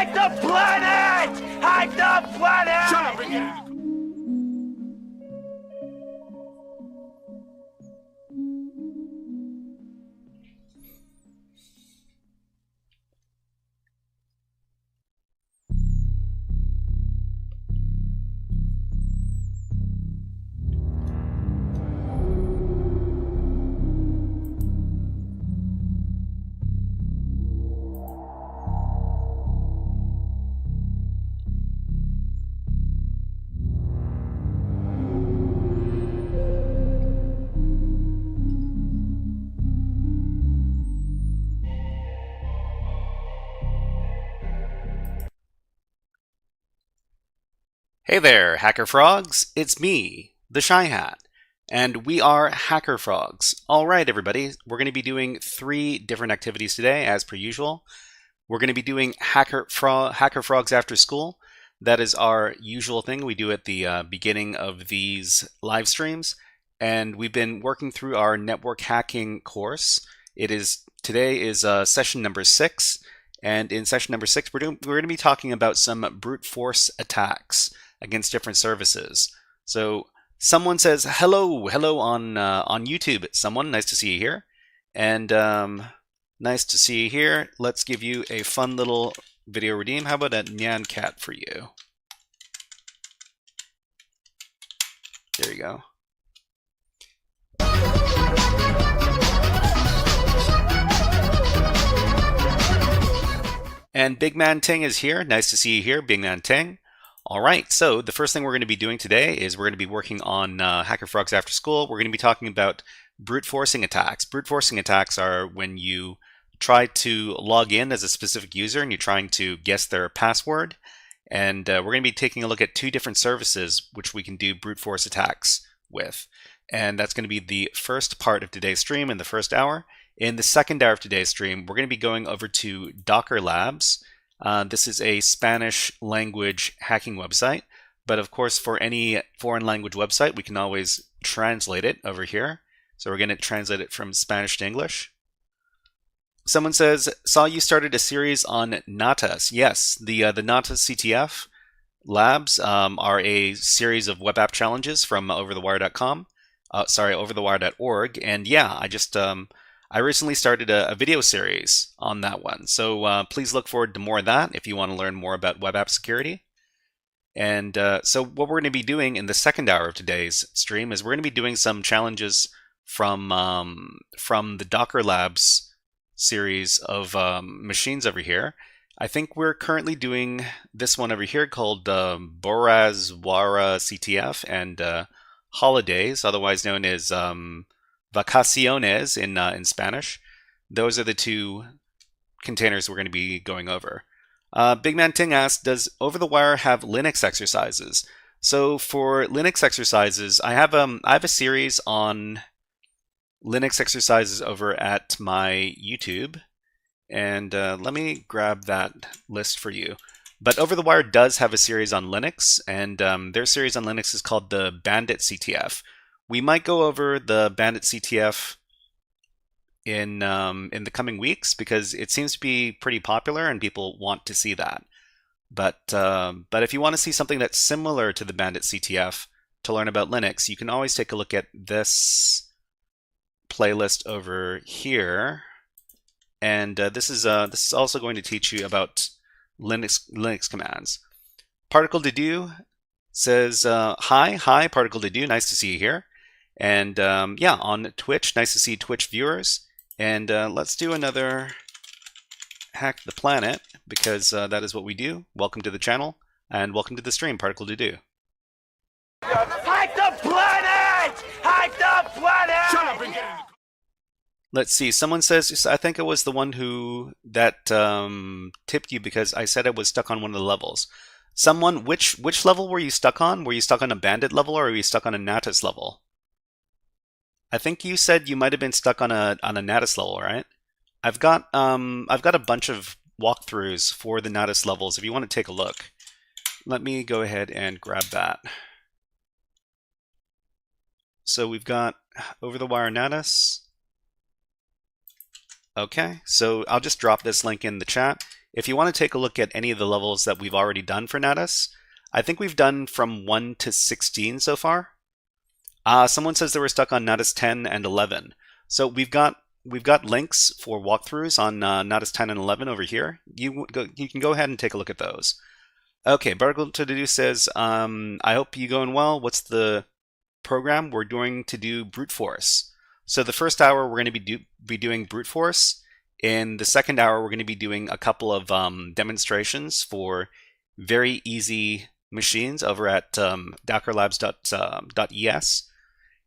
Hack the planet! Hack the planet! Shut up and get it! Hey there, HackerFrogs! It's me, the Shy Hat, and we are HackerFrogs. All right, everybody, we're going to be doing 3 different activities today, as per usual. We're going to be doing HackerFrogs after school. That is our usual thing we do at the beginning of these live streams, and we've been working through our network hacking course. Today is session number 6, and in session number 6, we're going to be talking about some brute force attacks against different services. So someone says hello on YouTube. Someone, nice to see you here, and nice to see you here. Let's give you a fun little video redeem. How about a Nyan Cat for you? There you go. And Big Man Ting is here. Nice to see you here, Big Man Ting. All right, so the first thing we're going to be doing today is we're going to be working on HackerFrogs after school. We're going to be talking about brute forcing attacks. Brute forcing attacks are when you try to log in as a specific user and you're trying to guess their password. And we're going to be taking a look at 2 different services which we can do brute force attacks with. And that's going to be the first part of today's stream in the first hour. In the second hour of today's stream, we're going to be going over to Docker Labs. This is a Spanish language hacking website, but of course for any foreign language website, we can always translate it over here. So we're going to translate it from Spanish to English. Someone says, saw you started a series on Natas. Yes, the Natas CTF labs are a series of web app challenges from overthewire.com. Overthewire.org. And yeah, I recently started a video series on that one. So please look forward to more of that if you want to learn more about web app security. And so what we're going to be doing in the second hour of today's stream is we're going to be doing some challenges from the Docker Labs series of machines over here. I think we're currently doing this one over here called Borazwara CTF and Holidays, otherwise known as Vacaciones in Spanish. Those are the 2 containers we're going to be going over. Big Man Ting asked, does Over the Wire have Linux exercises? So for Linux exercises, I have a series on Linux exercises over at my YouTube. And let me grab that list for you. But Over the Wire does have a series on Linux, and their series on Linux is called the Bandit CTF. We might go over the Bandit CTF in the coming weeks because it seems to be pretty popular and people want to see that. But if you want to see something that's similar to the Bandit CTF to learn about Linux, you can always take a look at this playlist over here. And this is also going to teach you about Linux commands. Particle to do says hi Particle to do, nice to see you here. And yeah, on Twitch, nice to see Twitch viewers. And let's do another Hack the Planet, because that is what we do. Welcome to the channel, and welcome to the stream, Particle to do. Hack the planet! Hack the planet! Shut up and get it! Let's see, someone says, I think it was the one that tipped you because I said I was stuck on one of the levels. Someone, which level were you stuck on? Were you stuck on a Bandit level or were you stuck on a Natas level? I think you said you might have been stuck on a Natas level, right? I've got a bunch of walkthroughs for the Natas levels. If you want to take a look, let me go ahead and grab that. So we've got Over the Wire Natas. Okay, so I'll just drop this link in the chat. if you want to take a look at any of the levels that we've already done for Natus, I think we've done from 1 to 16 so far. Someone says they were stuck on Natus 10 and 11. So we've got links for walkthroughs on Natus 10 and 11 over here. You can go ahead and take a look at those. Okay, Bargle to do says, I hope you going well. What's the program? We're going to do brute force. So the first hour we're going to be doing brute force. In the second hour we're going to be doing a couple of demonstrations for very easy machines over at dockerlabs.es.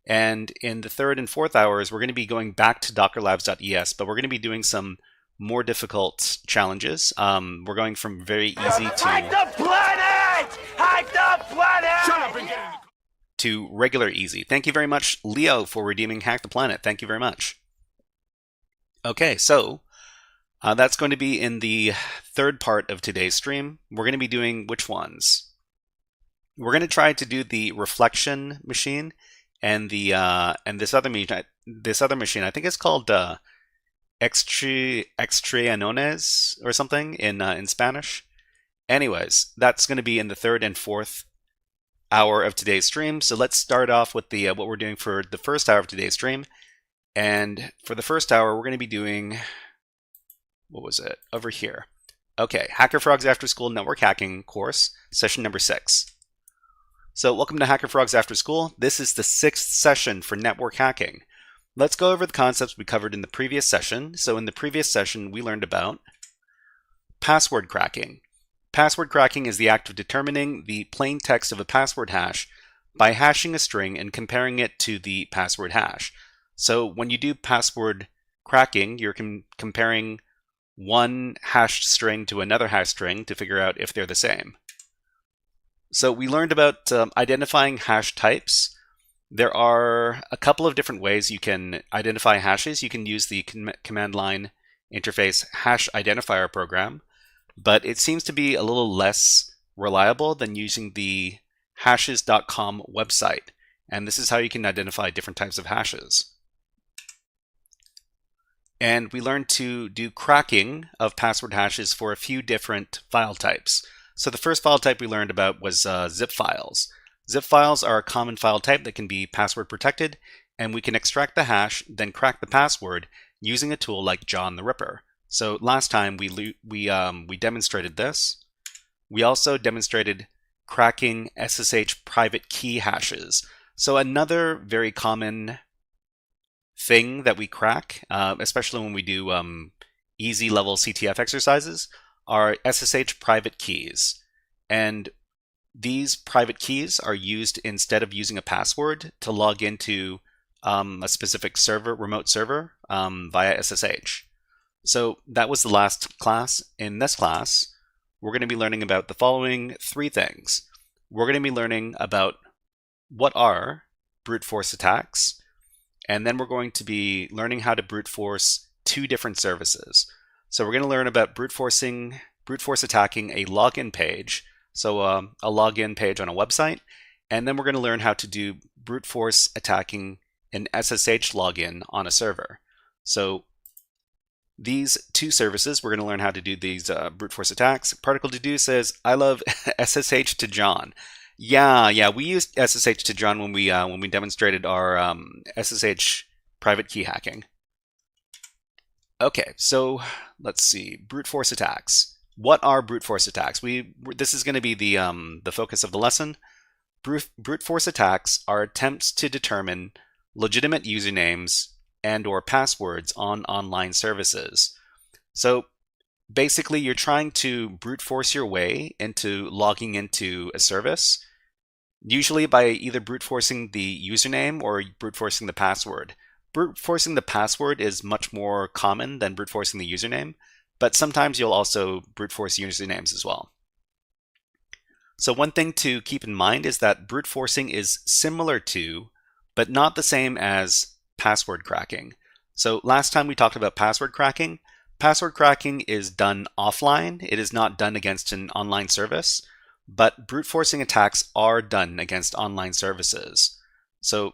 And in the third and fourth hours, we're going to be going back to dockerlabs.es, but we're going to be doing some more difficult challenges. We're going from very easy Hack the planet! Hack the planet! Shut up and get in. To regular easy. Thank you very much, Leo, for redeeming Hack the Planet. Thank you very much. Okay, so that's going to be in the third part of today's stream. We're going to be doing which ones? We're going to try to do the reflection machine and the this other machine. I think it's called Extraviado or something in Spanish. Anyways, that's going to be in the third and fourth hour of today's stream. So let's start off with the what we're doing for the first hour of today's stream. And for the first hour, we're going to be doing, what was it? Over here. Okay, HackerFrogs After School Network Hacking course, session number 6. So welcome to HackerFrogs After School. This is the 6th session for network hacking. Let's go over the concepts we covered in the previous session. So in the previous session, we learned about password cracking. Password cracking is the act of determining the plain text of a password hash by hashing a string and comparing it to the password hash. So when you do password cracking, you're comparing one hashed string to another hashed string to figure out if they're the same. So we learned about identifying hash types. There are a couple of different ways you can identify hashes. You can use the command line interface hash identifier program, but it seems to be a little less reliable than using the hashes.com website. And this is how you can identify different types of hashes. And we learned to do cracking of password hashes for a few different file types. So the first file type we learned about was zip files. Zip files are a common file type that can be password protected, and we can extract the hash, then crack the password using a tool like John the Ripper. So last time we demonstrated this. We also demonstrated cracking SSH private key hashes. So another very common thing that we crack, especially when we do easy level CTF exercises, are SSH private keys. And these private keys are used instead of using a password to log into a specific server, remote server, via SSH. So that was the last class. In this class, we're going to be learning about the following 3 things. We're going to be learning about what are brute force attacks, and then we're going to be learning how to brute force 2 different services. So we're going to learn about brute force attacking a login page, so a login page on a website, and then we're going to learn how to do brute force attacking an SSH login on a server. So these 2 services, we're going to learn how to do these brute force attacks. Particle to do says, I love SSH to John. Yeah, we used SSH to John when we demonstrated our SSH private key hacking. Okay, so let's see, brute force attacks. What are brute force attacks? This is going to be the focus of the lesson. Brute force attacks are attempts to determine legitimate usernames and or passwords on online services. So basically, you're trying to brute force your way into logging into a service, usually by either brute forcing the username or brute forcing the password. Brute forcing the password is much more common than brute forcing the username, but sometimes you'll also brute force usernames as well. So one thing to keep in mind is that brute forcing is similar to, but not the same as, password cracking. So last time we talked about password cracking. Password cracking is done offline. It is not done against an online service, but brute forcing attacks are done against online services. So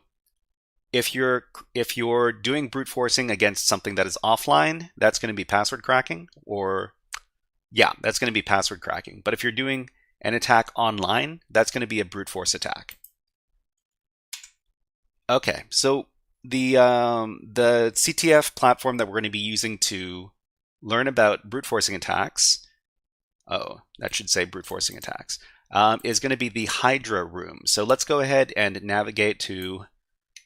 if you're doing brute forcing against something that is offline, that's going to be password cracking, or Yeah, that's going to be password cracking. But if you're doing an attack online, that's going to be a brute force attack. Okay, so the CTF platform that we're going to be using to learn about brute forcing attacks, oh, that should say brute forcing attacks, is going to be the Hydra room. So let's go ahead and navigate to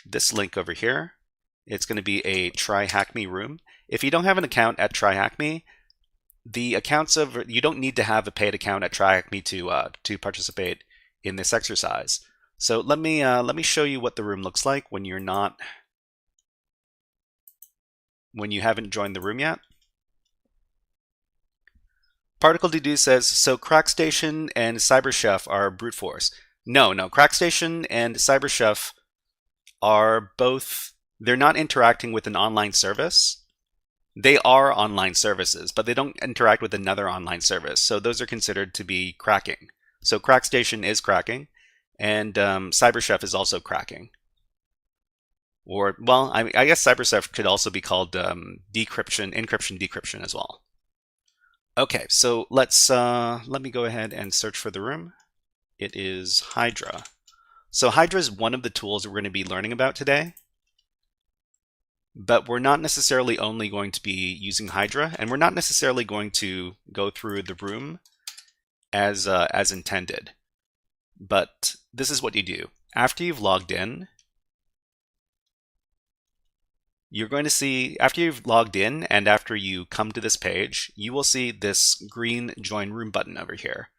this link over here. It's going to be a Tryhackme room. If you don't have an account at Tryhackme, you don't need to have a paid account at Tryhackme to participate in this exercise. So let me show you what the room looks like when you haven't joined the room yet. Particle Deduce says, so CrackStation and CyberChef are brute force. No, CrackStation and CyberChef are both, they're not interacting with an online service. They are online services, but they don't interact with another online service. So those are considered to be cracking. So CrackStation is cracking, and CyberChef is also cracking. Or, well, I guess CyberChef could also be called encryption, decryption as well. Okay, so let me go ahead and search for the room. It is Hydra. So Hydra is one of the tools that we're going to be learning about today. But we're not necessarily only going to be using Hydra, and we're not necessarily going to go through the room as intended. But this is what you do. After you've logged in, you're going to see, after you've logged in and after you come to this page, you will see this green Join Room button over here.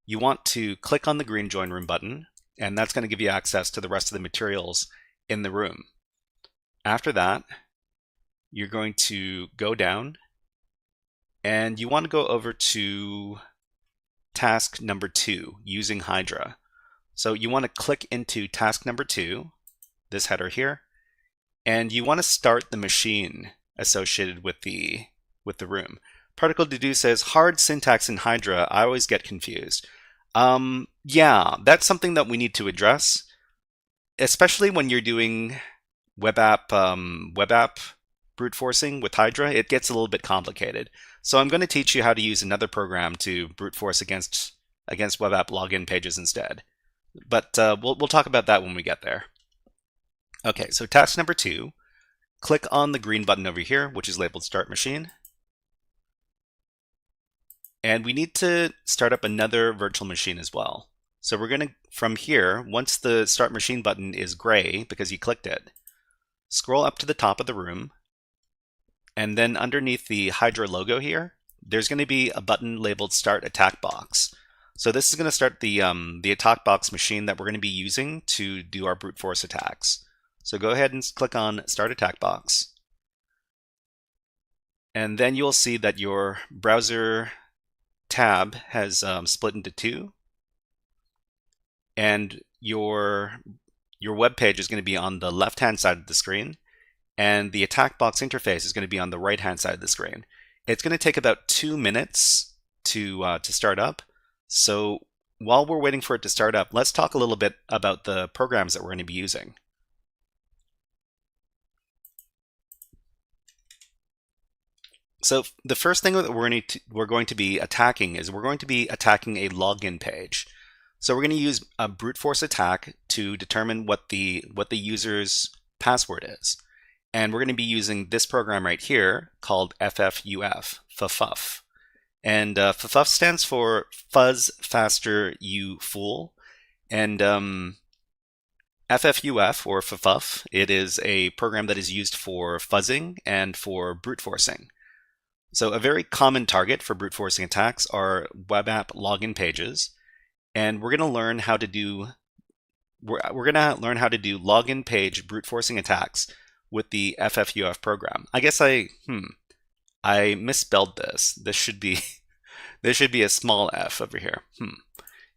You want to click on the green Join Room button, and that's going to give you access to the rest of the materials in the room. After that, you're going to go down and you want to go over to task number 2 using Hydra. So you want to click into task number 2, this header here, and you want to start the machine associated with the room. Particle Deduce says, hard syntax in Hydra, I always get confused. Yeah, that's something that we need to address, especially when you're doing web app brute forcing with Hydra. It gets a little bit complicated. So I'm going to teach you how to use another program to brute force against web app login pages instead. But we'll talk about that when we get there. Okay, so task number 2, click on the green button over here, which is labeled Start Machine. And we need to start up another virtual machine as well. So we're going to, from here, once the Start Machine button is gray because you clicked it, scroll up to the top of the room, and then underneath the Hydra logo here, there's going to be a button labeled Start Attack Box. So this is going to start the attack box machine that we're going to be using to do our brute force attacks. So go ahead and click on Start Attack Box. And then you'll see that your browser tab has split into 2. And your web page is going to be on the left-hand side of the screen, and the attack box interface is going to be on the right-hand side of the screen. It's going to take about 2 minutes to start up. So while we're waiting for it to start up, let's talk a little bit about the programs that we're going to be using. So the first thing that we're going to be attacking is we're going to be attacking a login page. So we're going to use a brute force attack to determine what the user's password is. And we're going to be using this program right here called FFUF. And FFUF stands for Fuzz Faster You Fool. And FFUF, or FFUF, it is a program that is used for fuzzing and for brute forcing. So a very common target for brute forcing attacks are web app login pages. And we're going to learn how to do login page brute forcing attacks with the FFUF program. I guess I misspelled this. This should be a small f over here.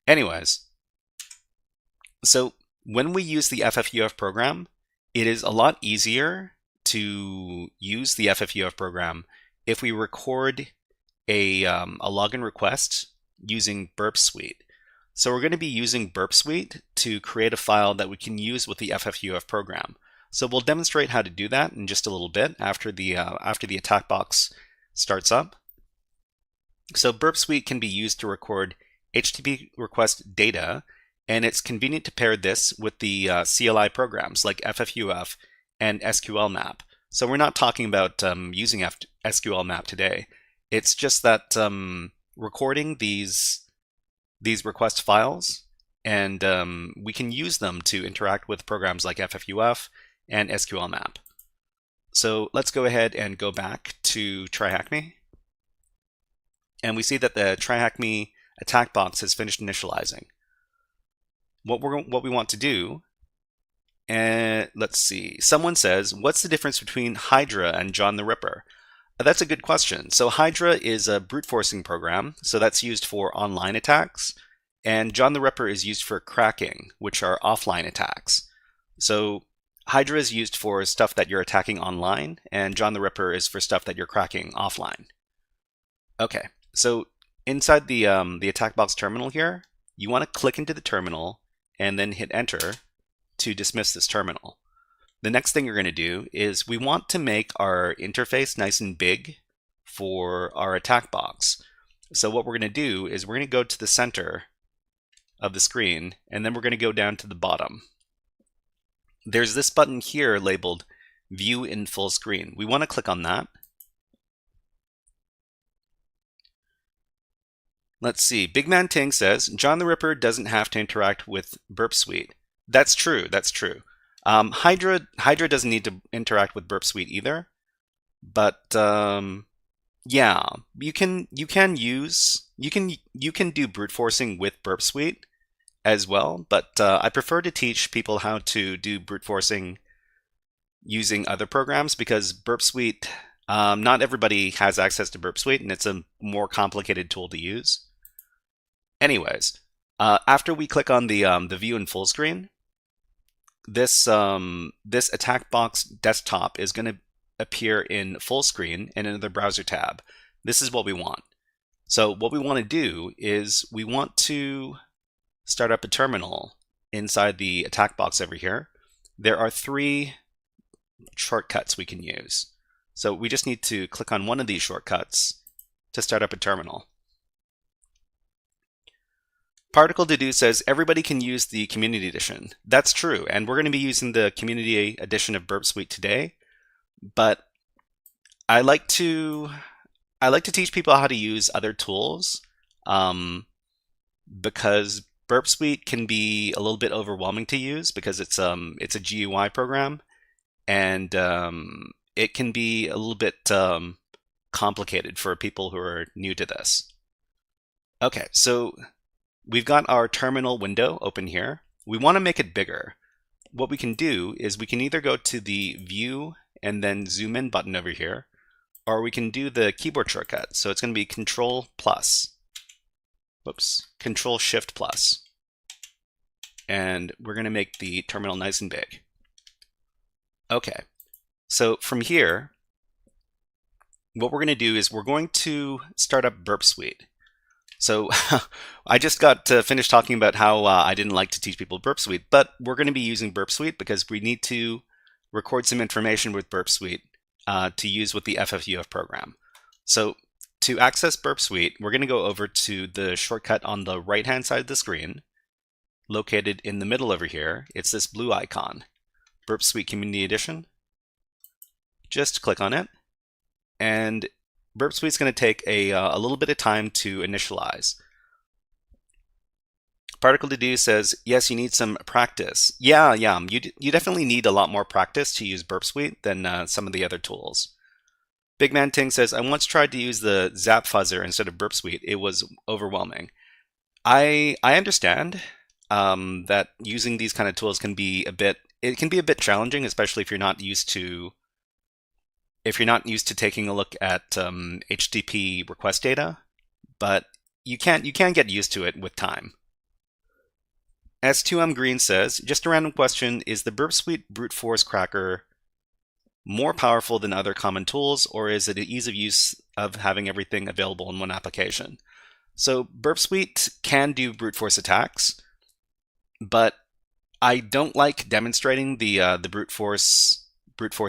Anyways, so when we use the FFUF program, it is a lot easier to use the FFUF program if we record a login request using Burp Suite. So we're going to be using Burp Suite to create a file that we can use with the FFUF program. So we'll demonstrate how to do that in just a little bit after the attack box starts up. So Burp Suite can be used to record HTTP request data, and it's convenient to pair this with the CLI programs like FFUF and SQL map. So we're not talking about using SQL map today. It's just that recording these request files, and we can use them to interact with programs like FFUF and SQL map. So let's go ahead and go back to Tryhackme. And we see that the Tryhackme attack box has finished initializing. What we want to do, and let's see, someone says, what's the difference between Hydra and John the Ripper? That's a good question. So Hydra is a brute forcing program, so that's used for online attacks, and John the Ripper is used for cracking, which are offline attacks. So Hydra is used for stuff that you're attacking online, and John the Ripper is for stuff that you're cracking offline. Okay, so inside the attack box terminal here, you want to click into the terminal and then hit enter to dismiss this terminal. The next thing you're going to do is we want to make our interface nice and big for our attack box. So what we're going to do is we're going to go to the center of the screen, and then we're going to go down to the bottom. There's this button here labeled View in Full Screen. We want to click on that. Let's see, Big Man Ting says, John the Ripper doesn't have to interact with Burp Suite. That's true, that's true. Hydra doesn't need to interact with Burp Suite either, but yeah, you can do brute forcing with Burp Suite as well, but I prefer to teach people how to do brute forcing using other programs because Burp Suite, not everybody has access to Burp Suite, and it's a more complicated tool to use. Anyways, after we click on the view in full screen, this attack box desktop is going to appear in full screen and in the browser tab. This is what we want. So what we want to do is we want to start up a terminal inside the attack box over here. There are 3 shortcuts we can use. So we just need to click on one of these shortcuts to start up a terminal. Particle to Do says everybody can use the community edition. That's true, and we're going to be using the community edition of Burp Suite today. But I like to teach people how to use other tools because Burp Suite can be a little bit overwhelming to use because it's a GUI program, and it can be a little bit complicated for people who are new to this. Okay, so we've got our terminal window open here. We want to make it bigger. What we can do is we can either go to the View and then Zoom In button over here, or we can do the keyboard shortcut. So it's going to be Control Shift plus. And we're going to make the terminal nice and big. Okay, so from here, what we're going to do is we're going to start up Burp Suite. So I just got finished talking about how I didn't like to teach people Burp Suite, but we're going to be using Burp Suite because we need to record some information with Burp Suite to use with the FFUF program. So to access Burp Suite, we're going to go over to the shortcut on the right-hand side of the screen, located in the middle over here. It's this blue icon, Burp Suite Community Edition. Just click on it, and Burp Suite's going to take a little bit of time to initialize. Particle to Do says, yes, you need some practice. Yeah, you definitely need a lot more practice to use Burp Suite than some of the other tools. Big Man Ting says, I once tried to use the Zap Fuzzer instead of Burp Suite. It was overwhelming. I understand that using these kind of tools can be a bit challenging, especially if you're not used to taking a look at HTTP request data, but you can get used to it with time. S2M Green says, just a random question, is the Burp Suite brute force cracker more powerful than other common tools, or is it an ease of use of having everything available in one application? So Burp Suite can do brute force attacks, but I don't like demonstrating the brute force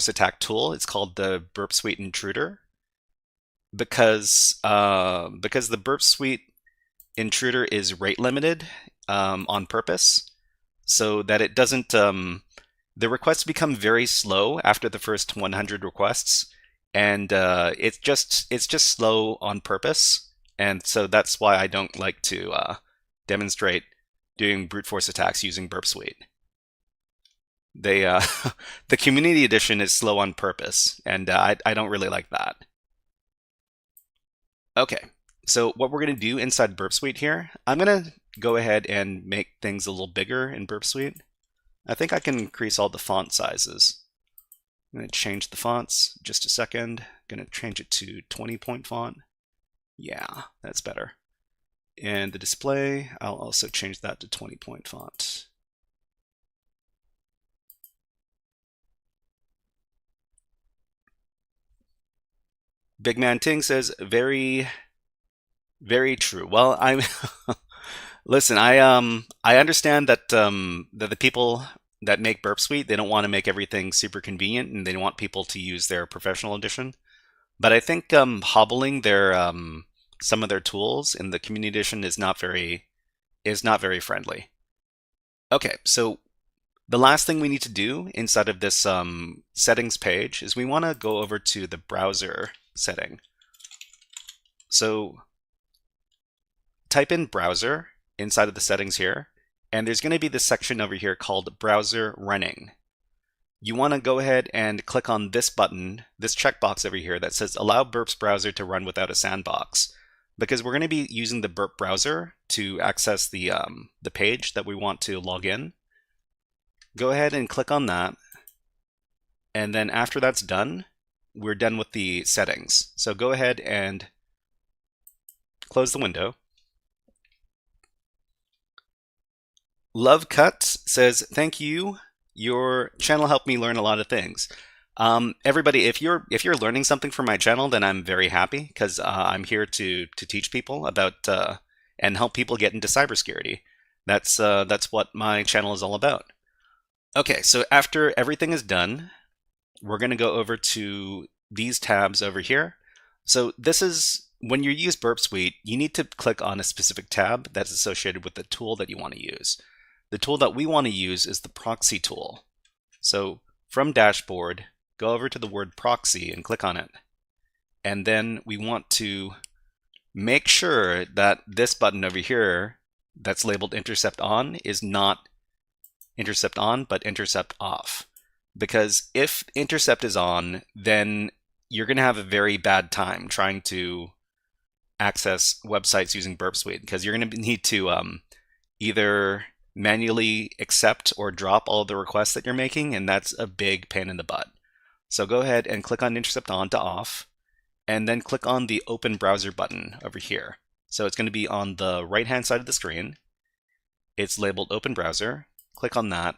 attack tool. It's called the Burp Suite Intruder, because the Burp Suite intruder is rate limited on purpose, so that it doesn't. The requests become very slow after the first 100 requests, and it's just slow on purpose, and so that's why I don't like to demonstrate doing brute force attacks using Burp Suite. They the community edition is slow on purpose, and I don't really like that. Okay, so what we're going to do inside Burp Suite here, I'm going to go ahead and make things a little bigger in Burp Suite. I think I can increase all the font sizes. I'm going to change the fonts just a second. I'm going to change it to 20-point font. Yeah, that's better. And the display, I'll also change that to 20-point font. Big Man Ting says, very, very true. Well, I'm listen, I understand that that the people that make Burp Suite, they don't want to make everything super convenient and they don't want people to use their professional edition. But I think hobbling their some of their tools in the community edition is not very friendly. Okay, so the last thing we need to do inside of this settings page is we want to go over to the browser setting. So type in browser inside of the settings here, and there's going to be this section over here called browser running. You want to go ahead and click on this button, this checkbox over here that says allow Burp's browser to run without a sandbox, because we're going to be using the Burp browser to access the page that we want to log in. Go ahead and click on that, and then after that's done, we're done with the settings. So go ahead and close the window. Love Cut says, thank you. Your channel helped me learn a lot of things. Everybody, if you're learning something from my channel, then I'm very happy, because I'm here to teach people about and help people get into cybersecurity. That's what my channel is all about. Okay, so after everything is done, we're going to go over to these tabs over here. So this is when you use Burp Suite, you need to click on a specific tab that's associated with the tool that you want to use. The tool that we want to use is the proxy tool. So from dashboard, go over to the word proxy and click on it. And then we want to make sure that this button over here that's labeled intercept on is not intercept on, but intercept off. Because if intercept is on, then you're going to have a very bad time trying to access websites using Burp Suite, because you're going to need to either manually accept or drop all the requests that you're making, and that's a big pain in the butt. So go ahead and click on intercept on to off, and then click on the open browser button over here. So it's going to be on the right hand side of the screen. It's labeled open browser. Click on that,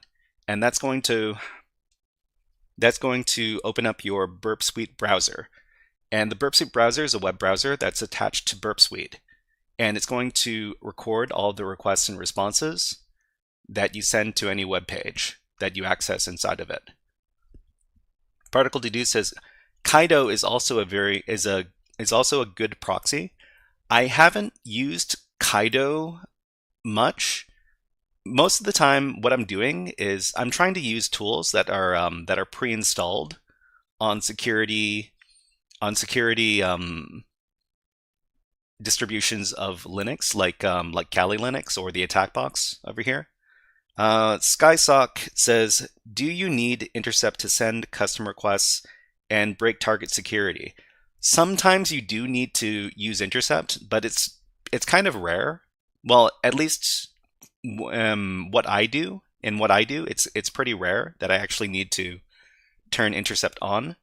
and that's going to open up your Burp Suite browser. And the Burp Suite browser is a web browser that's attached to Burp Suite, and it's going to record all the requests and responses that you send to any web page that you access inside of it. Particle Deduce says Kaido is also a good proxy. I haven't used Kaido much. Most of the time, what I'm doing is I'm trying to use tools that are pre-installed on security distributions of Linux, like Kali Linux or the Attack Box over here. Skysock says, do you need intercept to send custom requests and break target security? Sometimes you do need to use intercept, but it's kind of rare. Well, at least what I do, it's pretty rare that I actually need to turn intercept on.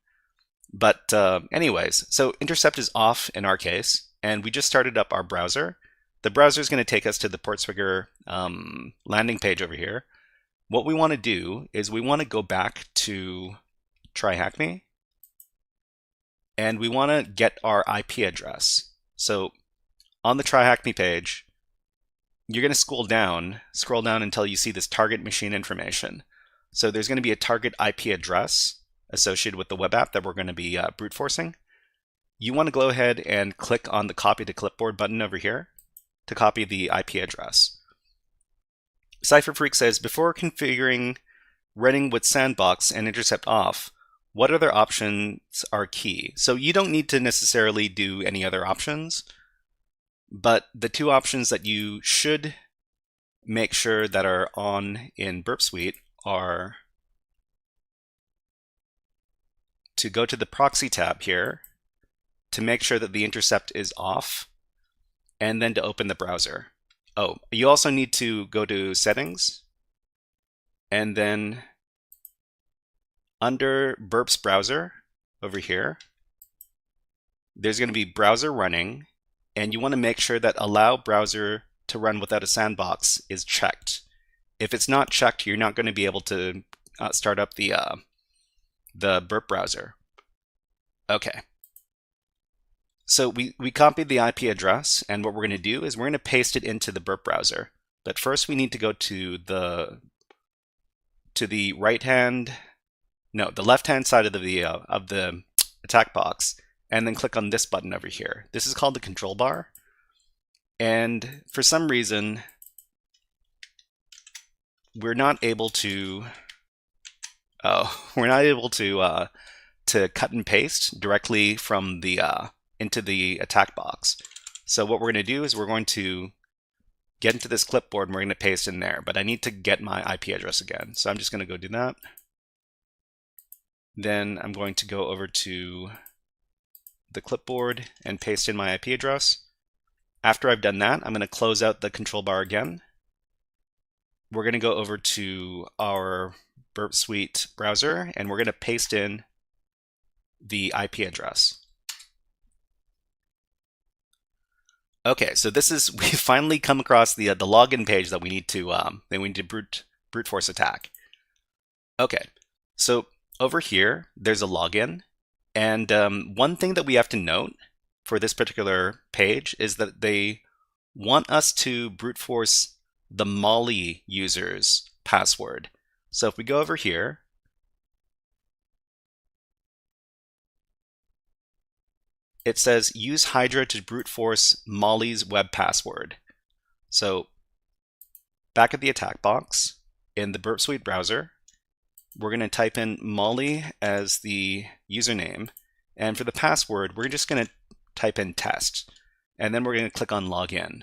But anyways, so intercept is off in our case, and we just started up our browser. The browser is going to take us to the Portswigger landing page over here. What we want to do is we want to go back to Tryhackme, and we want to get our IP address. So on the Tryhackme page, you're going to scroll down until you see this target machine information. So there's going to be a target IP address associated with the web app that we're going to be brute forcing. you want to go ahead and click on the copy to clipboard button over here to copy the IP address. CypherFreak says, before configuring running with sandbox and intercept off, what other options are key? So you don't need to necessarily do any other options, but the two options that you should make sure that are on in Burp Suite are to go to the proxy tab here to make sure that the intercept is off, and then to open the browser. Oh, you also need to go to settings, and then under Burp's browser over here, there's going to be browser running, and you want to make sure that allow browser to run without a sandbox is checked. If it's not checked, you're not going to be able to start up the Burp browser. Okay. So we copied the IP address, and what we're going to do is we're going to paste it into the Burp browser. But first we need to go to the left-hand side of the attack box, and then click on this button over here. This is called the control bar. And for some reason, we're not able to cut and paste directly from the into the attack box. So what we're going to do is we're going to get into this clipboard and we're going to paste in there, but I need to get my IP address again. So I'm just going to go do that. Then I'm going to go over to the clipboard and paste in my IP address. After I've done that, I'm going to close out the control bar again. We're going to go over to our Burp Suite browser, and we're going to paste in the IP address. Okay, so we finally come across the login page that we need to brute force attack. Okay, so over here there's a login, and one thing that we have to note for this particular page is that they want us to brute force the Molly user's password. So if we go over here, it says use Hydra to brute force Molly's web password. So back at the attack box in the Burp Suite browser, we're going to type in Molly as the username, and for the password, we're just going to type in test, and then we're going to click on login.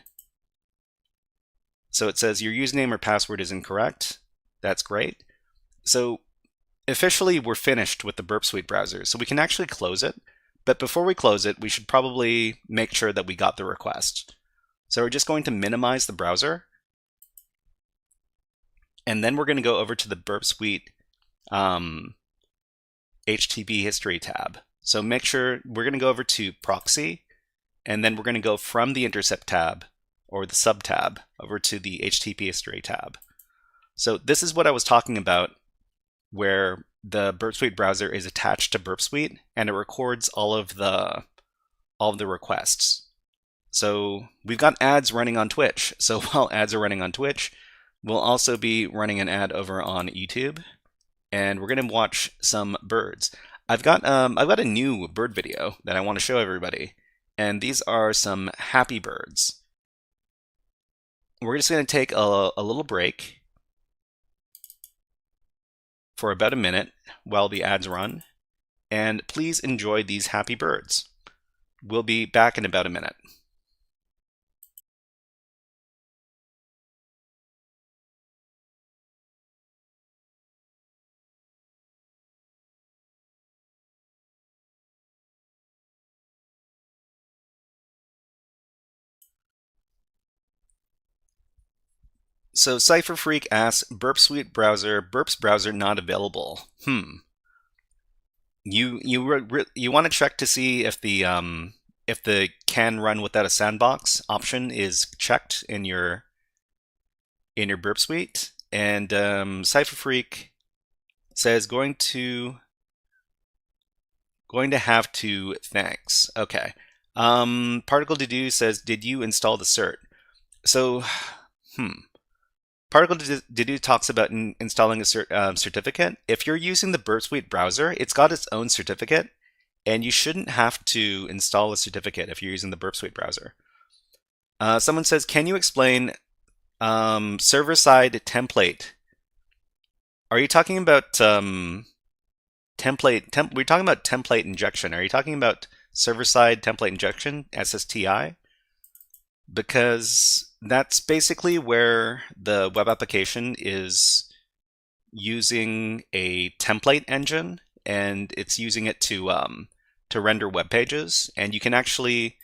So it says your username or password is incorrect. That's great. So officially we're finished with the Burp Suite browser, so we can actually close it. But before we close it, we should probably make sure that we got the request. So we're just going to minimize the browser, and then we're going to go over to the Burp Suite HTTP history tab. So make sure we're going to go over to proxy, and then we're going to go from the intercept tab or the sub tab over to the HTTP history tab. So this is what I was talking about, where the Burp Suite browser is attached to Burp Suite, and it records all of the requests. So we've got ads running on Twitch. So while ads are running on Twitch, we'll also be running an ad over on YouTube, and we're going to watch some birds. I've got a new bird video that I want to show everybody, and these are some happy birds. We're just going to take a little break for about a minute while the ads run, and please enjoy these happy birds. We'll be back in about a minute. So CypherFreak asks, Burp Suite browser, Burp's browser not available. You want to check to see if the can run without a sandbox option is checked in your Burp Suite, and CypherFreak says going to have to. Thanks. Okay. Particle to do says, did you install the cert? So Particle to do talks about installing a certificate. If you're using the Burp Suite browser, it's got its own certificate, and you shouldn't have to install a certificate if you're using the Burp Suite browser. Someone says, can you explain server-side template? Are you talking about we're talking about template injection. Are you talking about server-side template injection, SSTI? Because that's basically where the web application is using a template engine, and it's using it to render web pages, and you can actually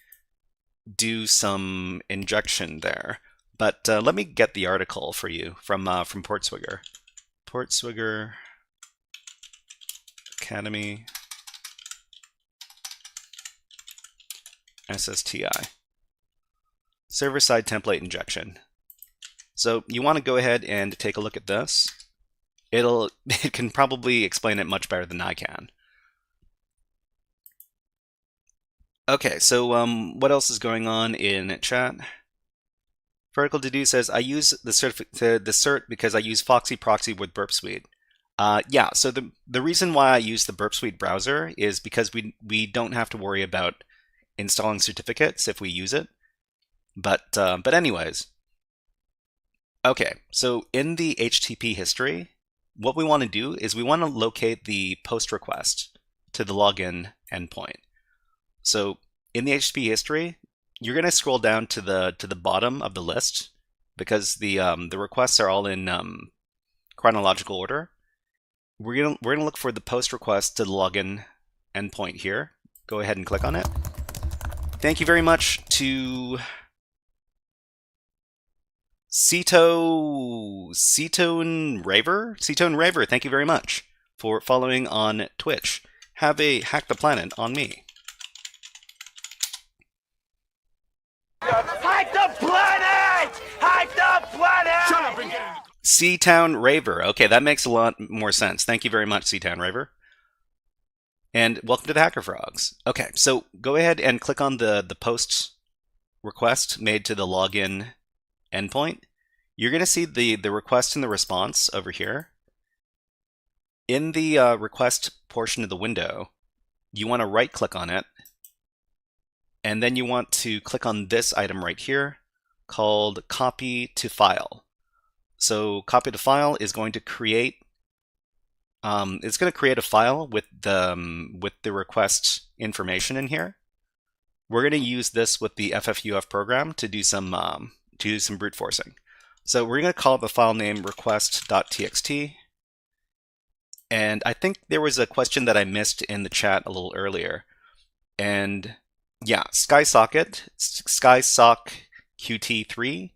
do some injection there. But let me get the article for you from Portswigger. Portswigger Academy SSTI. Server-side template injection. So you want to go ahead and take a look at this. It can probably explain it much better than I can. Okay, so what else is going on in chat? Vertical to do says, I use the cert because I use Foxy Proxy with Burp Suite. Yeah, so the reason why I use the Burp Suite browser is because we don't have to worry about installing certificates if we use it. But anyways, okay, so in the HTTP history, what we want to do is we want to locate the post request to the login endpoint. So in the HTTP history, you're going to scroll down to the bottom of the list because the requests are all in chronological order. We're gonna look for the post request to the login endpoint here. Go ahead and click on it. Thank you very much to Ceatone Raver. Thank you very much for following on Twitch. Have a Hack the Planet on me. Hack the planet! Hack the planet! Shut up and get in. Seatown Raver. Okay, that makes a lot more sense. Thank you very much, Seatown Raver. And welcome to the HackerFrogs. Okay, so go ahead and click on the post request made to the login endpoint. You're going to see the request and the response over here. In the request portion of the window, you want to right click on it, and then you want to click on this item right here called copy to file. So copy to file is going to create a file with the request information in here. We're going to use this with the FFUF program to do some brute forcing. So we're going to call the file name request.txt. And I think there was a question that I missed in the chat a little earlier. And yeah, SkySock QT3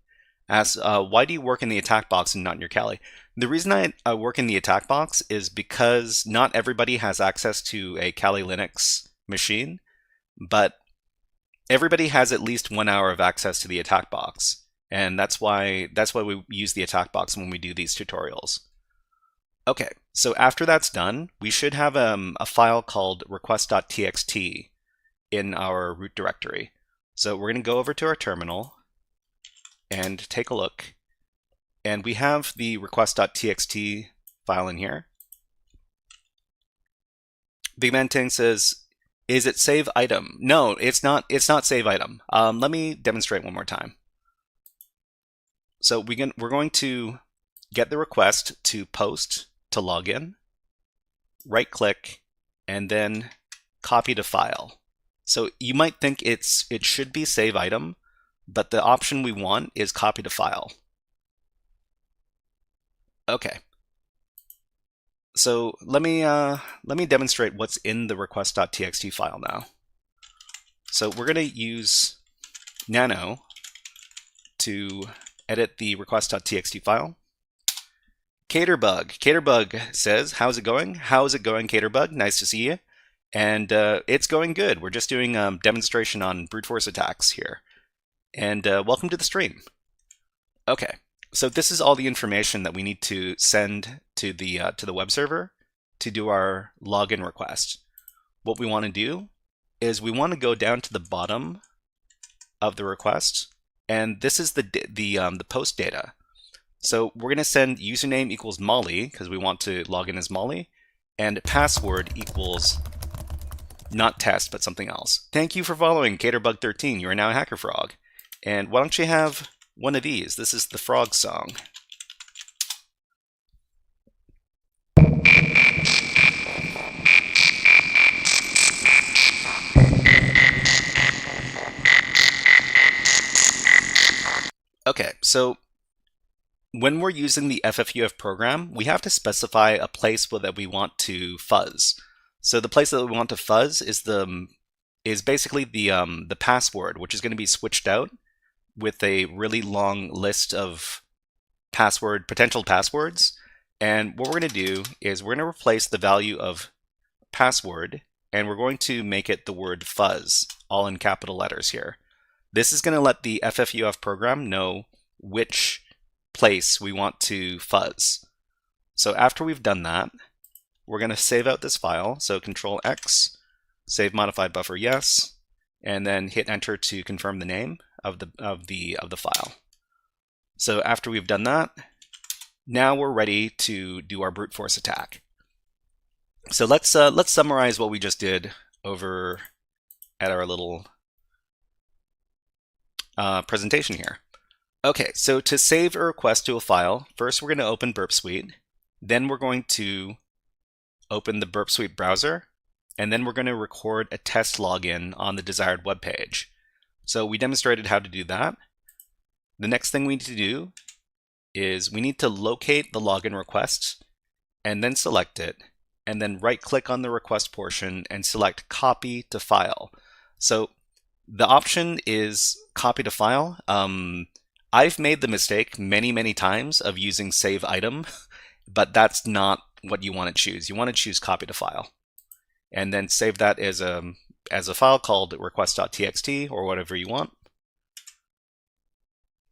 asks, why do you work in the attack box and not in your Kali? The reason I work in the attack box is because not everybody has access to a Kali Linux machine, but everybody has at least 1 hour of access to the attack box. And that's why we use the attack box when we do these tutorials. Okay, so after that's done, we should have a file called request.txt in our root directory. So we're going to go over to our terminal and take a look. And we have the request.txt file in here. Big Man Ting says, is it save item? No, it's not save item. Let me demonstrate one more time. So we're going to get the request to post to login, right click, and then copy to file. So you might think it should be save item, but the option we want is copy to file. Okay. So let me demonstrate what's in the request.txt file now. So we're going to use nano to edit the request.txt file. Caterbug says, how's it going? How's it going, Caterbug? Nice to see you. And it's going good. We're just doing a demonstration on brute force attacks here. And welcome to the stream. Okay, so this is all the information that we need to send to the web server to do our login request. What we want to do is we want to go down to the bottom of the request, and this is the post data. So we're going to send username equals Molly, because we want to log in as Molly, and password equals Not test, but something else. Thank you for following Caterbug13. You are now a HackerFrog. And why don't you have one of these? This is the frog song. Okay, so when we're using the FFUF program, we have to specify a place that we want to fuzz. So the place that we want to fuzz is basically the password, which is going to be switched out with a really long list of potential passwords. And what we're going to do is we're going to replace the value of password, and we're going to make it the word fuzz, all in capital letters here. This is going to let the FFUF program know which place we want to fuzz. So after we've done that, we're going to save out this file. So Control X, save modified buffer yes, and then hit enter to confirm the name of the file. So after we've done that, now we're ready to do our brute force attack. So let's summarize what we just did over at our little presentation here. Okay, so to save a request to a file, first we're going to open Burp Suite, then we're going to open the Burp Suite browser, and then we're going to record a test login on the desired web page. So we demonstrated how to do that. The next thing we need to do is we need to locate the login request and then select it, and then right-click on the request portion and select Copy to File. So the option is Copy to File. I've made the mistake many times of using Save Item, but that's not what you want to choose. You want to choose Copy to File, and then save that as a file called request.txt or whatever you want.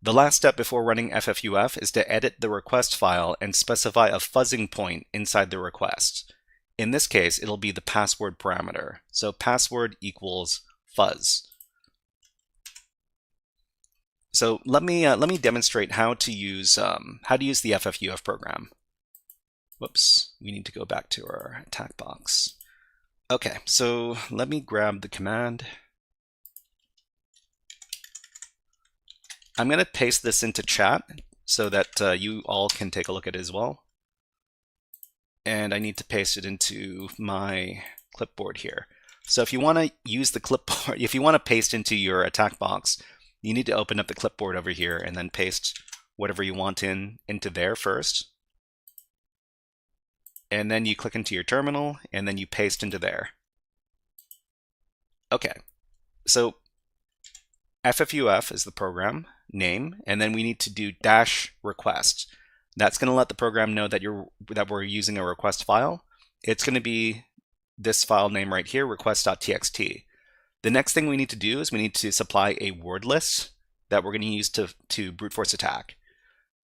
The last step before running FFUF is to edit the request file and specify a fuzzing point inside the request. In this case, it'll be the password parameter. So password equals fuzz. So let me demonstrate how to use the FFUF program. Whoops, we need to go back to our attack box. Okay, so let me grab the command. I'm going to paste this into chat so that you all can take a look at it as well. And I need to paste it into my clipboard here. So if you want to use the clipboard, if you want to paste into your attack box, you need to open up the clipboard over here and then paste whatever you want into there first. And then you click into your terminal and then you paste into there. Okay, so FFUF is the program name, and then we need to do -request. That's going to let the program know that we're using a request file. It's going to be this file name right here, request.txt. The next thing we need to do is we need to supply a word list that we're going to use to brute force attack.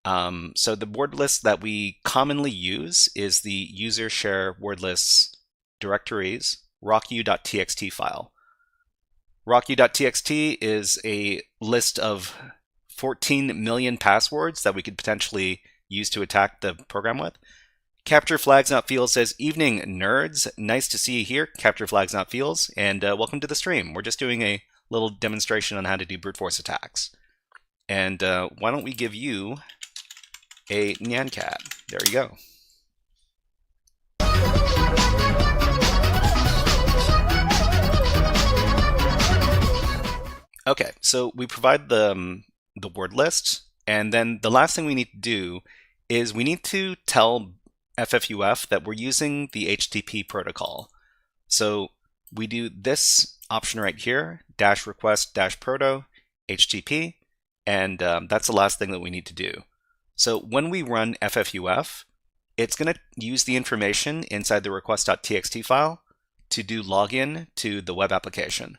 So the word list that we commonly use is the user share word lists directories rocku.txt file. Rocku.txt is a list of 14 million passwords that we could potentially use to attack the program with. Capture Flags Not Fields says, "Evening, nerds. Nice to see you here, Capture Flags Not Fields, and welcome to the stream. We're just doing a little demonstration on how to do brute force attacks. And why don't we give you a Nyan Cat? There you go." Okay, so we provide the word list, and then the last thing we need to do is we need to tell FFUF that we're using the HTTP protocol. So we do this option right here, -request-proto HTTP, and that's the last thing that we need to do. So when we run FFUF, it's going to use the information inside the request.txt file to do login to the web application.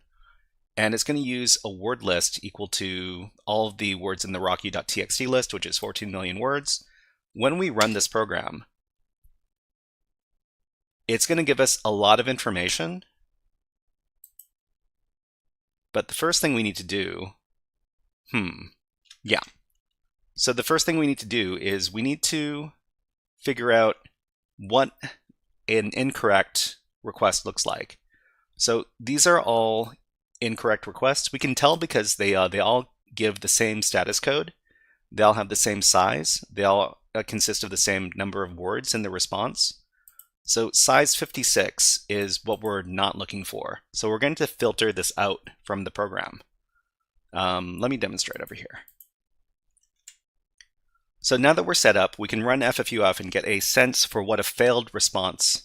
And it's going to use a word list equal to all of the words in the rocku.txt list, which is 14 million words. When we run this program, it's going to give us a lot of information. But the first thing we need to do, So the first thing we need to do is we need to figure out what an incorrect request looks like. So these are all incorrect requests. We can tell because they all give the same status code. They all have the same size. They all consist of the same number of words in the response. So size 56 is what we're not looking for. So we're going to filter this out from the program. Let me demonstrate over here. So now that we're set up, we can run ffuf and get a sense for what failed responses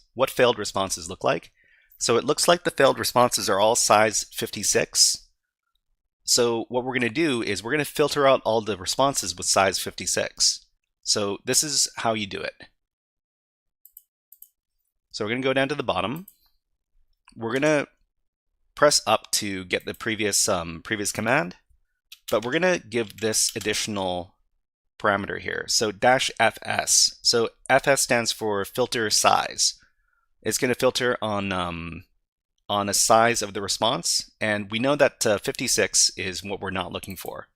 look like. So it looks like the failed responses are all size 56. So what we're going to do is we're going to filter out all the responses with size 56. So this is how you do it. So we're going to go down to the bottom. We're going to press up to get the previous command, but we're going to give this additional parameter here. So -fs. So fs stands for filter size. It's going to filter on a size of the response, and we know that 56 is what we're not looking for.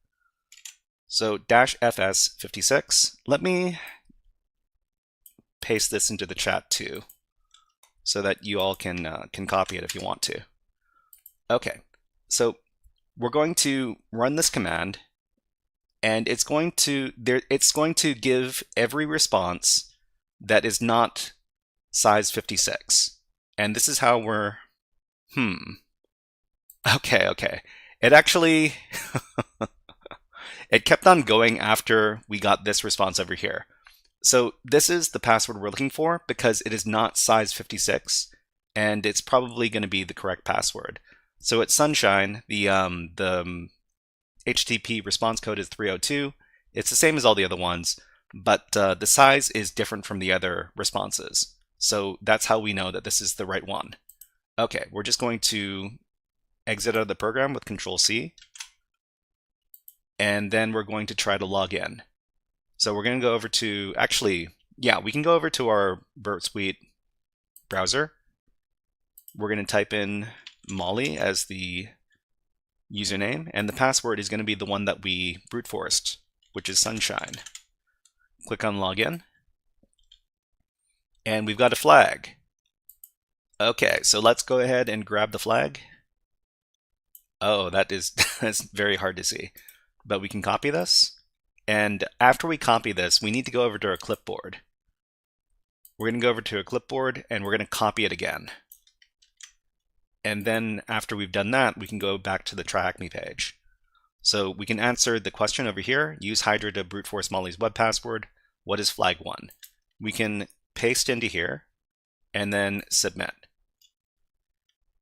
So -fs 56. Let me paste this into the chat too, so that you all can copy it if you want to. Okay, so we're going to run this command, and it's going to give every response that is not size 56. And this is how we're okay. It actually it kept on going after we got this response over here. So this is the password we're looking for because it is not size 56, and it's probably going to be the correct password. So at Sunshine, the HTTP response code is 302. It's the same as all the other ones, but the size is different from the other responses. So that's how we know that this is the right one. Okay, we're just going to exit out of the program with Control-C, and then we're going to try to log in. So we're going to go over to, we can go over to our Burp Suite browser. We're going to type in Molly as the username, and the password is going to be the one that we brute forced, which is Sunshine. Click on Login, and we've got a flag. Okay, so let's go ahead and grab the flag. Oh, that's very hard to see, but we can copy this. And after we copy this, we need to go over to our clipboard. We're going to go over to a clipboard, and we're going to copy it again. And then after we've done that, we can go back to the Tryhackme page. So we can answer the question over here, use Hydra to brute force Molly's web password. What is flag 1? We can paste into here and then submit.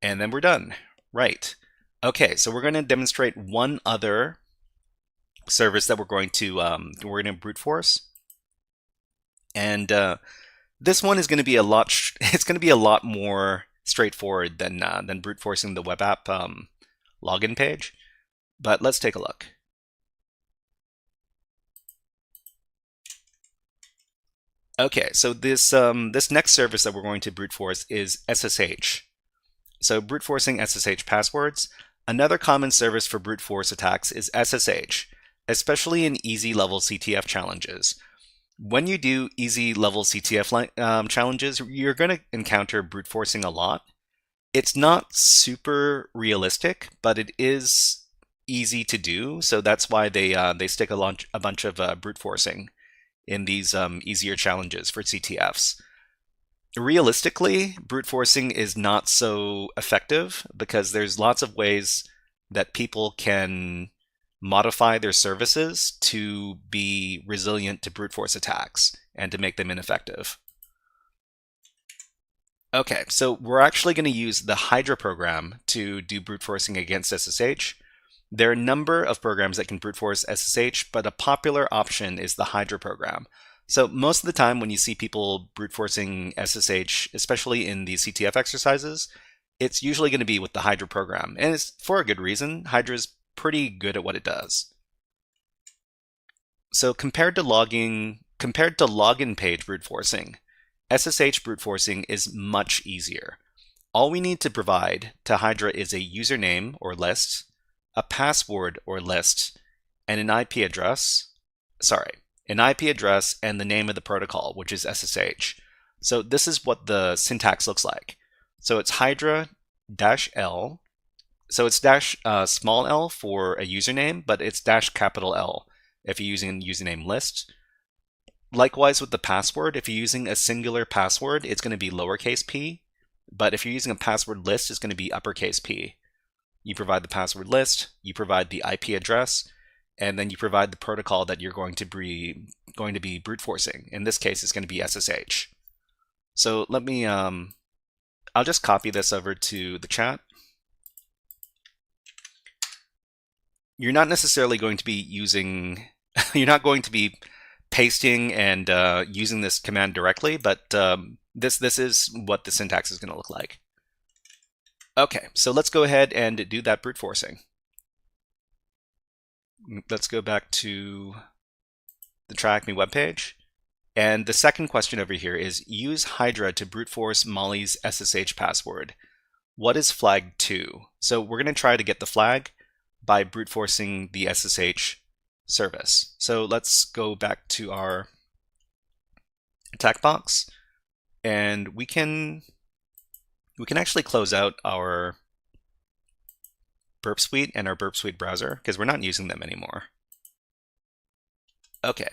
And then we're done. Right. Okay, so we're going to demonstrate one other service that we're going to brute force. And this one is going to be a lot more straightforward than brute forcing the web app login page. But let's take a look. Okay, so this next service that we're going to brute force is SSH. So brute forcing SSH passwords. Another common service for brute force attacks is SSH, especially in easy level CTF challenges. When you do easy level CTF challenges, you're going to encounter brute forcing a lot. It's not super realistic, but it is easy to do. So that's why they stick a bunch of brute forcing in these easier challenges for CTFs. Realistically, brute forcing is not so effective because there's lots of ways that people can modify their services to be resilient to brute force attacks and to make them ineffective. Okay, so we're actually going to use the Hydra program to do brute forcing against SSH. There are a number of programs that can brute force SSH, but a popular option is the Hydra program. So most of the time when you see people brute forcing SSH, especially in the CTF exercises, it's usually going to be with the Hydra program. And it's for a good reason. Hydra is pretty good at what it does. So compared to login page brute forcing, SSH brute forcing is much easier. All we need to provide to Hydra is a username or list, a password or list, and an IP address and the name of the protocol, which is SSH. So this is what the syntax looks like. So it's Hydra dash L. So it's dash small l for a username, but it's dash capital L if you're using a username list. Likewise with the password, if you're using a singular password, it's going to be lowercase p. But if you're using a password list, it's going to be uppercase P. You provide the password list, you provide the IP address, and then you provide the protocol that you're going to be brute forcing. In this case, it's going to be SSH. So let me, I'll just copy this over to the chat. You're not necessarily going to be using, you're not going to be pasting and using this command directly, but this is what the syntax is going to look like. Okay, so let's go ahead and do that brute forcing. Let's go back to the Tryhackme webpage. And the second question over here is use Hydra to brute force Molly's SSH password. What is flag 2? So we're going to try to get the flag by brute forcing the SSH service. So let's go back to our attack box, and we can actually close out our Burp Suite and our Burp Suite browser because we're not using them anymore. Okay.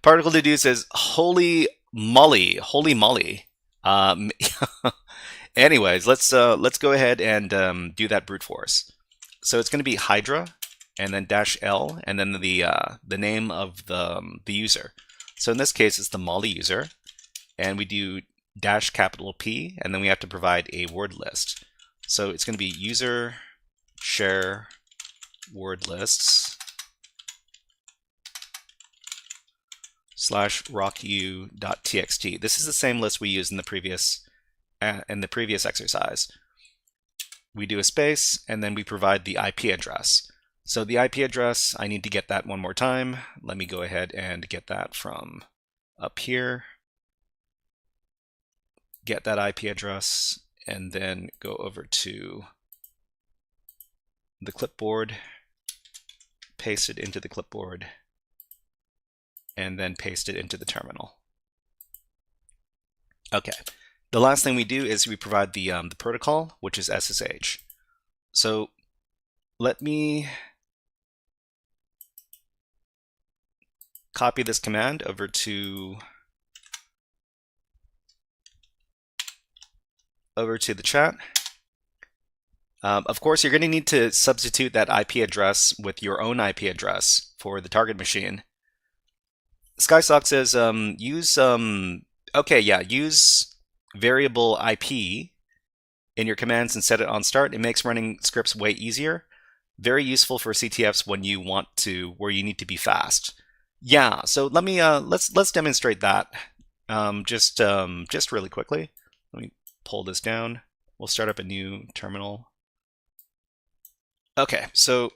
Particle Deduce says, holy moly. Anyways, let's go ahead and do that brute force. So it's going to be Hydra, and then dash L, and then the name of the user. So in this case, it's the Molly user, and we do dash capital P, and then we have to provide a word list. So it's going to be user share word lists /rocku.txt. This is the same list we used in the previous exercise. We do a space, and then we provide the IP address. So the IP address, I need to get that one more time. Let me go ahead and get that from up here. Get that IP address, and then go over to the clipboard, paste it into the clipboard, and then paste it into the terminal. Okay. The last thing we do is we provide the protocol, which is SSH. So let me copy this command over to the chat. Of course, you're going to need to substitute that IP address with your own IP address for the target machine. SkySock says use variable IP in your commands and set it on start. It makes running scripts way easier. Very useful for CTFs when you where you need to be fast. Yeah, so let me let's demonstrate that just really quickly. Let me pull this down. We'll start up a new terminal. Okay, so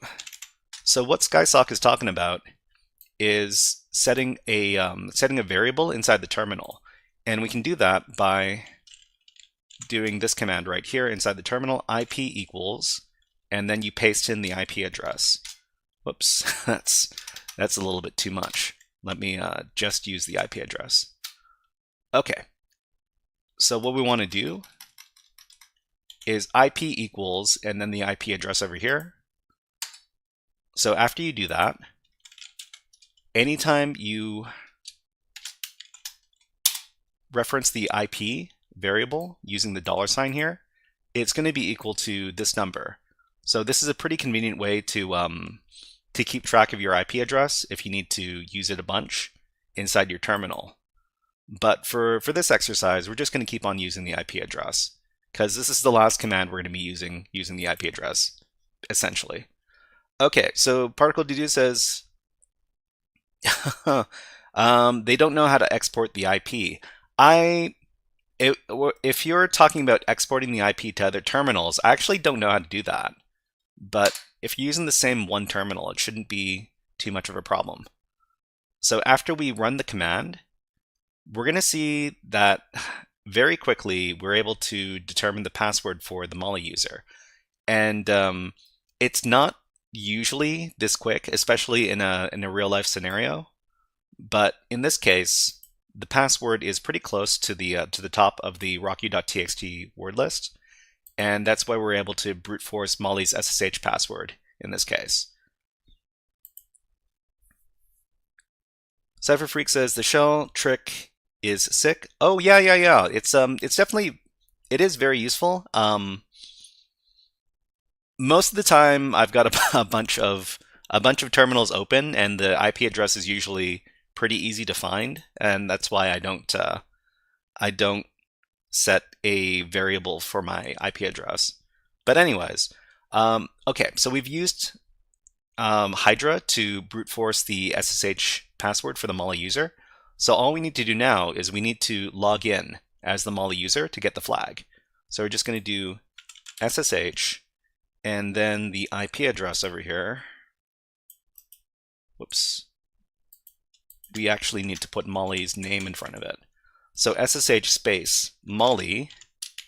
what SkySock is talking about is setting a variable inside the terminal. And we can do that by doing this command right here inside the terminal, IP equals, and then you paste in the IP address. Whoops, that's a little bit too much. Let me just use the IP address. Okay, so what we want to do is IP equals, and then the IP address over here. So after you do that, anytime you reference the IP variable using the $sign here, it's going to be equal to this number. So this is a pretty convenient way to keep track of your IP address if you need to use it a bunch inside your terminal. But for this exercise, we're just going to keep on using the IP address because this is the last command we're going to be using the IP address, essentially. Okay, so Particle Deduce says they don't know how to export the IP. If you're talking about exporting the IP to other terminals, I actually don't know how to do that. But if you're using the same one terminal, it shouldn't be too much of a problem. So after we run the command, we're going to see that very quickly we're able to determine the password for the Molly user. And it's not usually this quick, especially in a real life scenario. But in this case, the password is pretty close to the top of the rocku.txt word list, and that's why we're able to brute force Molly's SSH password in this case. Cypherfreak says the shell trick is sick. Oh yeah. It's definitely, it is very useful. Most of the time I've got a bunch of terminals open, and the IP address is usually pretty easy to find, and that's why I don't set a variable for my IP address. But anyways, okay, so we've used Hydra to brute force the SSH password for the Molly user. So all we need to do now is we need to log in as the Molly user to get the flag. So we're just going to do SSH and then the IP address over here. Whoops. We actually need to put Molly's name in front of it. So SSH space Molly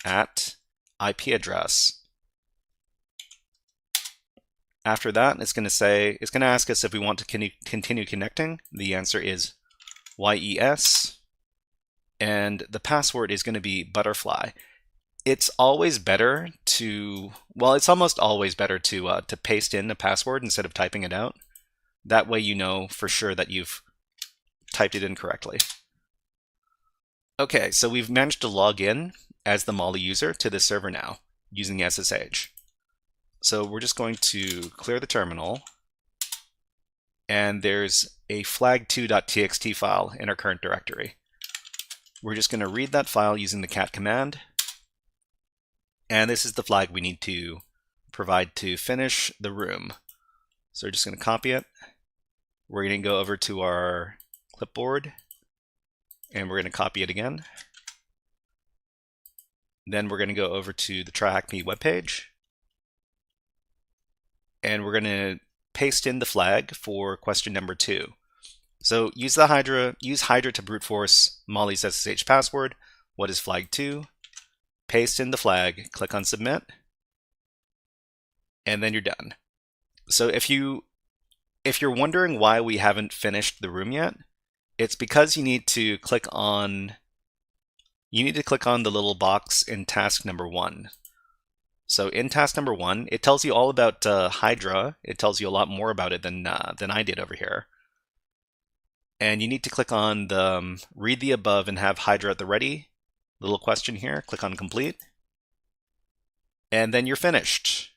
at IP address. After that, it's going to ask us if we want to continue connecting. The answer is yes, and the password is going to be butterfly. It's always better to, well, it's almost always better to paste in a password instead of typing it out. That way you know for sure that you've typed it in correctly. Okay, so we've managed to log in as the Molly user to this server now using SSH. So we're just going to clear the terminal, and there's a flag2.txt file in our current directory. We're just going to read that file using the cat command, and this is the flag we need to provide to finish the room. So we're just going to copy it. We're going to go over to our clipboard, and we're going to copy it again. Then we're going to go over to the Tryhackme webpage, and we're going to paste in the flag for question number 2. So use Hydra to brute force Molly's SSH password. What is flag 2? Paste in the flag, click on submit, and then you're done. So if you're wondering why we haven't finished the room yet, it's because you need to click on the little box in task number 1. So in task number 1, it tells you all about Hydra. It tells you a lot more about it than I did over here. And you need to click on the read the above and have Hydra at the ready little question here. Click on complete, and then you're finished.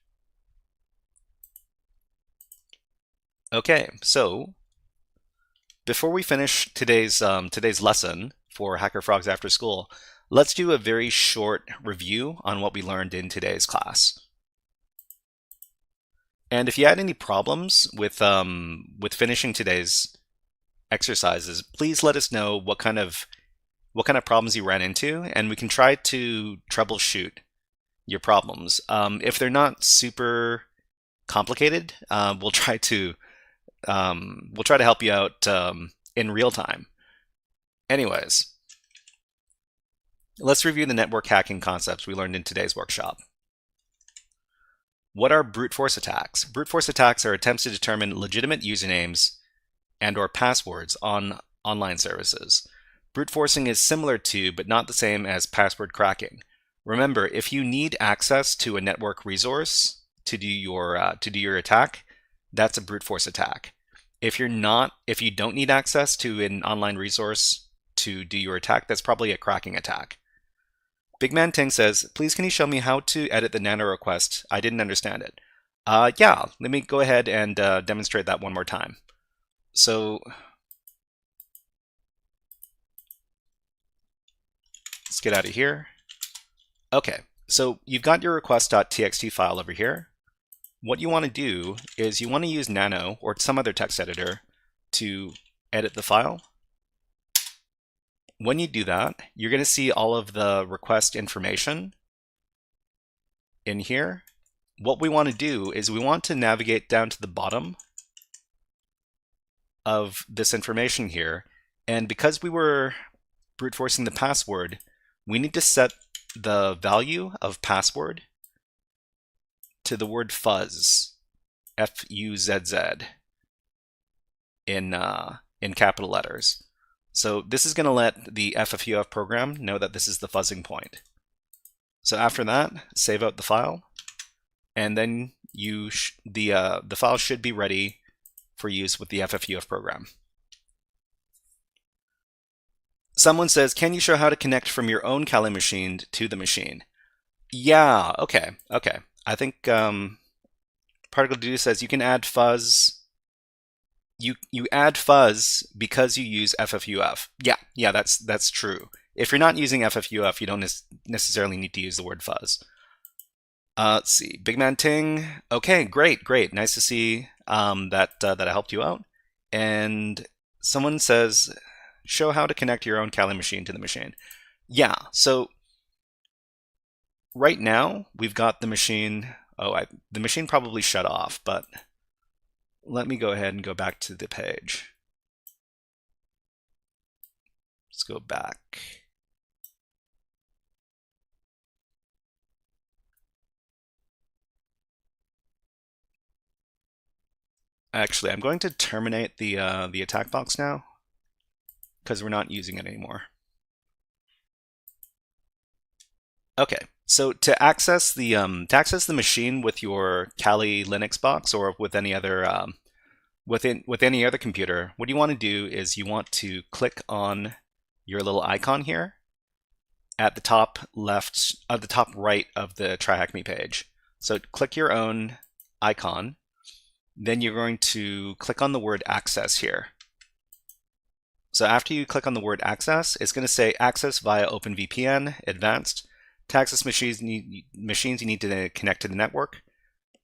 Okay, so before we finish today's lesson for HackerFrogs After School, let's do a very short review on what we learned in today's class. And if you had any problems with finishing today's exercises, please let us know what kind of problems you ran into, and we can try to troubleshoot your problems. If they're not super complicated, we'll try to help you out in real time. Anyways, let's review the network hacking concepts we learned in today's workshop. What are brute force attacks? Brute force attacks are attempts to determine legitimate usernames and/or passwords on online services. Brute forcing is similar to, but not the same as, password cracking. Remember, if you need access to a network resource to do your attack, that's a brute force attack. If you don't need access to an online resource to do your attack, that's probably a cracking attack. Big Man Ting says, please can you show me how to edit the nano request? I didn't understand it. Yeah, let me go ahead and demonstrate that one more time. So let's get out of here. Okay, so you've got your request.txt file over here. What you want to do is you want to use Nano or some other text editor to edit the file. When you do that, you're going to see all of the request information in here. What we want to do is we want to navigate down to the bottom of this information here. And because we were brute forcing the password, we need to set the value of password to the word fuzz, F-U-Z-Z, in capital letters. So this is going to let the FFUF program know that this is the fuzzing point. So after that, save out the file, and then the file should be ready for use with the FFUF program. Someone says, can you show how to connect from your own Kali machine to the machine? Yeah, okay. I think Particle Dude says you can add fuzz. You add fuzz because you use FFUF. Yeah, that's true. If you're not using FFUF, you don't necessarily need to use the word fuzz. Let's see, Big Man Ting. Okay, great. Nice to see that I helped you out. And someone says, show how to connect your own Kali machine to the machine. Yeah, so right now we've got the machine. The machine probably shut off, but let me go ahead and go back to the page. Let's go back. Actually, I'm going to terminate the attack box now because we're not using it anymore. Okay, so to access the machine with your Kali Linux box or with any other with any other computer, what you want to do is you want to click on your little icon here at the top left, at the top right of the Tryhackme page. So click your own icon. Then you're going to click on the word access here. So after you click on the word access, it's going to say access via OpenVPN, advanced. To access machines you need to connect to the network.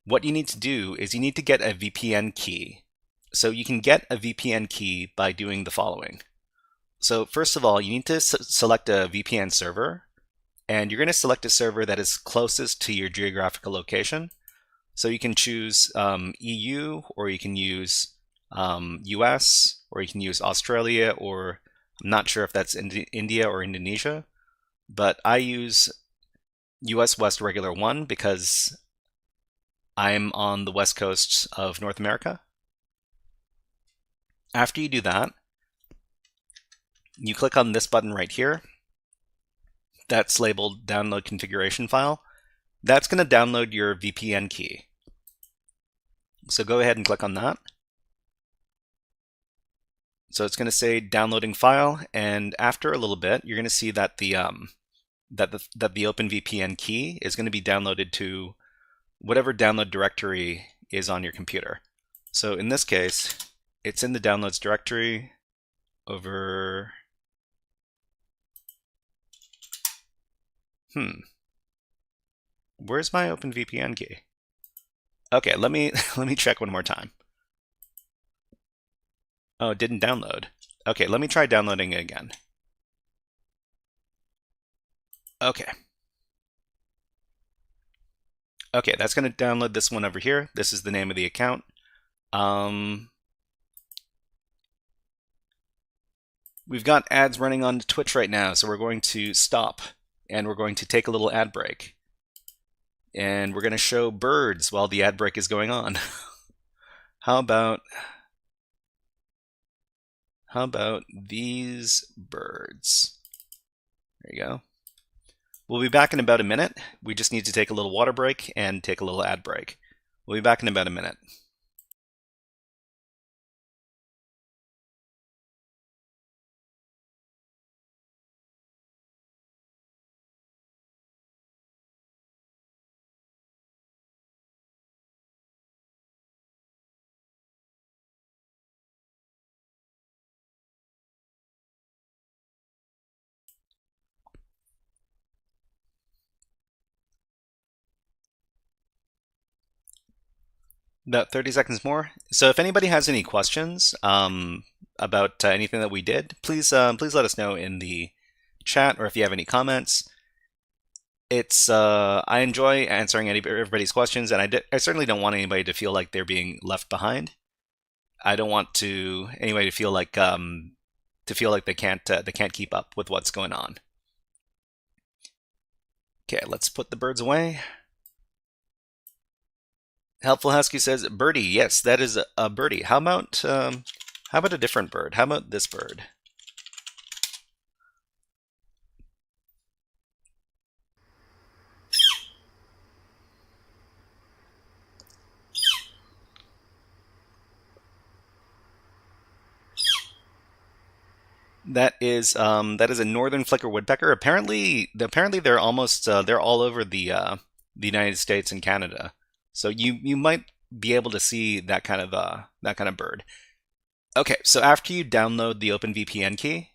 What you need to do is you need to get a VPN key. So you can get a VPN key by doing the following. So first of all, you need to select a VPN server, and you're going to select a server that is closest to your geographical location. So you can choose EU, or you can use US, or you can use Australia, or I'm not sure if that's India or Indonesia, but I use US West Regular 1 because I'm on the west coast of North America. After you do that, you click on this button right here. That's labeled Download Configuration File. That's going to download your VPN key. So go ahead and click on that. So it's going to say downloading file, and after a little bit, you're going to see that the OpenVPN key is going to be downloaded to whatever download directory is on your computer. So in this case, it's in the downloads directory over. Where's my OpenVPN key? Okay, let me check one more time. Oh, it didn't download. Okay, let me try downloading it again. Okay, that's going to download this one over here. This is the name of the account. We've got ads running on Twitch right now, so we're going to stop and we're going to take a little ad break. And we're going to show birds while the ad break is going on. How about these birds? There you go. We'll be back in about a minute. We just need to take a little water break and take a little ad break. We'll be back in about a minute. About 30 seconds more. So if anybody has any questions about anything that we did, please let us know in the chat, or if you have any comments. It's I enjoy answering everybody's questions, and I certainly don't want anybody to feel like they're being left behind. I don't want anybody to feel like they can't keep up with what's going on. Okay, let's put the birds away. Helpful Husky says, birdie. Yes, that is a birdie. How about a different bird? How about this bird? That is a northern flicker woodpecker. Apparently they're almost they're all over the United States and Canada. So you might be able to see that kind of bird. Okay, so after you download the OpenVPN key,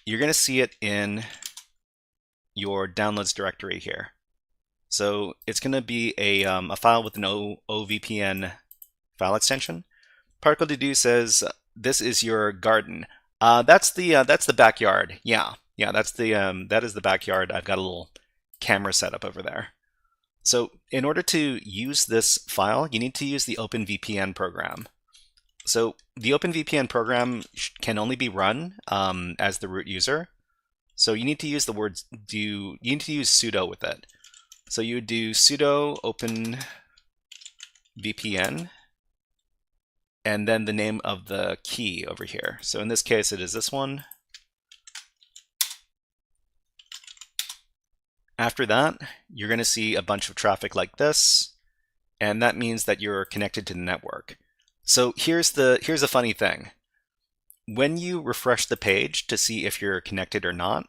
you're going to see it in your downloads directory here. So it's going to be a file with an OVPN file extension. Particle to do says this is your garden. That's the backyard. Yeah, that is the backyard. I've got a little camera set up over there. So in order to use this file, you need to use the OpenVPN program. So the OpenVPN program can only be run as the root user. So you need to use you need to use sudo with it. So you would do sudo OpenVPN and then the name of the key over here. So in this case, it is this one. After that, you're going to see a bunch of traffic like this, and that means that you're connected to the network. So here's a funny thing. When you refresh the page to see if you're connected or not,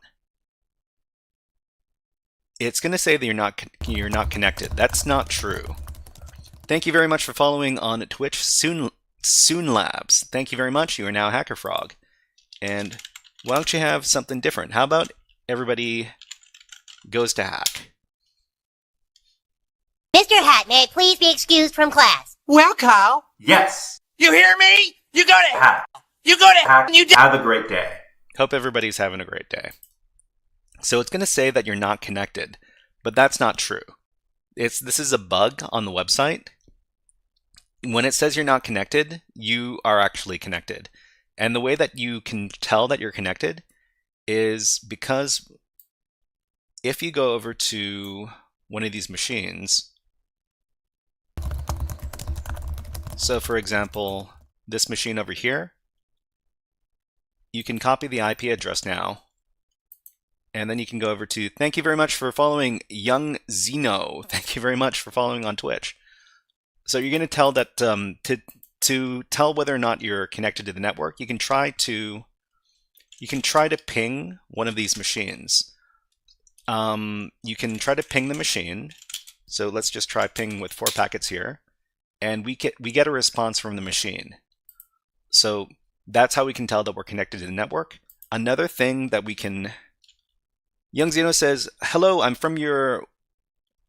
it's going to say that you're not connected. That's not true. Thank you very much for following on Twitch. Soon Labs. Thank you very much. You are now HackerFrog. And why don't you have something different? How about everybody goes to hack? Mr. Hat, may I please be excused from class? Well, Kyle. Yes. You hear me? You go to Hack. You go to Hack. You Have a great day. Hope everybody's having a great day. So it's going to say that you're not connected, but that's not true. This is a bug on the website. When it says you're not connected, you are actually connected. And the way that you can tell that you're connected is because if you go over to one of these machines, so for example, this machine over here, you can copy the IP address now, and then you can go over to, thank you very much for following Young Zeno. Thank you very much for following on Twitch. So you're going to tell that to tell whether or not you're connected to the network, you can try to ping one of these machines. You can try to ping the machine. So let's just try ping with 4 packets here, and we get a response from the machine. So that's how we can tell that we're connected to the network. Another thing that we can, Young Zeno says, hello, I'm from your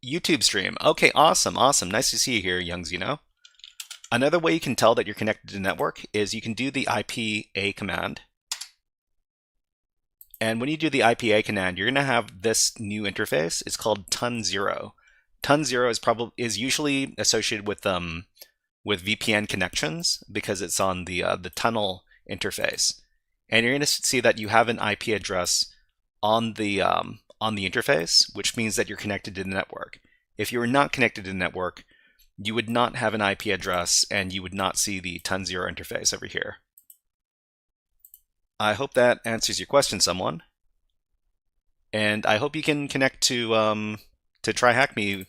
YouTube stream. Okay, awesome. Nice to see you here, Young Zeno. Another way you can tell that you're connected to the network is you can do the IPA command. And when you do the IPA command, you're going to have this new interface. It's called ton0. Ton0 is usually associated with VPN connections because it's on the tunnel interface. And you're going to see that you have an IP address on the interface, which means that you're connected to the network. If you were not connected to the network, you would not have an IP address and you would not see the ton0 interface over here. I hope that answers your question, someone. And I hope you can connect to Tryhackme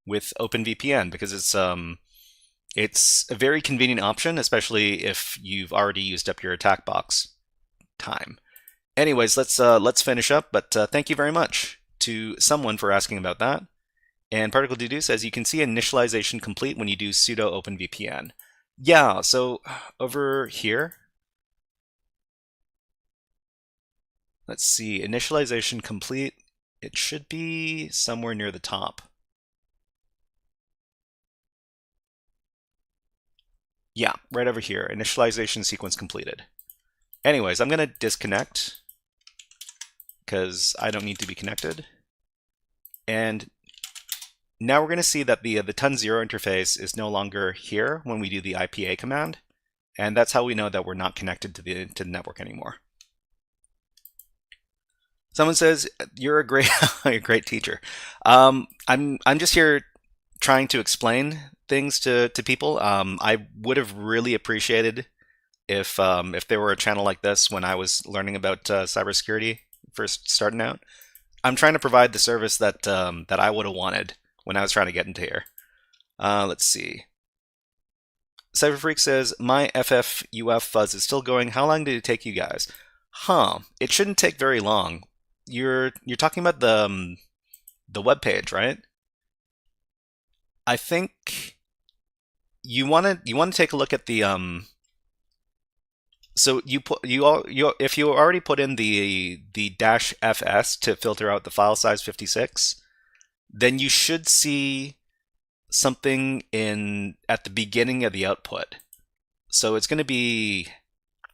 with OpenVPN, because it's a very convenient option, especially if you've already used up your attack box time. Anyways, let's finish up, but thank you very much to someone for asking about that. And Particle Doodoo says you can see initialization complete when you do sudo OpenVPN. Yeah, so over here, let's see, initialization complete. It should be somewhere near the top. Yeah, right over here, initialization sequence completed. Anyways, I'm going to disconnect because I don't need to be connected. And now we're going to see that the ton0 interface is no longer here when we do the IPA command. And that's how we know that we're not connected to the network anymore. Someone says, you're a great, a great teacher. I'm just here trying to explain things to people. I would have really appreciated if there were a channel like this when I was learning about cybersecurity first starting out. I'm trying to provide the service that I would have wanted when I was trying to get into here. Let's see. Cyberfreak says, my FFUF fuzz is still going. How long did it take you guys? Huh. It shouldn't take very long. You're talking about the web page, right? I think you want to take a look at the so if you already put in the -fs to filter out the file size 56, then you should see something at the beginning of the output. So it's going to be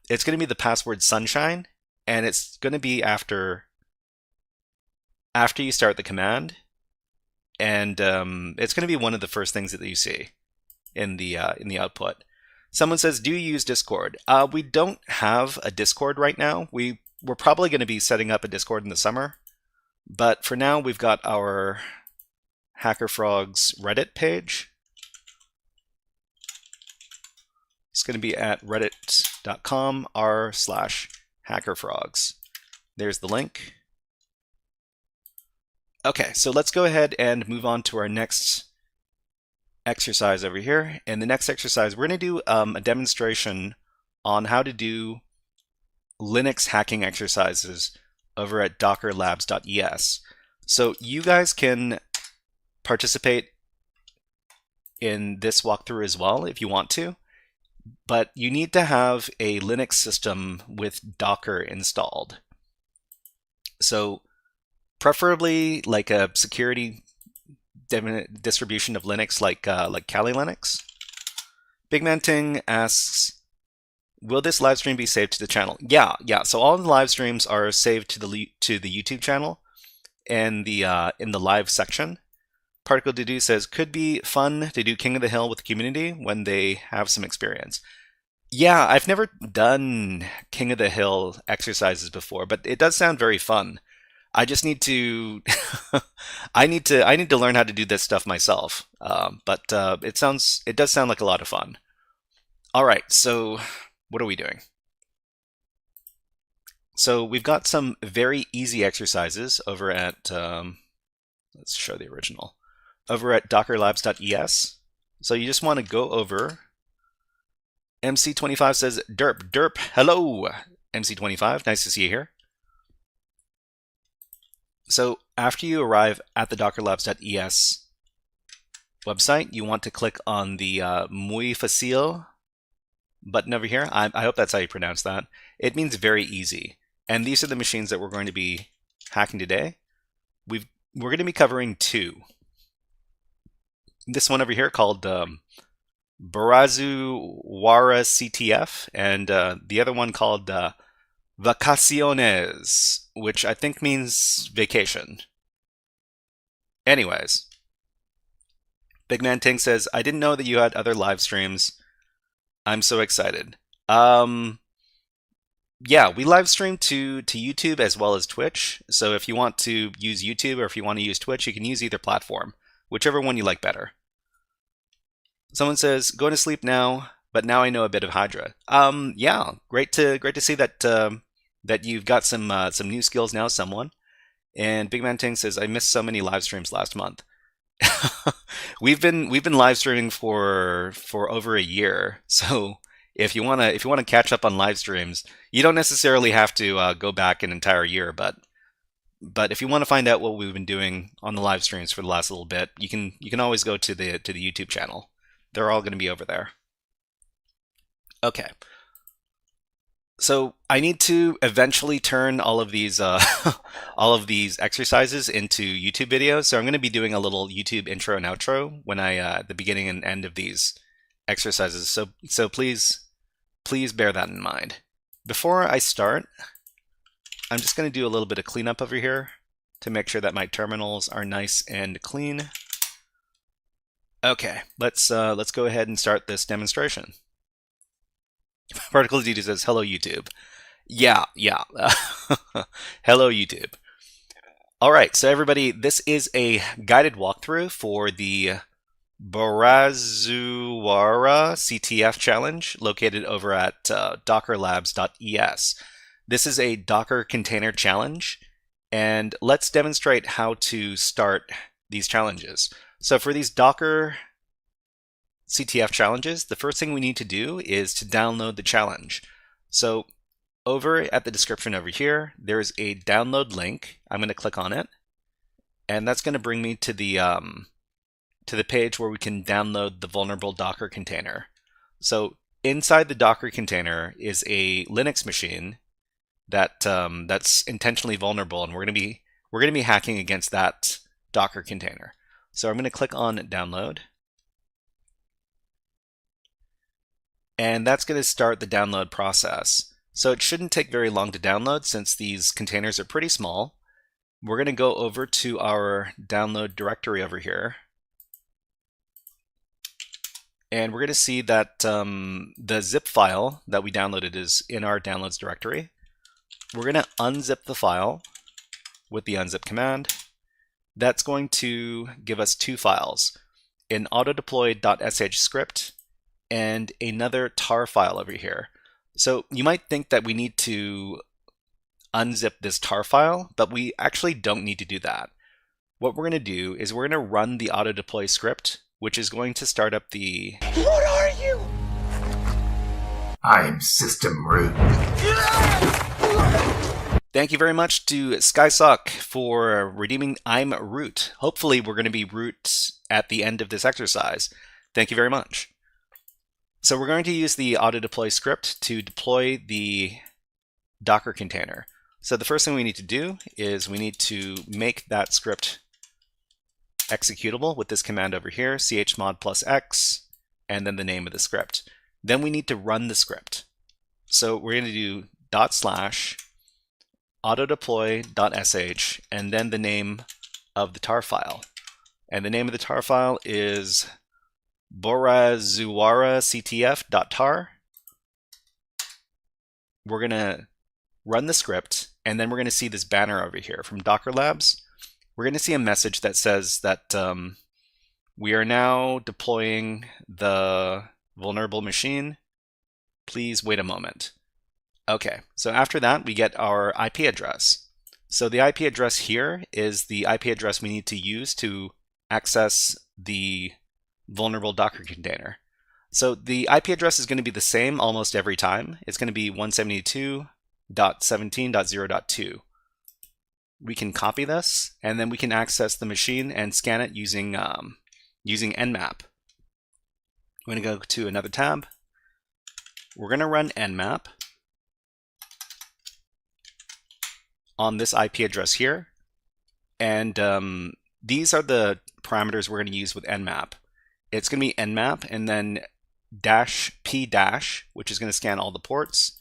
the password sunshine, and it's going to be after you start the command, and it's going to be one of the first things that you see in the output. Someone says, do you use Discord? We don't have a Discord right now. We're probably going to be setting up a Discord in the summer, but for now we've got our HackerFrogs Reddit page. It's going to be at reddit.com/HackerFrogs. There's the link. Okay, so let's go ahead and move on to our next exercise over here. In the next exercise, we're going to do a demonstration on how to do Linux hacking exercises over at dockerlabs.es. So you guys can participate in this walkthrough as well if you want to, but you need to have a Linux system with Docker installed. So preferably like a security distribution of Linux like Kali Linux. Bigman Ting asks, will this live stream be saved to the channel? Yeah. So all the live streams are saved to the YouTube channel and in the live section. Particle Dudu says, could be fun to do King of the Hill with the community when they have some experience. Yeah, I've never done King of the Hill exercises before, but it does sound very fun. I just need to I need to learn how to do this stuff myself. But it does sound like a lot of fun. All right, so what are we doing? So we've got some very easy exercises over at let's show the original. Over at dockerlabs.es. So you just want to go over. MC25 says, derp, hello, MC25, nice to see you here. So after you arrive at the dockerlabs.es website, you want to click on the Muy Fácil button over here. I hope that's how you pronounce that. It means very easy. And these are the machines that we're going to be hacking today. We're going to be covering two. This one over here called Barazu Wara CTF, and the other one called Vacaciones, which I think means vacation. Anyways, Big Man Ting says, I didn't know that you had other live streams. I'm so excited. Yeah, we live stream to YouTube as well as Twitch. So if you want to use YouTube or if you want to use Twitch, you can use either platform. Whichever one you like better. Someone says, going to sleep now, but now I know a bit of Hydra. Yeah, great to see that that you've got some new skills now, someone. And Big Man Ting says, I missed so many live streams last month. we've been live streaming for over a year. So if you wanna catch up on live streams, you don't necessarily have to go back an entire year, but if you want to find out what we've been doing on the live streams for the last little bit, you can always go to the YouTube channel. They're all going to be over there. Okay. So I need to eventually turn all of these exercises into YouTube videos. So I'm going to be doing a little YouTube intro and outro when at the beginning and end of these exercises. So please bear that in mind. Before I start, I'm just going to do a little bit of cleanup over here to make sure that my terminals are nice and clean. Okay, let's go ahead and start this demonstration. Particle DD says, hello, YouTube. Yeah. Hello, YouTube. All right, so everybody, this is a guided walkthrough for the Barazuwara CTF challenge located over at dockerlabs.es. This is a Docker container challenge, and let's demonstrate how to start these challenges. So for these Docker CTF challenges, the first thing we need to do is to download the challenge. So over at the description over here, there's a download link. I'm going to click on it, and that's going to bring me to the page where we can download the vulnerable Docker container. So inside the Docker container is a Linux machine that that's intentionally vulnerable, and we're going to be hacking against that Docker container. So I'm going to click on download, and that's going to start the download process. So it shouldn't take very long to download since these containers are pretty small. We're going to go over to our download directory over here, and we're going to see that the zip file that we downloaded is in our downloads directory. We're going to unzip the file with the unzip command. That's going to give us two files, an autodeploy.sh script and another tar file over here. So you might think that we need to unzip this tar file, but we actually don't need to do that. What we're going to do is we're going to run the autodeploy script, which is going to start up the... What are you? I'm system root. Thank you very much to SkySock for redeeming I'm root. Hopefully we're going to be root at the end of this exercise. Thank you very much. So we're going to use the autodeploy script to deploy the Docker container. So the first thing we need to do is we need to make that script executable with this command over here, chmod +x, and then the name of the script. Then we need to run the script. So we're going to do /autodeploy.sh and then the name of the tar file. And the name of the tar file is borazuwaractf.tar. We're going to run the script, and then we're going to see this banner over here from Docker Labs. We're going to see a message that says that we are now deploying the vulnerable machine. Please wait a moment. Okay, so after that, we get our IP address. So the IP address here is the IP address we need to use to access the vulnerable Docker container. So the IP address is going to be the same almost every time. It's going to be 172.17.0.2. We can copy this, and then we can access the machine and scan it using Nmap. I'm going to go to another tab. We're going to run Nmap on this IP address here, and these are the parameters we're going to use with Nmap. It's going to be Nmap and then -p-, which is going to scan all the ports.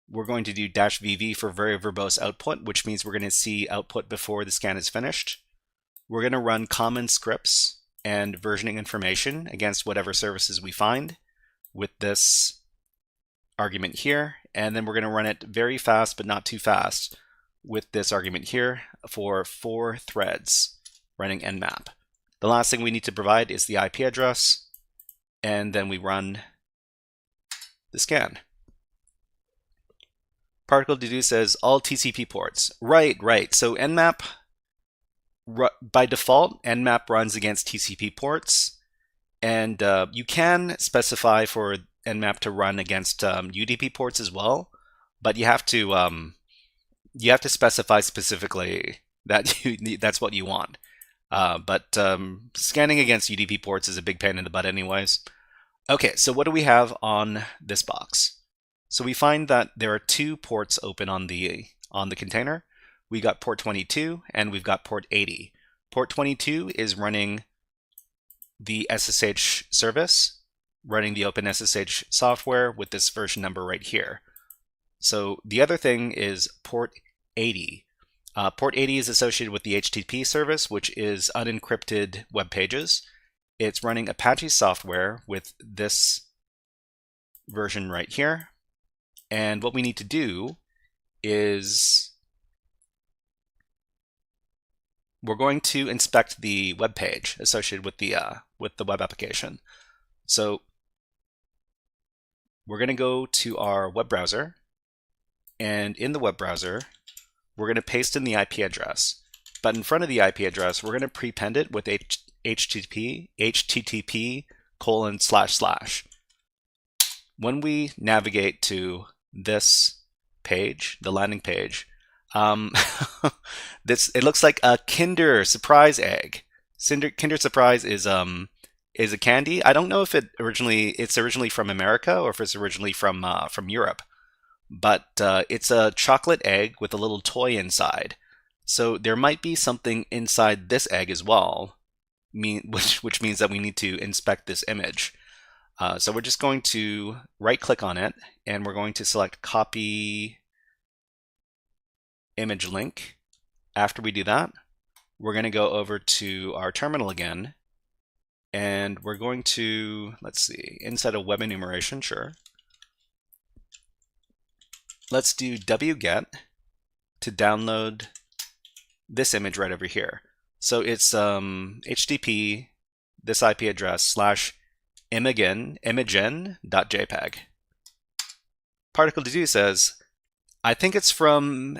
We're going to do -vv for very verbose output, which means we're going to see output before the scan is finished. We're going to run common scripts and versioning information against whatever services we find with this argument here, and then we're going to run it very fast but not too fast with this argument here for 4 threads running Nmap. The last thing we need to provide is the IP address, and then we run the scan. Particle deduce says all TCP ports. Right. So Nmap, by default, Nmap runs against TCP ports, and you can specify for Nmap to run against UDP ports as well, but you have to specify specifically that that's what you want. But scanning against UDP ports is a big pain in the butt anyways. Okay, so what do we have on this box? So we find that there are 2 ports open on the container. We got port 22 and we've got port 80. Port 22 is running the SSH service, running the OpenSSH software with this version number right here. So the other thing is port 80. Port 80 is associated with the HTTP service, which is unencrypted web pages. It's running Apache software with this version right here. And what we need to do is we're going to inspect the web page associated with the web application. So we're going to go to our web browser, and in the web browser, we're going to paste in the IP address. But in front of the IP address, we're going to prepend it with HTTP // When we navigate to this page, the landing page, it looks like a Kinder Surprise egg. Kinder Surprise is a candy. I don't know if it's originally from America or if it's originally from Europe, but it's a chocolate egg with a little toy inside. So there might be something inside this egg as well, which means that we need to inspect this image. So we're just going to right-click on it, and we're going to select Copy Image Link. After we do that, we're going to go over to our terminal again, and we're going to, let's see, inside of web enumeration, sure. Let's do wget to download this image right over here. So it's HTTP, this IP address, /imagen.jpg. Particle to do says, I think it's from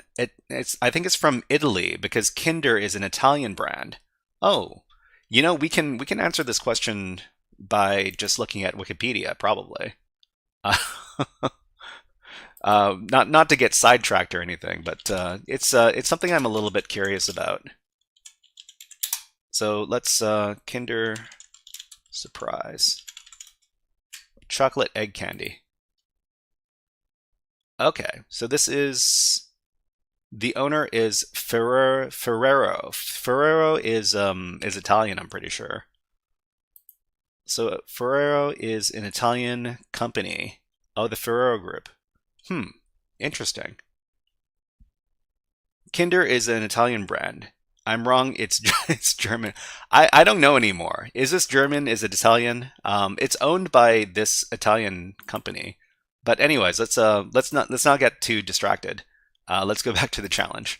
Italy because Kinder is an Italian brand. Oh, we can answer this question by just looking at Wikipedia, probably. Not to get sidetracked or anything, but it's something I'm a little bit curious about. So let's Kinder Surprise chocolate egg candy. Okay, so this is, the owner is Ferrero. Ferrero is Italian, I'm pretty sure. So Ferrero is an Italian company. Oh, the Ferrero Group. Interesting. Kinder is an Italian brand. I'm wrong. It's German. I don't know anymore. Is this German? Is it Italian? It's owned by this Italian company. But anyways, let's not get too distracted. Let's go back to the challenge.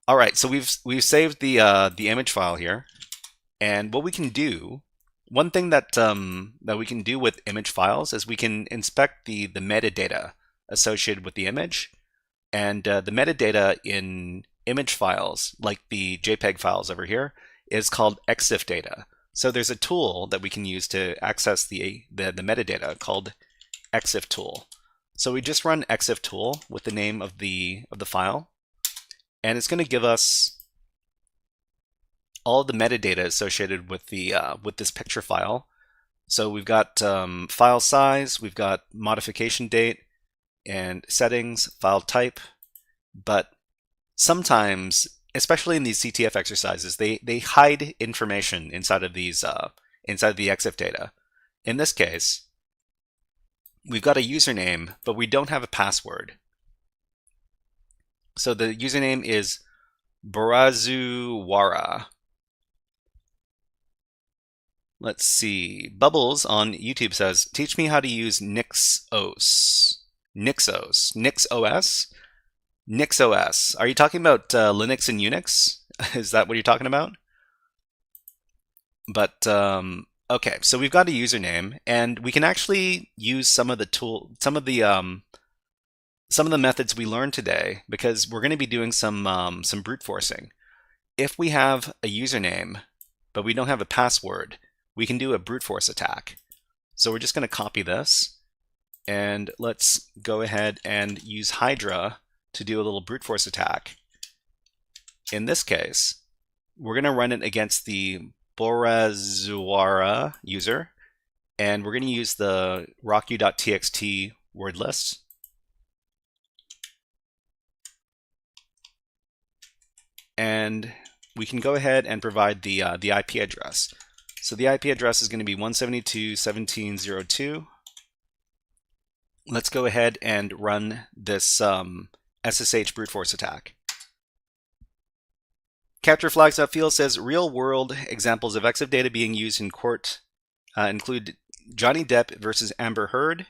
All right. So we've saved the image file here, and what we can do. One thing that we can do with image files is we can inspect the metadata associated with the image, and the metadata in image files, like the JPEG files over here, is called EXIF data. So there's a tool that we can use to access the metadata called EXIF tool. So we just run EXIF tool with the name of the file, and it's going to give us all the metadata associated with this picture file. So we've got file size, we've got modification date, and settings, file type. But sometimes, especially in these CTF exercises, they hide information inside of these inside the EXIF data. In this case, we've got a username, but we don't have a password. So the username is Borazuwara. Let's see. Bubbles on YouTube says, teach me how to use NixOS. NixOS? NixOS. Are you talking about Linux and Unix? Is that what you're talking about? But okay, so we've got a username, and we can actually use some of the methods we learned today, because we're going to be doing some brute forcing. If we have a username, but we don't have a password, we can do a brute force attack. So we're just going to copy this, and let's go ahead and use Hydra to do a little brute force attack. In this case, we're going to run it against the Borazuwara user, and we're going to use the rocku.txt word list. And we can go ahead and provide the IP address. So the IP address is going to be 172.17.02. Let's go ahead and run this SSH brute force attack. CaptureFlags.field says real-world examples of EXIF data being used in court include Johnny Depp versus Amber Heard.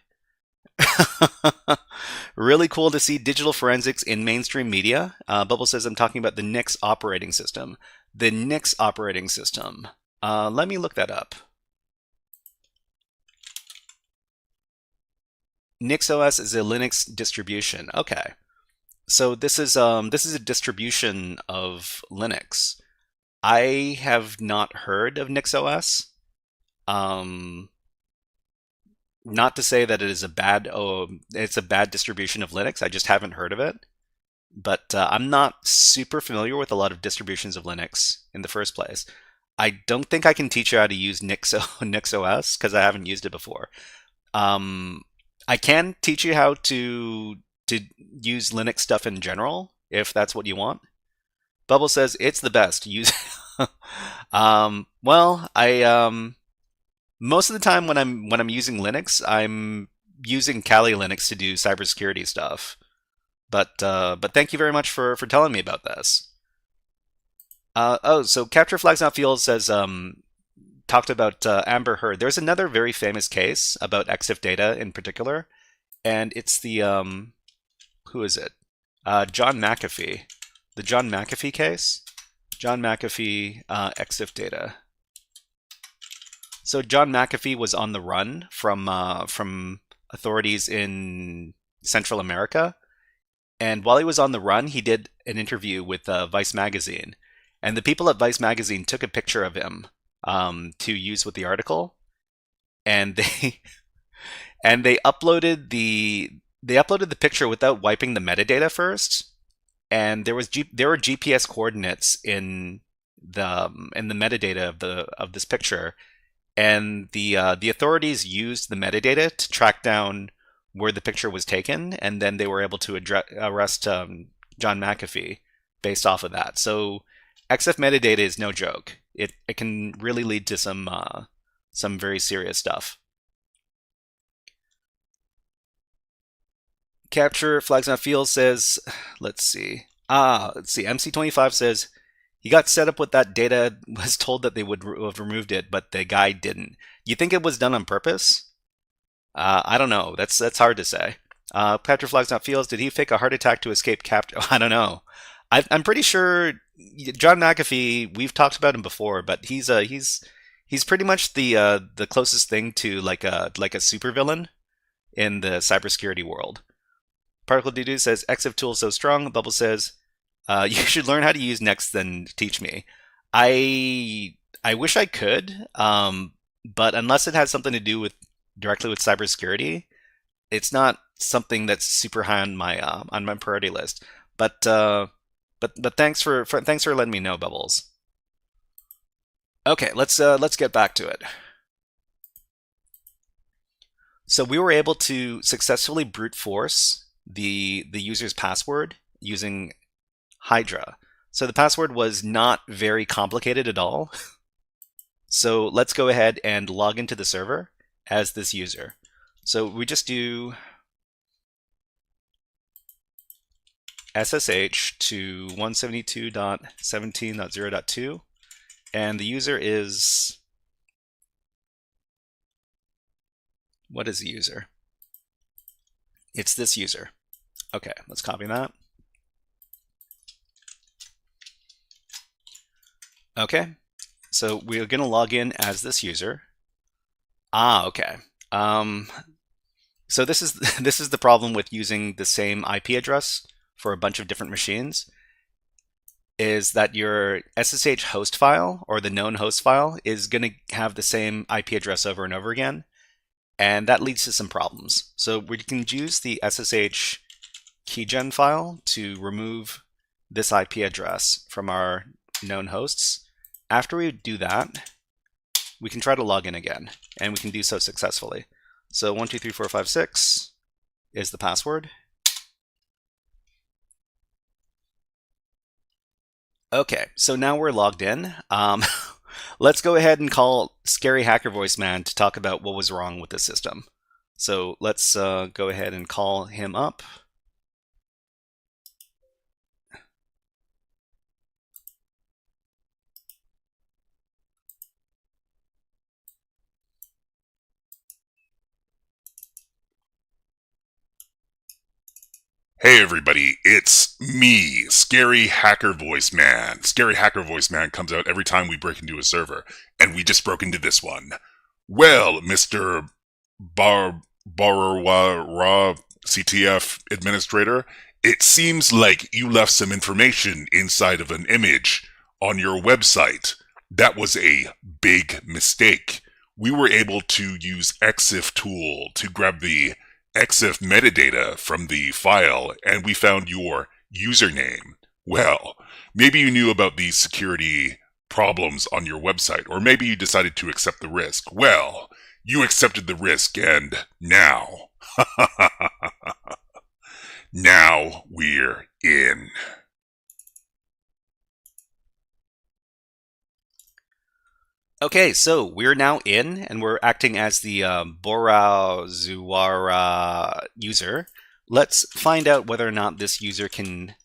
Really cool to see digital forensics in mainstream media. Bubble says I'm talking about the Nix operating system. The Nix operating system. Let me look that up. NixOS is a Linux distribution. Okay, so this is a distribution of Linux. I have not heard of NixOS. not to say that it is a bad, it's a bad distribution of Linux. I just haven't heard of it. But I'm not super familiar with a lot of distributions of Linux in the first place. I don't think I can teach you how to use NixOS because I haven't used it before. I can teach you how to use Linux stuff in general if that's what you want. Bubble says it's the best. Use. Well, I most of the time when I'm using Linux, I'm using Kali Linux to do cybersecurity stuff. But thank you very much for telling me about this. So Capture Flags Not Fields says talked about Amber Heard. There's another very famous case about EXIF data in particular, and it's the who is it? John McAfee. The John McAfee case. John McAfee EXIF data. So John McAfee was on the run from authorities in Central America, and while he was on the run, he did an interview with Vice magazine, and the people at Vice magazine took a picture of him to use with the article, and they uploaded the picture without wiping the metadata first, and there were GPS coordinates in the metadata of this picture. And the authorities used the metadata to track down where the picture was taken, and then they were able to arrest John McAfee based off of that. So EXIF metadata is no joke. It can really lead to some very serious stuff. Capture Flags Not Fields says, let's see. MC25 says, he got set up with that data, was told that they would have removed it, but the guy didn't. You think it was done on purpose? I don't know. That's hard to say. Capture Flags Not Fields, did he fake a heart attack to escape capture? I don't know. I'm pretty sure John McAfee, we've talked about him before, but he's pretty much the closest thing to like a supervillain in the cybersecurity world. Particle Doo says, EXIF tool so strong. Bubble says, you should learn how to use Next, then teach me. I wish I could, but unless it has something to do directly with cybersecurity, it's not something that's super high on my priority list. But thanks for letting me know, Bubbles. Okay, let's get back to it. So we were able to successfully brute force the user's password using Hydra. So the password was not very complicated at all. So let's go ahead and log into the server as this user. So we just do SSH to 172.17.0.2, and the user is, what is the user? It's this user. Okay, let's copy that. Okay, so we're going to log in as this user. Okay. So this is the problem with using the same IP address for a bunch of different machines, is that your SSH host file or the known host file is going to have the same IP address over and over again, and that leads to some problems. So we can use the SSH keygen file to remove this IP address from our known hosts. After we do that, we can try to log in again, and we can do so successfully. So 123456 is the password. Okay, so now we're logged in. Let's go ahead and call Scary Hacker Voice Man to talk about what was wrong with the system. So let's go ahead and call him up. Hey everybody, it's me, Scary Hacker Voice Man. Scary Hacker Voice Man comes out every time we break into a server, and we just broke into this one. Well, Mr. Barwara CTF Administrator, it seems like you left some information inside of an image on your website. That was a big mistake. we were able to use exif tool to grab the exif metadata from the file, and we found your username. Well, maybe you knew about these security problems on your website, or maybe you decided to accept the risk. Well, you accepted the risk, and now, now we're in. Okay, so we're now in, and we're acting as the Borazuara user. Let's find out whether or not this user can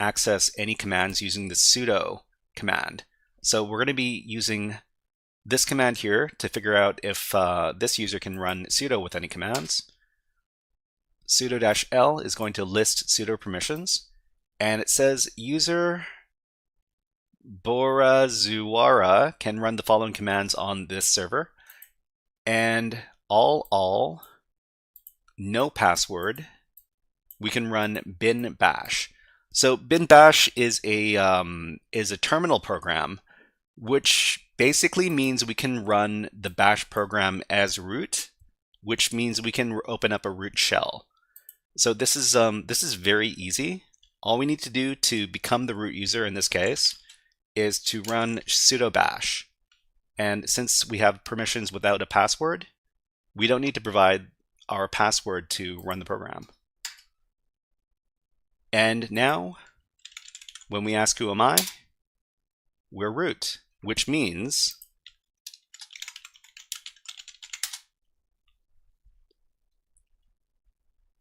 access any commands using the sudo command. So we're going to be using this command here to figure out if this user can run sudo with any commands. Sudo-L is going to list sudo permissions, and it says user Borazuara can run the following commands on this server, and all, no password, we can run bin bash. So bin bash is a terminal program, which basically means we can run the bash program as root, which means we can open up a root shell. So this is very easy. All we need to do to become the root user in this case is to run sudo bash. And since we have permissions without a password, we don't need to provide our password to run the program. And now, when we ask who am I, we're root, which means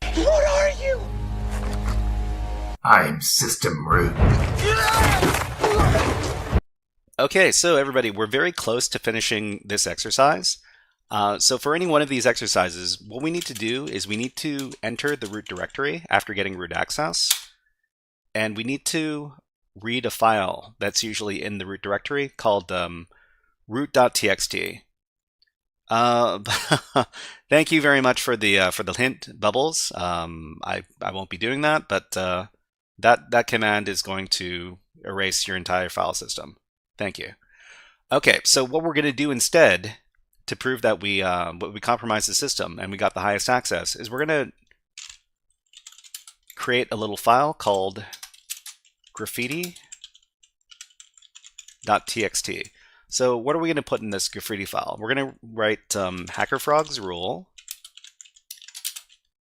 What are you? I'm system root. okay, so everybody, we're very close to finishing this exercise. So for any one of these exercises, what we need to do is we need to enter the root directory after getting root access, and we need to read a file that's usually in the root directory called root.txt. Thank you very much for the hint, Bubbles. I won't be doing that, but that command is going to erase your entire file system. Thank you. Okay, so what we're going to do instead to prove that we compromised the system and we got the highest access is we're going to create a little file called graffiti.txt. So what are we going to put in this graffiti file? We're going to write HackerFrogs rule,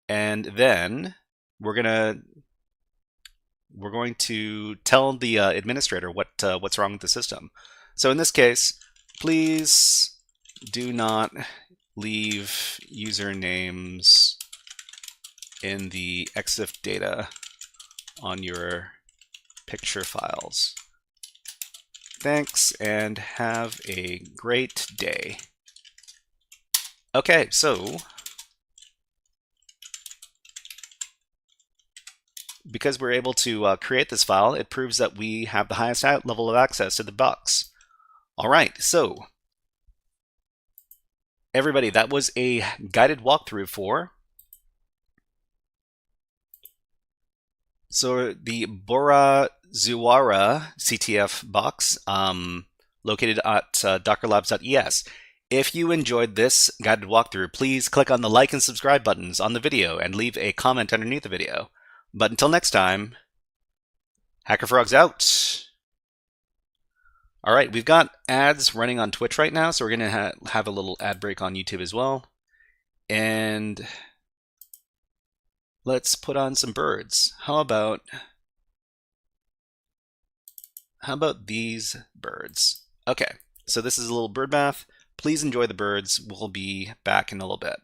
and then we're going to tell the administrator what's wrong with the system. So in this case, please do not leave usernames in the exif data on your picture files. Thanks, and have a great day. Okay, so because we're able to create this file, it proves that we have the highest level of access to the box. All right, so everybody, that was a guided walkthrough for the Borazuara CTF box located at dockerlabs.es. If you enjoyed this guided walkthrough, please click on the like and subscribe buttons on the video and leave a comment underneath the video. But until next time, HackerFrogs out. All right, we've got ads running on Twitch right now, so we're going to have a little ad break on YouTube as well. And let's put on some birds. How about these birds? Okay, so this is a little bird bath. Please enjoy the birds. We'll be back in a little bit,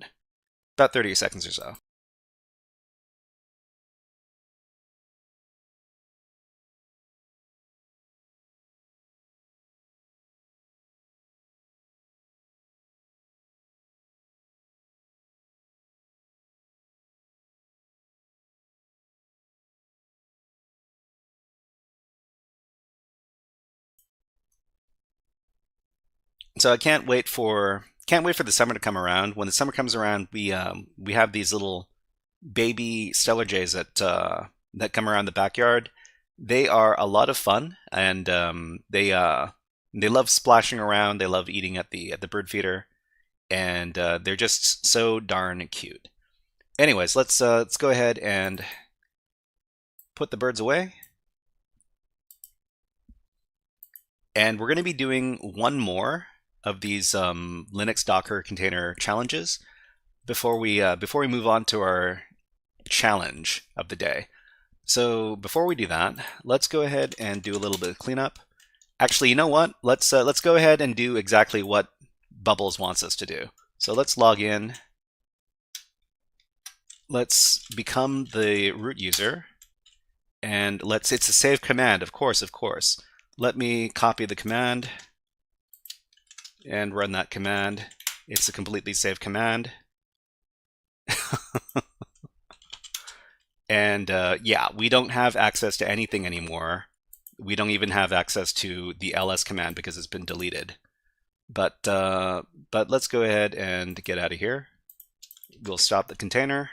about 30 seconds or so. So I can't wait for the summer to come around. When the summer comes around, we have these little baby stellar jays that come around the backyard. They are a lot of fun, and they love splashing around. They love eating at the bird feeder, and they're just so darn cute. Anyways, let's go ahead and put the birds away. And we're going to be doing one more of these Linux Docker container challenges before we move on to our challenge of the day. So before we do that, let's go ahead and do a little bit of cleanup. Actually, you know what? Let's go ahead and do exactly what Bubbles wants us to do. So let's log in. Let's become the root user, and it's a save command, of course. Let me copy the command and run that command. It's a completely saved command. And yeah, we don't have access to anything anymore. We don't even have access to the ls command because it's been deleted. But let's go ahead and get out of here. We'll stop the container.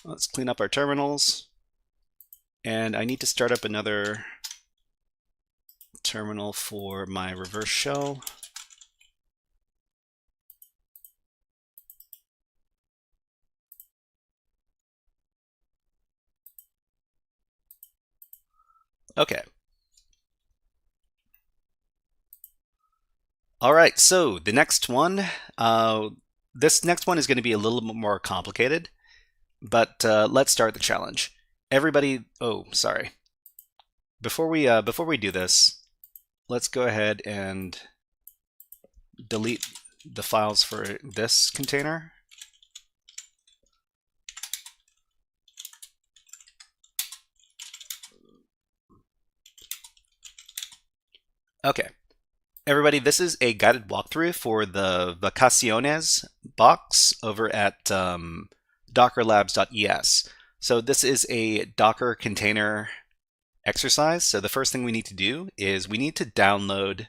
Let's clean up our terminals. And I need to start up another terminal for my reverse shell. Okay. All right, so the next one, this next one is going to be a little bit more complicated, but let's start the challenge. Everybody, oh, sorry. Before we do this, let's go ahead and delete the files for this container. Okay. Everybody, this is a guided walkthrough for the Vacaciones box over at dockerlabs.es. So this is a Docker container exercise. So the first thing we need to do is we need to download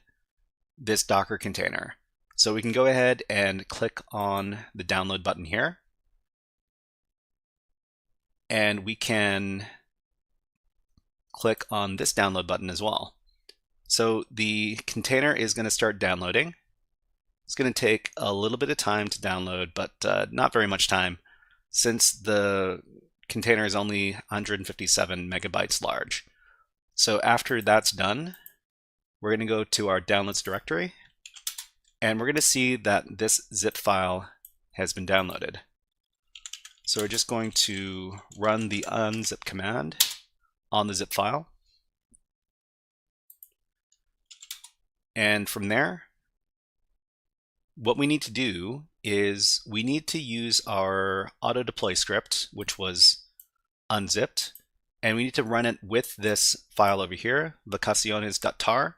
this Docker container. So we can go ahead and click on the download button here. And we can click on this download button as well. So the container is going to start downloading. It's going to take a little bit of time to download, but not very much time since the container is only 157 megabytes large. So after that's done, we're going to go to our downloads directory, and we're going to see that this zip file has been downloaded. So we're just going to run the unzip command on the zip file. And from there, what we need to do is we need to use our auto deploy script, which was unzipped, and we need to run it with this file over here, vacaciones.tar.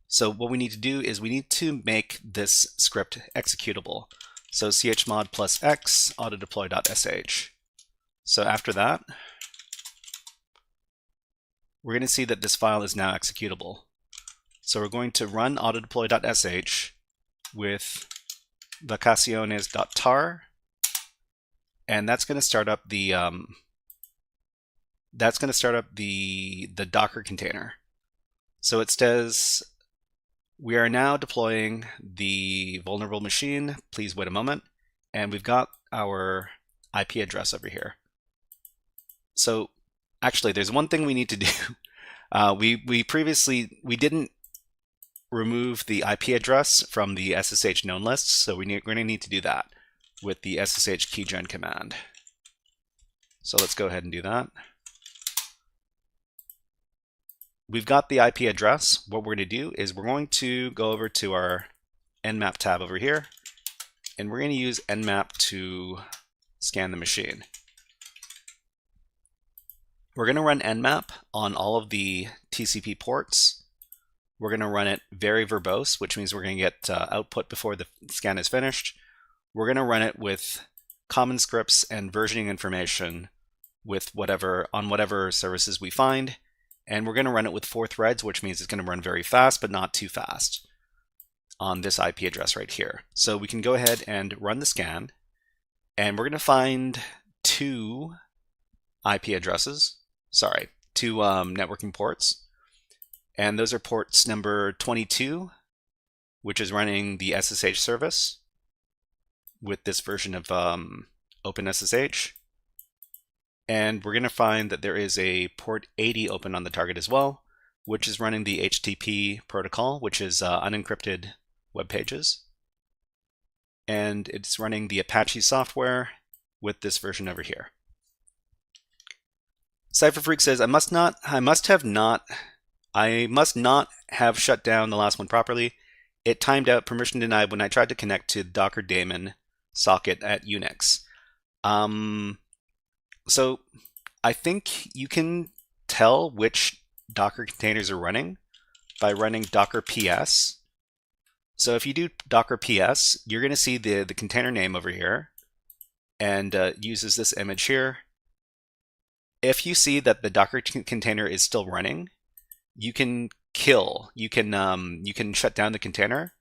So what we need to do is we need to make this script executable. So chmod +x autodeploy.sh. So after that, we're going to see that this file is now executable. So we're going to run autodeploy.sh with vacaciones.tar, and that's going to start up the Docker container. So it says we are now deploying the vulnerable machine. Please wait a moment, and we've got our IP address over here. So actually, there's one thing we need to do. We didn't remove the IP address from the SSH known lists, so we're going to need to do that with the SSH keygen command. So let's go ahead and do that. We've got the IP address. What we're going to do is we're going to go over to our nmap tab over here, and we're going to use nmap to scan the machine. We're going to run nmap on all of the TCP ports. We're going to run it very verbose, which means we're going to get output before the scan is finished. We're going to run it with common scripts and versioning information with whatever services we find. And we're going to run it with 4 threads, which means it's going to run very fast, but not too fast on this IP address right here. So we can go ahead and run the scan, and we're going to find 2 IP addresses. Sorry, 2 networking ports. And those are ports number 22, which is running the SSH service with this version of OpenSSH. And we're going to find that there is a port 80 open on the target as well, which is running the HTTP protocol, which is unencrypted web pages. And it's running the Apache software with this version over here. CypherFreak says, I must not have shut down the last one properly. It timed out, permission denied when I tried to connect to the Docker daemon socket at Unix. So I think you can tell which Docker containers are running by running docker ps. So if you do docker ps, you're going to see the container name over here, and uses this image here. If you see that the Docker container is still running, you can shut down the container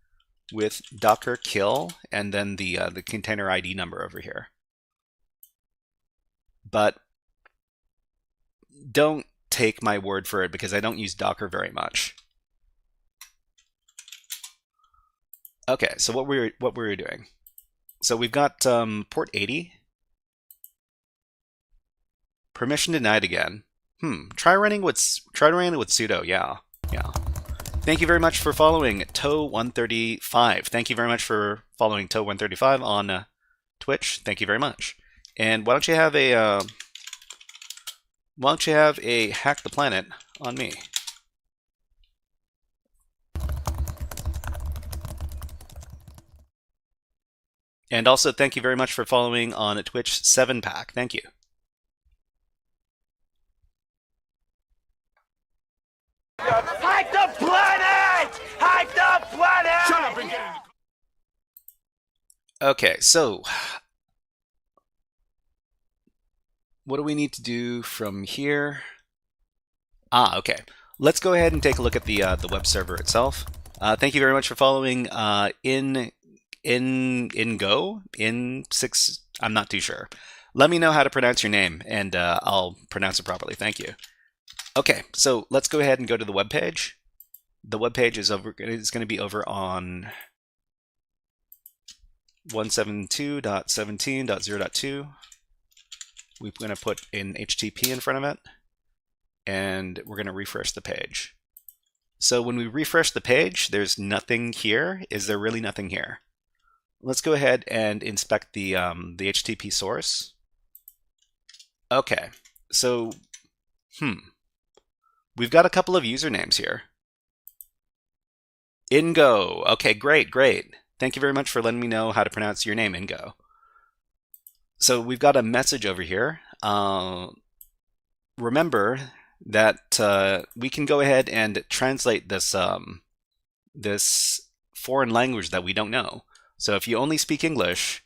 with docker kill and then the container ID number over here. But don't take my word for it because I don't use Docker very much. Okay, so what we were doing. So we've got port 80. Permission denied again. Try running with sudo. Yeah. Thank you very much for following Toe135. Thank you very much for following Toe135 on Twitch. Thank you very much. And why don't you have a hack the planet on me? And also thank you very much for following on Twitch 7pack. Thank you. Hack the planet! Hack the planet! Shut up and get in the... Okay, so what do we need to do from here? Okay. Let's go ahead and take a look at the web server itself. Thank you very much for following in 6. I'm not too sure. Let me know how to pronounce your name, and I'll pronounce it properly. Thank you. Okay, so let's go ahead and go to the web page. The web page is going to be over on 172.17.0.2. We're going to put an HTTP in front of it, and we're going to refresh the page. So when we refresh the page, there's nothing here. Is there really nothing here? Let's go ahead and inspect the HTTP source. Okay, so we've got a couple of usernames here. Ingo. Okay, great. Thank you very much for letting me know how to pronounce your name, Ingo. So we've got a message over here. Remember that we can go ahead and translate this this foreign language that we don't know. So if you only speak English,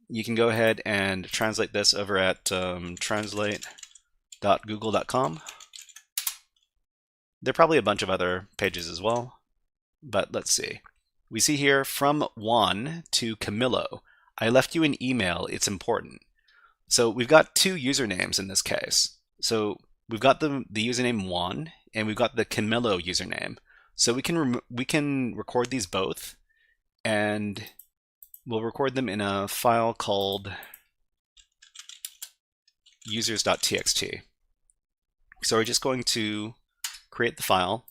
you can go ahead and translate this over at translate.google.com. There are probably a bunch of other pages as well, but let's see. We see here, from Juan to Camilo. I left you an email, it's important. So we've got 2 usernames in this case. So we've got the username Juan, and we've got the Camilo username. So we can record these both, and we'll record them in a file called users.txt. So we're just going to create the file.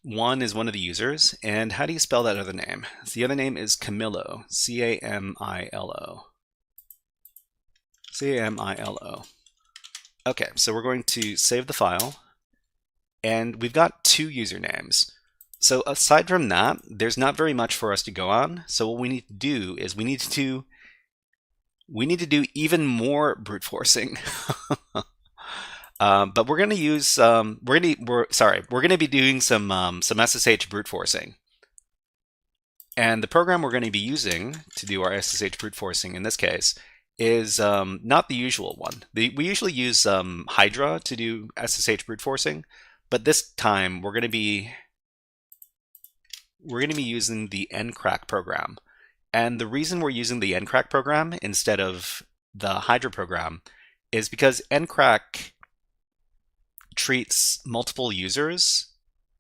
Juan is one of the users, and how do you spell that other name? So the other name is Camilo, C-A-M-I-L-O. C-A-M-I-L-O. Okay, so we're going to save the file, and we've got 2 usernames. So aside from that, there's not very much for us to go on. So what we need to do is we need to do even more brute forcing. But we're going to use we're going to be doing some SSH brute forcing. And the program we're going to be using to do our SSH brute forcing in this case is not the usual one. We usually use Hydra to do SSH brute forcing, but this time we're going to be using the ncrack program. And the reason we're using the ncrack program instead of the Hydra program is because ncrack treats multiple users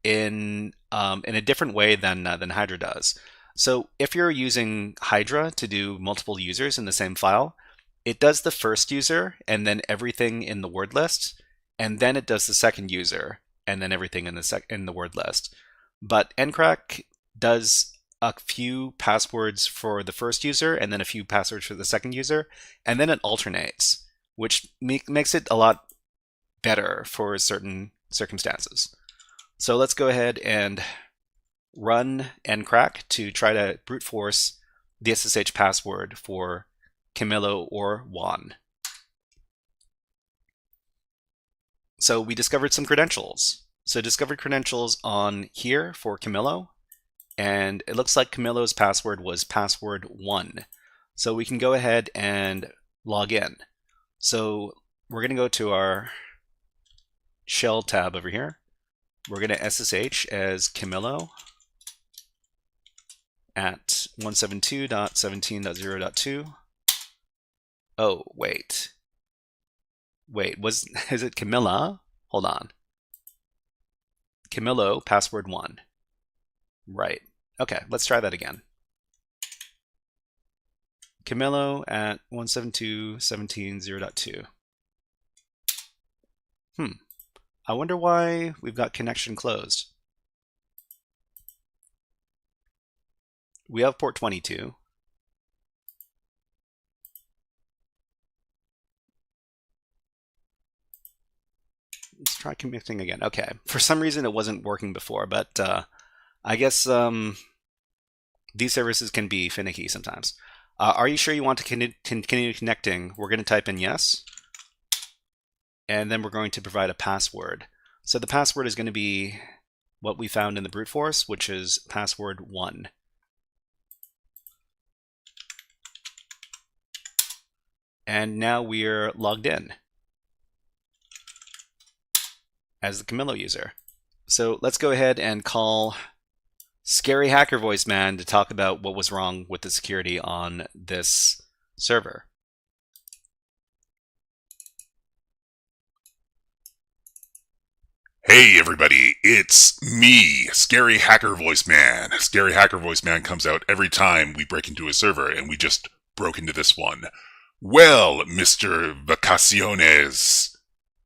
in a different way than Hydra does. So if you're using Hydra to do multiple users in the same file, it does the first user and then everything in the word list, and then it does the second user and then everything in the word list. But ncrack does a few passwords for the first user and then a few passwords for the second user, and then it alternates, which makes it a lot better for certain circumstances. So let's go ahead and run ncrack to try to brute force the SSH password for Camilo or Juan. So we discovered some credentials. So discovered credentials on here for Camilo, and it looks like Camilo's password was password1. So we can go ahead and log in. So we're going to go to our shell tab over here. We're going to SSH as Camilo at 172.17.0.2. Oh, wait, is it Camilla? Hold on. Camilo, password 1. Right. Okay, let's try that again. Camilo at 172.17.0.2. I wonder why we've got connection closed. We have port 22. Let's try connecting again. Okay, for some reason it wasn't working before, but I guess these services can be finicky sometimes. Are you sure you want to continue connecting? We're going to type in yes, and then we're going to provide a password. So the password is going to be what we found in the brute force, which is password 1. And now we're logged in as the Camilo user. So let's go ahead and call Scary Hacker Voice Man to talk about what was wrong with the security on this server. Hey everybody, it's me, Scary Hacker Voice Man. Scary Hacker Voice Man comes out every time we break into a server, and we just broke into this one. Well, Mr. Vacaciones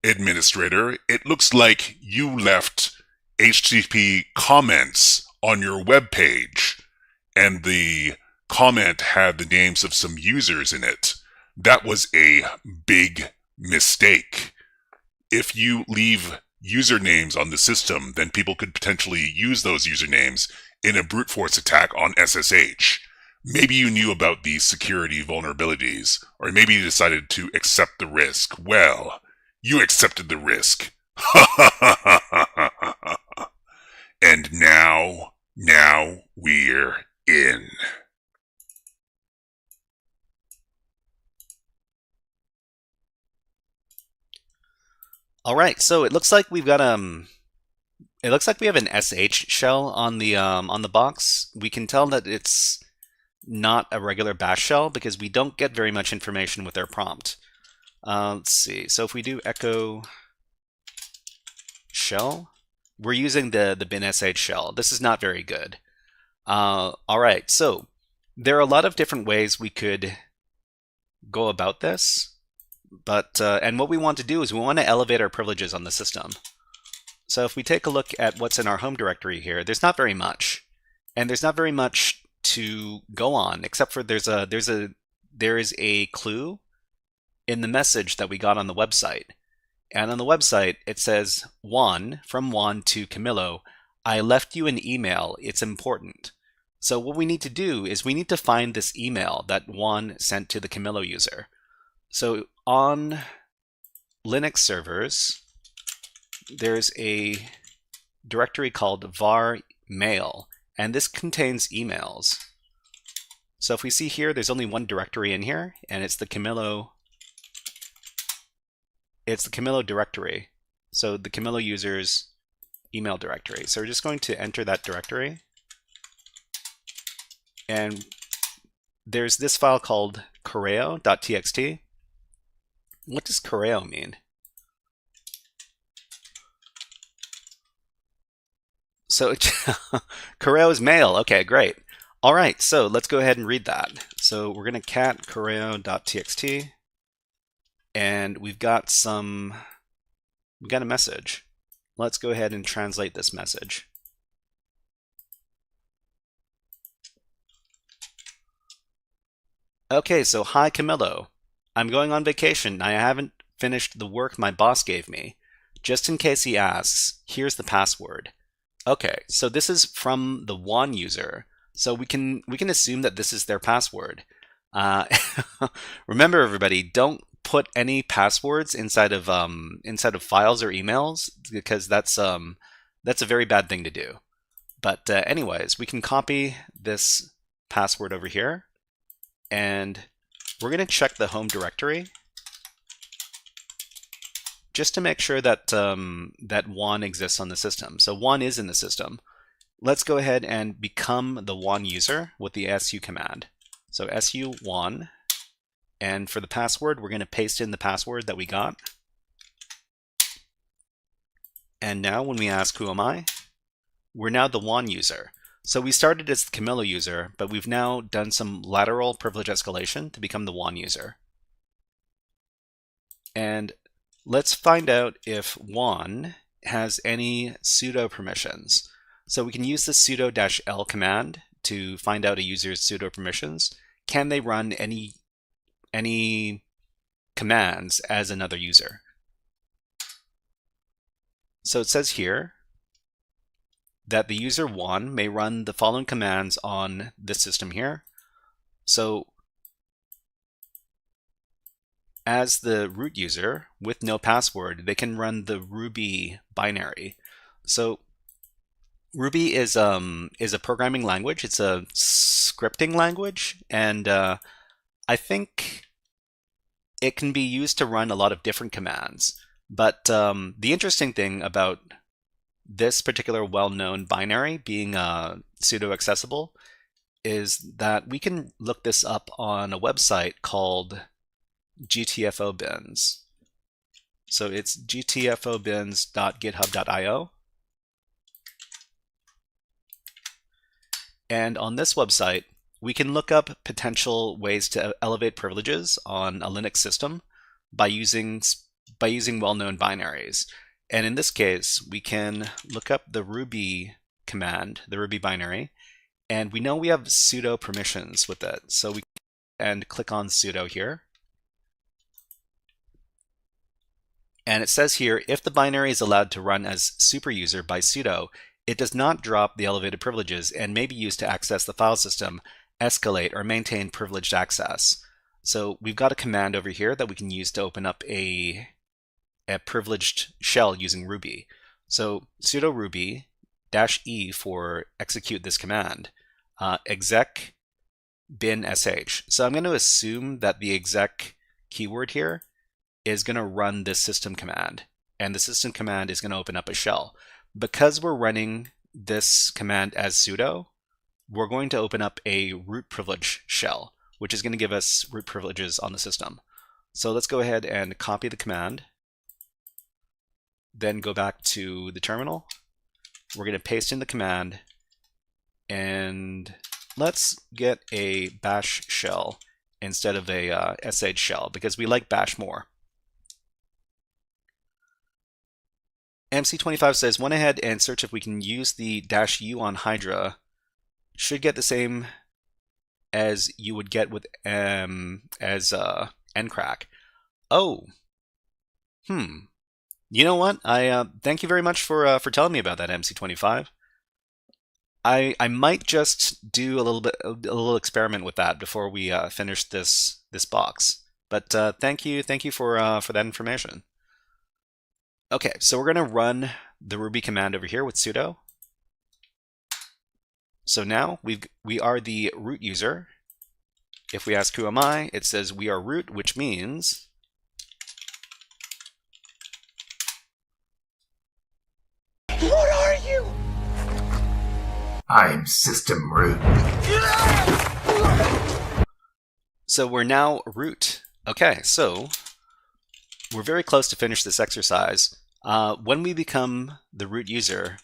Administrator, it looks like you left HTTP comments on your web page, and the comment had the names of some users in it. That was a big mistake. If you leave usernames on the system, then people could potentially use those usernames in a brute force attack on SSH. Maybe you knew about these security vulnerabilities, or maybe you decided to accept the risk. Well, you accepted the risk. And now we're in. All right, so it looks like we've got it looks like we have an SH shell on the box. We can tell that it's not a regular bash shell because we don't get very much information with our prompt. Let's see. So if we do echo shell, we're using the bin.sh shell. This is not very good. All right, so there are a lot of different ways we could go about this. But and what we want to do is we want to elevate our privileges on the system. So if we take a look at what's in our home directory here, there's not very much, and there's not very much to go on except for there is a clue in the message that we got on the website, and on the website it says Juan, from Juan to Camilo, I left you an email. It's important. So what we need to do is we need to find this email that Juan sent to the Camilo user. So on Linux servers, there's a directory called var mail, and this contains emails. So if we see here, there's only one directory in here, and it's the Camilo directory. So the Camilo user's email directory. So we're just going to enter that directory. And there's this file called correo.txt. What does Correo mean? So Correo is mail. Okay, great. All right, so let's go ahead and read that. So we're going to cat correo.txt, and we've got a message. Let's go ahead and translate this message. Okay, so hi Camillo. I'm going on vacation. I haven't finished the work my boss gave me. Just in case he asks, here's the password. Okay, so this is from the Juan user. So we can assume that this is their password. Remember, everybody, don't put any passwords inside of files or emails, because that's a very bad thing to do. But anyways, we can copy this password over here, and we're going to check the home directory just to make sure that that Juan exists on the system. So Juan is in the system. Let's go ahead and become the Juan user with the su command. So su Juan, and for the password, we're going to paste in the password that we got. And now when we ask who am I, we're now the Juan user. So we started as the Camillo user, but we've now done some lateral privilege escalation to become the Juan user. And let's find out if Juan has any sudo permissions. So we can use the sudo-l command to find out a user's sudo permissions. Can they run any commands as another user? So it says here that the user Juan may run the following commands on this system here. So as the root user with no password, they can run the Ruby binary. So Ruby is a programming language. It's a scripting language, and I think it can be used to run a lot of different commands. But the interesting thing about this particular well-known binary being sudo accessible is that we can look this up on a website called gtfobins. So it's gtfobins.github.io. And on this website, we can look up potential ways to elevate privileges on a Linux system by using well-known binaries. And in this case, we can look up the Ruby command, the Ruby binary, and we know we have sudo permissions with it. So we can click on sudo here. And it says here, if the binary is allowed to run as superuser by sudo, it does not drop the elevated privileges and may be used to access the file system, escalate, or maintain privileged access. So we've got a command over here that we can use to open up a privileged shell using Ruby. So sudo ruby -e for execute this command, exec bin sh. So I'm going to assume that the exec keyword here is going to run this system command, and the system command is going to open up a shell. Because we're running this command as sudo, we're going to open up a root privilege shell, which is going to give us root privileges on the system. So let's go ahead and copy the command, then go back to the terminal. We're going to paste in the command, and let's get a bash shell instead of a sh shell, because we like bash more. MC25 says, went ahead and search if we can use the -u on Hydra. Should get the same as you would get with ncrack. Oh, you know what? I thank you very much for telling me about that, MC25. I might just do a little experiment with that before we finish this box. But thank you for that information. Okay, so we're going to run the Ruby command over here with sudo. So now we are the root user. If we ask who am I, it says we are root, which means What are you? I'm system root. so we're now root. Okay, so we're very close to finish this exercise. When we become the root user,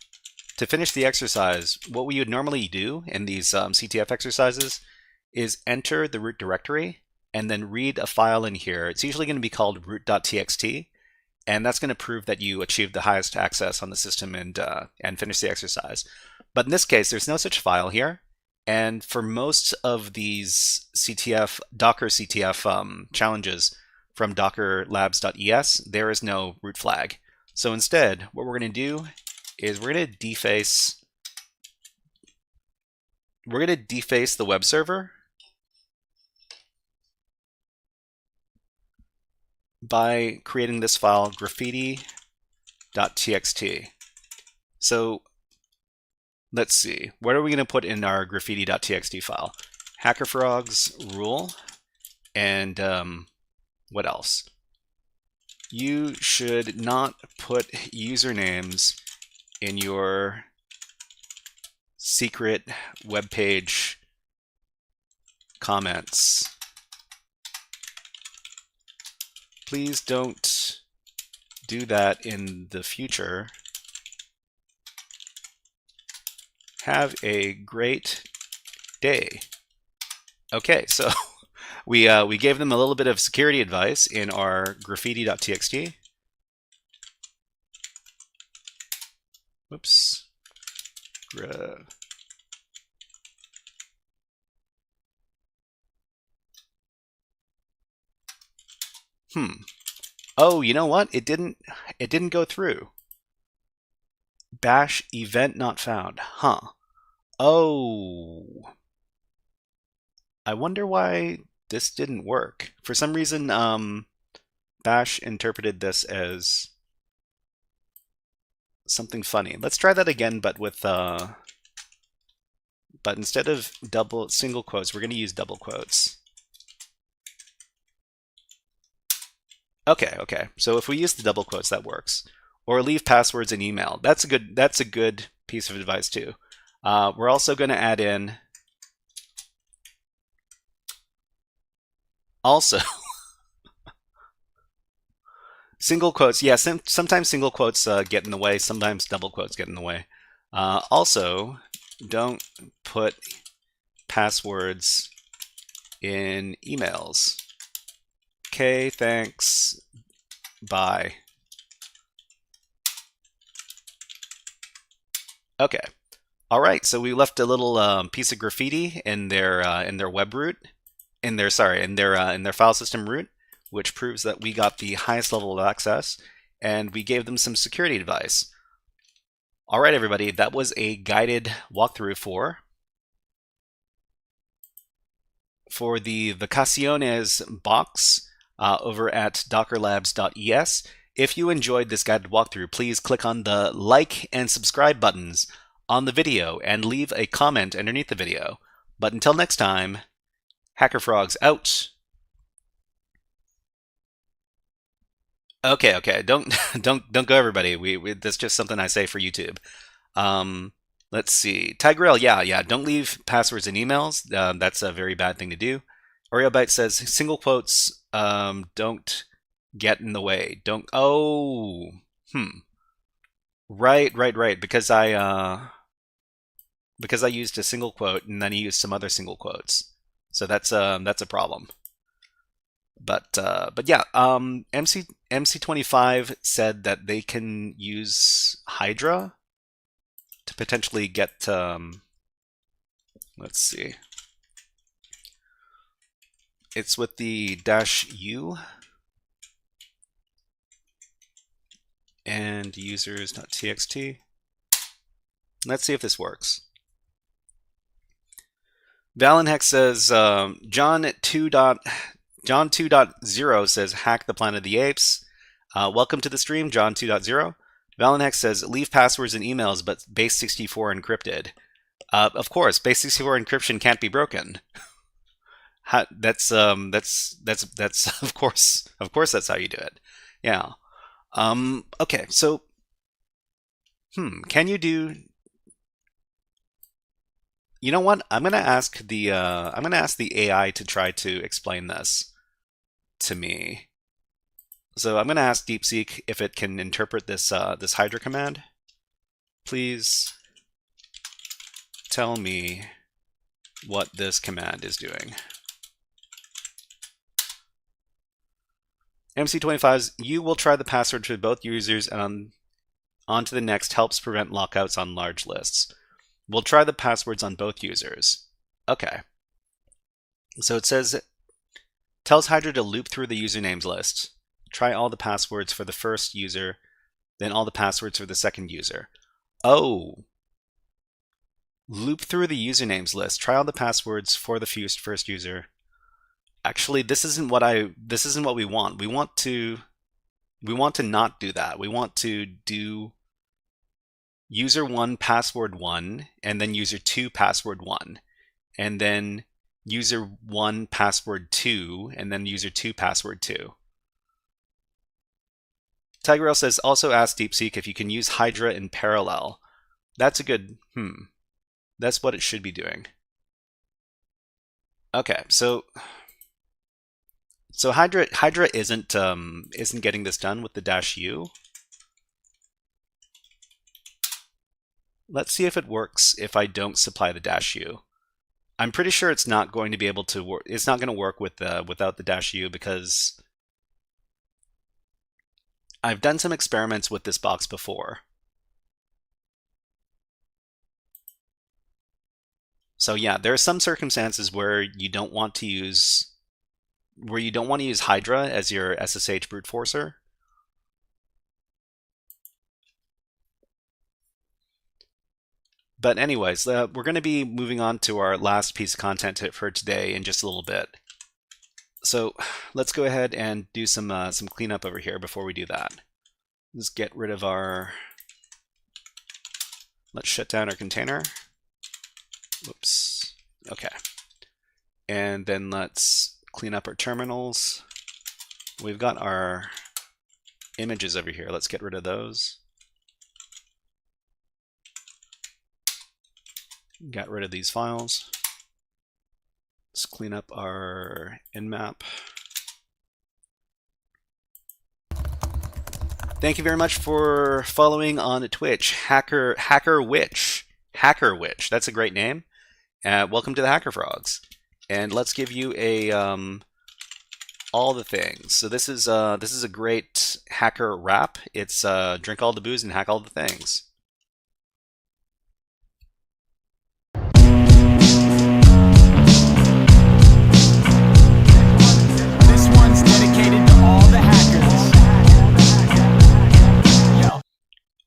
to finish the exercise, what we would normally do in these CTF exercises is enter the root directory and then read a file in here. It's usually going to be called root.txt, and that's going to prove that you achieved the highest access on the system and finish the exercise. But in this case, there's no such file here. And for most of these CTF, Docker CTF challenges from dockerlabs.es, there is no root flag. So instead, what we're going to do is we're going to deface the web server by creating this file graffiti.txt. So let's see, what are we going to put in our graffiti.txt file? HackerFrogs rule, and what else? You should not put usernames in your secret web page comments. Please don't do that in the future. Have a great day. Okay, so we gave them a little bit of security advice in our graffiti.txt. Whoops. Oh, you know what? It didn't go through. Bash event not found. Huh. Oh. I wonder why this didn't work. For some reason, Bash interpreted this as something funny. Let's try that again, but with but instead of single quotes, we're going to use double quotes. Okay. So if we use the double quotes, that works. Or leave passwords in email. That's a good piece of advice too. We're also going to add in also single quotes. Yeah, sometimes single quotes get in the way. Sometimes double quotes get in the way. Also, don't put passwords in emails. Okay, thanks. Bye. Okay. All right. So we left a little piece of graffiti in their web root, in their file system root, which proves that we got the highest level of access, and we gave them some security advice. All right, everybody. That was a guided walkthrough for the Vacaciones box over at dockerlabs.es. If you enjoyed this guided walkthrough, please click on the like and subscribe buttons on the video and leave a comment underneath the video. But until next time, HackerFrogs out. Okay. Don't go, everybody. That's just something I say for YouTube. Let's see. Tigrel, yeah. Don't leave passwords in emails. That's a very bad thing to do. OreoBite says single quotes don't get in the way. Don't. Oh. Right. Because I used a single quote and then he used some other single quotes. So that's a problem. But yeah, MC25 said that they can use Hydra to potentially get let's see. It's with the -u and users.txt. Let's see if this works. Valenhex says John 2.0 says hack the Planet of the Apes. Welcome to the stream, John 2.0. Valenhex says leave passwords and emails, but base64 encrypted. Of course, base64 encryption can't be broken. That's of course that's how you do it. Yeah. Okay, so can you do? You know what? I'm gonna ask the AI to try to explain this to me. So I'm going to ask DeepSeek if it can interpret this this Hydra command. Please tell me what this command is doing. MC25's, you will try the password for both users and on to the next helps prevent lockouts on large lists. We'll try the passwords on both users. Okay. So it says, tells Hydra to loop through the usernames list. Try all the passwords for the first user, then all the passwords for the second user. Oh. Loop through the usernames list. Try all the passwords for the first user. Actually, this isn't what we want. We want to not do that. We want to do user 1 password 1 and then user 2 password 1 and then user 1 password 2 and then user 2 password 2. Tigerel says, also ask DeepSeek if you can use Hydra in parallel. That's a good, that's what it should be doing. Okay, so Hydra isn't getting this done with the -u. Let's see if it works if I don't supply the -u. I'm pretty sure it's not going to be able to work. It's not going to work with without the -u because I've done some experiments with this box before. So yeah, there are some circumstances where you don't want to use Hydra as your SSH brute forcer. But anyways, we're going to be moving on to our last piece of content for today in just a little bit. So let's go ahead and do some cleanup over here before we do that. Let's get rid of let's shut down our container. Whoops. Okay. And then let's clean up our terminals. We've got our images over here. Let's get rid of those. Got rid of these files. Let's clean up our nmap. Thank you very much for following on Twitch. HackerWitch. That's a great name. Welcome to the HackerFrogs. And let's give you a all the things. So this is a great hacker rap. It's drink all the booze and hack all the things.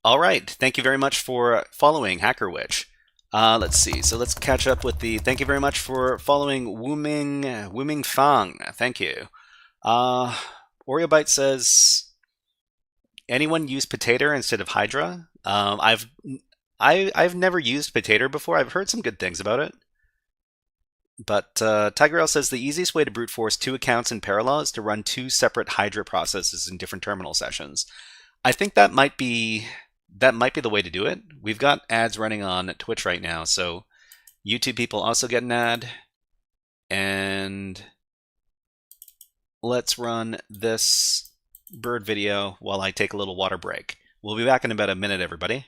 All right, thank you very much for following HackerWitch. Let's see, so let's catch up with the, thank you very much for following Wuming Fang, thank you. OreoBite says, anyone use Potato instead of Hydra? I've never used Potato before, I've heard some good things about it. But Tigerel says the easiest way to brute force 2 accounts in parallel is to run 2 separate Hydra processes in different terminal sessions. I think that might be the way to do it. We've got ads running on Twitch right now, so YouTube people also get an ad. And let's run this bird video while I take a little water break. We'll be back in about a minute, everybody.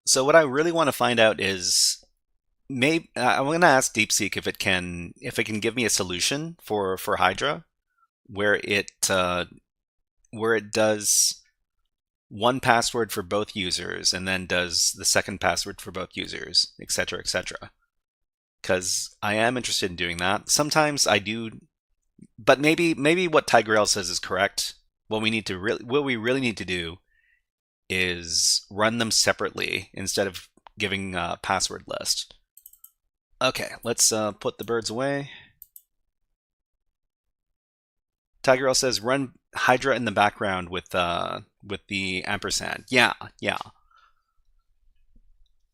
So what I really want to find out is, maybe I'm going to ask DeepSeek if it can give me a solution for Hydra, where it does one password for both users and then does the second password for both users, etc., etc. Because I am interested in doing that. Sometimes I do, but maybe what Tigerel says is correct. What we really need to do is run them separately instead of giving a password list. Okay, let's put the birds away. Tigerel says run Hydra in the background with the ampersand. Yeah, yeah.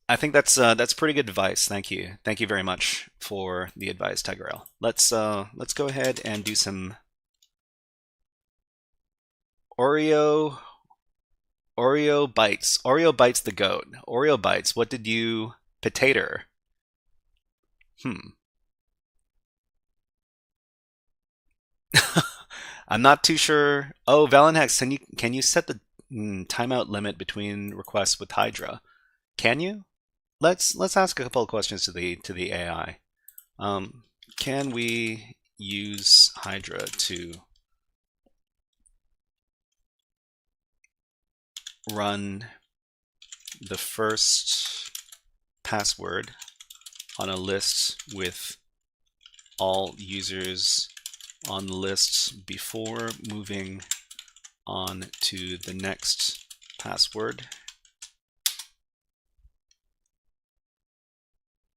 I think that's pretty good advice. Thank you very much for the advice, Tigrail. Let's go ahead and do some Oreo bites. Oreo bites the goat. Oreo bites. What did you potato? I'm not too sure. Oh, Valenhex, can you set the timeout limit between requests with Hydra? Can you? Let's ask a couple of questions to the AI. Can we use Hydra to run the first password on a list with all users on the list before moving on to the next password?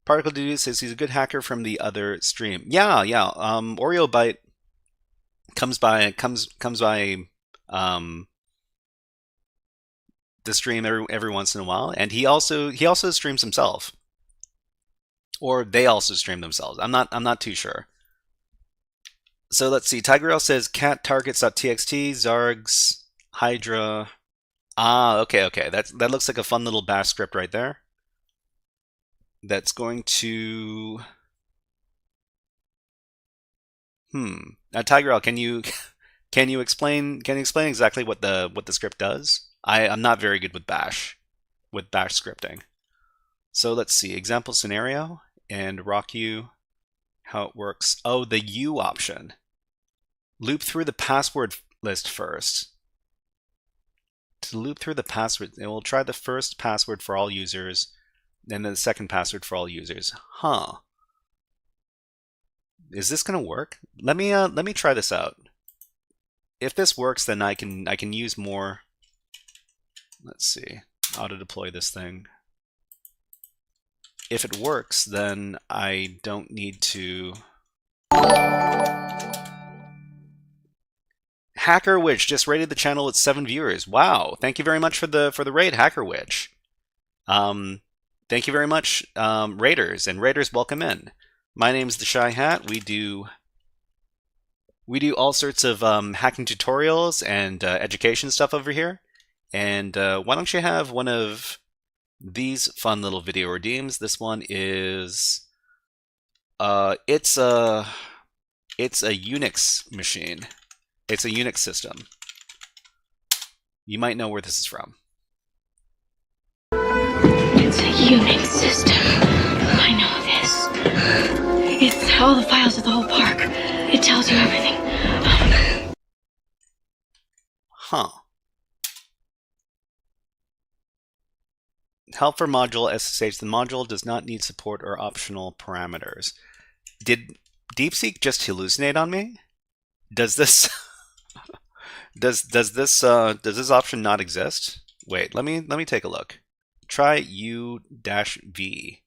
Particle Dude says he's a good hacker from the other stream. Yeah. Oreo Byte comes by the stream every once in a while, and he also streams himself, or they also stream themselves. I'm not too sure. So let's see. Tigerel says cat targets.txt, Zargs, Hydra. Okay. That looks like a fun little bash script right there. That's going to Now, Tigerel, can you explain exactly what the script does? I'm not very good with bash scripting. So let's see, example scenario, and rock you how it works. Oh, the U option. Loop through the password list first. To loop through the password, it will try the first password for all users, and then the second password for all users. Huh. Is this gonna work? Let me try this out. If this works, then I can use more. Let's see. Auto deploy this thing. If it works, then I don't need to. Hacker Witch just rated the channel with 7 viewers. Wow! Thank you very much for the raid, Hacker Witch. Thank you very much, raiders, and raiders, welcome in. My name's the Shy Hat. We do all sorts of hacking tutorials and education stuff over here. And why don't you have one of these fun little video redeems? This one is it's a Unix machine. It's a Unix system. You might know where this is from. It's a Unix system. I know this. It's all the files of the whole park. It tells you everything. Huh. Help for module SSH. The module does not need support or optional parameters. Did DeepSeek just hallucinate on me? Does this does this option not exist? Wait, let me take a look. Try U-V.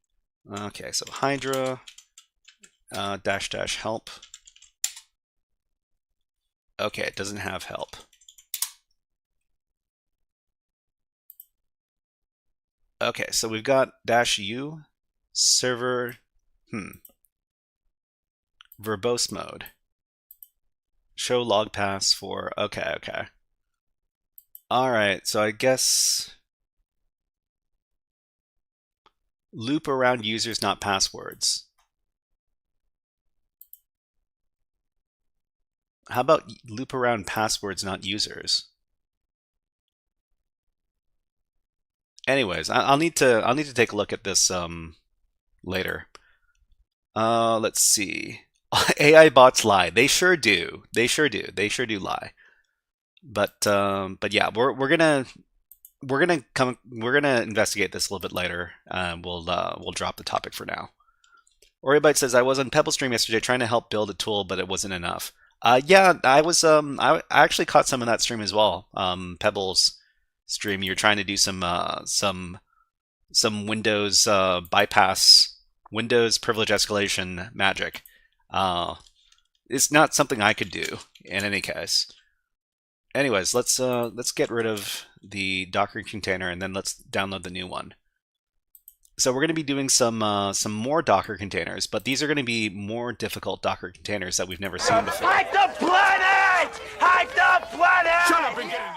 Okay, so Hydra -- help. Okay, it doesn't have help. Okay, so we've got -U server verbose mode. Show log paths for okay. All right, so I guess loop around users, not passwords. How about loop around passwords, not users? Anyways, I'll need to take a look at this later. Let's see. AI bots lie. They sure do. They sure do lie. But yeah, we're gonna investigate this a little bit later. We'll drop the topic for now. Orebyte says, I was on Pebble stream yesterday trying to help build a tool, but it wasn't enough. Yeah, I was. I actually caught some of that stream as well. Pebble's stream. You're trying to do some Windows bypass, Windows privilege escalation magic. It's not something I could do in any case. Anyways, let's get rid of the Docker container and then let's download the new one. So we're going to be doing some more Docker containers, but these are going to be more difficult Docker containers that we've never seen before. Hide the planet! Hide the planet! Shut up and get in.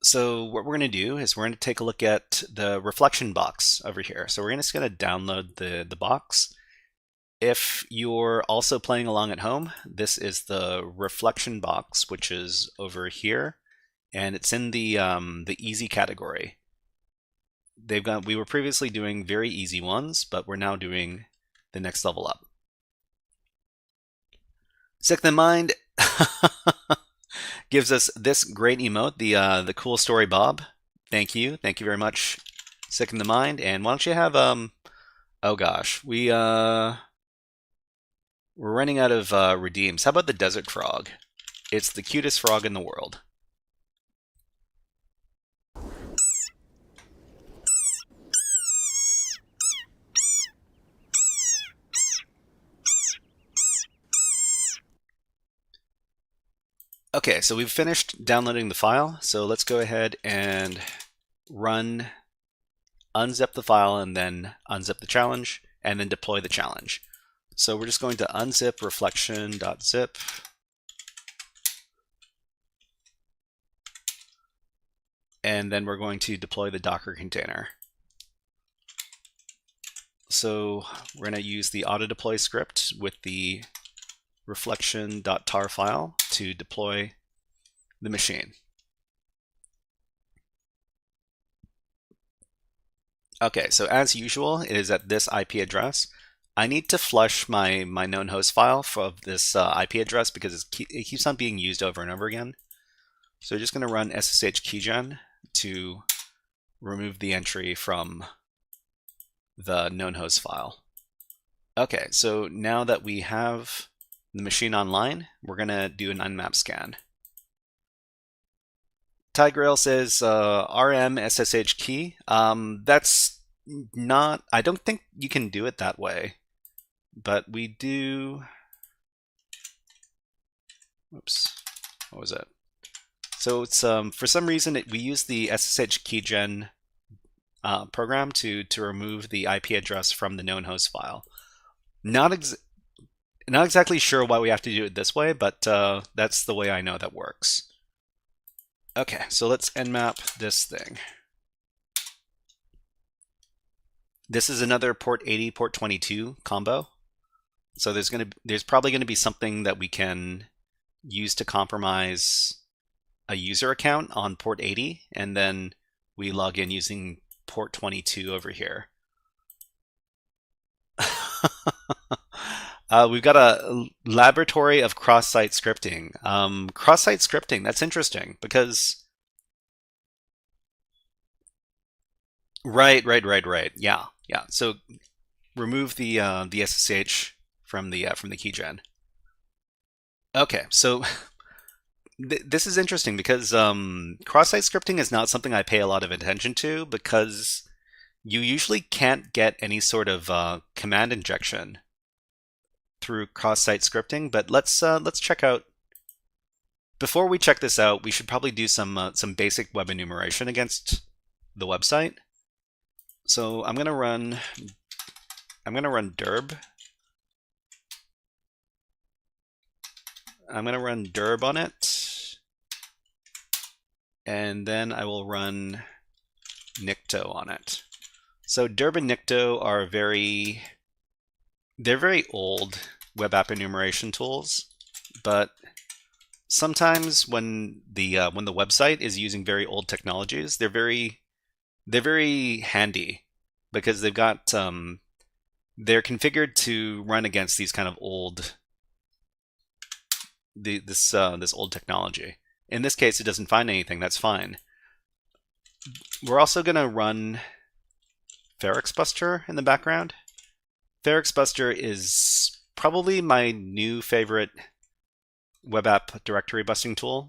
So what we're going to do is we're going to take a look at the reflection box over here. So we're just going to download the box. If you're also playing along at home, this is the reflection box, which is over here, and it's in the easy category. We were previously doing very easy ones, but we're now doing the next level up. Sick in the Mind gives us this great emote, the cool story Bob. Thank you very much, Sick in the Mind. And why don't you have oh gosh, we're running out of redeems. How about the desert frog? It's the cutest frog in the world. Okay, so we've finished downloading the file, so let's go ahead and unzip the file and then unzip the challenge and then deploy the challenge. So we're just going to unzip reflection.zip. And then we're going to deploy the Docker container. So we're going to use the auto deploy script with the reflection.tar file to deploy the machine. Okay, so as usual, it is at this IP address. I need to flush my known host file for this IP address because it keeps on being used over and over again. So we're just going to run SSH keygen to remove the entry from the known host file. Okay, so now that we have the machine online, we're going to do an unmap scan. Tigrail says RM SSH key. That's not, I don't think you can do it that way, but we do. Oops, what was it? So it's for some reason we use the SSH keygen program to remove the IP address from the known host file. Not exactly sure why we have to do it this way, but that's the way I know that works. Okay, so let's nmap this thing. This is another port 80, port 22 combo. So there's probably going to be something that we can use to compromise a user account on port 80, and then we log in using port 22 over here. We've got a laboratory of cross-site scripting. Cross-site scripting, that's interesting because... Right. Yeah. So remove the SSH from the keygen. Okay, so this is interesting because cross-site scripting is not something I pay a lot of attention to because you usually can't get any sort of command injection through cross-site scripting. But let's check out. Before we check this out, we should probably do some basic web enumeration against the website. So I'm gonna run dirb. I'm gonna run dirb on it, and then I will run nicto on it. So dirb and nicto are very old web app enumeration tools, but sometimes when the website is using very old technologies, they're very handy because they've got they're configured to run against these kind of old this old technology. In this case, it doesn't find anything. That's fine. We're also going to run FerrixBuster in the background. FerrixBuster is probably my new favorite web app directory busting tool.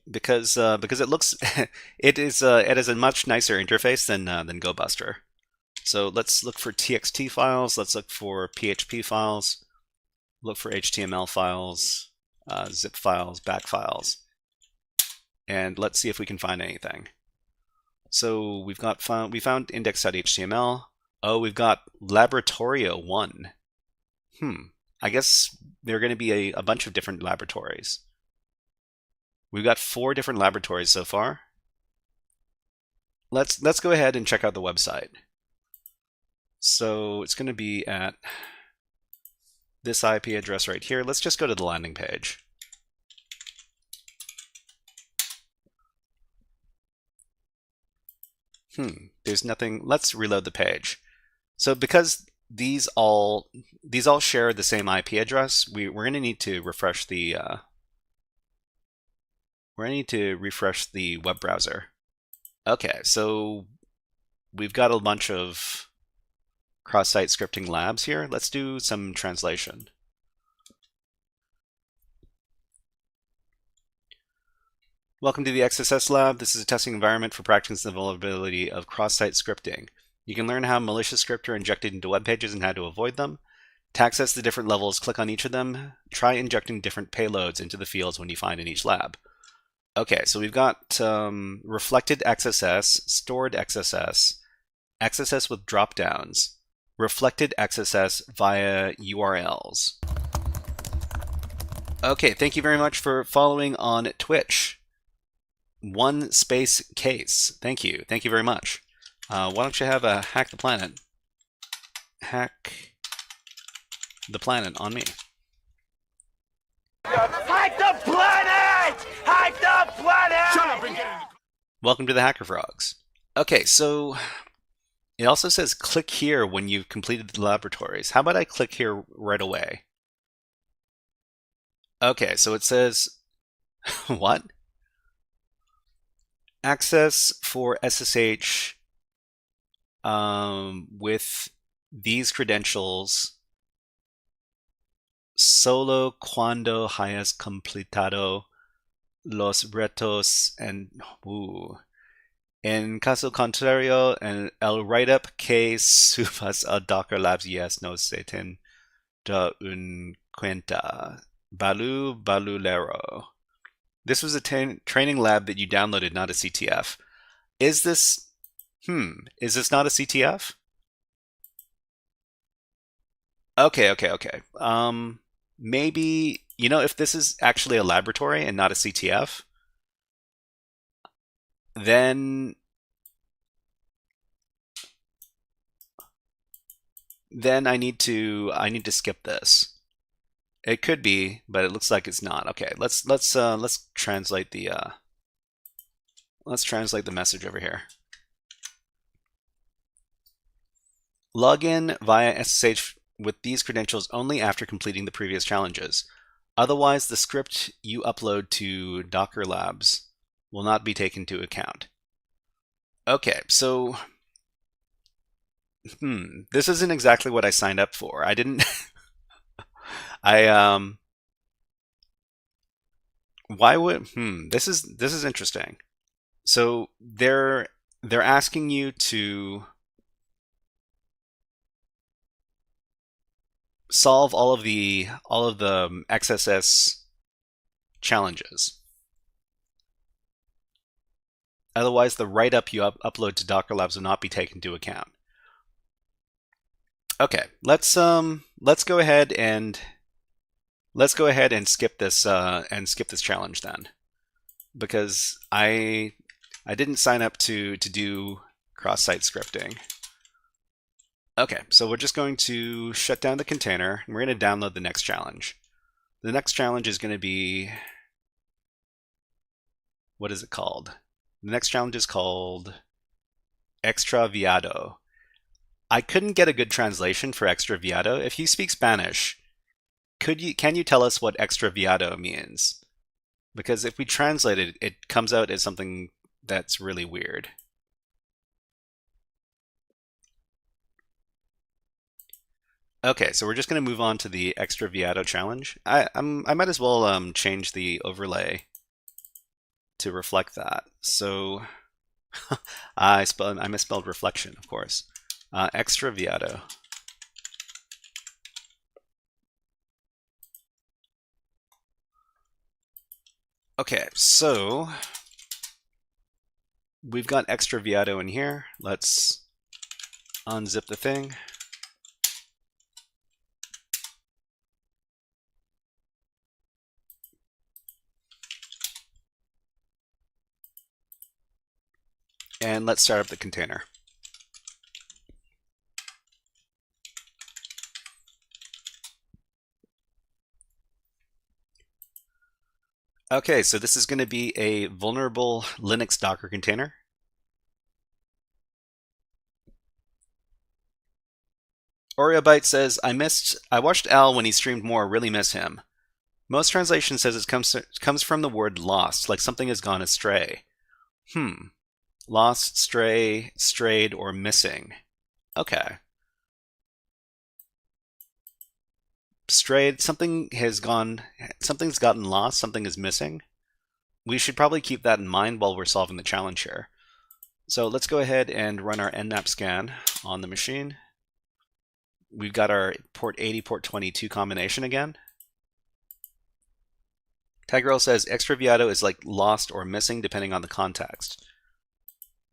Because it looks it has a much nicer interface than GoBuster. So let's look for TXT files. Let's look for PHP files. Look for HTML files, zip files, BAC files. And let's see if we can find anything. So we found index.html. Oh, we've got Laboratorio1. I guess there are going to be a bunch of different laboratories. We've got 4 different laboratories so far. Let's go ahead and check out the website. So it's going to be at this IP address right here. Let's just go to the landing page. There's nothing. Let's reload the page. So because these all share the same IP address, we're going to need to refresh the web browser. Okay, so we've got a bunch of cross-site scripting labs here. Let's do some translation. Welcome to the XSS lab. This is a testing environment for practicing the vulnerability of cross-site scripting. You can learn how malicious scripts are injected into web pages and how to avoid them. To access the different levels, click on each of them. Try injecting different payloads into the fields when you find in each lab. Okay, so we've got reflected XSS, stored XSS, XSS with dropdowns, reflected XSS via URLs. Okay, thank you very much for following on Twitch. One space case. Thank you. Thank you very much. Why don't you have a hack the planet? Hack the planet on me. Hack the planet! Hack the planet! Shut up and get in the... Welcome to the HackerFrogs. Okay, so it also says click here when you've completed the laboratories. How about I click here right away? Okay, so it says, what? Access for SSH with these credentials solo cuando hayas completado los retos en caso contrario el write-up que subas a dockerlabs.es no se tendrá en cuenta. Balulero. This was a training lab that you downloaded, not a CTF. Is this not a CTF? Okay. Maybe, if this is actually a laboratory and not a CTF, then I need to skip this. It could be, but it looks like it's not. Okay, let's translate the message over here. Log in via SSH with these credentials only after completing the previous challenges. Otherwise, the script you upload to Docker Labs will not be taken into account. Okay, so this isn't exactly what I signed up for. I didn't why would this is interesting. So they're asking you to solve all of the XSS challenges. Otherwise, the write-up you upload to Docker Labs will not be taken into account. Okay, let's go ahead and skip this challenge then, because I didn't sign up to do cross-site scripting. Okay, so we're just going to shut down the container and we're going to download the next challenge. The next challenge is going to be, what is it called? The next challenge is called Extraviado. I couldn't get a good translation for Extraviado. If you speak Spanish, can you tell us what Extraviado means? Because if we translate it, it comes out as something that's really weird. Okay, so we're just going to move on to the Extraviado challenge. I might as well change the overlay to reflect that. So I misspelled reflection, of course. Extraviado. Okay, so we've got Extraviado in here. Let's unzip the thing. And let's start up the container. Okay, so this is going to be a vulnerable Linux Docker container. Oreobyte says, I watched Al when he streamed more, really miss him. Most translation says it comes from the word lost, like something has gone astray. Lost, stray, strayed, or missing. Okay. Strayed, something's gotten lost, something is missing. We should probably keep that in mind while we're solving the challenge here. So let's go ahead and run our nmap scan on the machine. We've got our port 80, port 22 combination again. Tigerl says Extraviado is like lost or missing depending on the context.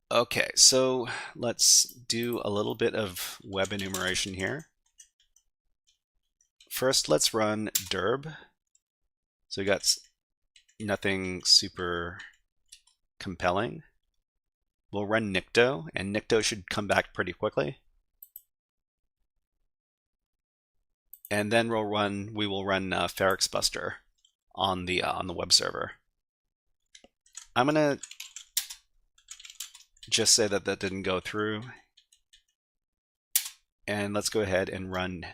Okay, so let's do a little bit of web enumeration here. First, let's run derb. So we got nothing super compelling. We'll run nicto, and nicto should come back pretty quickly. And then we will run Ferrixbuster on the web server. I'm gonna just say that didn't go through, and let's go ahead and run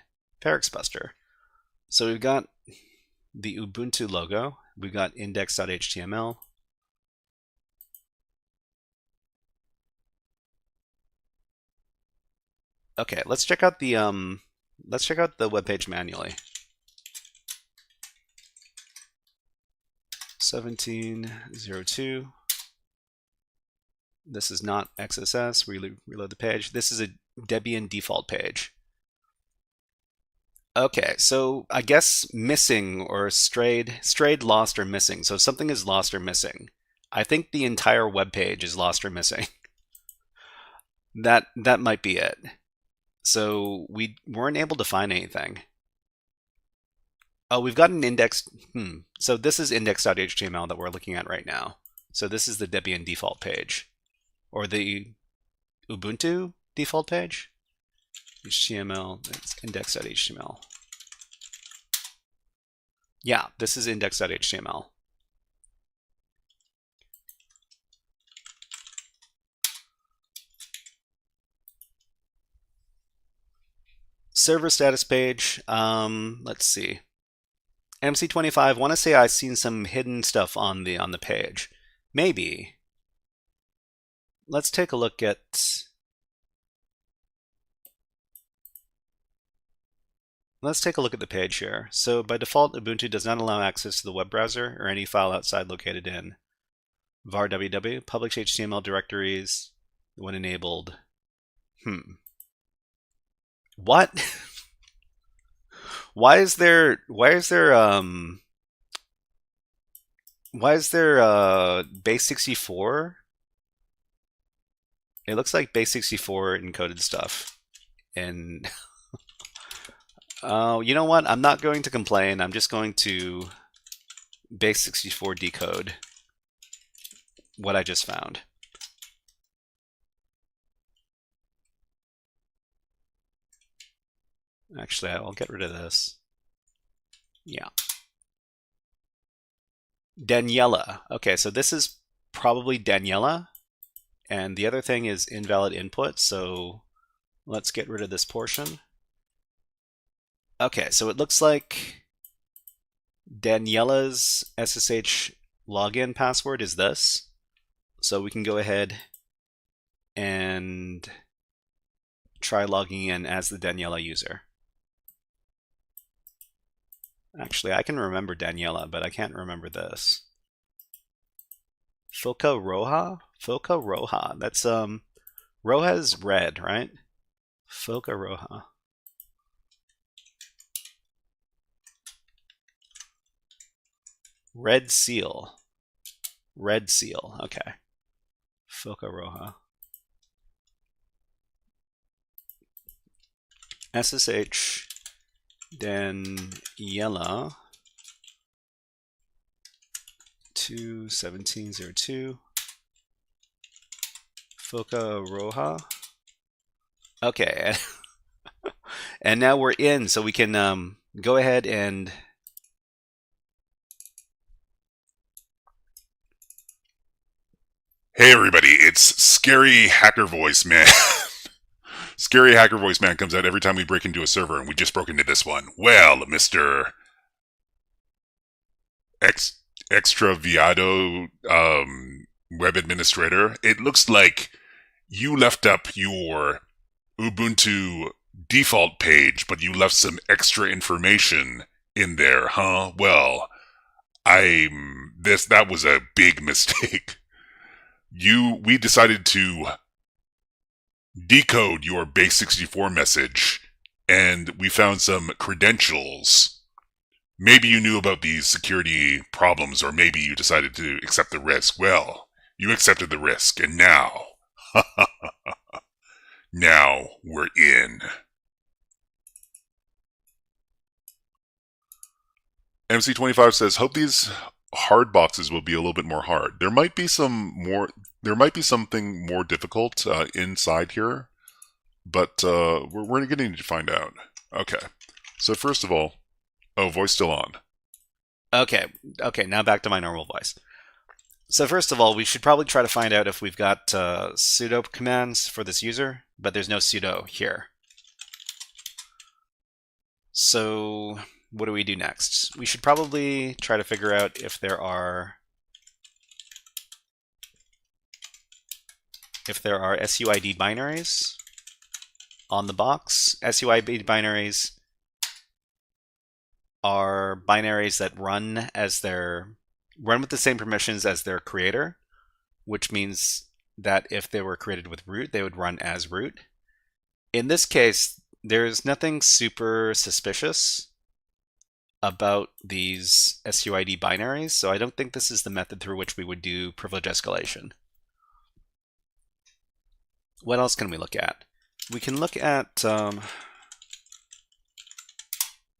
Ferrixbuster. So we've got the Ubuntu logo, we've got index.html. Okay, let's check out the web page manually. 1702. This is not XSS. Reload the page. This is a Debian default page. Okay, so I guess missing or strayed, lost, or missing. So something is lost or missing. I think the entire web page is lost or missing. That might be it. So we weren't able to find anything. Oh, we've got an index. So this is index.html that we're looking at right now. So this is the Debian default page, or the Ubuntu default page. HTML, it's index.html. Yeah, this is index.html. Server status page, let's see. MC25, want to say I've seen some hidden stuff on the page. Maybe. Let's take a look at the page here. So by default, Ubuntu does not allow access to the web browser or any file outside located in var www, public HTML directories when enabled. What? Why is there base 64? It looks like base 64 encoded stuff. And you know what? I'm not going to complain. I'm just going to base 64 decode what I just found. Actually, I'll get rid of this. Yeah. Daniela. Okay, so this is probably Daniela. And the other thing is invalid input, so let's get rid of this portion. Okay, so it looks like Daniela's SSH login password is this. So we can go ahead and try logging in as the Daniela user. Actually, I can remember Daniela, but I can't remember this. Foca Roja? Foca Roja. That's Roja's red, right? Foca Roja. Red seal. Red seal. Okay. Foca Roja. SSH Daniela 21702 Foca Roja. Okay. And now we're in, so we can go ahead and Hey everybody, it's Scary Hacker Voice Man. Scary Hacker Voice Man comes out every time we break into a server, and we just broke into this one. Well, Mr. Extraviado web administrator, it looks like you left up your Ubuntu default page, but you left some extra information in there, huh? Well, that was a big mistake. We decided to decode your base64 message, and we found some credentials. Maybe you knew about these security problems, or maybe you decided to accept the risk. Well, you accepted the risk, and now, now we're in. MC25 says, hope these hard boxes will be a little bit more hard. There might be something more difficult inside here, but we're going to need to find out. Okay, so first of all, voice still on. Okay, now back to my normal voice. So first of all, we should probably try to find out if we've got sudo commands for this user, but there's no sudo here. So what do we do next? We should probably try to figure out if there are SUID binaries on the box. SUID binaries are binaries that run with the same permissions as their creator, which means that if they were created with root, they would run as root. In this case, there's nothing super suspicious about these SUID binaries, so I don't think this is the method through which we would do privilege escalation. What else can we look at? We can look at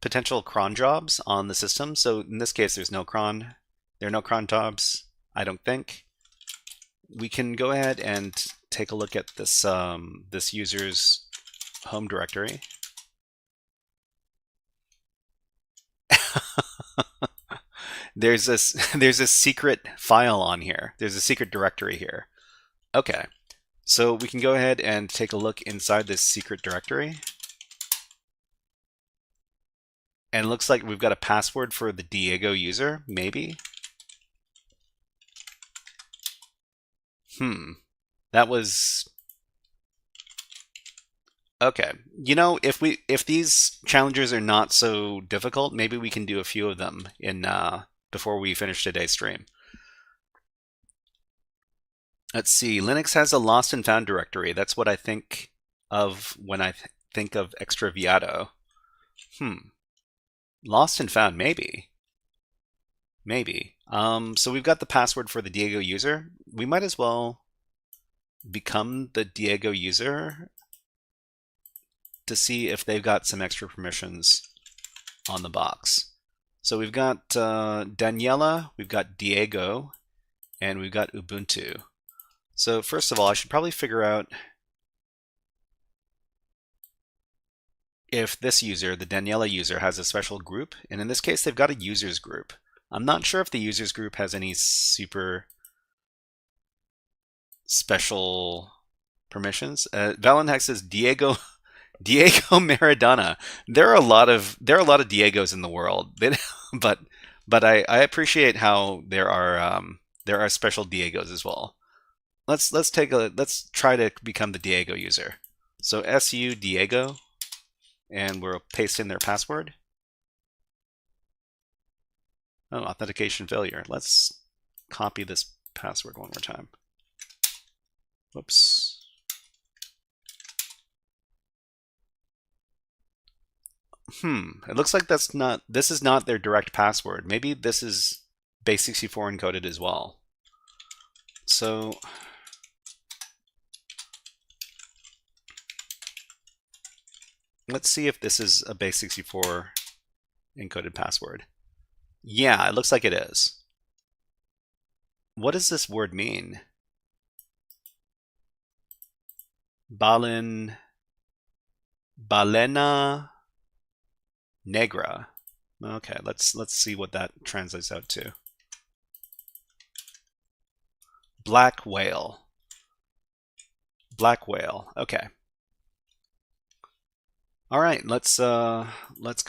potential cron jobs on the system. So in this case, there's no cron. There are no cron jobs, I don't think. We can go ahead and take a look at this this user's home directory. There's a secret file on here. There's a secret directory here. Okay, so we can go ahead and take a look inside this secret directory. And it looks like we've got a password for the Diego user, maybe. That was okay. You know, if these challenges are not so difficult, maybe we can do a few of them in before we finish today's stream. Let's see. Linux has a lost and found directory. That's what I think of when I think of Extraviado. Lost and found, maybe. So we've got the password for the Diego user. We might as well become the Diego user to see if they've got some extra permissions on the box. So we've got Daniela, we've got Diego, and we've got Ubuntu. So first of all, I should probably figure out if this user, the Daniela user, has a special group. And in this case, they've got a users group. I'm not sure if the users group has any super special permissions. Valenhex says Diego Maradona. There are a lot of Diegos in the world, but I appreciate how there are special Diegos as well. Let's try to become the Diego user. So su Diego, and we'll paste in their password. Oh, authentication failure. Let's copy this password one more time. Whoops. It looks like this is not their direct password. Maybe this is base64 encoded as well. So let's see if this is a base64 encoded password. Yeah, it looks like it is. What does this word mean? Balena negra. Okay, let's see what that translates out to. Black whale. Black whale. Okay. All right, let's go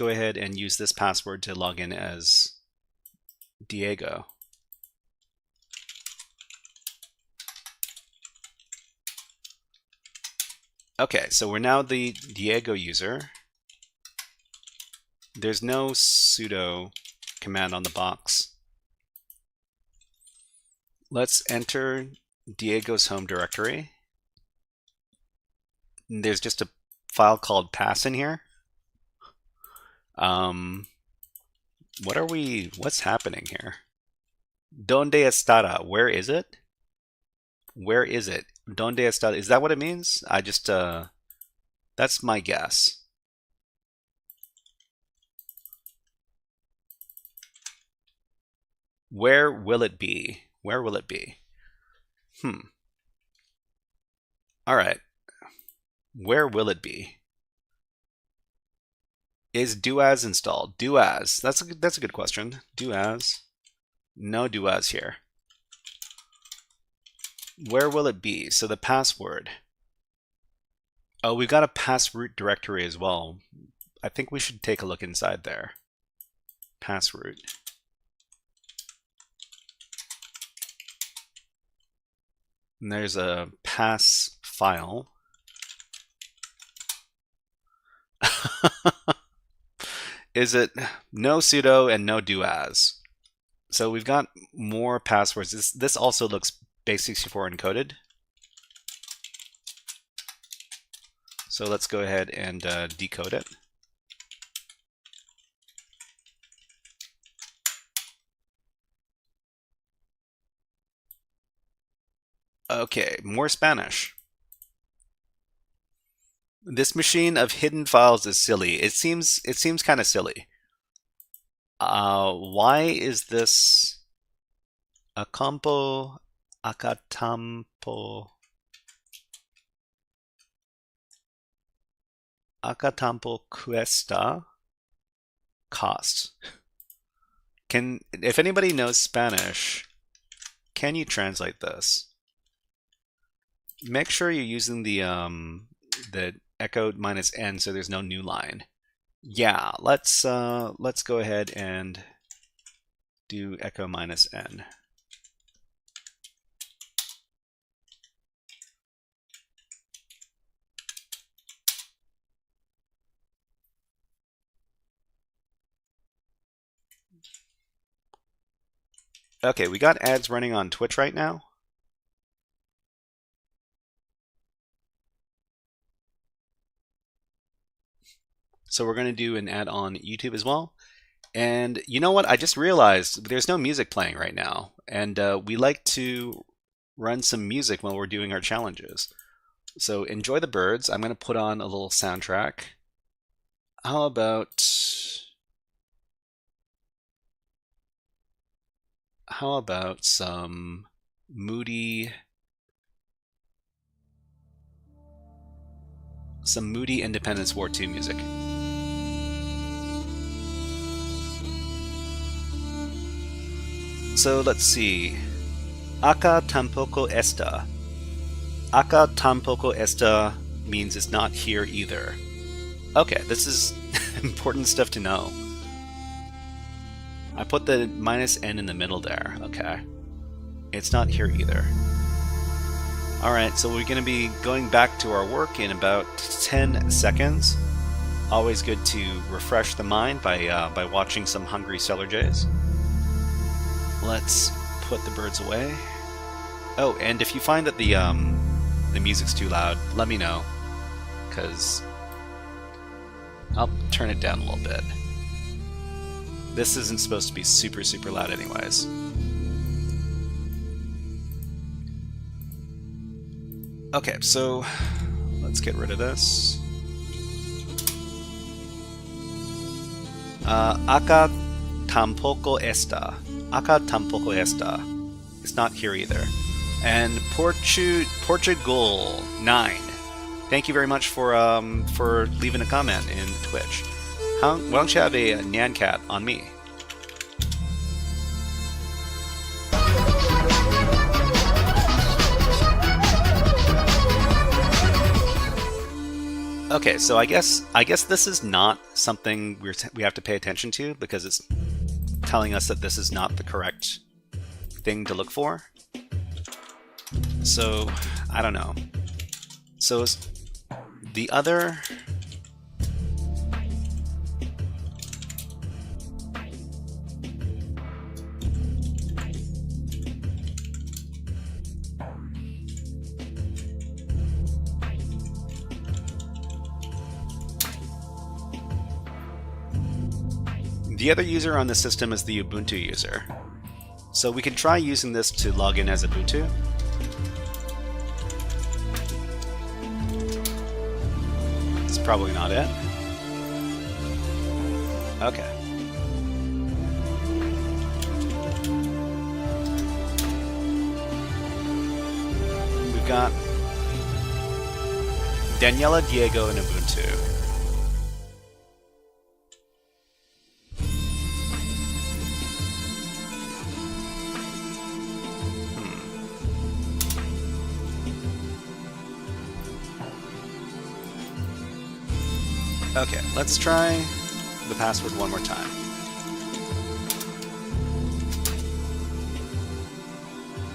ahead and use this password to log in as Diego. Okay, so we're now the Diego user. There's no sudo command on the box. Let's enter Diego's home directory. There's just a file called pass in here. What's happening here? Donde estará? Where is it? Where is it? Donde estará? Is that what it means? I just, that's my guess. Where will it be? Where will it be? All right. Where will it be? Is doas installed? Doas. That's a good question. Doas. No doas here. Where will it be? So the password. Oh, we've got a pass root directory as well. I think we should take a look inside there. Pass root. And there's a pass file. Is it no sudo and no doas? So we've got more passwords. This also looks base64 encoded. So let's go ahead and decode it. Okay, more Spanish. This machine of hidden files is silly. It seems kind of silly. Why is this a campo acatampo cuesta cost? If anybody knows Spanish, can you translate this? Make sure you're using the echo -n so there's no new line. Yeah, let's go ahead and do echo -n. Okay, we got ads running on Twitch right now. So we're going to do an ad on YouTube as well. And you know what? I just realized there's no music playing right now. And we like to run some music while we're doing our challenges. So enjoy the birds. I'm going to put on a little soundtrack. How about some moody Independence War II music. So let's see. Acá tampoco está. Acá tampoco está means it's not here either. Okay, this is important stuff to know. I put the -n in the middle there. Okay. It's not here either. Alright, so we're going to be going back to our work in about 10 seconds. Always good to refresh the mind by watching some hungry Cellar Jays. Let's put the birds away. Oh, and if you find that the music's too loud, let me know, because I'll turn it down a little bit. This isn't supposed to be super, super loud anyways. Okay, so let's get rid of this. Acá tampoco está. Acá tampoco está. It's not here either. And Portugal 9. Thank you very much for leaving a comment in Twitch. Why don't you have a Nyan Cat on me? Okay, so I guess this is not something we have to pay attention to because it's telling us that this is not the correct thing to look for. So I don't know. So is the other. The other user on the system is the Ubuntu user. So we can try using this to log in as Ubuntu. It's probably not it. Okay. We've got Daniela, Diego, and Ubuntu. Okay, let's try the password one more time.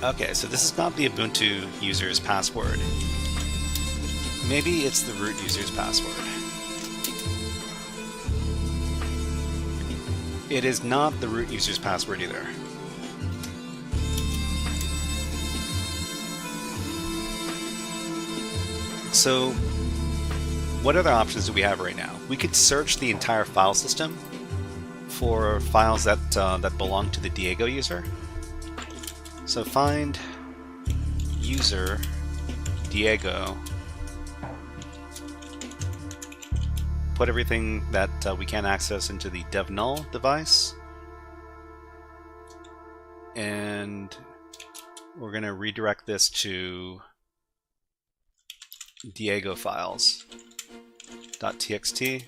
Okay, so this is not the Ubuntu user's password. Maybe it's the root user's password. It is not the root user's password either. So, what other options do we have right now? We could search the entire file system for files that that belong to the Diego user. So find user Diego. Put everything that we can't access into the dev null device, and we're going to redirect this to Diego files. .txt,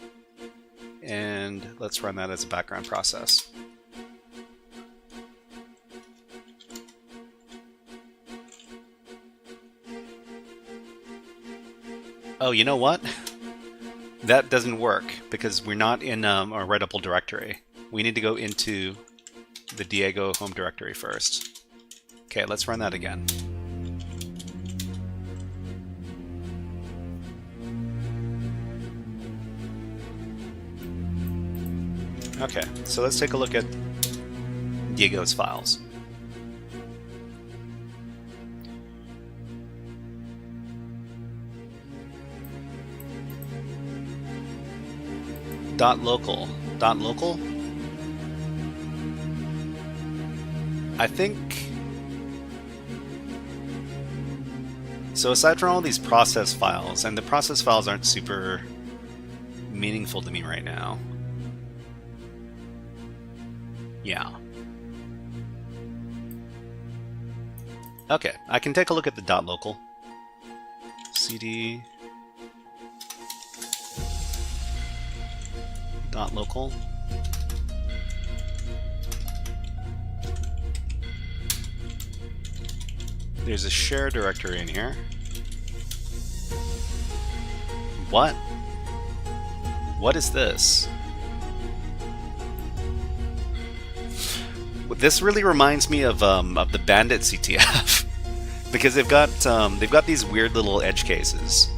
and let's run that as a background process. Oh, you know what? That doesn't work because we're not in a writable directory. We need to go into the Diego home directory first. Okay, let's run that again. Okay, so let's take a look at Diego's files. .local. .local? I think... So aside from all these process files, and the process files aren't super meaningful to me right now. Yeah. Okay, I can take a look at the .local. cd .local. There's a share directory in here. What? What is this? This really reminds me of the Bandit CTF because they've got these weird little edge cases.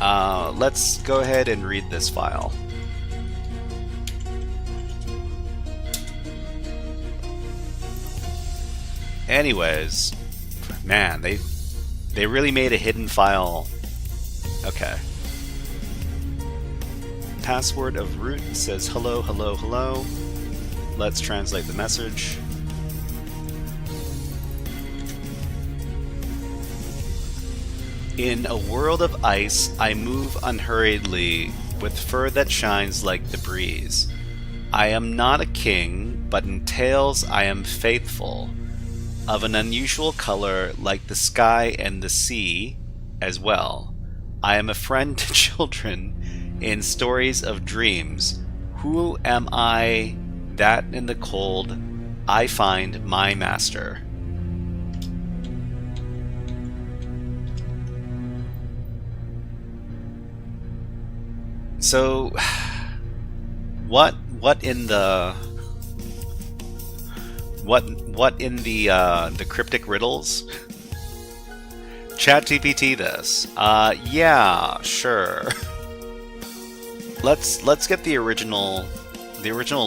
Let's go ahead and read this file. Anyways, man, they really made a hidden file. Okay. password of root says hello, hello, hello. Let's translate the message. In a world of ice, I move unhurriedly, with fur that shines like the breeze. I am not a king, but in tales I am faithful, of an unusual color like the sky and the sea as well. I am a friend to children in stories of dreams. Who am I that in the cold I find my master? So, what in the cryptic riddles? ChatGPT this. Yeah, sure. Let's get the original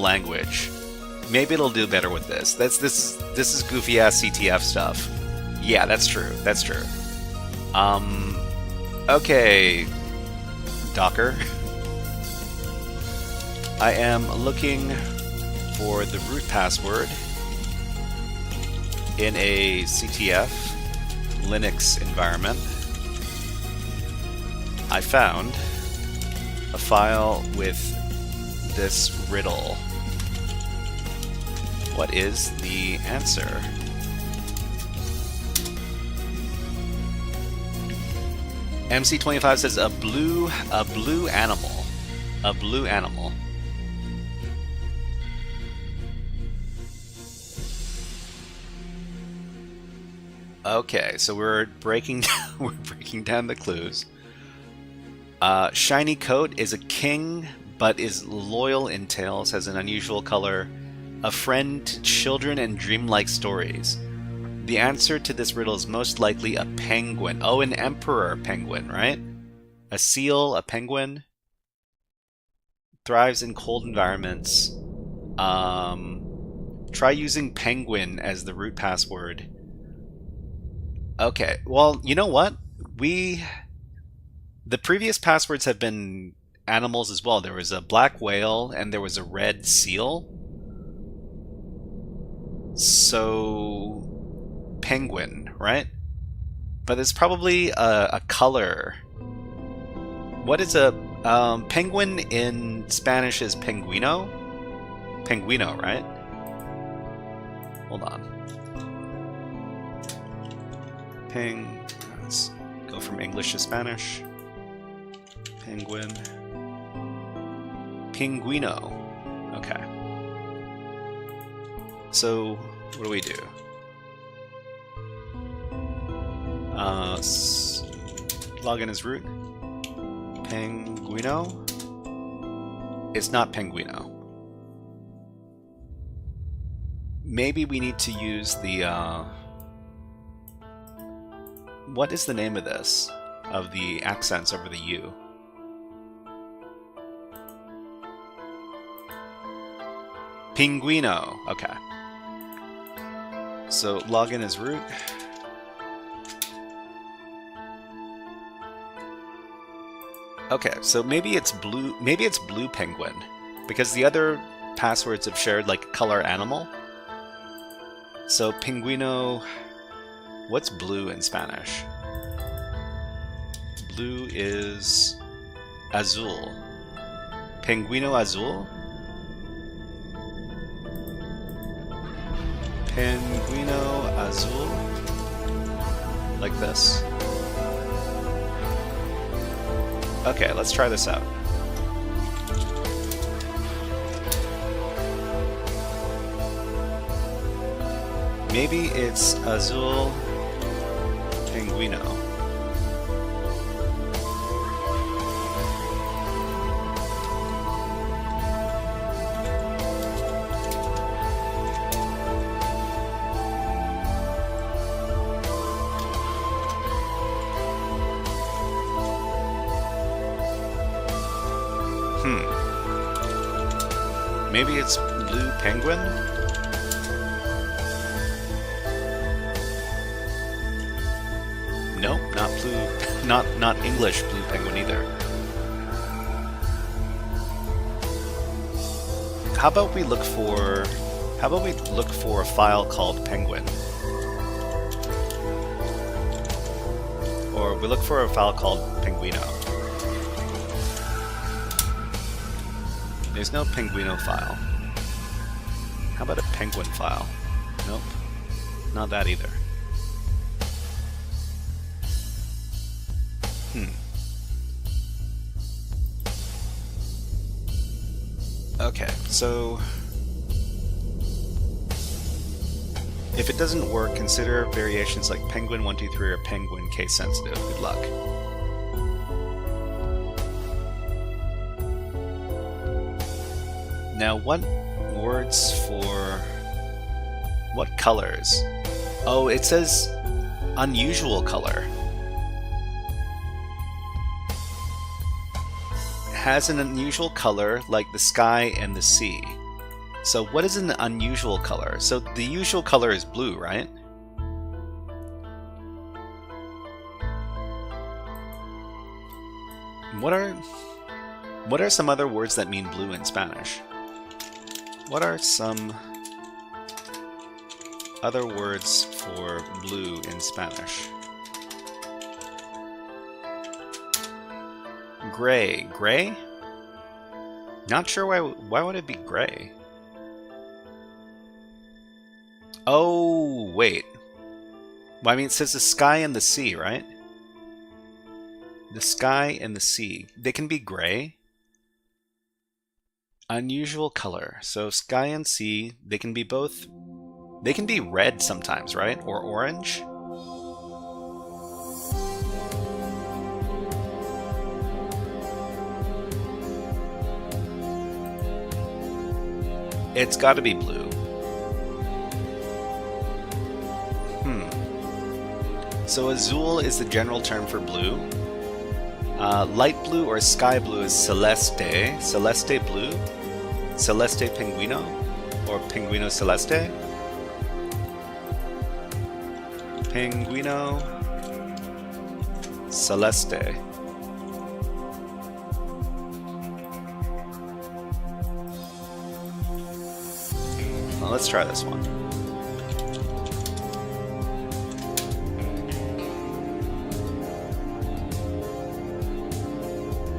language. Maybe it'll do better with this. This is goofy ass CTF stuff. Yeah, that's true. That's true. Okay, Docker. I am looking for the root password in a CTF Linux environment. I found a file with this riddle. What is the answer? MC25 says a blue animal. A blue animal. Okay, so we're breaking down the clues. Shiny coat is a king, but is loyal in tales, has an unusual color, a friend to children and dreamlike stories. The answer to this riddle is most likely a penguin. Oh, an emperor penguin, right? A seal, a penguin. Thrives in cold environments. Try using penguin as the root password. Okay, well, you know what? The previous passwords have been animals as well. There was a black whale and there was a red seal. So, penguin, right? But it's probably a color. What is a penguin in Spanish is penguino? Penguino, right? Hold on. Let's go from English to Spanish. Penguin. Pinguino. Okay. So, what do we do? Login as root. Penguino. It's not penguino. Maybe we need to use the what is the name of this? Of the accents over the U? Pinguino. Okay. So login as root. Okay, so maybe it's blue. Maybe it's blue penguin, because the other passwords have shared like color animal. So pinguino. What's blue in Spanish? Blue is azul. Pinguino azul? Pinguino azul? Like this. Okay, let's try this out. Maybe it's azul pinguino. Maybe it's blue penguin? Nope, not blue, not English blue penguin either. how about we look for a file called penguin? Or we look for a file called Penguino. There's no Penguino file. How about a penguin file? Nope. Not that either. Okay, so if it doesn't work, consider variations like penguin123 or penguin case sensitive. Good luck. Now, what colors? Oh, it says unusual color. Has an unusual color like the sky and the sea. So what is an unusual color? So the usual color is blue, right? What are some other words that mean blue in Spanish? What are some other words for blue in Spanish? Gray. Gray? Not sure why would it be gray? Oh, wait. Well, I mean, it says the sky and the sea, right? The sky and the sea. They can be gray. Unusual color. So sky and sea, they can be both. They can be red sometimes, right? Or orange. It's got to be blue. So azul is the general term for blue. Light blue or sky blue is celeste. Celeste blue. Celeste penguino. Or penguino celeste. Penguino celeste. Well, let's try this one.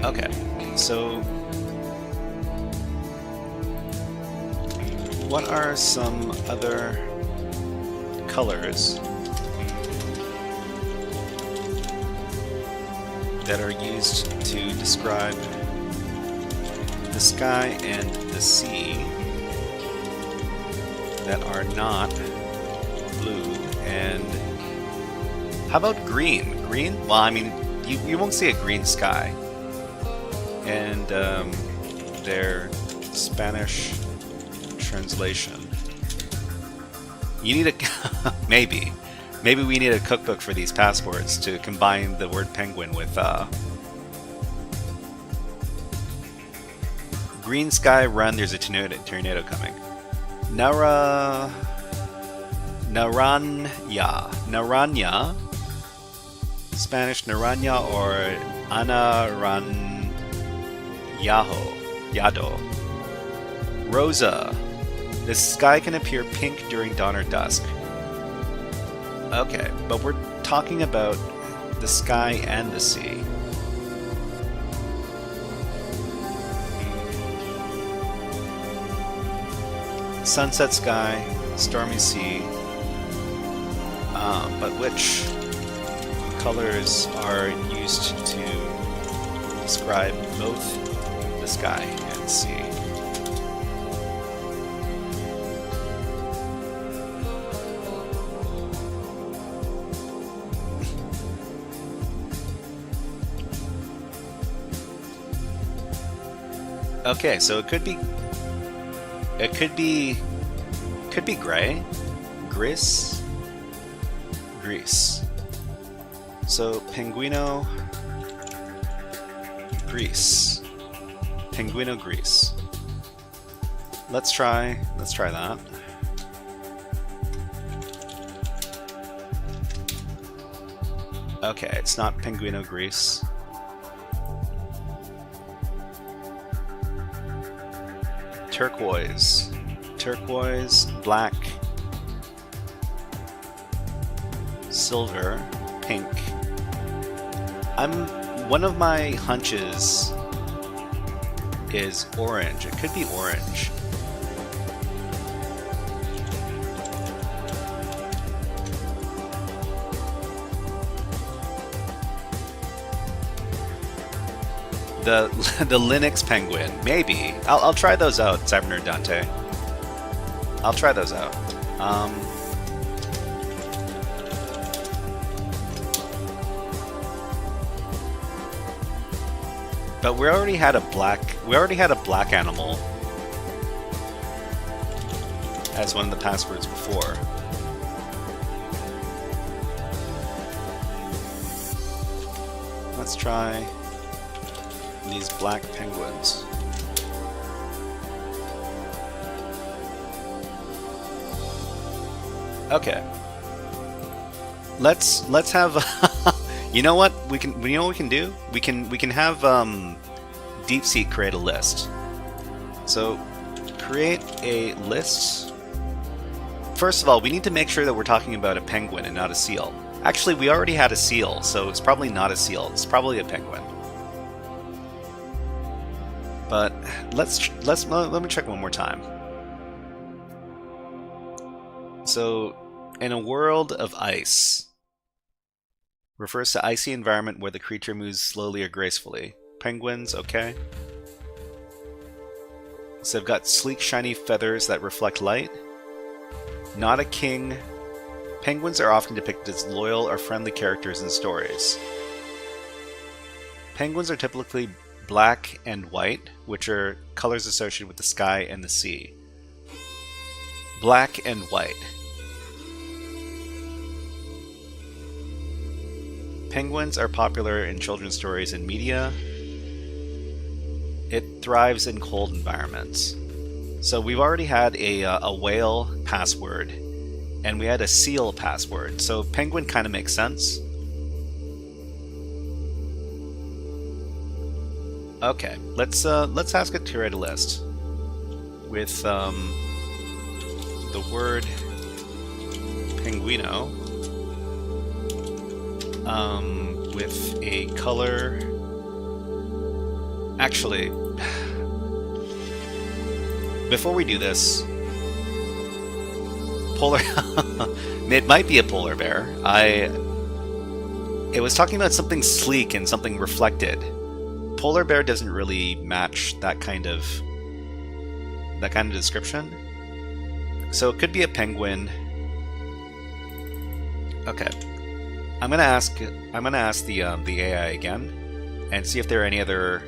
Okay, so what are some other colors that are used to describe the sky and the sea that are not blue? And how about green? Green? Well, I mean, you won't see a green sky. And their Spanish translation. You need a maybe we need a cookbook for these passports to combine the word penguin with green sky. Run! There's a tornado coming. Naranja. Spanish naranja or Yado. Rosa. The sky can appear pink during dawn or dusk. Okay, but we're talking about the sky and the sea. Sunset sky, stormy sea. But which colors are used to describe both the sky and sea? Okay, so it could be gray, grease. So penguino grease. Penguino grease. Let's try that. Okay, it's not penguino grease. turquoise, black, silver, pink. One of my hunches is orange. It could be orange. The Linux penguin, maybe. I'll try those out, Cybernerd Dante. I'll try those out. But we already had a black animal as one of the passwords before. Let's try these black penguins. Okay. Let's have you know what we can do? We can have DeepSeek create a list. So create a list. First of all, we need to make sure that we're talking about a penguin and not a seal. Actually, we already had a seal, so it's probably not a seal. It's probably a penguin. But let me check one more time. So, in a world of ice, refers to icy environment where the creature moves slowly or gracefully. Penguins, okay. So they've got sleek, shiny feathers that reflect light. Not a king. Penguins are often depicted as loyal or friendly characters in stories. Penguins are typically black and white, which are colors associated with the sky and the sea. Black and white. Penguins are popular in children's stories and media. It thrives in cold environments. So we've already had a whale password, and we had a seal password. So penguin kind of makes sense. Okay, let's ask it to create a list with the word penguino, with a color. Actually, before we do this, polar. It might be a polar bear. It was talking about something sleek and something reflected. Polar bear doesn't really match that kind of description. So it could be a penguin. Okay. I'm gonna ask the AI again and see if there are any other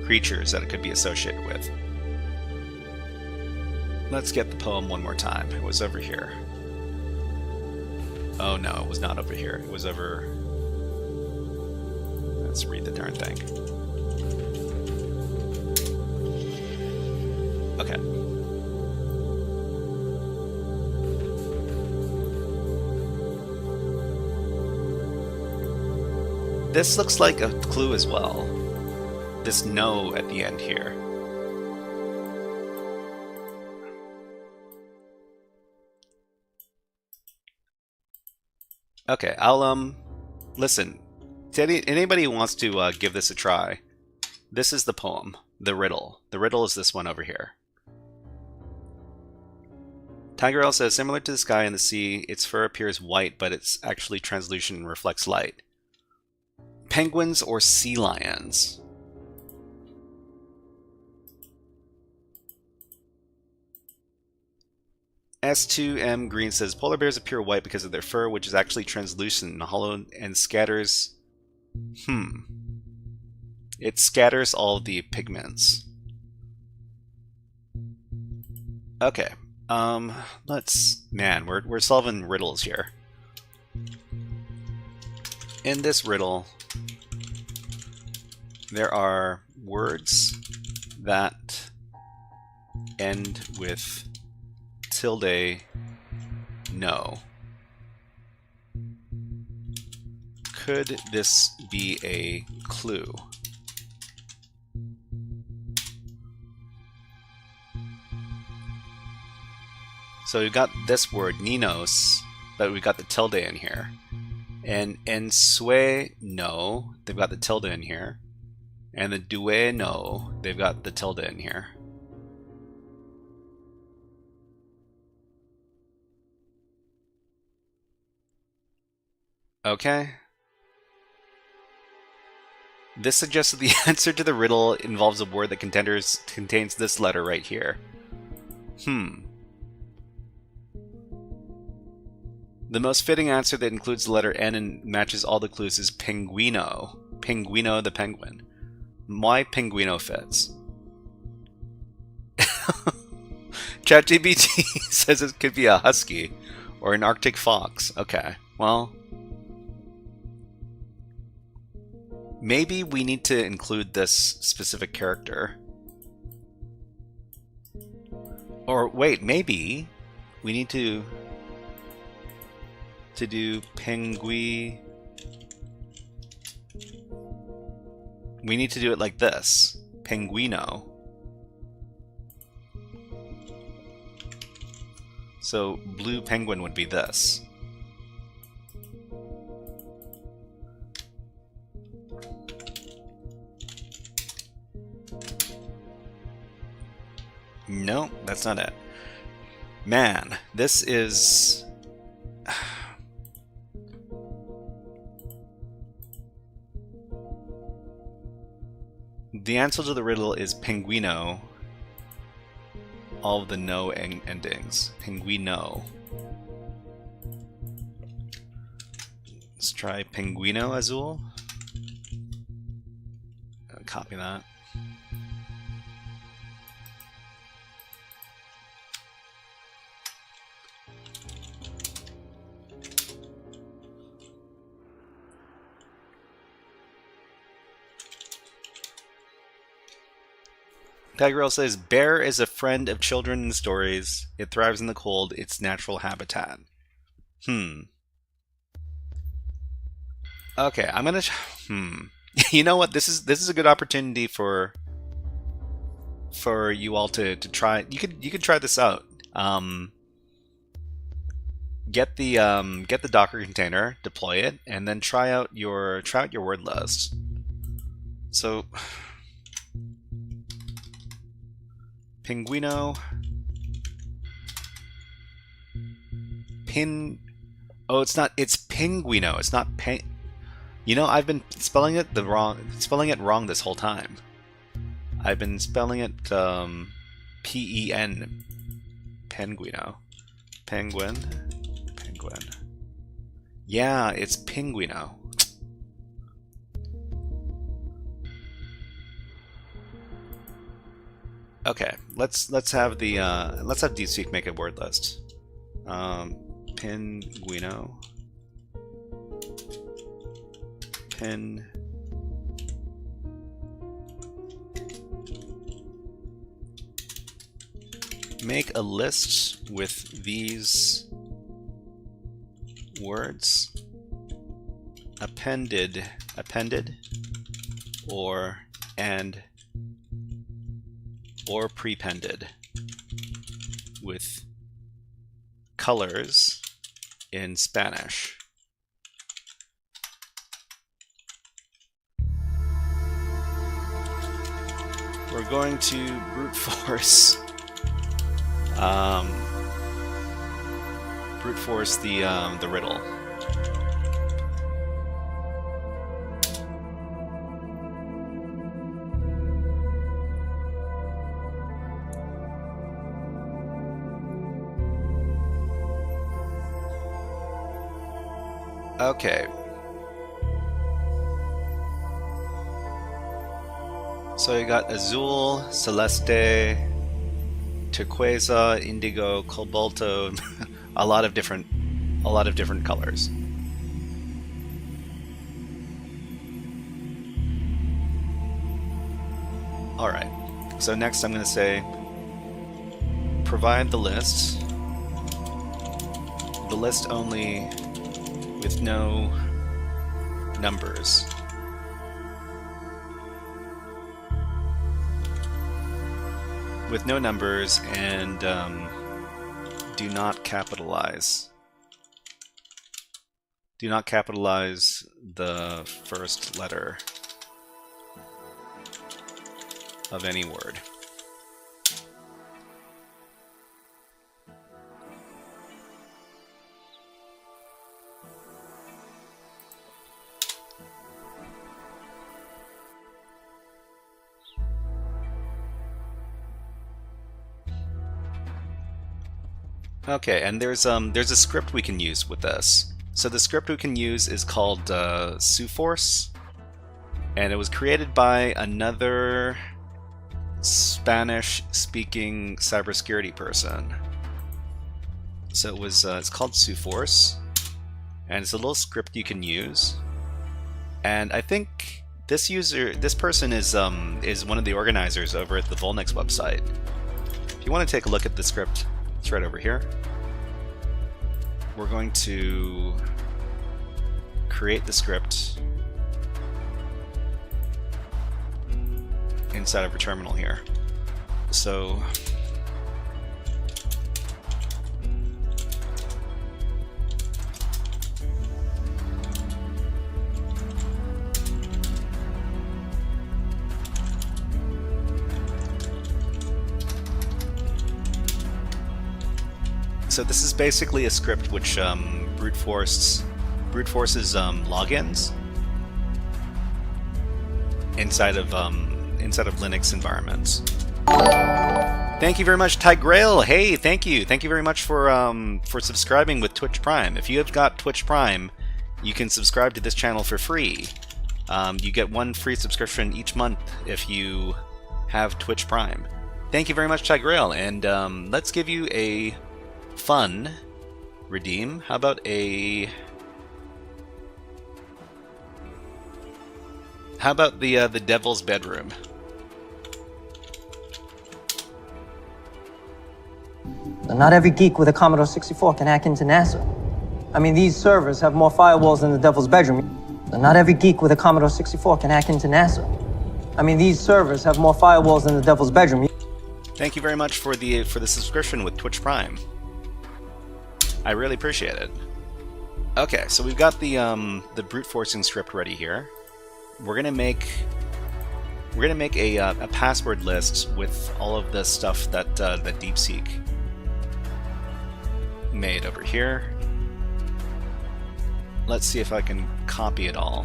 creatures that it could be associated with. Let's get the poem one more time. It was over here. Oh no, it was not over here. It was over... Let's read the darn thing. Okay. This looks like a clue as well. This no at the end here. Okay, I'll listen. To anybody who wants to give this a try, this is the poem, the riddle. The riddle is this one over here. Tiger L says, similar to the sky and the sea, its fur appears white, but it's actually translucent and reflects light. Penguins or sea lions? S2M Green says, polar bears appear white because of their fur, which is actually translucent and hollow and scatters... It scatters all the pigments. Okay. Man, we're solving riddles here. In this riddle, there are words that end with tilde no. Could this be a clue? So we've got this word, Ninos, but we've got the tilde in here. And ensueño, they've got the tilde in here. And the dueño, they've got the tilde in here. Okay. This suggests that the answer to the riddle involves a word that contains this letter right here. The most fitting answer that includes the letter N and matches all the clues is pinguino. Pinguino the penguin. Why pinguino fits? ChatGPT says it could be a husky or an Arctic fox. Okay, well, maybe we need to include this specific character. Or wait, maybe we need to do pingui. We need to do it like this. Pinguino. So blue penguin would be this. No, that's not it. Man, this is... The answer to the riddle is pinguino. All of the no endings. Pinguino. Let's try pinguino azul. Copy that. Tigerl says, bear is a friend of children in stories. It thrives in the cold, its natural habitat. Okay, I'm gonna... You know what? This is a good opportunity for you all to try. You could try this out. Get the Docker container, deploy it, and then try out your word list. So... Pinguino. Oh, it's not. It's pinguino. It's not pen. You know, I've been spelling it wrong this whole time. I've been spelling it P-E-N. Penguino. Penguin. Yeah, it's pinguino. Okay, let's have DeepSpeak make a word list. Pinguino. Make a list with these words appended, or prepended with colors in Spanish. We're going to brute force the riddle. Okay. So you got azul, celeste, turquoise, indigo, cobalto, a lot of different colors. All right. So next I'm going to say provide the list. The list only with no numbers. With no numbers and do not capitalize. Do not capitalize the first letter of any word. Okay, and there's a script we can use with this. So the script we can use is called suforce, and it was created by another Spanish-speaking cybersecurity person. So it was it's called suforce, and it's a little script you can use. And I think this person is one of the organizers over at the Volnix website. If you want to take a look at the script, it's right over here. We're going to create the script inside of a terminal here. So this is basically a script which brute forces logins inside of Linux environments. Thank you very much, Tigrail. Hey, thank you very much for subscribing with Twitch Prime. If you have got Twitch Prime, you can subscribe to this channel for free. You get one free subscription each month if you have Twitch Prime. Thank you very much, Tigrail, and let's give you a fun redeem. How about the Devil's Bedroom? Not every geek with a Commodore 64 can hack into NASA. I mean, these servers have more firewalls than the Devil's Bedroom. Not every geek with a Commodore 64 can hack into NASA. I mean, these servers have more firewalls than the Devil's Bedroom. Thank you very much for the subscription with Twitch Prime. I really appreciate it. Okay, so we've got the brute forcing script ready here. We're gonna make a password list with all of the stuff that DeepSeek made over here. Let's see if I can copy it all.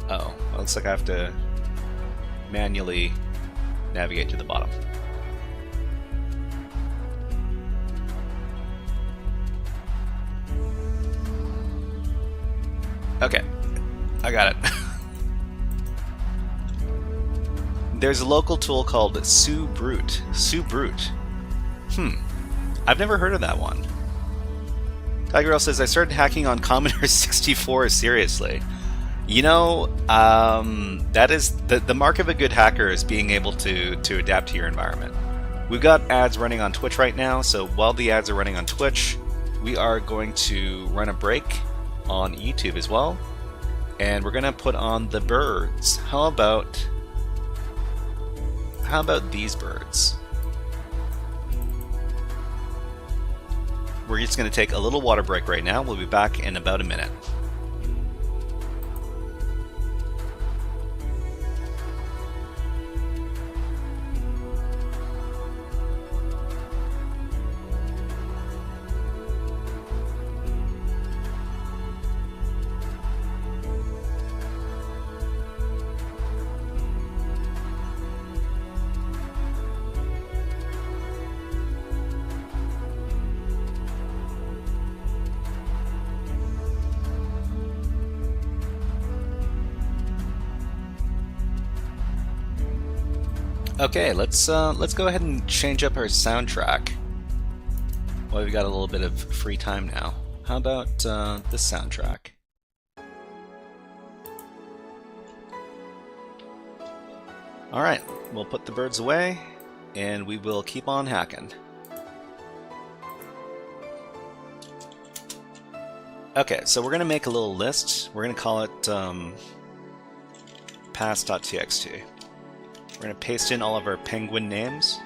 Oh, well, looks like I have to manually navigate to the bottom. Okay, I got it. There's a local tool called subrute. I've never heard of that one. Tiger says, I started hacking on Commodore 64 seriously. You know, that is the mark of a good hacker is being able to adapt to your environment. We've got ads running on Twitch right now, so while the ads are running on Twitch, we are going to run a break on YouTube as well, and we're gonna put on the birds. How about these birds? We're just gonna take a little water break right now. We'll be back in about a minute. Okay, let's go ahead and change up our soundtrack. Well, we've got a little bit of free time now. How about this soundtrack? Alright, we'll put the birds away, and we will keep on hacking. Okay, so we're going to make a little list. We're going to call it pass.txt. We're going to paste in all of our penguin names.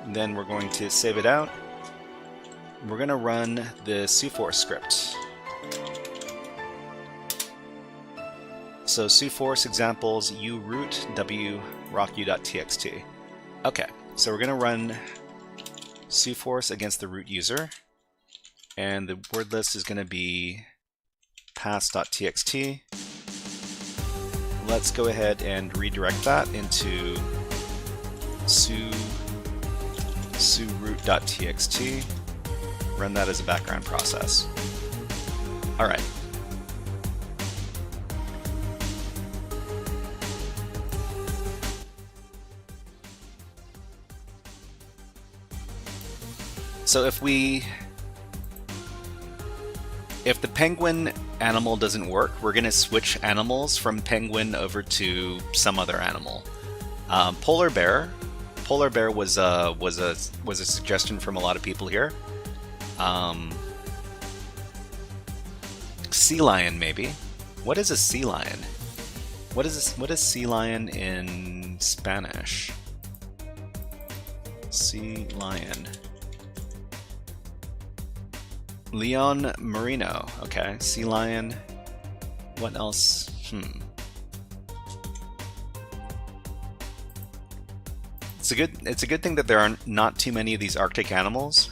Then we're going to save it out. We're going to run the suforce script. So suforce examples u root w rocku.txt. Okay, so we're going to run suforce against the root user, and the word list is going to be pass.txt. Let's go ahead and redirect that into root.txt. Run that as a background process. All right. So if the penguin animal doesn't work, we're going to switch animals from penguin over to some other animal. Polar bear was a suggestion from a lot of people here. Sea lion, maybe. What is a sea lion? What is sea lion in Spanish? Sea lion. Leon Marino. Okay, sea lion. What else? It's a good thing that there are not too many of these Arctic animals.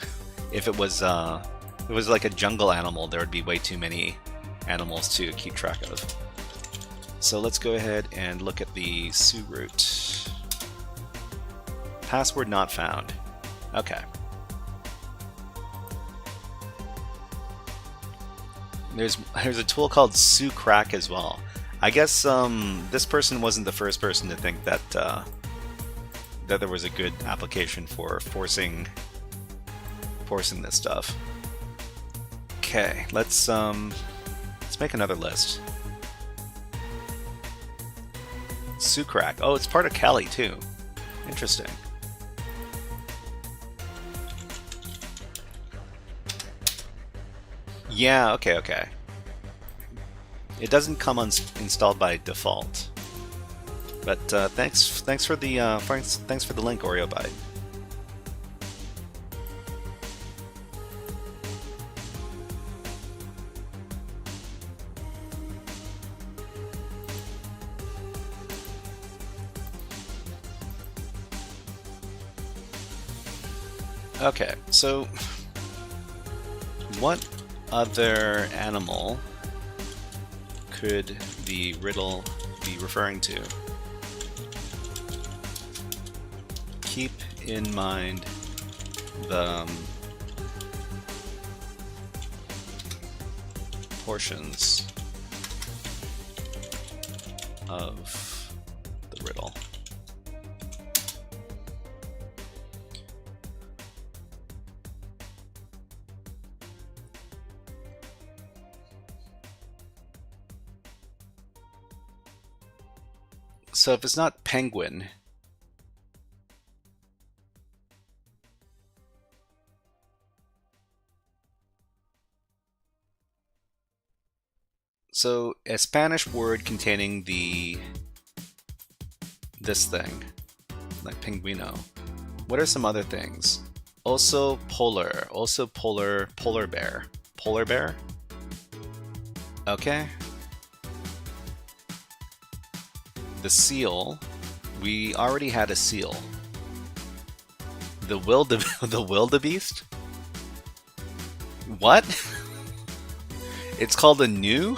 If it was like a jungle animal, there would be way too many animals to keep track of. So let's go ahead and look at the su root. Password not found. Okay. There's a tool called sucrack as well. I guess this person wasn't the first person to think that that there was a good application for forcing this stuff. Okay, let's make another list. Sucrack. Oh, it's part of Kali too. Interesting. Yeah, okay. It doesn't come installed by default. But thanks for the link, OreoBite. Okay, so what other animal could the riddle be referring to? Keep in mind the portions of the riddle. So if it's not penguin, so a Spanish word containing this thing, like pinguino. What are some other things? Oso polar, polar bear. Polar bear? Okay. The seal, we already had a seal. The wildebeest? What? It's called a gnu?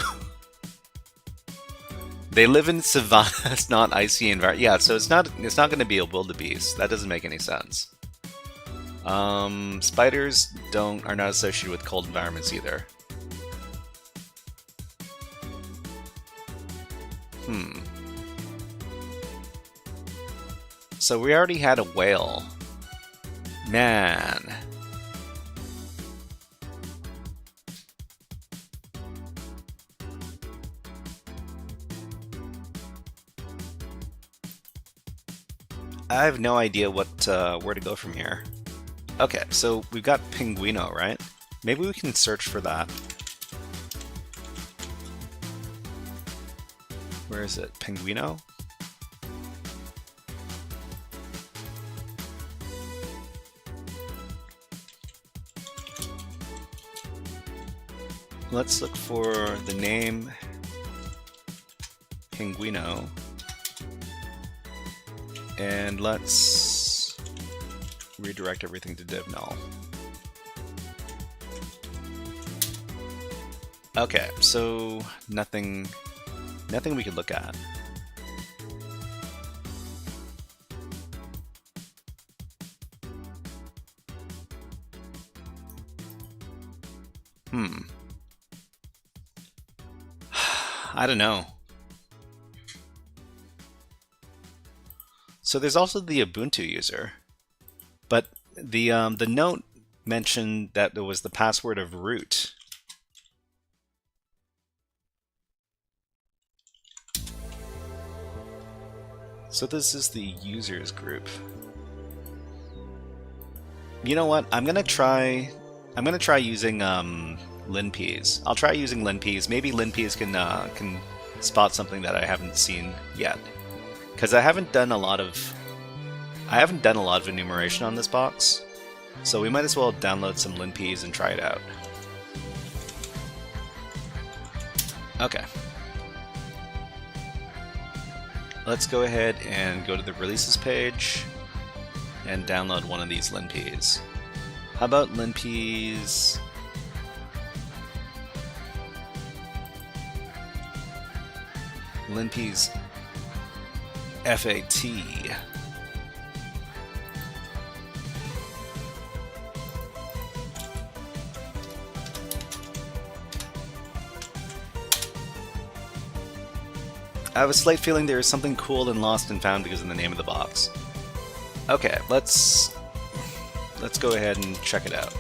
They live in savannas, not icy environment. Yeah, so it's not going to be a wildebeest. That doesn't make any sense. Spiders are not associated with cold environments either. So we already had a whale. Man. I have no idea where to go from here. Okay, so we've got pinguino, right? Maybe we can search for that. Where is it? Pinguino? let's look for the name Pinguino, and let's redirect everything to div null. Okay, so nothing we could look at. I don't know. So there's also the Ubuntu user, but the note mentioned that there was the password of root. So this is the users group. You know what? I'm gonna try using linpeas. I'll try using linpeas. Maybe linpeas can spot something that I haven't seen yet, because I haven't done a lot of enumeration on this box. So we might as well download some linpeas and try it out. Okay. Let's go ahead and go to the releases page and download one of these linpeas. How about linpeas? Linpeas FAT. I have a slight feeling there is something cool and lost and found because of the name of the box. Okay, let's go ahead and check it out.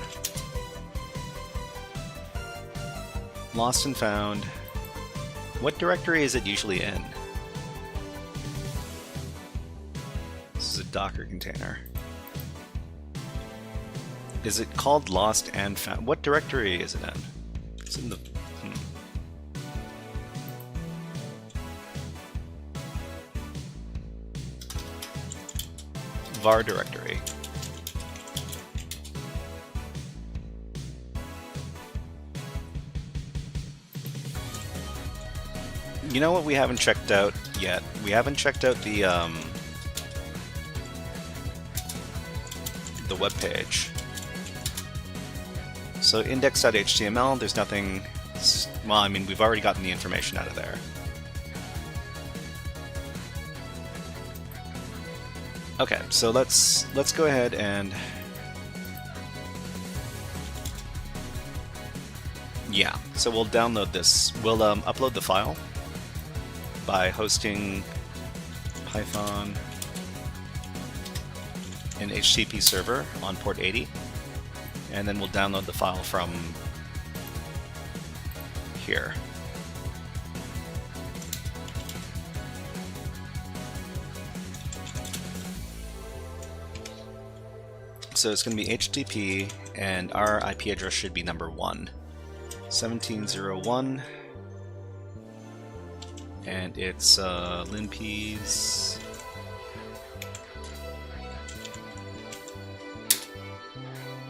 Lost and found. What directory is it usually in? This is a Docker container. Is it called lost and found? What directory is it in? It's in the... var directory. You know what we haven't checked out yet? We haven't checked out the web page. So index.html, there's nothing. Well, I mean, we've already gotten the information out of there. Okay, so let's go ahead and yeah. So we'll download this. We'll upload the file by hosting Python an HTTP server on port 80, and then we'll download the file from here. So it's going to be HTTP, and our IP address should be number 1. 1701, and it's linpeas.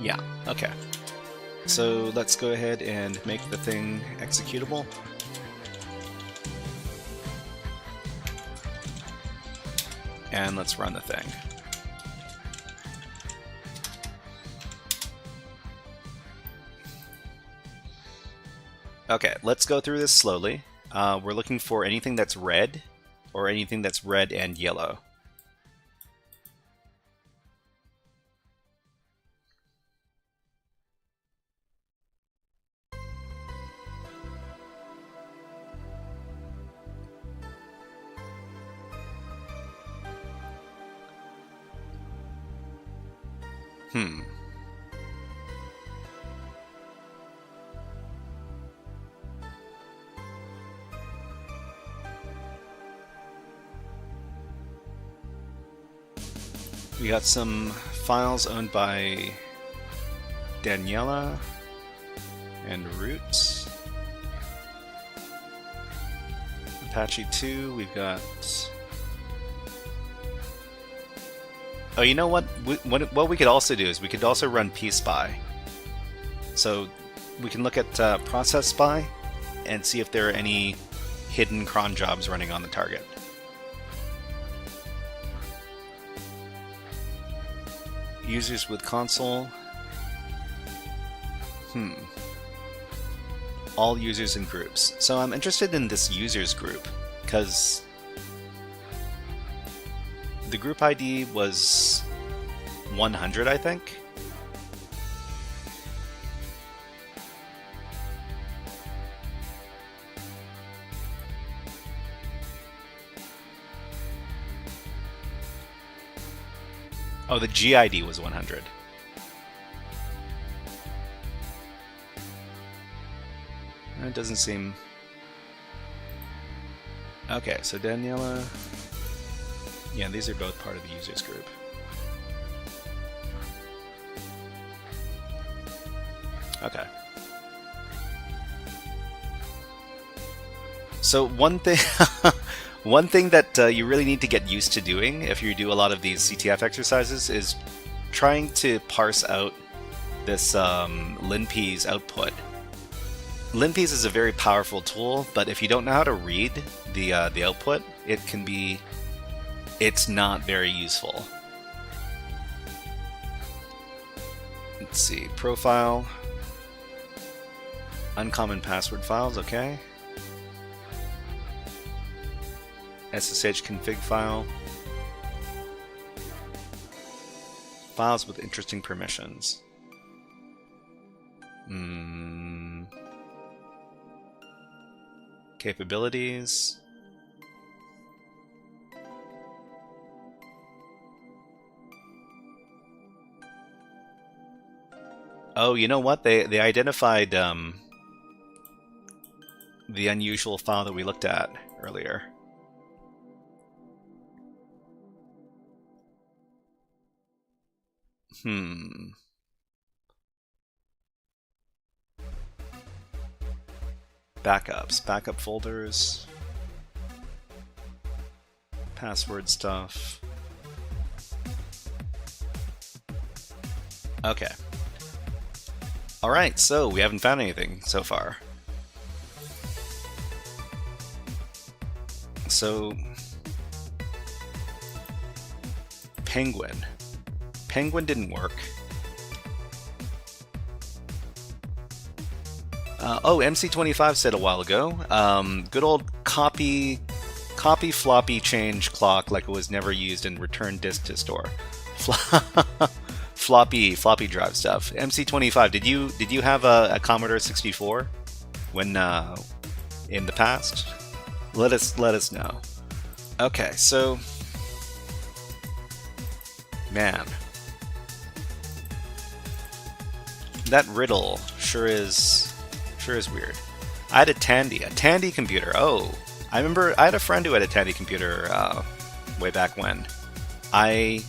Yeah, okay. So let's go ahead and make the thing executable. And let's run the thing. Okay, let's go through this slowly. We're looking for anything that's red, or anything that's red and yellow. We got some files owned by Daniela and Root. Apache 2, we've got... Oh, you know what? What we could also do is we could also run pspy. So we can look at process spy and see if there are any hidden cron jobs running on the target. Users with console. All users and groups. So I'm interested in this users group because the group ID was 100, I think. Oh, the GID was 100. It doesn't seem... Okay, so Daniela... Yeah, these are both part of the users group. Okay. So one thing... One thing that you really need to get used to doing if you do a lot of these CTF exercises is trying to parse out this LinP's output. LinP's is a very powerful tool, but if you don't know how to read the output, it's not very useful. Let's see, profile, uncommon password files, okay. SSH config file. Files with interesting permissions. Capabilities. Oh, you know what? They identified the unusual file that we looked at earlier. Backups, backup folders, password stuff. Okay. Alright, so we haven't found anything so far. So, Penguin. Penguin didn't work. Oh, MC25 said a while ago, good old copy floppy change clock like it was never used and return disk to store. floppy drive stuff. MC25, did you have a Commodore 64 when in the past? Let us know. Okay, so man, that riddle sure is weird. I had a Tandy computer. Oh, I remember I had a friend who had a Tandy computer way back when. I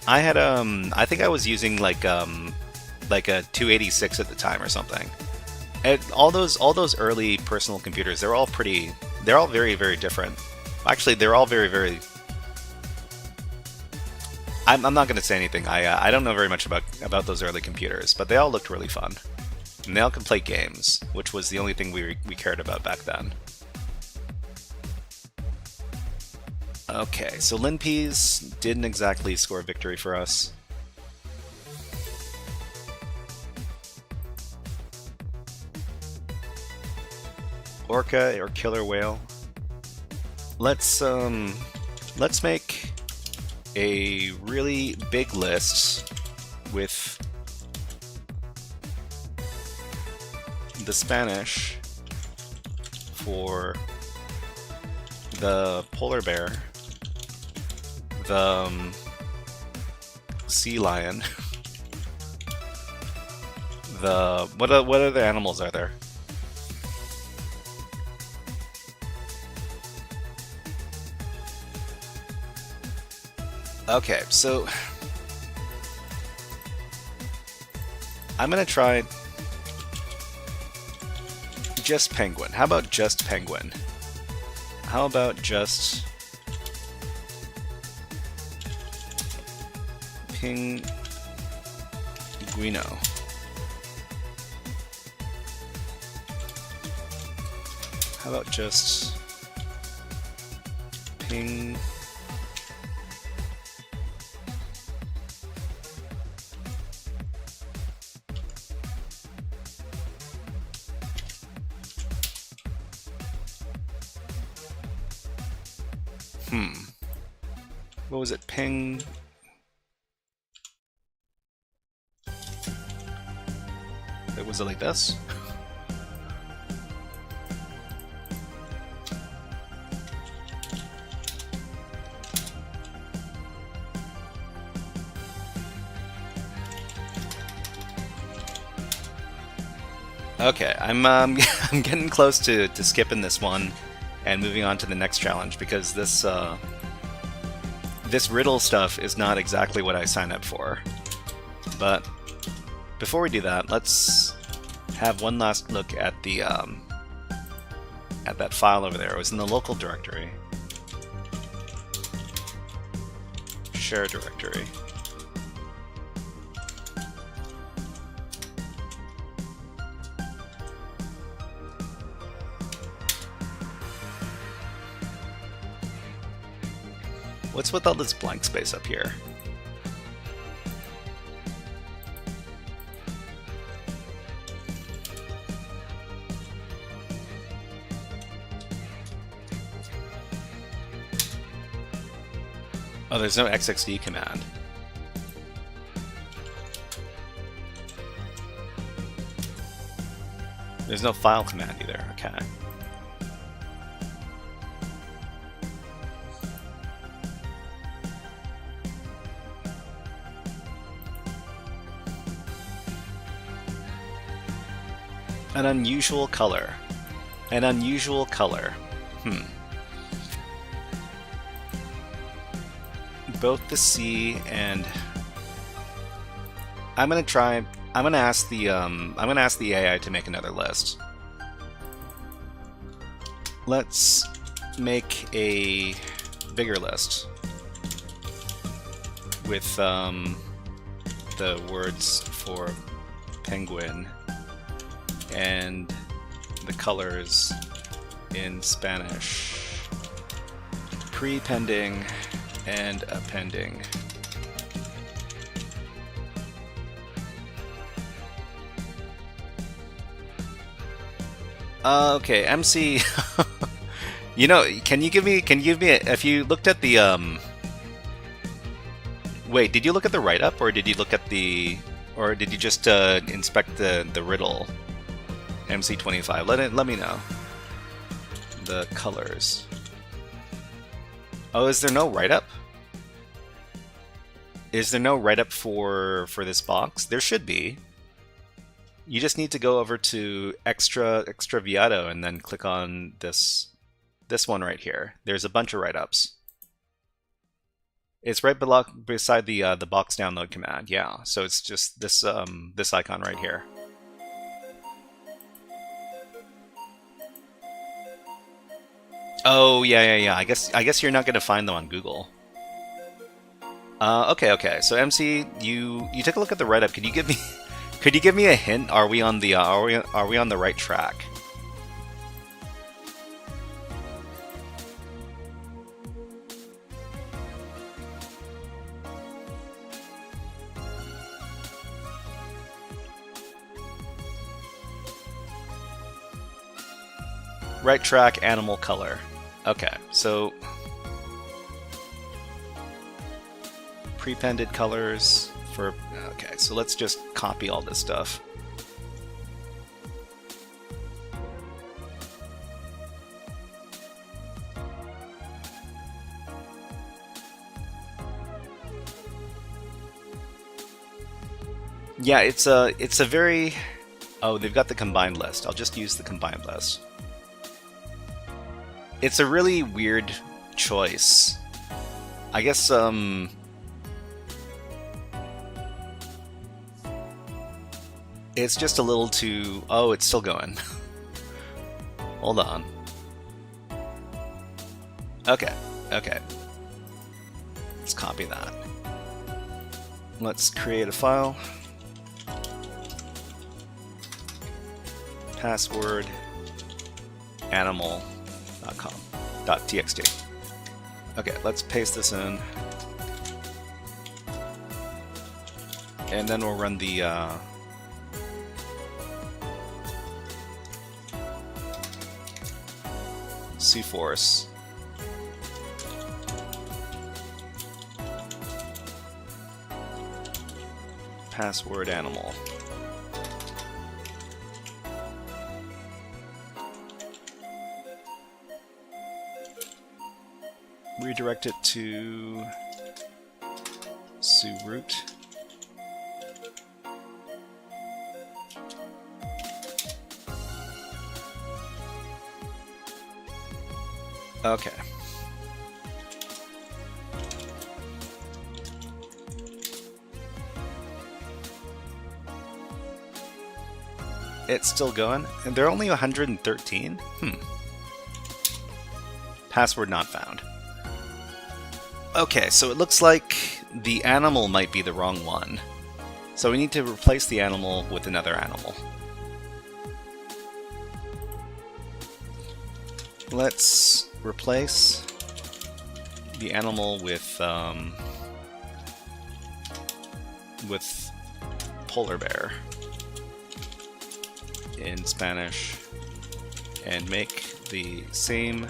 had I think I was using like a 286 at the time or something. And all those early personal computers, they're all very, very different. Actually, they're all very, very... I'm not going to say anything. I don't know very much about those early computers, but they all looked really fun. And they all could play games, which was the only thing we cared about back then. Okay, so LinP's didn't exactly score victory for us. Orca or killer whale. Let's make a really big list with the Spanish for the polar bear, the sea lion, the what other animals are there? Okay, so I'm gonna try just penguin. How about just penguin? How about just we know. How about just ping? What was it? Ping. Was it like this? Okay, I'm I'm getting close to skipping this one and moving on to the next challenge because this this riddle stuff is not exactly what I signed up for. But before we do that, let's have one last look at the at that file over there. It was in the local directory, share directory. What's with all this blank space up here? Oh, there's no XXD command. There's no file command either, okay. An unusual color. An unusual color. Both the C and I'm gonna ask the AI to make another list. Let's make a bigger list with the words for penguin and the colors in Spanish. Pre-pending and appending. Okay, MC. You know, can you give me if you looked at the wait, did you look at the write-up or did you look at the or did you just inspect the riddle? MC25. Let me know. The colors. Oh, is there no write-up? Is there no write-up for this box? There should be. You just need to go over to Extraviado and then click on this one right here. There's a bunch of write-ups. It's right beside the box download command. Yeah, so it's just this this icon right here. Oh yeah. I guess you're not gonna find them on Google. Okay. So MC, you take a look at the write-up. Could you give me a hint? Are we on the are we on the right track? Right track, animal color. Okay, so prepended colors for. Okay, so let's just copy all this stuff. Yeah, it's a very. Oh, they've got the combined list. I'll just use the combined list. It's a really weird choice. I guess, it's just a little too... Oh, it's still going. Hold on. Okay. Let's copy that. Let's create a file. password animal.com.txt. Okay, let's paste this in. And then we'll run the cforce password animal. Redirect it to root. Okay. It's still going, and they're only 113? Password not found. Okay, so it looks like the animal might be the wrong one. So we need to replace the animal with another animal. Let's replace the animal with polar bear in Spanish and make the same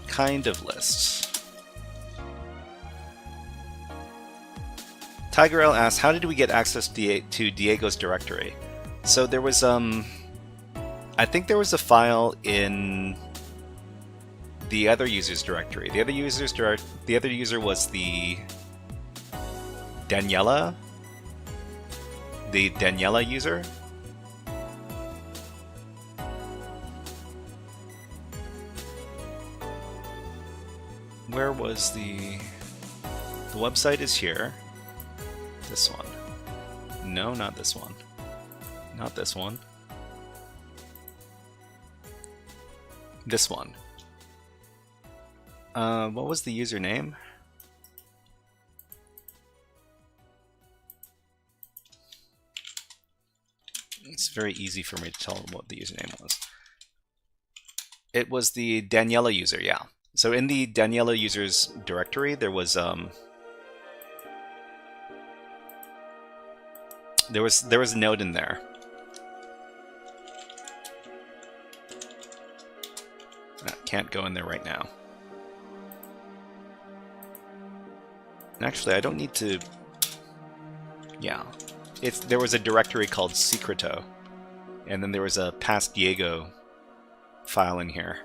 kind of list. Tigerel asks, how did we get access to Diego's directory? So there was I think there was a file in the other user's directory. The other user was the Daniela user. Where was the website is here. This one. No, not this one. Not this one. This one. What was the username? It's very easy for me to tell what the username was. It was the Daniela user, yeah. So in the Daniela user's directory, there was a node in there. Can't go in there right now. Actually, I don't need to. Yeah, there was a directory called Secreto, and then there was a past Diego file in here.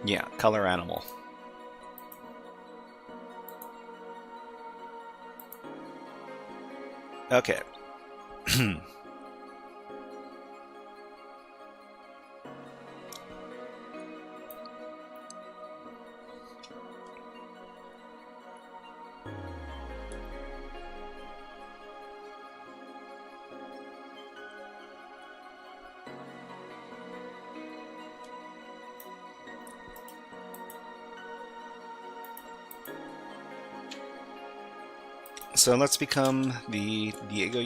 Yeah, color animal. Okay. So let's become the Diego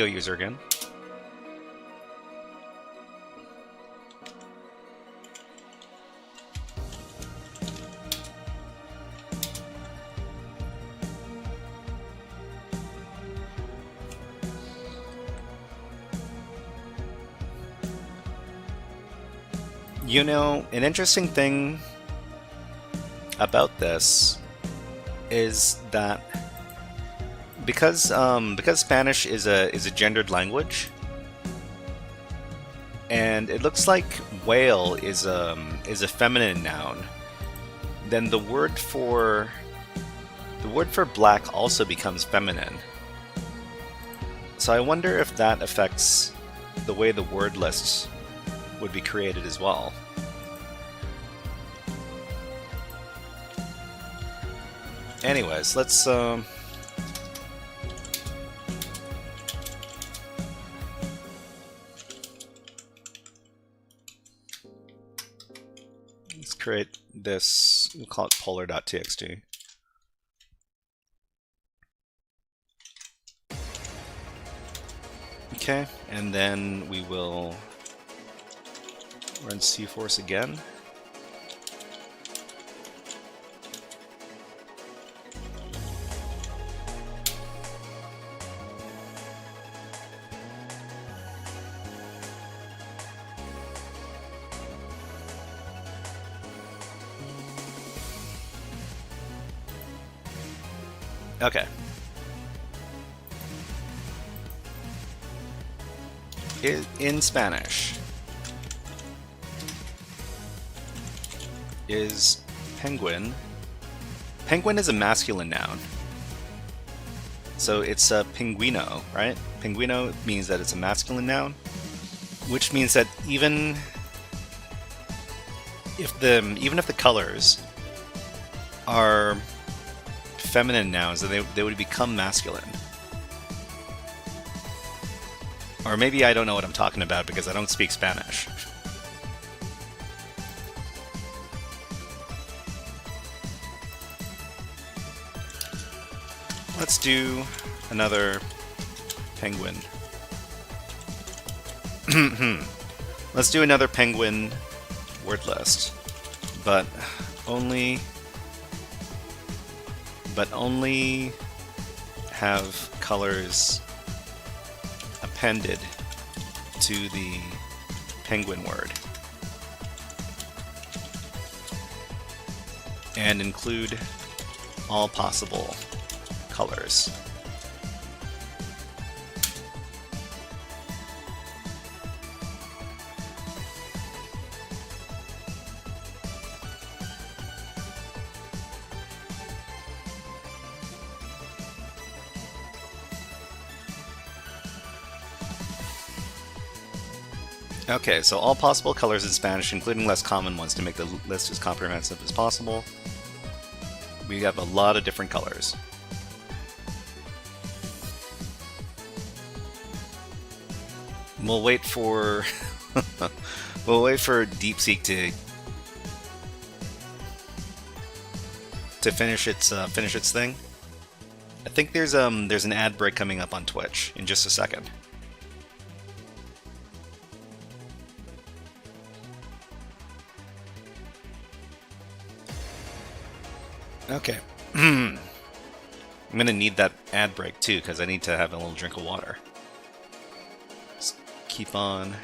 user again. You know, an interesting thing about this is that because Spanish is a gendered language, and it looks like whale is a feminine noun, then the word for black also becomes feminine. So I wonder if that affects the way the word lists would be created as well. Anyways, let's create this. We'll call it polar.txt. Okay, and then we will run cforce again. Okay. In Spanish, is penguin. Penguin is a masculine noun. So it's a pinguino, right? Pinguino means that it's a masculine noun, which means that even if the colors are feminine nouns, then they would become masculine. Or maybe I don't know what I'm talking about because I don't speak Spanish. Let's do another penguin. Let's do another penguin word list, but only have colors appended to the penguin word, and include all possible colors. Okay, so all possible colors in Spanish, including less common ones, to make the list as comprehensive as possible. We have a lot of different colors. We'll wait for DeepSeek to finish its thing. I think there's an ad break coming up on Twitch in just a second. Okay. I'm gonna need that ad break too, because I need to have a little drink of water. Just keep on.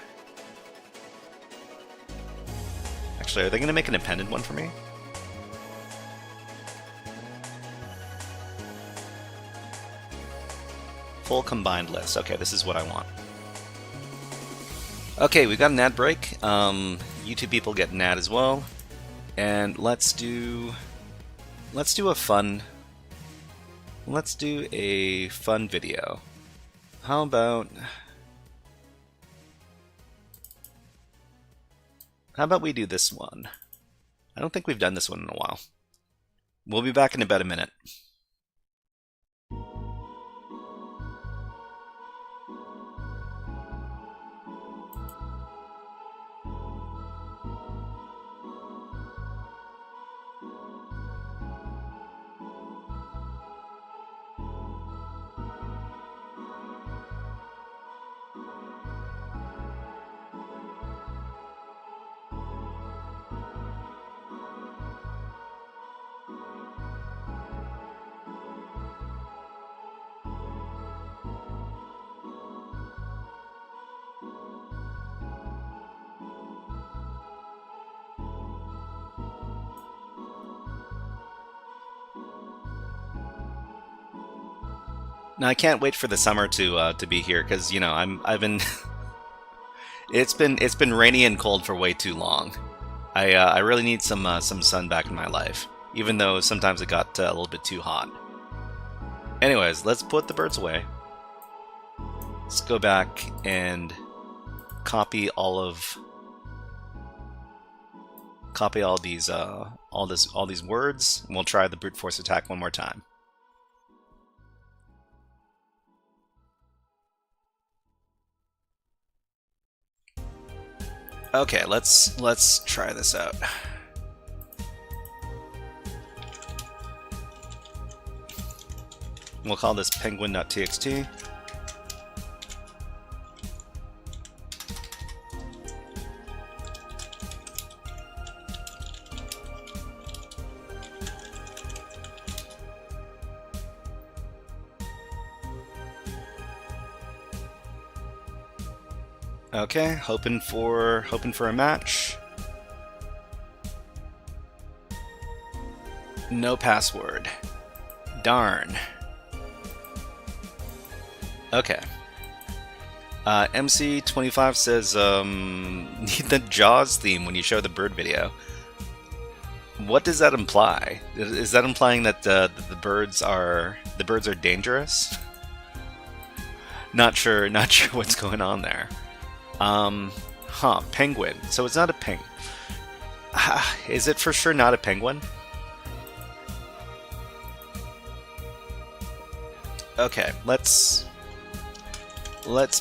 Actually, are they gonna make an appended one for me? Full combined list. Okay, this is what I want. Okay, we got an ad break. YouTube people get an ad as well. And let's do a fun video. How about we do this one? I don't think we've done this one in a while. We'll be back in about a minute. Now I can't wait for the summer to be here, because you know I've been it's been rainy and cold for way too long. I really need some sun back in my life, even though sometimes it got a little bit too hot. Anyways, let's put the birds away. Let's go back and copy all these all these words, and we'll try the brute force attack one more time. Okay, let's try this out. We'll call this penguin.txt. Okay, hoping for a match. No password. Darn. Okay. MC25 says, need the Jaws theme when you show the bird video. What does that imply? Is that implying that the birds are dangerous? Not sure what's going on there. Penguin. So it's not a penguin. Is it for sure not a penguin? Okay, let's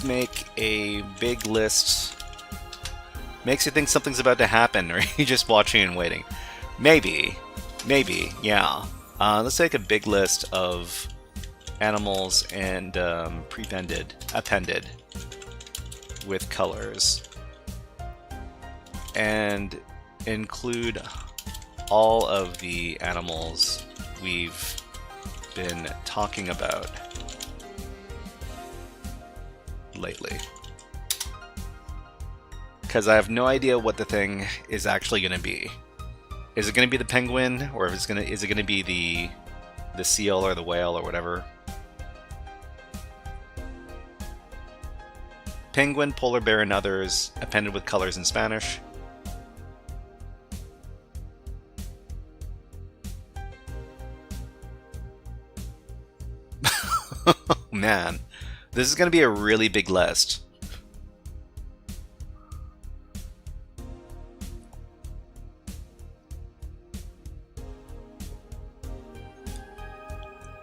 make a big list. Makes you think something's about to happen, or are you just watching and waiting? Maybe, yeah. Let's make a big list of animals and appended with colors, and include all of the animals we've been talking about lately, because I have no idea what the thing is actually going to be. Is it going to be the penguin, or is it going to be the seal or the whale or whatever? Penguin, polar bear, and others, appended with colors in Spanish. Man, this is going to be a really big list.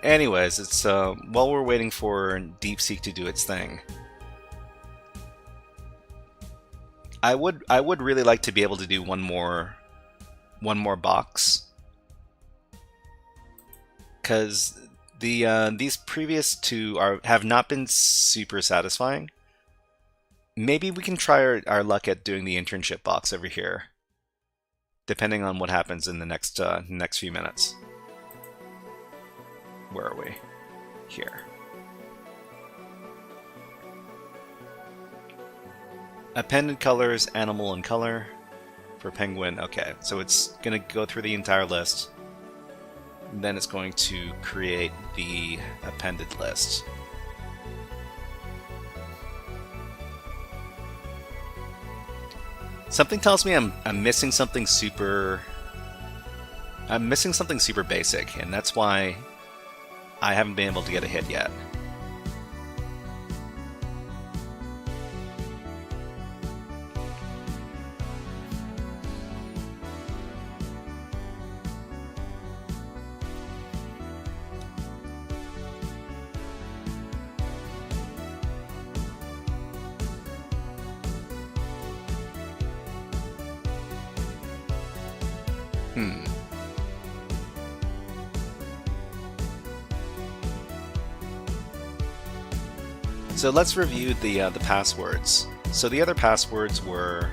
Anyways, it's while we're waiting for DeepSeek to do its thing, I would really like to be able to do one more box, because these previous two have not been super satisfying. Maybe we can try our luck at doing the internship box over here, depending on what happens in the next few minutes. Where are we? Here. Appended colors, animal and color for penguin. Okay, so it's going to go through the entire list. Then it's going to create the appended list. Something tells me I'm missing something super. I'm missing something super basic, and that's why I haven't been able to get a hit yet. So let's review the passwords. So the other passwords were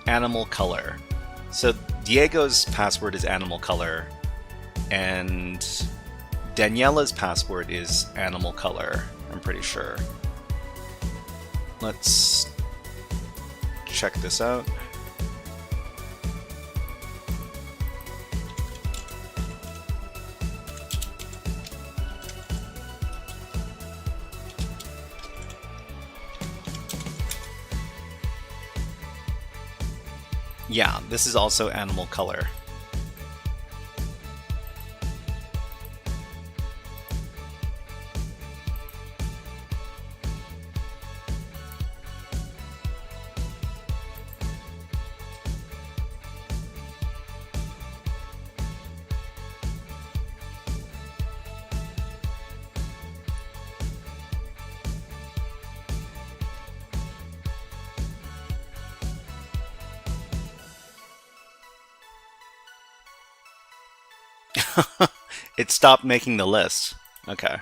animal color. So Diego's password is animal color, and Daniela's password is animal color, I'm pretty sure. Let's check this out. Yeah, this is also animal color. It stopped making the list. Okay.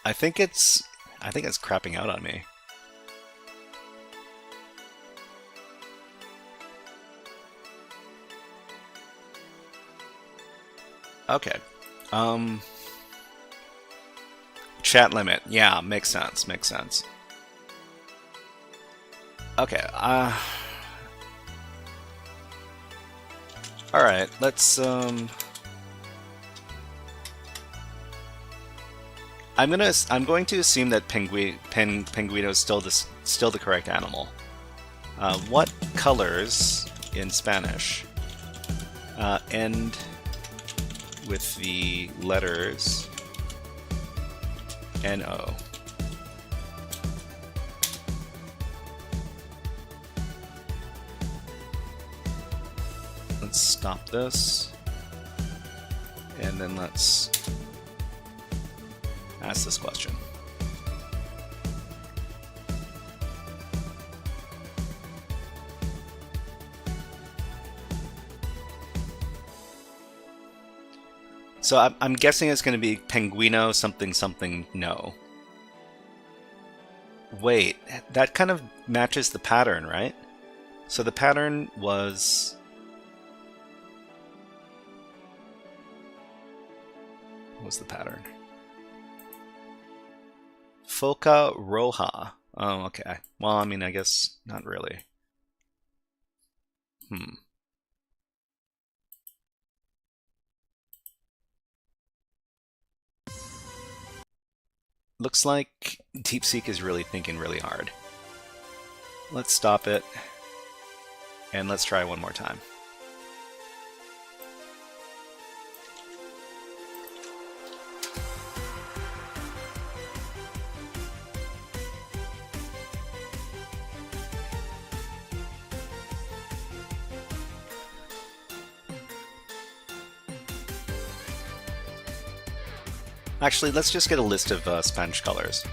I think it's crapping out on me. Okay. Chat limit. Yeah, makes sense. Makes sense. Okay. All right. Let's I'm going to assume that penguino is still the correct animal. What colors in Spanish end with the letters NO? Let's stop this, and then let's ask this question. So I'm guessing it's going to be penguino something something no. Wait, that kind of matches the pattern, right? So the pattern was... What was the pattern? Foca roja. Oh, okay. Well, I mean, I guess not really. Looks like DeepSeek is really thinking really hard. Let's stop it, and let's try one more time. Actually, let's just get a list of Spanish colors.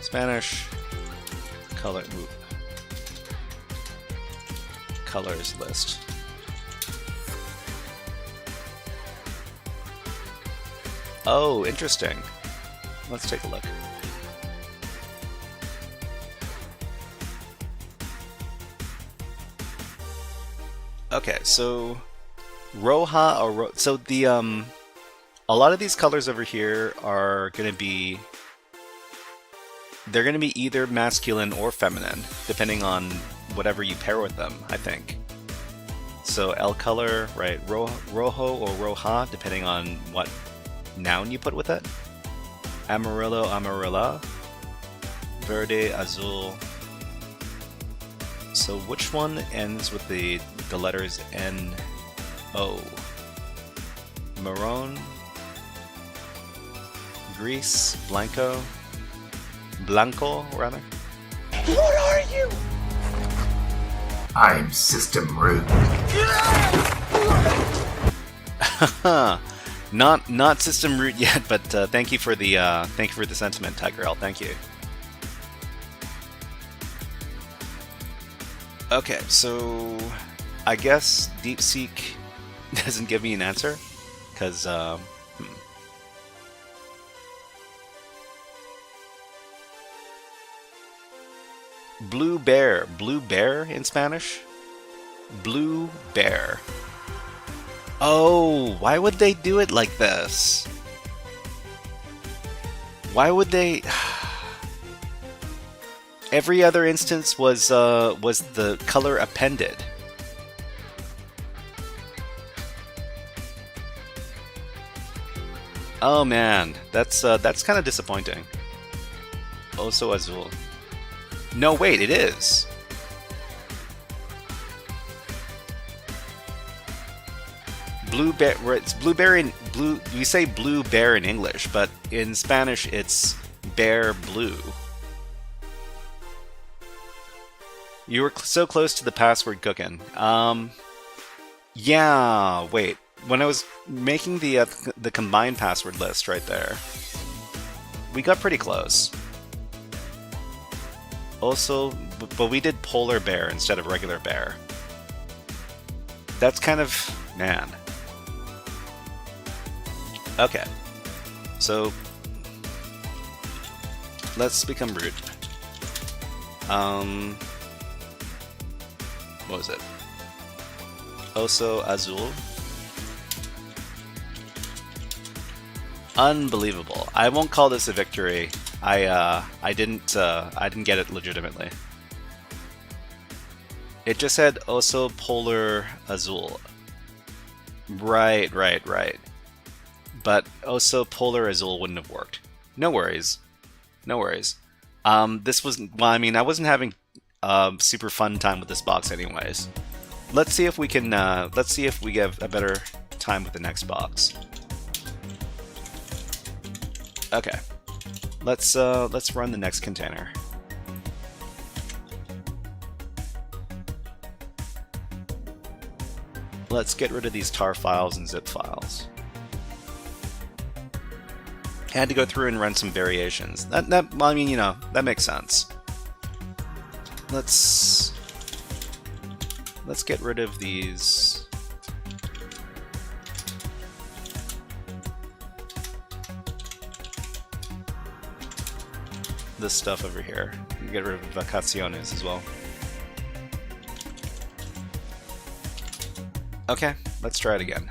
Spanish color colors list. Oh, interesting. Let's take a look. Okay, so roja or so the a lot of these colors over here are going to be... They're going to be either masculine or feminine, depending on whatever you pair with them, I think. So el color, right, rojo or roja, depending on what noun you put with it. Amarillo, amarilla. Verde, azul. So which one ends with the letters N-O? Marron? Gris, Blanco, rather. What are you? I'm system root. Not system root yet, but thank you for the sentiment, Tiger L. Thank you. Okay, so I guess DeepSeek doesn't give me an answer because. Blue bear in Spanish? Blue bear. Oh, why would they do it like this? Why would they... Every other instance was the color appended. Oh man, that's kind of disappointing. Oso azul. No, wait, it is. Blue bear. It's blueberry. Blue. We say blue bear in English, but in Spanish it's bear blue. You were so close to the password cooking. Yeah. Wait. When I was making the combined password list right there, we got pretty close. Also, but we did polar bear instead of regular bear. That's kind of, man. Okay, so let's become brute. What was it? Oso Azul. Unbelievable. I won't call this a victory. I didn't get it legitimately. It just said Oso Polar Azul. Right. But Oso Polar Azul wouldn't have worked. No worries. This wasn't, well, I mean, I wasn't having super fun time with this box anyways. Let's see if we can, let's see if we get a better time with the next box. Okay. Let's run the next container. Let's get rid of these tar files and zip files. Had to go through and run some variations. That well, I mean, you know, that makes sense. Let's get rid of these. This stuff over here. Get rid of vacaciones as well. Okay, let's try it again.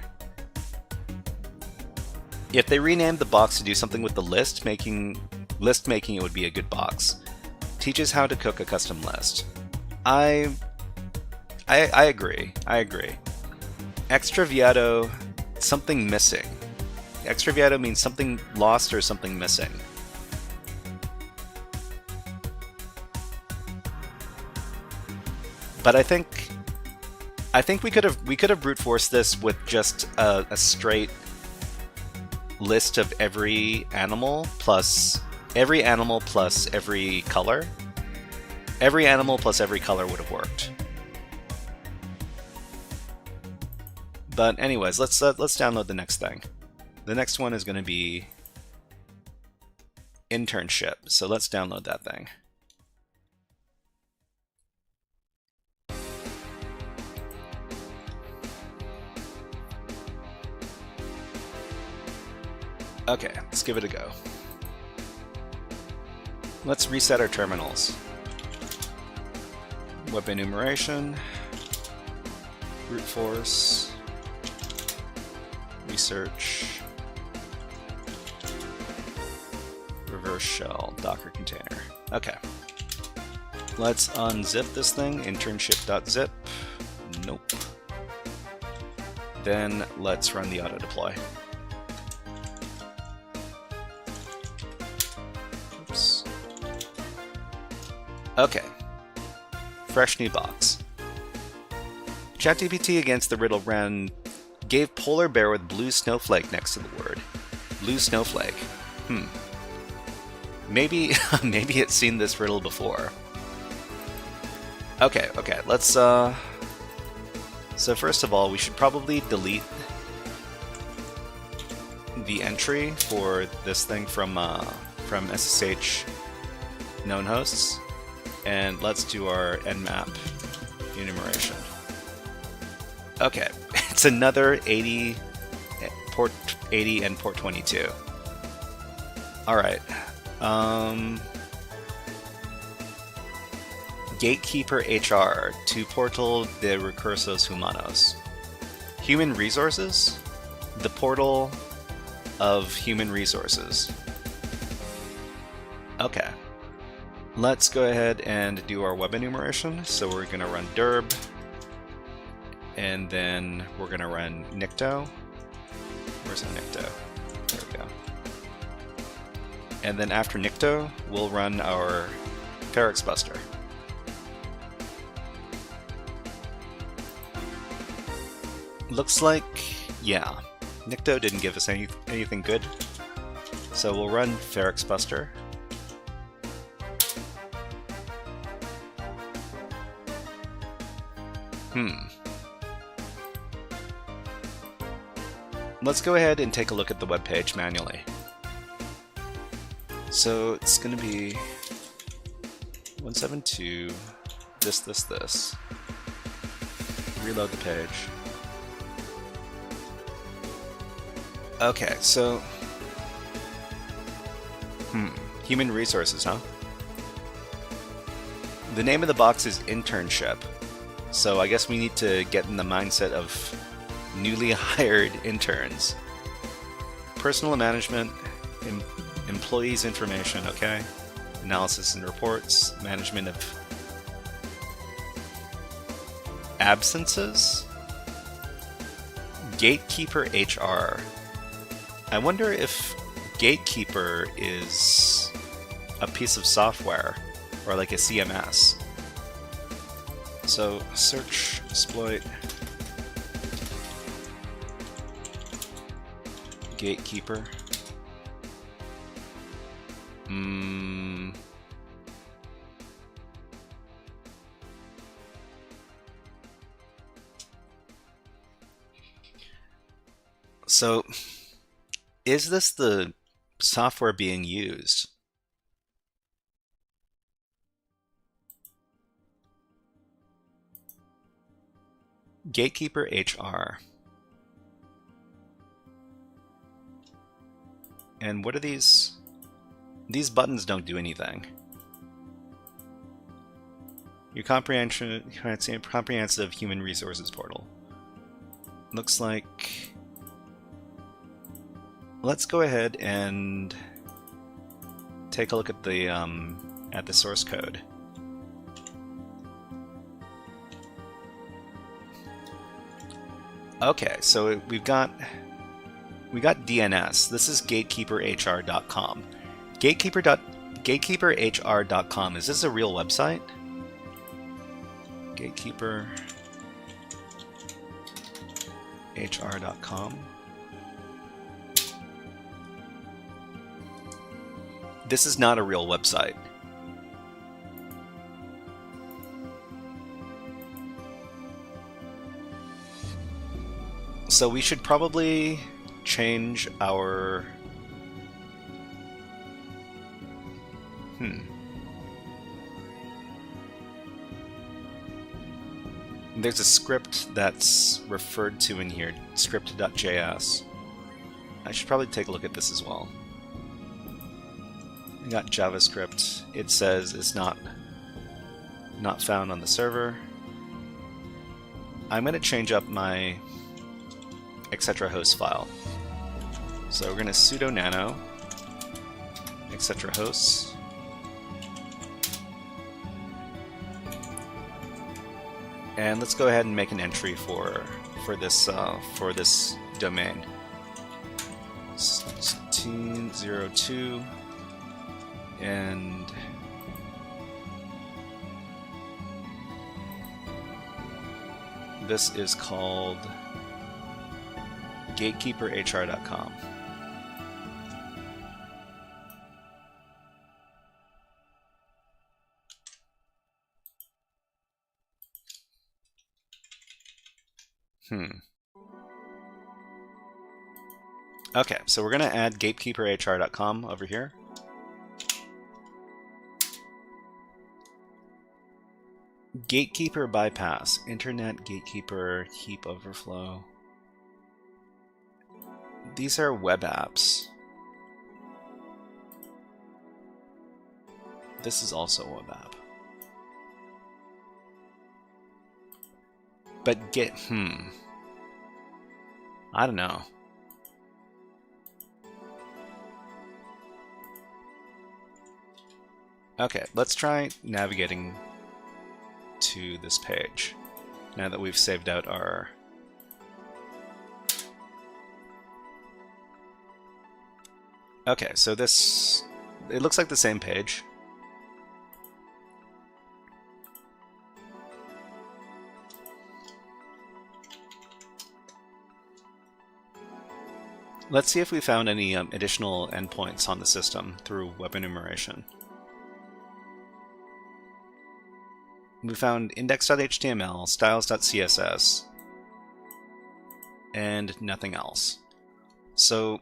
If they renamed the box to do something with the list making, it would be a good box. Teaches how to cook a custom list. I agree. Extraviado, something missing. Extraviado means something lost or something missing. But I think we could have brute forced this with just a straight list of every animal plus every color. Every animal plus every color would have worked. But anyways, let's download the next thing. The next one is going to be internship. So let's download that thing. Okay, let's give it a go. Let's reset our terminals. Web enumeration, brute force, research, reverse shell, Docker container. Okay. Let's unzip this thing, internship.zip. Nope. Then let's run the auto deploy. Okay, fresh new box. ChatGPT against the riddle gave polar bear with blue snowflake next to the word. Blue snowflake. Maybe it's seen this riddle before. Okay, let's so first of all, we should probably delete the entry for this thing from SSH known hosts. And let's do our nmap enumeration. Okay, it's another 80, port 80 and port 22. All right. Gatekeeper HR to portal de recursos humanos. Human resources? The portal of human resources. Okay. Let's go ahead and do our web enumeration. So we're going to run derb, and then we're going to run nicto. Where's our nicto? There we go. And then after nicto, we'll run our Ferex Buster. Looks like, yeah, nicto didn't give us anything good. So we'll run Ferex Buster. Let's go ahead and take a look at the web page manually. So it's going to be 172, this. Reload the page. Okay, so... Human resources, huh? The name of the box is internship. So I guess we need to get in the mindset of newly hired interns. Personal management, employees information, okay. Analysis and reports, management of absences. Gatekeeper HR. I wonder if Gatekeeper is a piece of software or like a CMS. So search, exploit, Gatekeeper. So, is this the software being used? Gatekeeper HR. And what are these? These buttons don't do anything. Your comprehensive human resources portal. Looks like... Let's go ahead and take a look at the source code. Okay, so we got DNS. This is gatekeeperhr.com. Gatekeeperhr.com. Is this a real website? Gatekeeperhr.com. This is not a real website. So we should probably change our... There's a script that's referred to in here, script.js. I should probably take a look at this as well. We got JavaScript. It says it's not found on the server. I'm going to change up my etc host file. So we're going to sudo nano etc hosts. And let's go ahead and make an entry for this domain. 1602 and this is called gatekeeperhr.com. Okay, so we're going to add gatekeeperhr.com over here. Gatekeeper bypass, internet gatekeeper, heap overflow. These are web apps. This is also a web app. But I don't know. Okay, let's try navigating to this page now that we've saved out our... Okay, so this... it looks like the same page. Let's see if we found any additional endpoints on the system through web enumeration. We found index.html, styles.css, and nothing else. So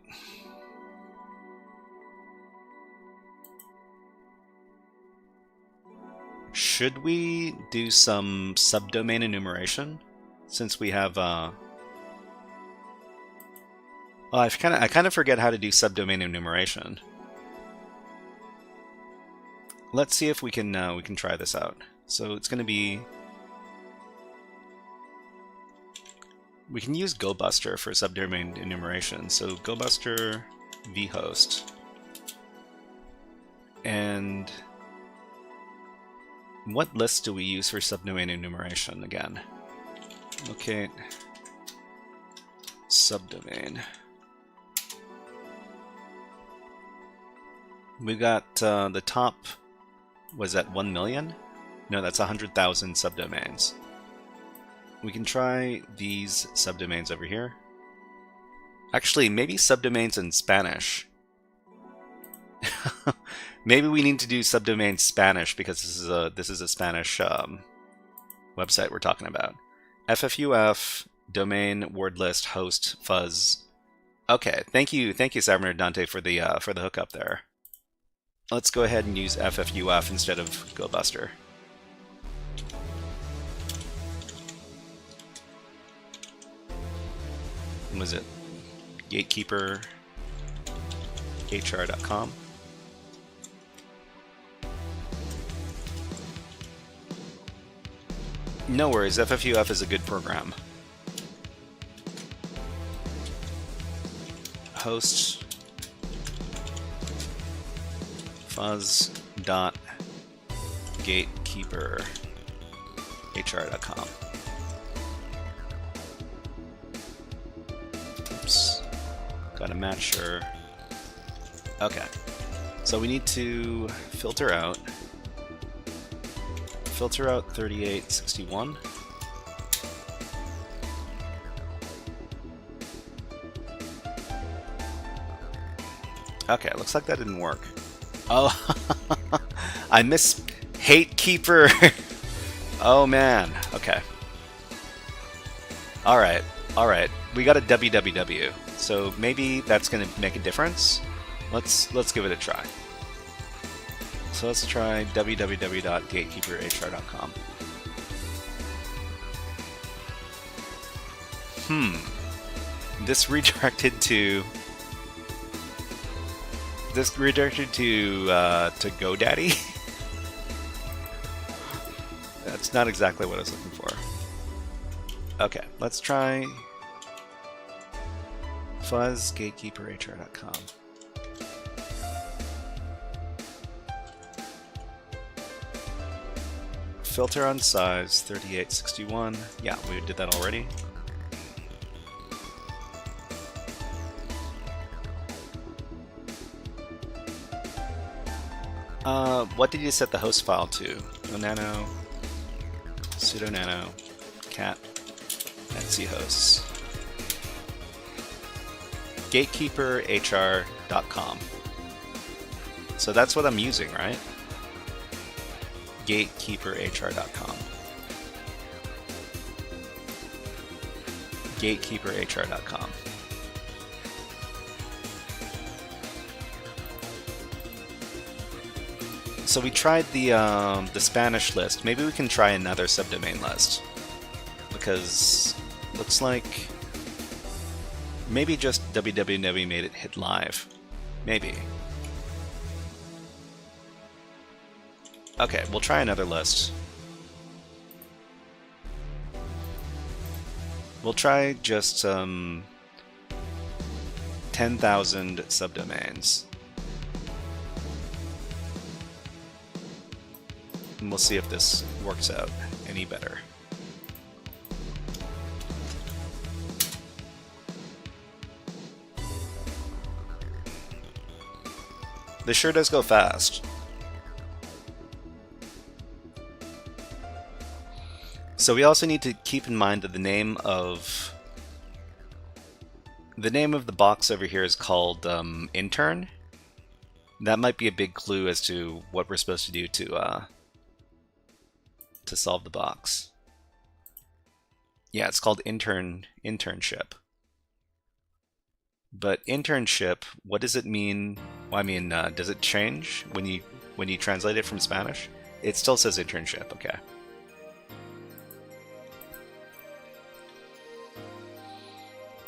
Should we do some subdomain enumeration since we have well, I kind of forget how to do subdomain enumeration. Let's see if we can try this out. So it's going to be, we can use GoBuster for subdomain enumeration. So GoBuster vhost, and what list do we use for subdomain enumeration again? Locate subdomain. We got the top, was that 1 million? No, that's 100,000 subdomains. We can try these subdomains over here. Actually, maybe subdomains in Spanish. Maybe we need to do subdomain Spanish because this is a Spanish website we're talking about. FFUF, domain, word list, host, fuzz. Okay, thank you, Cyberner Dante for the hookup there. Let's go ahead and use FFUF instead of GoBuster. What was it? Gatekeeper HR.com. No worries, FFUF is a good program. Host fuzz.gatekeeperhr.com. Oops. Got a match sure. Okay. So we need to filter out 3861. Okay, looks like that didn't work. Oh, I miss Hatekeeper. Oh man. Okay. All right. We got a www. So maybe that's going to make a difference. Let's give it a try. So let's try www.gatekeeperhr.com. This redirected to GoDaddy. That's not exactly what I was looking for. Okay, let's try fuzzgatekeeperhr.com. Filter on size 3861. Yeah, we did that already. What did you set the host file to? Nano, sudo nano, cat, etchosts. Gatekeeperhr.com. So that's what I'm using, right? Gatekeeperhr.com. Gatekeeperhr.com. So we tried the Spanish list. Maybe we can try another subdomain list, because looks like maybe just www made it hit live. Maybe. Okay, we'll try another list. We'll try just 10,000 subdomains. And we'll see if this works out any better. This sure does go fast. So we also need to keep in mind that the name of the box over here is called intern. That might be a big clue as to what we're supposed to do to solve the box. Yeah, it's called internship. But internship, what does it mean? Well, I mean, does it change when you translate it from Spanish? It still says internship, okay.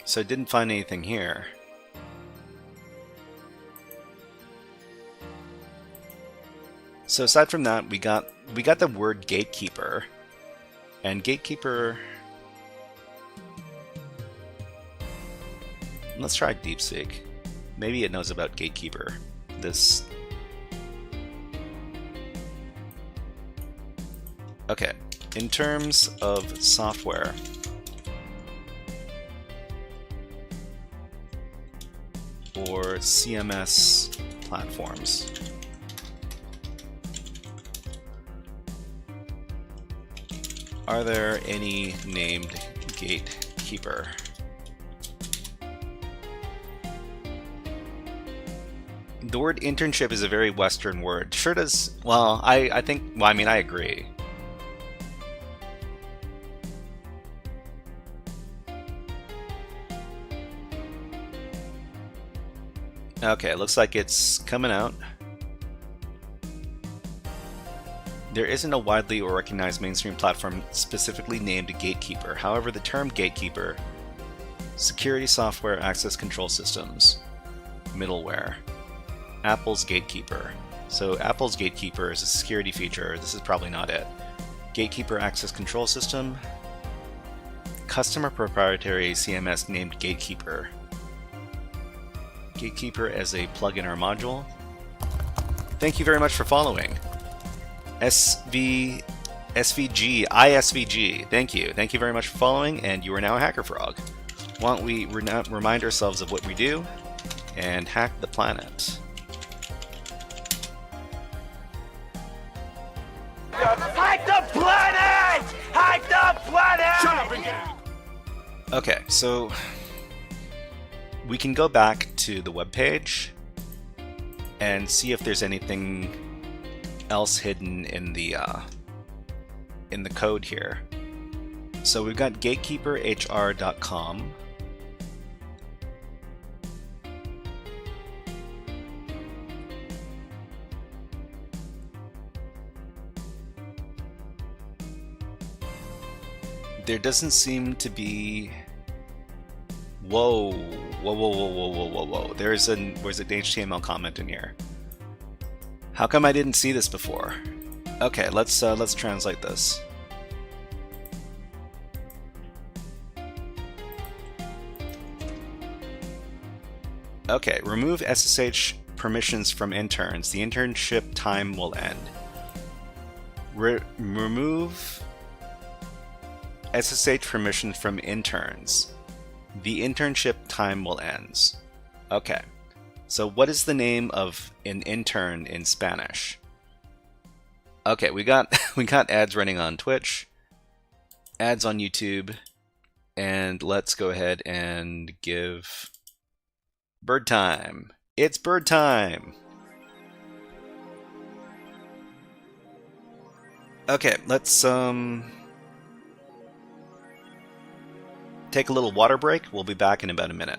So I didn't find anything here. So aside from that, we got the word gatekeeper. And gatekeeper... Let's try DeepSeek. Maybe it knows about gatekeeper. This... Okay, in terms of software... or CMS platforms. Are there any named gatekeeper? The word internship is a very Western word. Sure does... Well, I think... Well, I mean, I agree. Okay, looks like it's coming out. There isn't a widely or recognized mainstream platform specifically named Gatekeeper. However, the term Gatekeeper, security software access control systems, middleware, Apple's Gatekeeper. So Apple's Gatekeeper is a security feature. This is probably not it. Gatekeeper access control system, customer proprietary CMS named Gatekeeper. Gatekeeper as a plugin or module. Thank you very much for following. ISVG, thank you. Thank you very much for following, and you are now a HackerFrog. Why don't we remind ourselves of what we do and hack the planet. Hack the planet! Hack the planet! Shut up and get it! Okay, so we can go back to the web page and see if there's anything else hidden in the code here. So we've got gatekeeperhr.com. There doesn't seem to be... Whoa. There's an HTML comment in here. How come I didn't see this before? Okay, let's translate this. Okay, remove SSH permissions from interns. The internship time will end. Remove SSH permissions from interns. The internship time will end. Okay. So what is the name of an intern in Spanish? Okay, we got ads running on Twitch, ads on YouTube, and let's go ahead and give bird time. It's bird time. Okay, let's take a little water break. We'll be back in about a minute.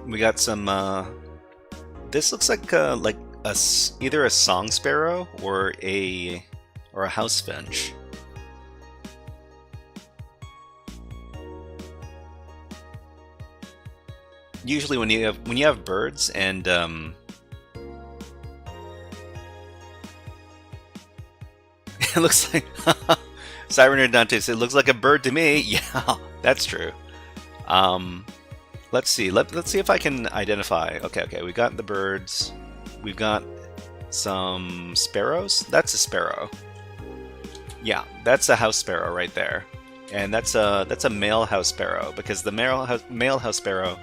We got some, this looks like either a song sparrow or a house finch. Usually when you have birds and it looks like Siren Dante said, it looks like a bird to me. Yeah, that's true. Let's see. Let's see if I can identify. Okay. We got the birds. We've got some sparrows. That's a sparrow. Yeah, that's a house sparrow right there, and that's a male house sparrow because the male house sparrow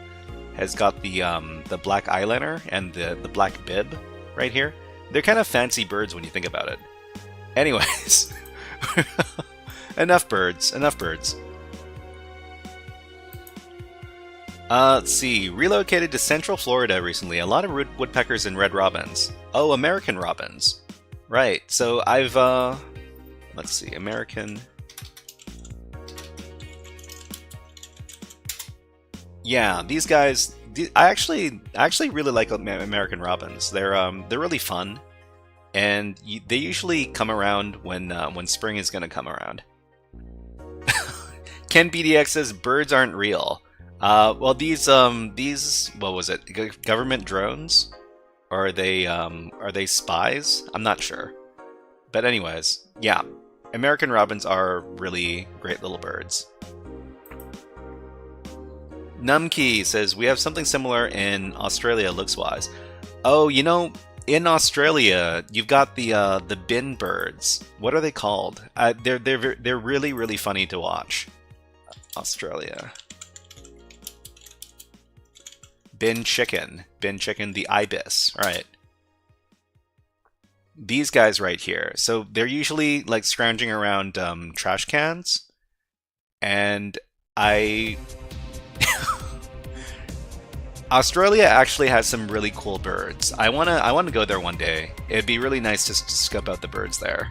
has got the black eyeliner and the black bib right here. They're kind of fancy birds when you think about it. Anyways, enough birds. Let's see. Relocated to Central Florida recently. A lot of woodpeckers and red robins. Oh, American robins. Right. So I've let's see, American. Yeah, these guys. I actually really like American Robins. They're really fun, and they usually come around when spring is gonna come around. Ken BDX says birds aren't real. Well, these what was it? Government drones? Or are they spies? I'm not sure. But anyways, yeah, American Robins are really great little birds. Numkey says, we have something similar in Australia looks-wise. Oh, you know, in Australia, you've got the bin birds. What are they called? They're really, really funny to watch. Australia. Bin chicken, the ibis, right? These guys right here. So they're usually like scrounging around trash cans, and Australia actually has some really cool birds. I wanna go there one day. It'd be really nice to scope out the birds there.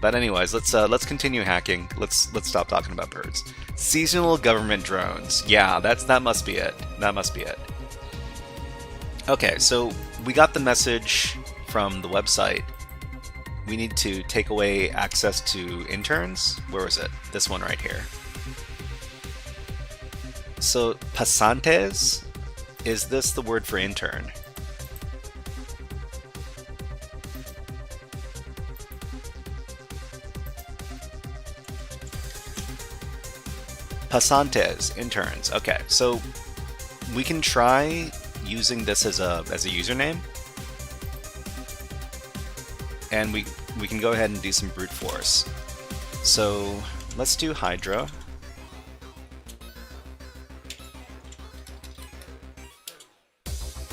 But anyways, let's continue hacking. Let's stop talking about birds. Seasonal government drones. Yeah, that must be it. That must be it. Okay, so we got the message from the website. We need to take away access to interns. Where is it? This one right here. So, pasantes? Is this the word for intern? Pasantes, interns. Okay, so we can try using this as a username, and we can go ahead and do some brute force. So let's do Hydra.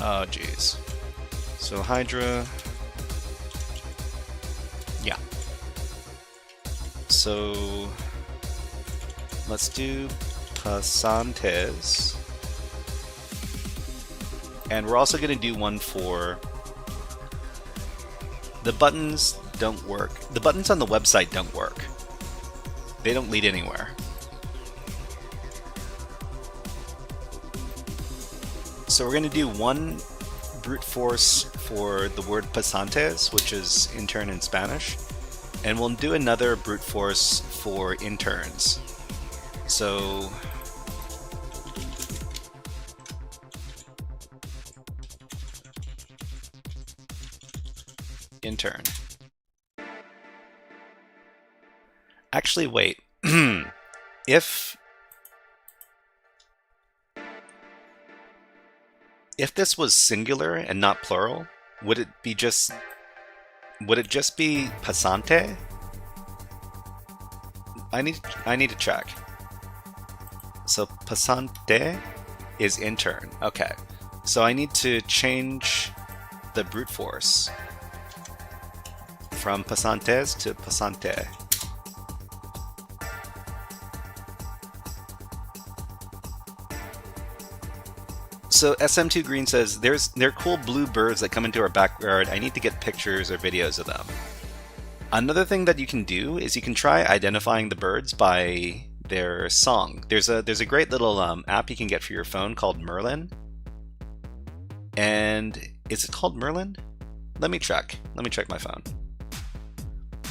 Oh geez. So Hydra. Yeah. So let's do pasantes. And we're also going to do one for the buttons don't work. The buttons on the website don't work. They don't lead anywhere. So we're going to do one brute force for the word pasantes, which is intern in Spanish, and we'll do another brute force for interns. So intern. Actually, wait. If this was singular and not plural, would it just be pasante? I need to check. So pasante is intern. Okay. So I need to change the brute force from pasantes to pasante. So SM2 Green says, there are cool blue birds that come into our backyard. I need to get pictures or videos of them. Another thing that you can do is you can try identifying the birds by their song. There's a great little app you can get for your phone called Merlin. And is it called Merlin? Let me check my phone.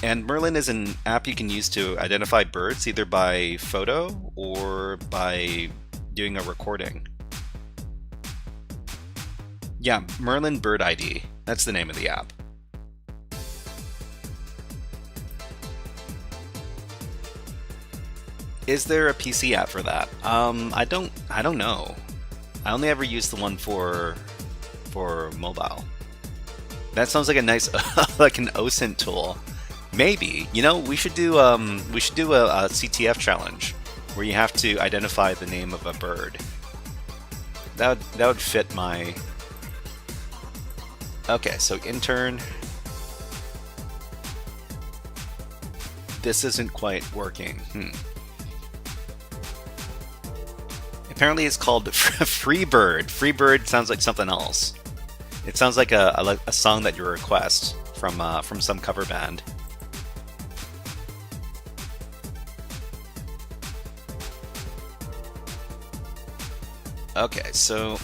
And Merlin is an app you can use to identify birds either by photo or by doing a recording. Yeah, Merlin Bird ID. That's the name of the app. Is there a PC app for that? I don't know. I only ever use the one for mobile. That sounds like a nice like an OSINT tool. Maybe. You know, we should do a CTF challenge where you have to identify the name of a bird. That would fit my. Okay, so intern. This isn't quite working. Apparently it's called Freebird. Freebird sounds like something else. It sounds like a song that you request. from some cover band. Okay, so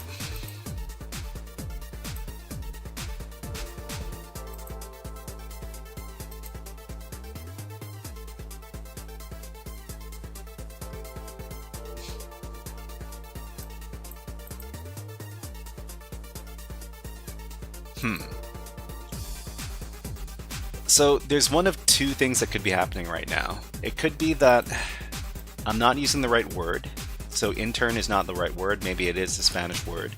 So there's one of two things that could be happening right now. It could be that I'm not using the right word. So intern is not the right word. Maybe it is the Spanish word.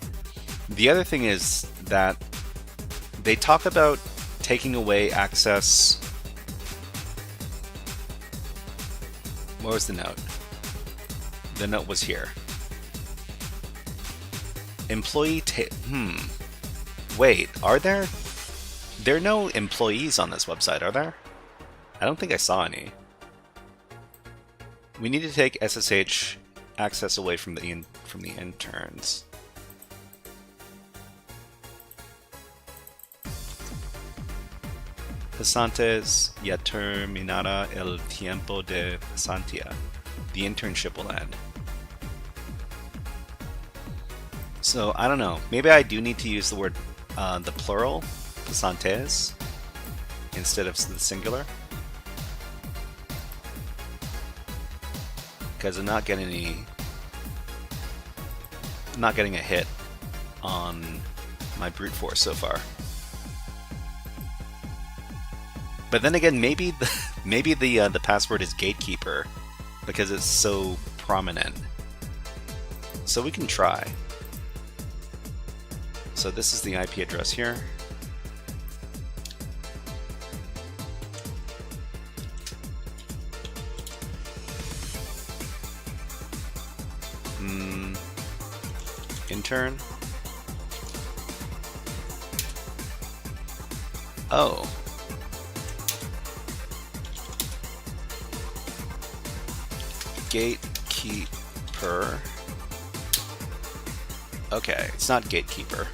The other thing is that they talk about taking away access. What was the note? The note was here. Employee Wait, are there? There are no employees on this website, are there? I don't think I saw any. We need to take SSH access away from the interns. Pasantes ya terminará el tiempo de pasantía. The internship will end. So I don't know. Maybe I do need to use the word the plural, pasantes, instead of the singular. Because I'm not getting a hit on my brute force so far. But then again, maybe the password is gatekeeper because it's so prominent. So we can try. So this is the IP address here. Intern. Oh. Gatekeeper. Okay, it's not gatekeeper.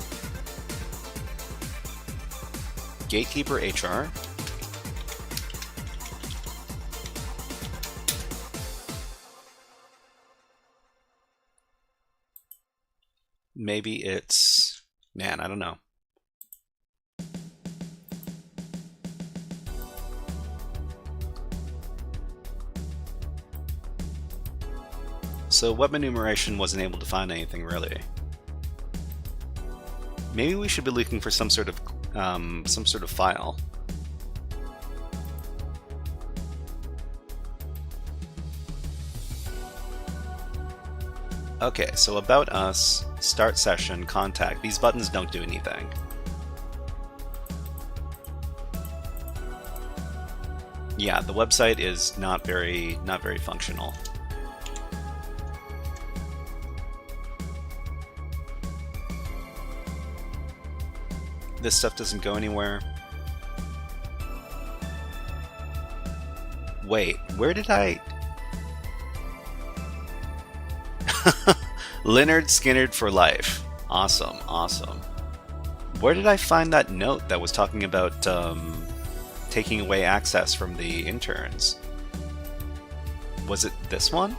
Gatekeeper HR. Maybe it's... Man, I don't know. So web enumeration wasn't able to find anything really. Maybe we should be looking for some sort of file. Okay, so about us, start session, contact. These buttons don't do anything. Yeah, the website is not very functional. This stuff doesn't go anywhere. Wait, where did I... Leonard Skinnerd for life. Awesome, awesome. Where did I find that note that was talking about taking away access from the interns? Was it this one?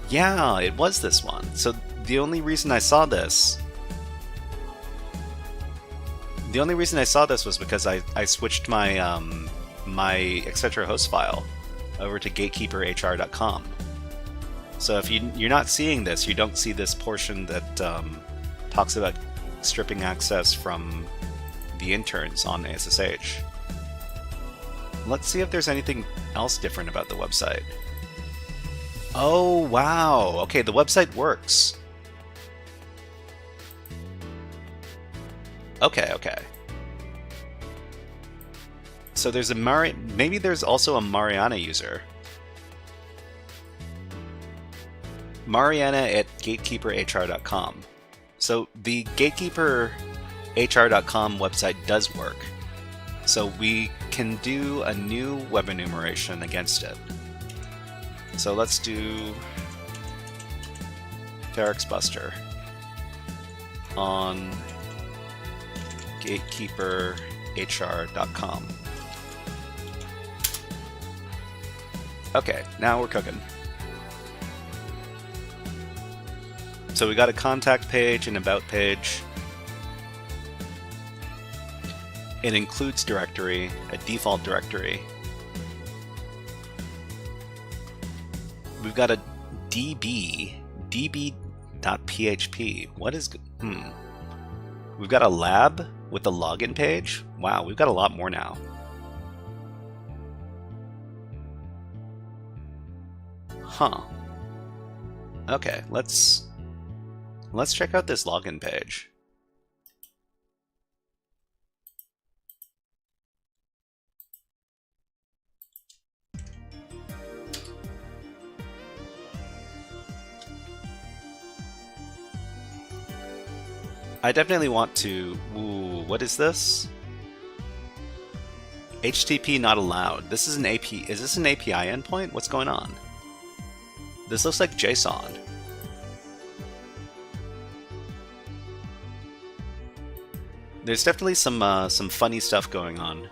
Yeah, it was this one. So the only reason I saw this was because I switched my my etc host file over to gatekeeperhr.com. So if you're not seeing this, you don't see this portion that talks about stripping access from the interns on SSH. Let's see if there's anything else different about the website. Oh, wow. Okay, the website works. Okay. So there's a maybe there's also a Mariana user. Mariana at gatekeeperhr.com. So the gatekeeperhr.com website does work. So we can do a new web enumeration against it. So let's do Ferex Buster. on gatekeeperhr.com. Okay, now we're cooking. So we got a contact page, an about page, an includes directory, a default directory. We've got a db.php. What is... We've got a lab with the login page. Wow, we've got a lot more now. Huh. Okay, let's check out this login page. I definitely want to... Ooh, what is this? HTTP not allowed. This is an API. Is this an API endpoint? What's going on? This looks like JSON. There's definitely some funny stuff going on.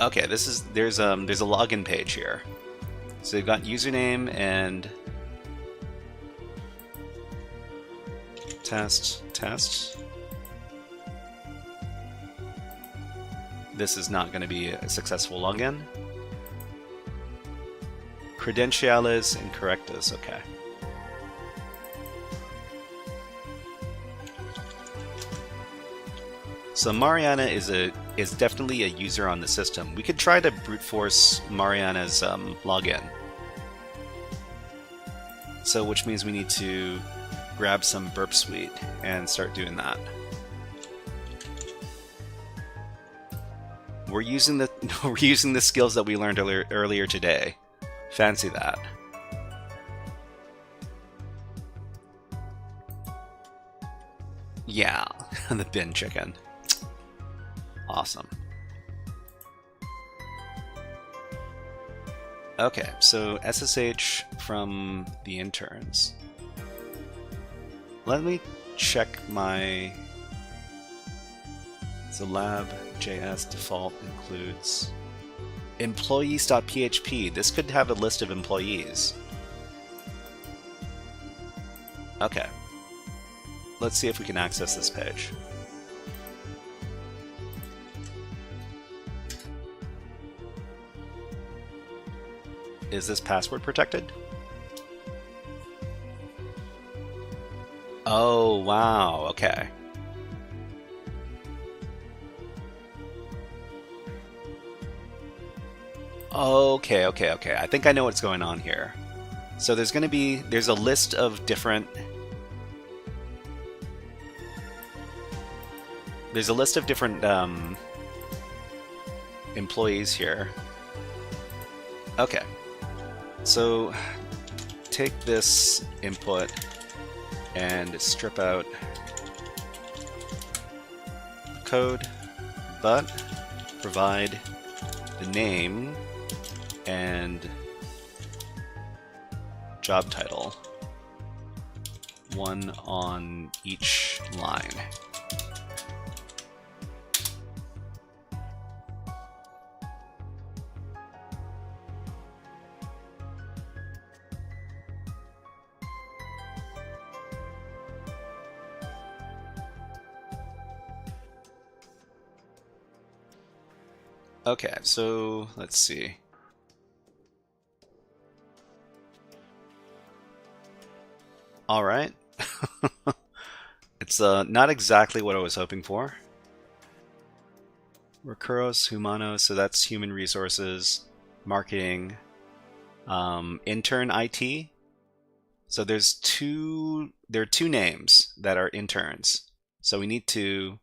Okay, there's a login page here. So you've got username and test. This is not going to be a successful login. Credenciales incorrectas. Okay. So Mariana is definitely a user on the system. We could try to brute force Mariana's login. So which means we need to grab some burp suite and start doing that. We're using the skills that we learned earlier today. Fancy that. Yeah, the bin chicken. Awesome. Okay, so SSH from the interns. Let me check my... So lab.js default includes employees.php. This could have a list of employees. Okay. Let's see if we can access this page. Is this password protected? Oh, wow. Okay. Okay. I think I know what's going on here. So there's a list of different... There's a list of different employees here. Okay. So take this input and strip out the code, but provide the name and job title, one on each line. Okay, so let's see. All right. It's not exactly what I was hoping for. Recursos Humanos, so that's human resources, marketing, intern IT. So there are two names that are interns. So we need to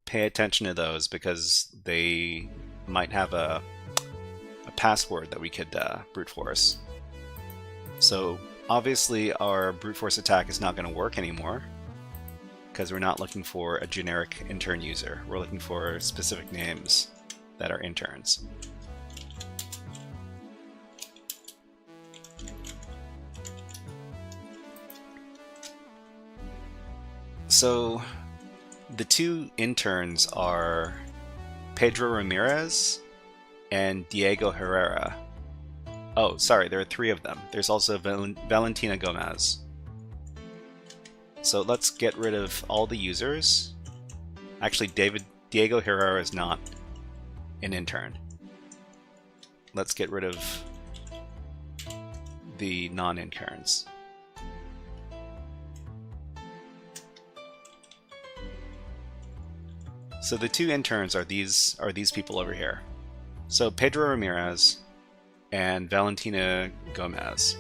pay attention to those because they might have a password that we could brute force. So obviously our brute force attack is not going to work anymore because we're not looking for a generic intern user. We're looking for specific names that are interns. So the two interns are Pedro Ramirez and Diego Herrera. Oh, sorry, there are three of them. There's also Valentina Gomez. So let's get rid of all the users. Actually, Diego Herrera is not an intern. Let's get rid of the non-interns. So the two interns are these people over here. So Pedro Ramirez and Valentina Gomez.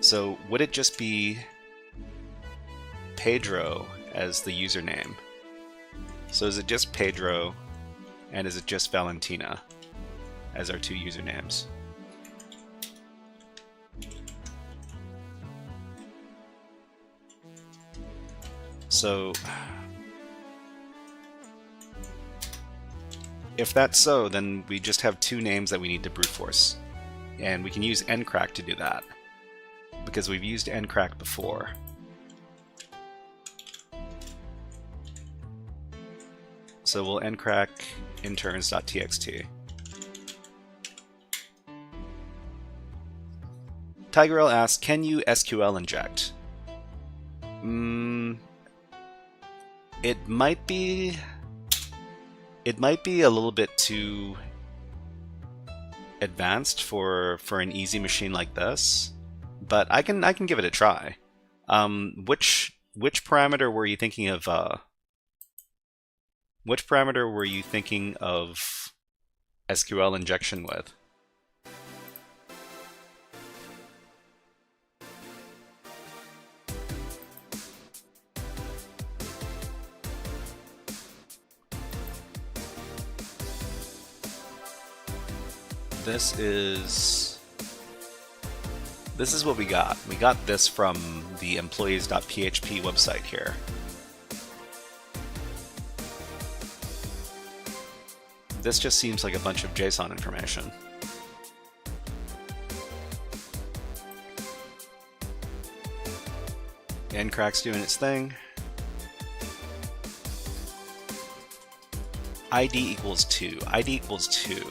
So would it just be Pedro as the username? So is it just Pedro and is it just Valentina as our two usernames? So if that's so, then we just have two names that we need to brute force. And we can use ncrack to do that, because we've used ncrack before. So we'll ncrack interns.txt. Tigerel asks, can you SQL inject? It might be a little bit too advanced for an easy machine like this, but I can give it a try. Which parameter were you thinking of? Which parameter were you thinking of SQL injection with? This is what we got. We got this from the employees.php website here. This just seems like a bunch of JSON information. Ncrack's doing its thing. ID equals 2. ID equals 2.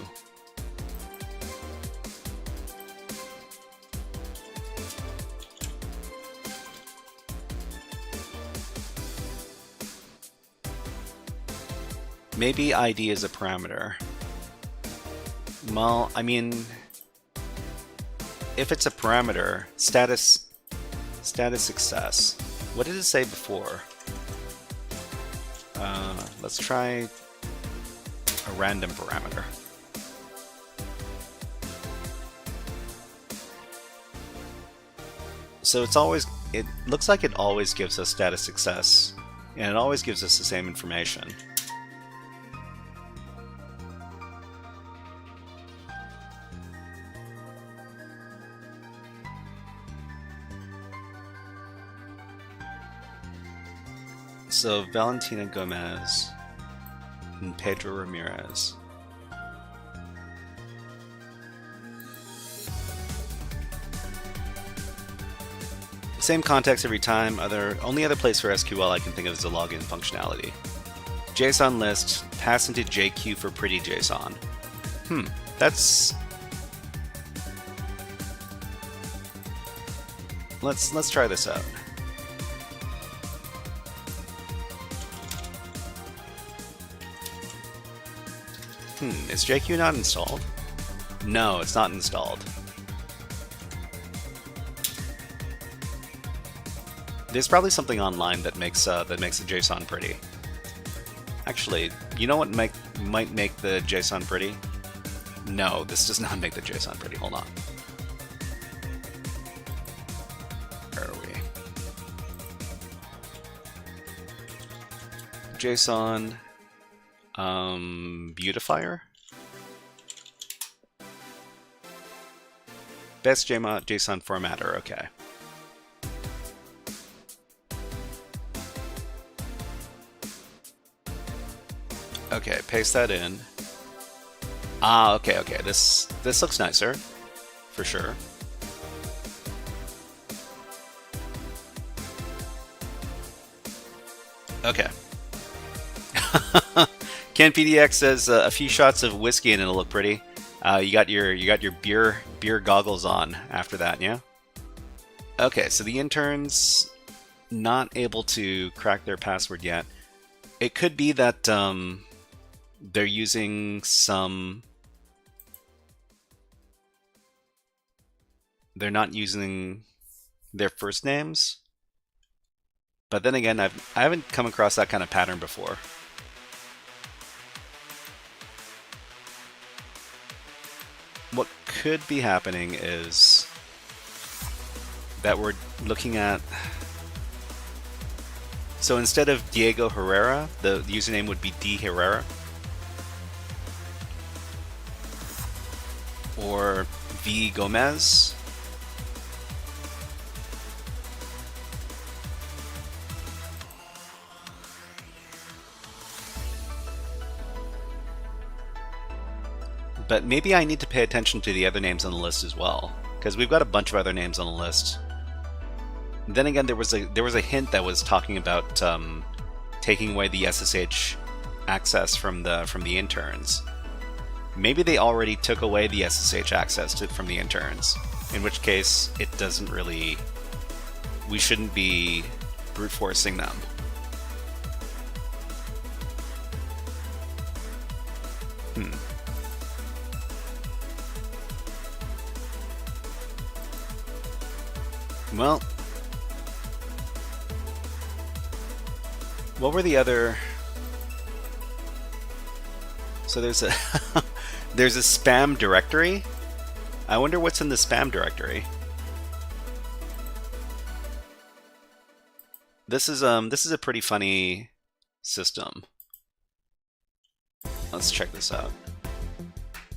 Maybe ID is a parameter. Well, I mean, if it's a parameter, status success. What did it say before? Let's try a random parameter. So it looks like it always gives us status success, and it always gives us the same information. So Valentina Gomez and Pedro Ramirez. Same context every time. Only other place for SQL I can think of is the login functionality. JSON list, pass into JQ for pretty JSON. That's... Let's try this out. Is JQ not installed? No, it's not installed. There's probably something online that makes the JSON pretty. Actually, you know what might make the JSON pretty? No, this does not make the JSON pretty. Hold on. Where are we? JSON beautifier? Best JSON formatter, okay. Okay, paste that in. Okay, this looks nicer, for sure. Okay. Ken PDX says a few shots of whiskey and it'll look pretty. You got your beer goggles on after that, yeah? Okay, so the interns not able to crack their password yet. It could be that they're using some. They're not using their first names. But then again, I haven't come across that kind of pattern before. What could be happening is that we're looking at... So instead of Diego Herrera, the username would be D Herrera. Or V Gomez. But maybe I need to pay attention to the other names on the list as well, because we've got a bunch of other names on the list. And then again, there was a hint that was talking about taking away the SSH access from the interns. Maybe they already took away the SSH access from the interns, in which case it doesn't really. We shouldn't be brute forcing them. Well, what were the other? So there's a there's a spam directory. I wonder what's in the spam directory. This is a pretty funny system. Let's check this out.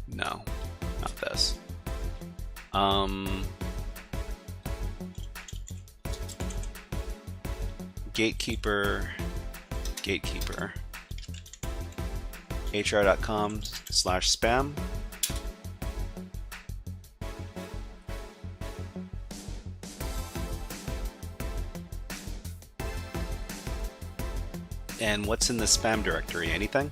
No, not this. Gatekeeper, hr.com/spam. And what's in the spam directory? Anything?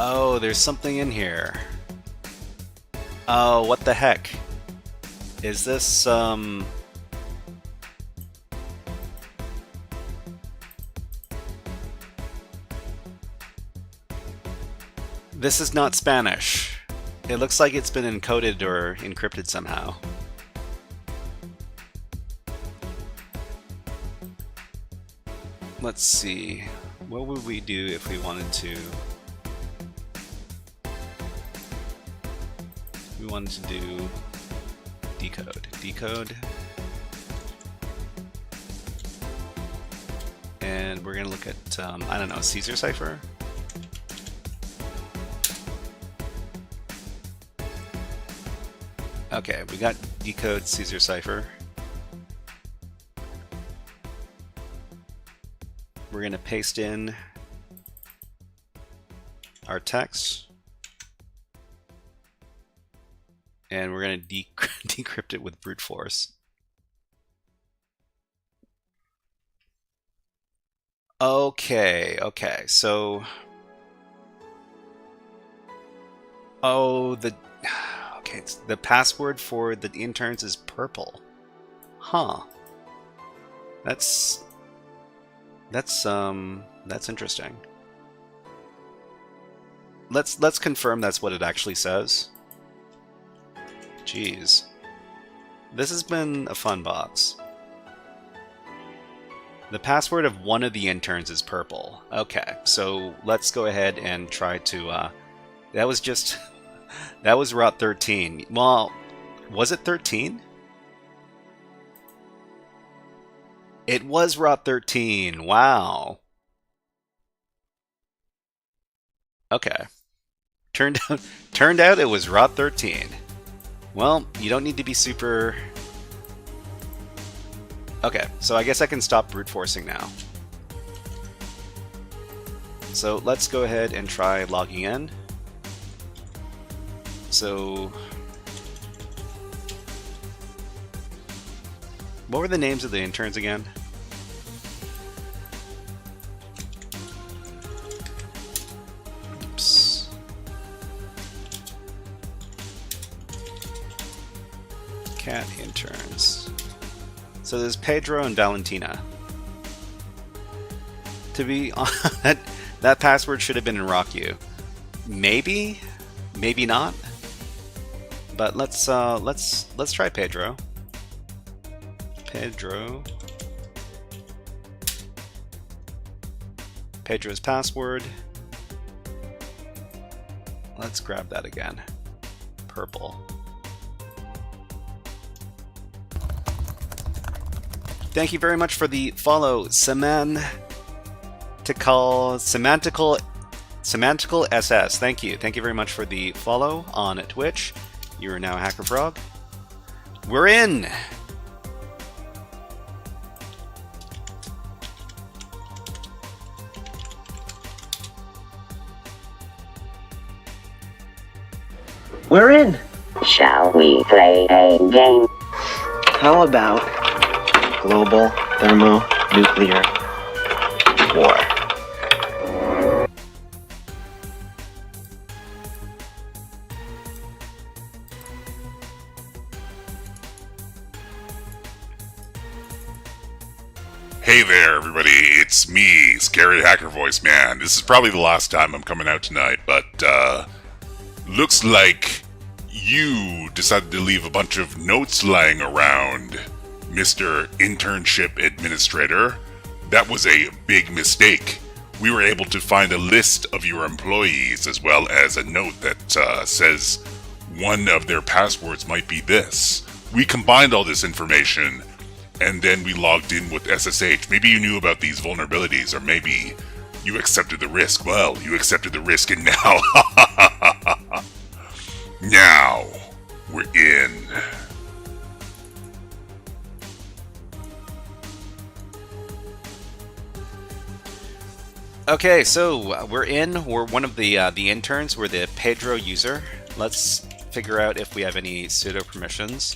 Oh, there's something in here. Oh, what the heck? Is this, This is not Spanish. It looks like it's been encoded or encrypted somehow. Let's see. What would we do if we wanted to... We wanted to do decode, and we're gonna look at I don't know, Caesar cipher. Okay, we got decode Caesar cipher. We're gonna paste in our text. And we're going to decrypt it with brute force. Okay, so... Oh, okay, the password for the interns is purple. Huh. That's interesting. Let's confirm that's what it actually says. Jeez. This has been a fun box. The password of one of the interns is purple. Okay, so let's go ahead and try to... that was just... that was route 13. Well, was it 13? It was route 13. Wow. Okay. Turned out it was route 13. Well, you don't need to be super... Okay, so I guess I can stop brute forcing now. So let's go ahead and try logging in. so what were the names of the interns again? Oops. Cat interns. So there's Pedro and Valentina. To be honest, that password should have been in RockU. Maybe, maybe not. But let's try Pedro. Pedro's password. Let's grab that again. Purple. Thank you very much for the follow, Semantical SS. Thank you. Thank you very much for the follow on Twitch. You are now HackerFrog. We're in! We're in. Shall we play a game? How about global thermonuclear war? Hey there, everybody. It's me, Scary Hacker Voice Man. This is probably the last time I'm coming out tonight, but looks like you decided to leave a bunch of notes lying around, Mr. Internship Administrator. That was a big mistake. We were able to find a list of your employees as well as a note that says one of their passwords might be this. We combined all this information and then we logged in with SSH. Maybe you knew about these vulnerabilities, or maybe you accepted the risk. Well, you accepted the risk and now... now, we're in. Okay, so we're in. We're one of the interns. We're the Pedro user. Let's figure out if we have any sudo permissions.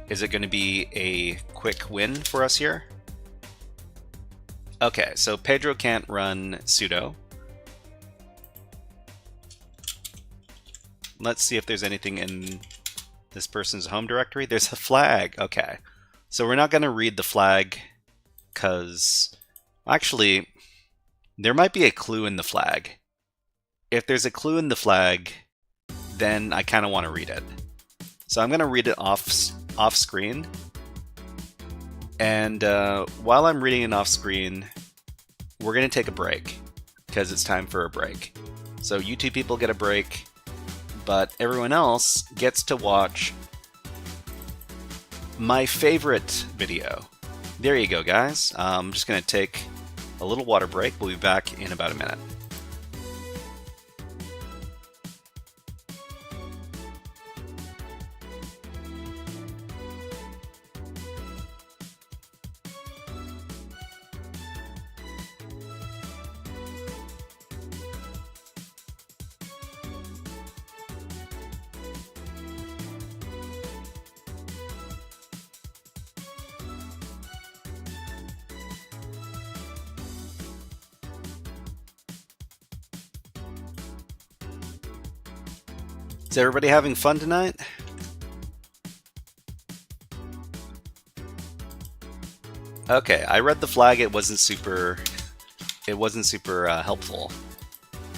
Is it going to be a quick win for us here? Okay, so Pedro can't run sudo. Let's see if there's anything in this person's home directory. There's a flag. Okay, so we're not going to read the flag because actually there might be a clue in the flag. If there's a clue in the flag, then I kind of want to read it. So I'm going to read it off screen. And while I'm reading it off screen, we're going to take a break because it's time for a break. So you two people get a break, but everyone else gets to watch my favorite video. There you go, guys. I'm just going to take a little water break. We'll be back in about a minute. Is everybody having fun tonight? Okay, I read the flag. It wasn't super helpful.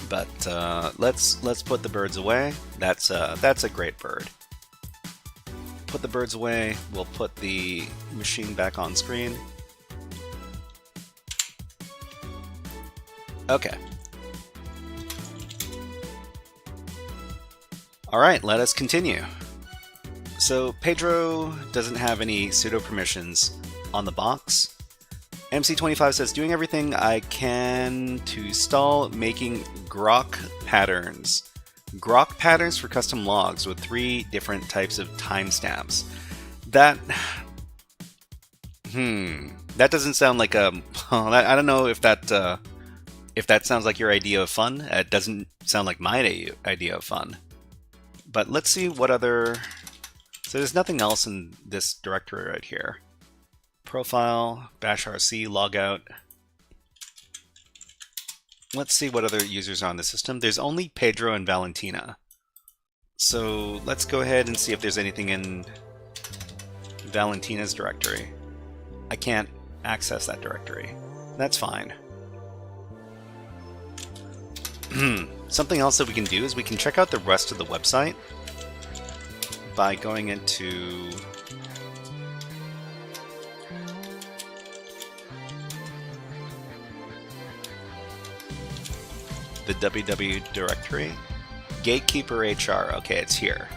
But let's put the birds away. That's a great bird. Put the birds away. We'll put the machine back on screen. Okay. Alright, let us continue. So Pedro doesn't have any sudo permissions on the box. MC25 says, doing everything I can to stall making grok patterns. Grok patterns for custom logs with 3 different types of timestamps. That doesn't sound like a... I don't know if that sounds like your idea of fun. It doesn't sound like my idea of fun. But let's see what other... So there's nothing else in this directory right here. Profile, bash rc, logout. Let's see what other users are on the system. There's only Pedro and Valentina. So let's go ahead and see if there's anything in Valentina's directory. I can't access that directory. That's fine. Something else that we can do is we can check out the rest of the website by going into the www directory. Gatekeeper HR. Okay, it's here.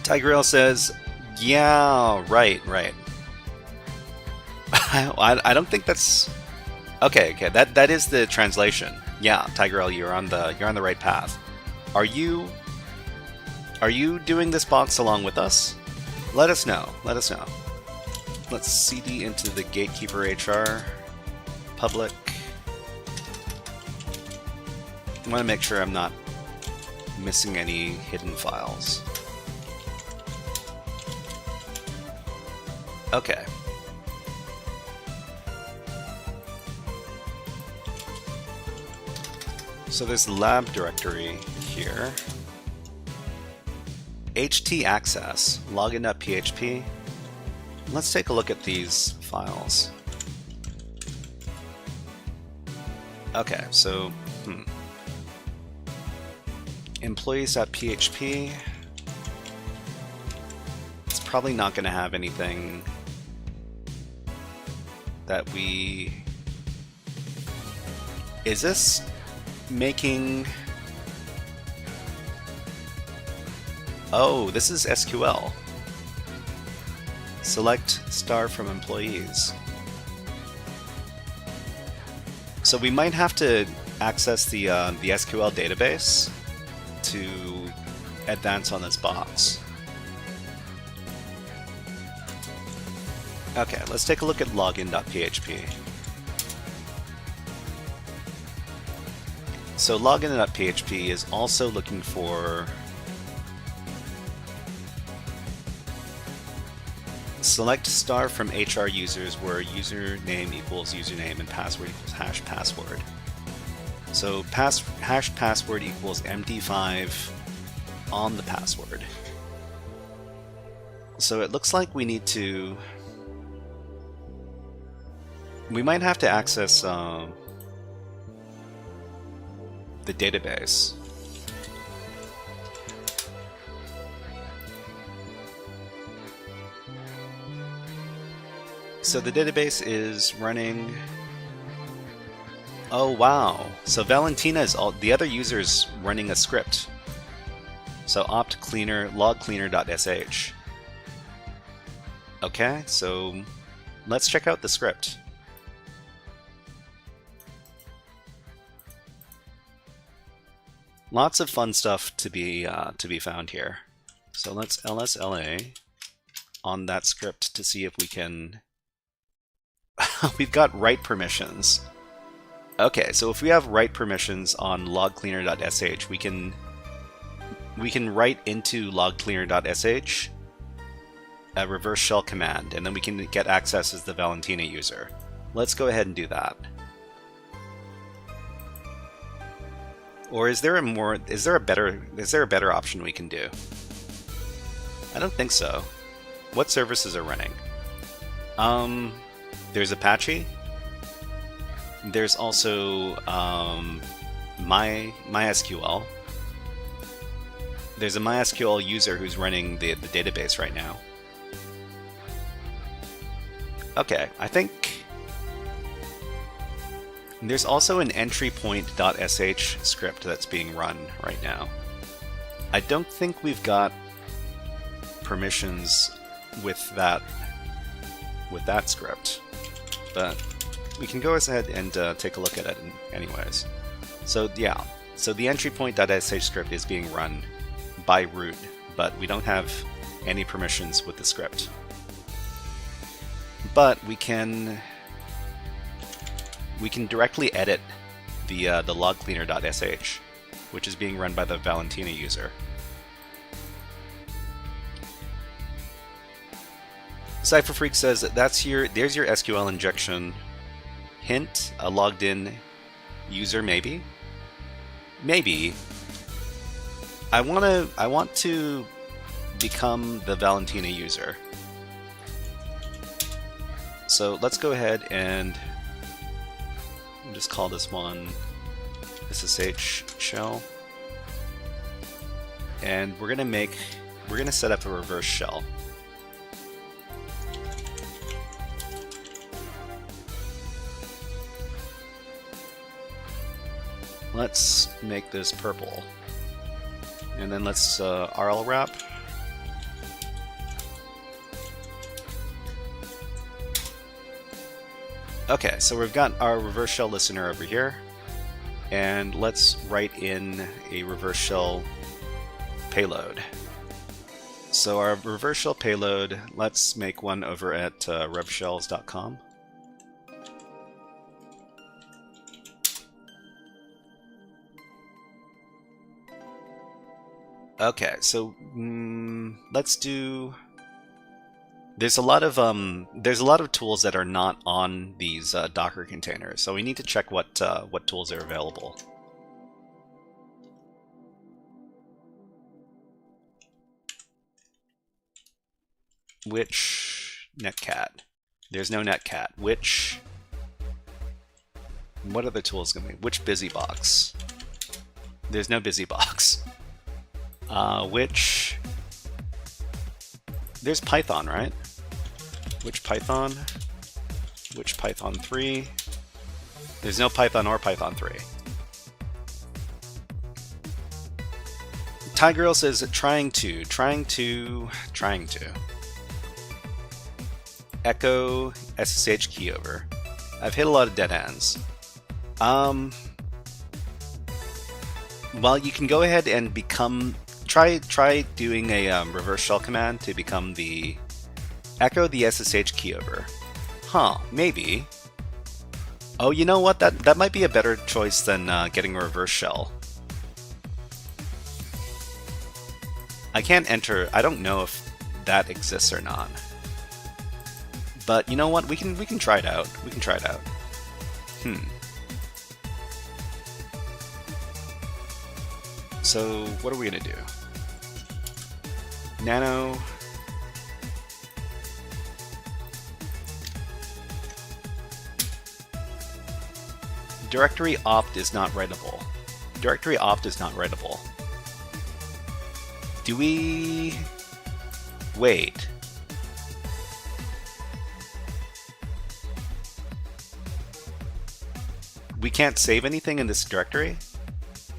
Tigerel says, yeah, right. I don't think that's... Okay, that is the translation. Yeah, Tigerel, you're on the right path. Are you doing this box along with us? Let us know. Let's cd into the Gatekeeper HR public. I want to make sure I'm not missing any hidden files. Okay. So there's the lab directory here. htaccess, login.php. Let's take a look at these files. Okay, so employees.php. It's probably not going to have anything that we... Is this making... Oh, this is SQL. Select star from employees. So we might have to access the SQL database to advance on this box. Okay, let's take a look at login.php. So login.php is also looking for select star from HR users where username equals username and password equals hash password. So hash password equals MD5 on the password. So it looks like we need to... We might have to access the database. So the database is running... Oh wow! So Valentina is the other user's running a script. So opt cleaner log cleaner.sh. Okay, so let's check out the script. Lots of fun stuff to be found here. So let's lsla on that script to see if we can... We've got write permissions. Okay, so if we have write permissions on logcleaner.sh, we can write into logcleaner.sh a reverse shell command, and then we can get access as the Valentina user. Let's go ahead and do that. Or is there a better option we can do? I don't think so. What services are running? There's Apache. There's also MySQL. There's a MySQL user who's running the database right now. Okay, I think there's also an entrypoint.sh script that's being run right now. I don't think we've got permissions with that script, but we can go ahead and take a look at it anyways. So yeah, so the entrypoint.sh script is being run by root, but we don't have any permissions with the script. But we can directly edit the logcleaner.sh, which is being run by the Valentina user. CypherFreak says there's your SQL injection. Hint, a logged in user, maybe. I want to become the Valentina user. So let's go ahead and just call this one SSH shell, and we're gonna set up a reverse shell. Let's make this purple, and then let's RL wrap. Okay, so we've got our reverse shell listener over here, and let's write in a reverse shell payload. So our reverse shell payload, let's make one over at revshells.com. Okay, so let's do. There's a lot of tools that are not on these Docker containers, so we need to check what tools are available. Which netcat? There's no netcat. What other tools gonna be? Which busybox? There's no busybox. There's Python, right? Which Python? Which Python 3? There's no Python or Python 3. Tigirl says trying to. Echo SSH keyover. I've hit a lot of dead ends. Well, you can go ahead and become. Try doing a reverse shell command to become the echo the SSH keyover. Huh? Maybe. Oh, you know what? That might be a better choice than getting a reverse shell. I can't enter. I don't know if that exists or not. But you know what? We can try it out. We can try it out. So what are we gonna do? Nano. Directory opt is not writable. Directory opt is not writable. Do we... Wait. We can't save anything in this directory?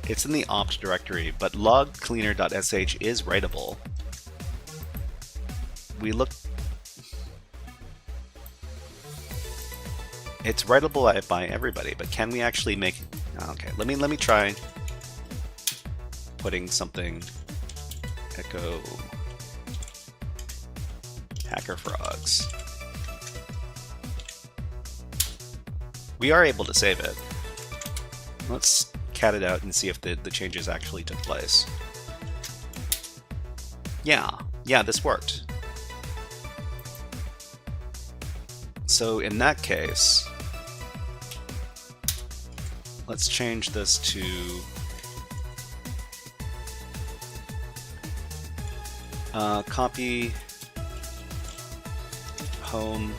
It's in the opt directory, but logcleaner.sh is writable. We look... It's writable by everybody, but can we actually make... Okay, let me try putting something... Echo... HackerFrogs. We are able to save it. Let's cat it out and see if the changes actually took place. Yeah, this worked. So in that case, let's change this to copy home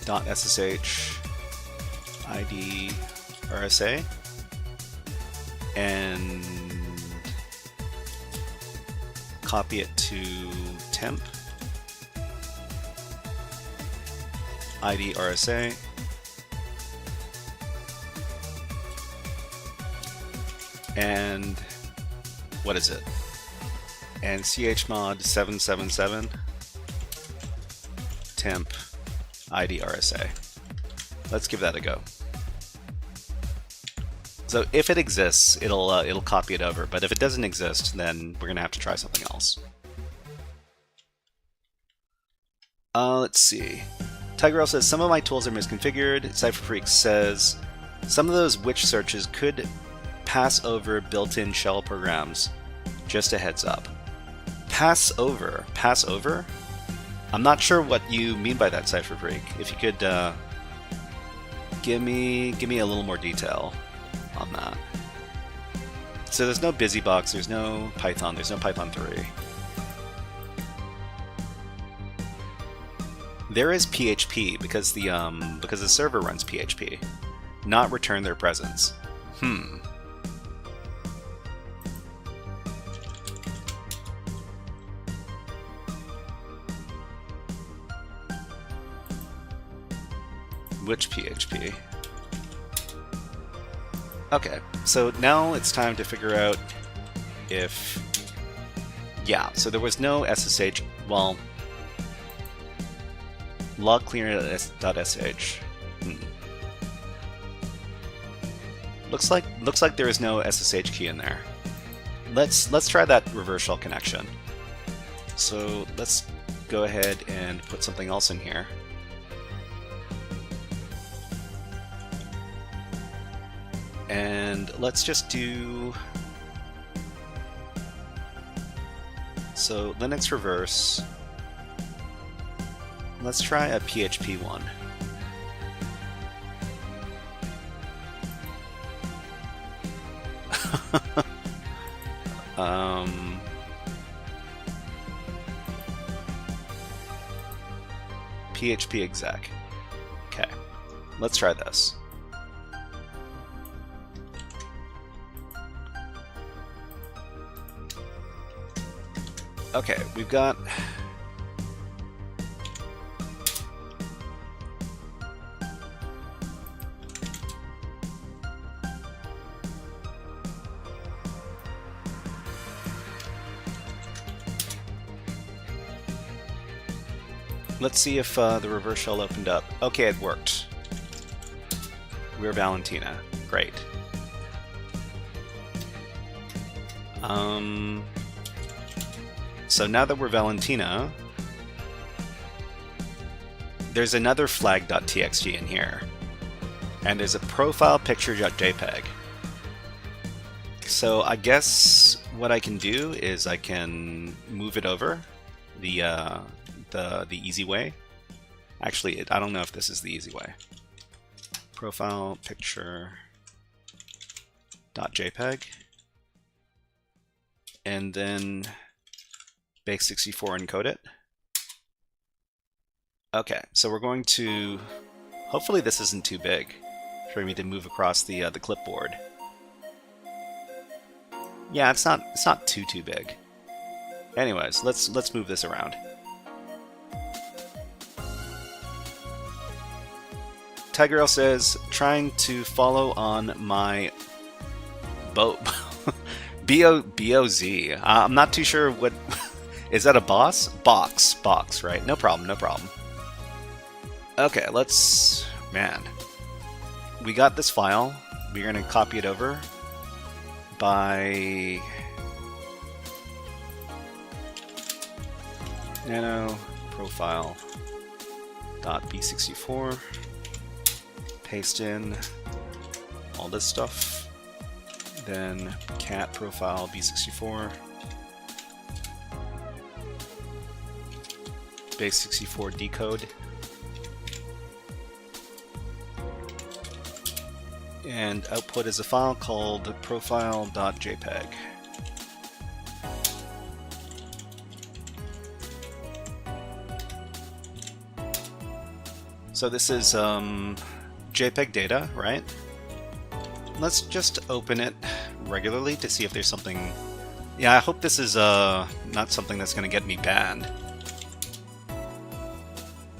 .ssh id RSA and copy it to temp id RSA and what is it? And chmod 777 temp id RSA. Let's give that a go. So if it exists, it'll copy it over, but if it doesn't exist, then we're gonna have to try something else. Let's see. Tigerl says, some of my tools are misconfigured. CypherFreak says, some of those witch searches could pass over built-in shell programs. Just a heads up. Pass over? Pass over? I'm not sure what you mean by that, CypherFreak. If you could give me a little more detail on that. So there's no BusyBox, there's no Python, there's no Python 3. There is PHP because the server runs PHP. Not return their presence. Which PHP? Okay, so now it's time to figure out if... Yeah, so there was no SSH... Well... log cleaner.sh. Looks like there is no SSH key in there. Let's try that reverse shell connection. So let's go ahead and put something else in here. And let's just do... So Linux reverse. Let's try a PHP one. PHP exec. Okay, let's try this. Okay, we've got... Let's see if the reverse shell opened up. Okay, it worked. We're Valentina. Great. So now that we're Valentina, there's another flag.txt in here. And there's a profile picture.jpg. So I guess what I can do is I can move it over the easy way. Actually, I don't know if this is the easy way. Profile picture.jpg, and then base64 encode it. Okay, so we're going to... Hopefully this isn't too big for me to move across the clipboard. Yeah, it's not too big. Anyways, let's move this around. Tigerl says, trying to follow on my B-O-Z. I'm not too sure what... Is that a boss? Box, right? No problem. Okay, let's... Man. We got this file. We're going to copy it over by... nano profile.b64. Paste in all this stuff. Then cat profile b64. Base64 decode. And output is a file called profile.jpg. So this is JPEG data, right? Let's just open it regularly to see if there's something... Yeah, I hope this is not something that's going to get me banned.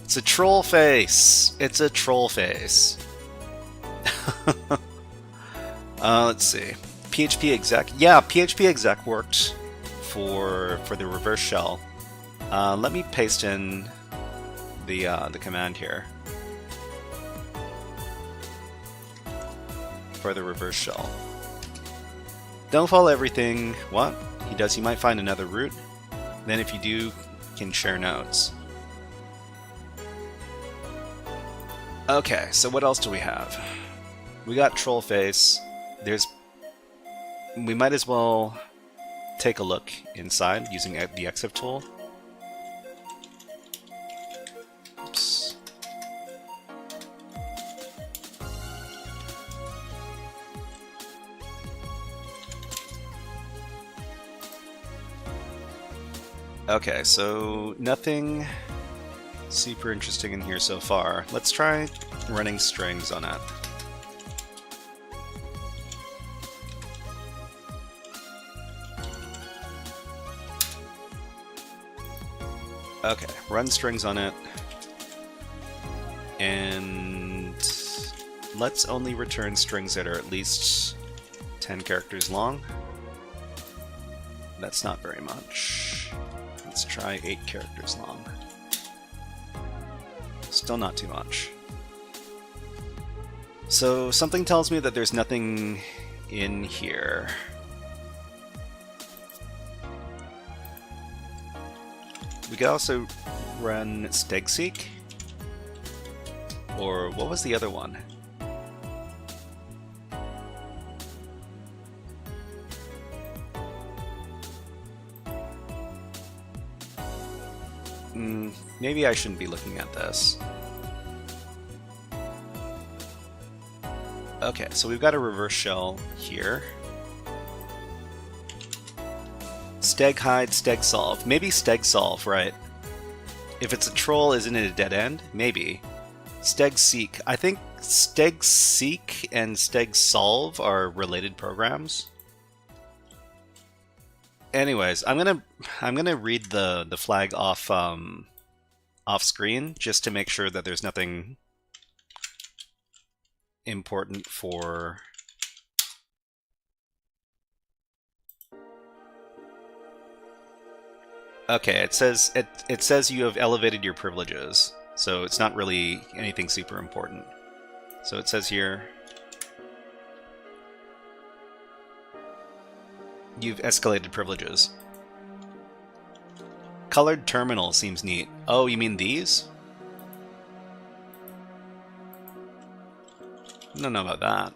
It's a troll face! It's a troll face. Let's see. PHP exec. Yeah, PHP exec worked for the reverse shell. Let me paste in the command here for the reverse shell. Don't follow everything. What? He does. He might find another route. Then if you do, you can share notes. Okay, so what else do we have? We got troll face. We might as well take a look inside using the EXIF tool. Oops. Okay, so nothing super interesting in here so far. Let's try running strings on it. Okay, run strings on it. And let's only return strings that are at least 10 characters long. That's not very much. Let's try 8 characters long. Still not too much. So something tells me that there's nothing in here. We could also run stegseek. Or what was the other one? Maybe I shouldn't be looking at this. Okay, so we've got a reverse shell here. Steg hide, steg solve. Maybe steg solve, right? If it's a troll, isn't it a dead end? Maybe. Steg seek. I think steg seek and steg solve are related programs. Anyways, I'm gonna read the flag off off screen just to make sure that there's nothing important for. Okay, it says you have elevated your privileges, so it's not really anything super important. So it says here you've escalated privileges. Colored terminal seems neat. Oh, you mean these? I don't know about that.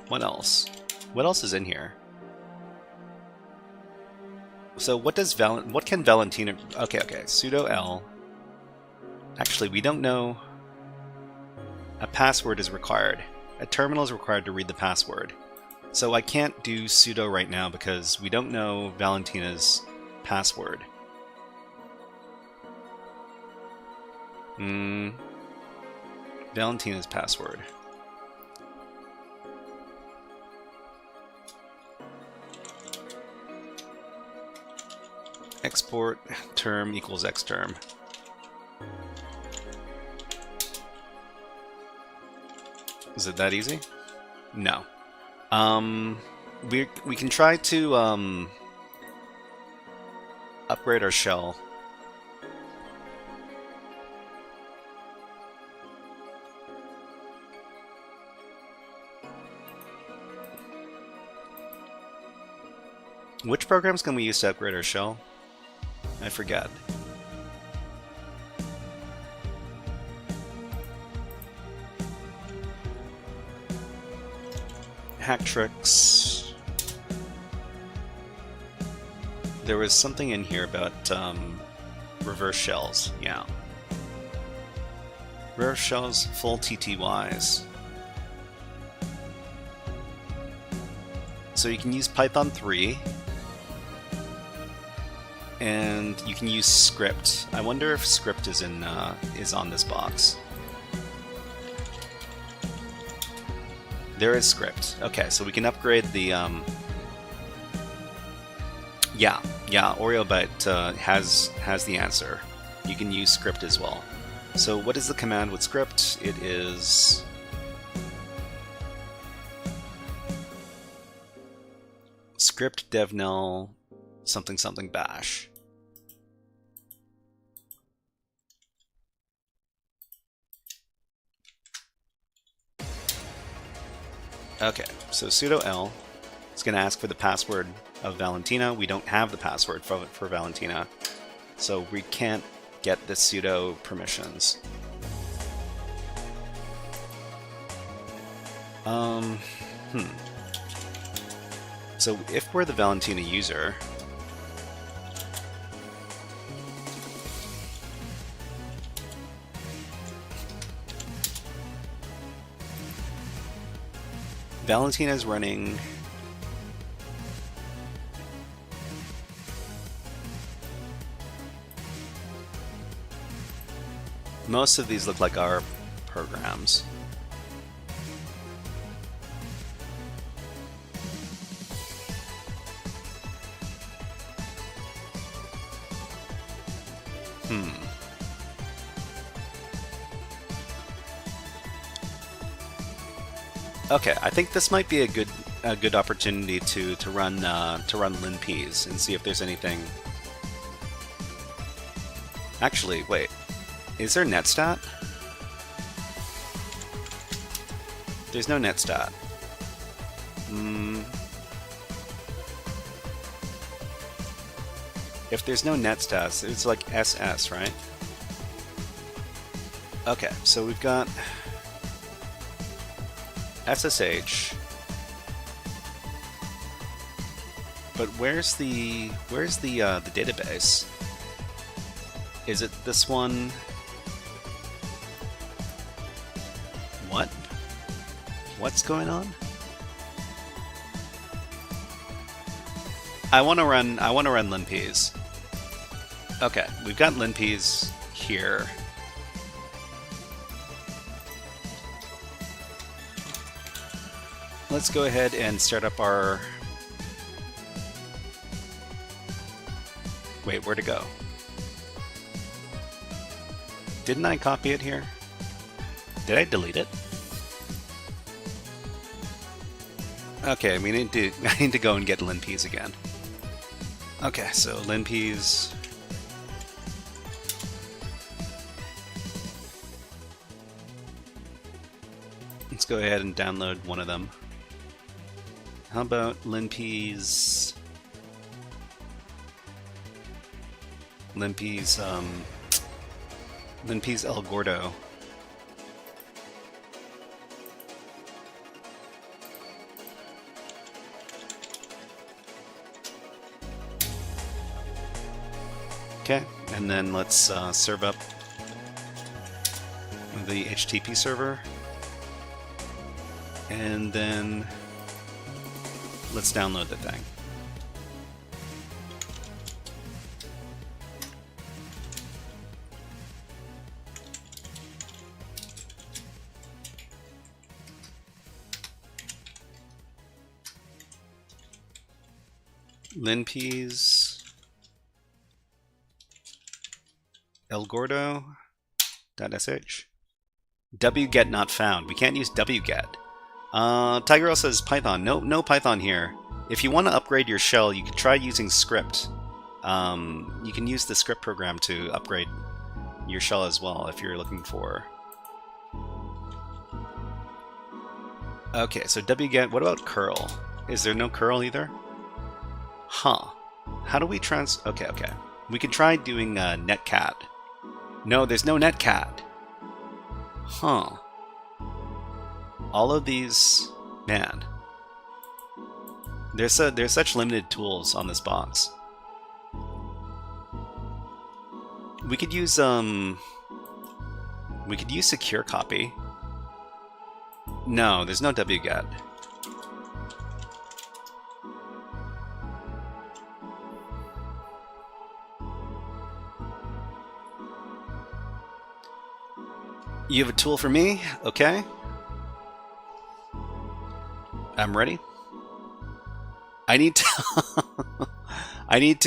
What else? What else is in here? So what does what can Valentina? Okay, sudo L. Actually, we don't know. A password is required. A terminal is required to read the password. So I can't do sudo right now because we don't know Valentina's password. Valentina's password. Export term equals xterm. Is it that easy? No. We can try to upgrade our shell. Which programs can we use to upgrade our shell? I forget. Hack tricks. There was something in here about reverse shells. Yeah. Reverse shells, full TTYs. So you can use Python 3. And you can use script. I wonder if script is on this box. There is script. Okay, so we can upgrade the yeah, OreoByte has the answer. You can use script as well. So what is the command with script? It is script devnel something something bash. Okay, so sudo L is going to ask for the password of Valentina. We don't have the password for Valentina, so we can't get the sudo permissions. So if we're the Valentina user, Valentina's running most of these look like our programs. Okay, I think this might be a good opportunity to run linps and see if there's anything. Actually, wait, is there netstat? There's no netstat. If there's no netstats, it's like SS, right? Okay, so we've got SSH, but where's the database? Is it this one? What? What's going on? I want to run linps. Okay, we've got linps here. Let's go ahead and start up our... Wait, where'd it go? Didn't I copy it here? Did I delete it? Okay, we need to. I need to go and get linps again. Okay, so linps. Let's go ahead and download one of them. How about linps? Linps El Gordo. Okay, and then let's serve up the HTTP server, and then let's download the thing. linps elgordo.sh. wget not found. We can't use wget. Tigerl says Python. No Python here. If you want to upgrade your shell, you can try using script. You can use the script program to upgrade your shell as well if you're looking for... Okay, so wget, what about curl? Is there no curl either? Huh. How do we okay. We could try doing netcat. No, there's no netcat. Huh. All of these... Man. There's such limited tools on this box. We could use secure copy. No, there's no wget. You have a tool for me? Okay. I'm ready. I need to I need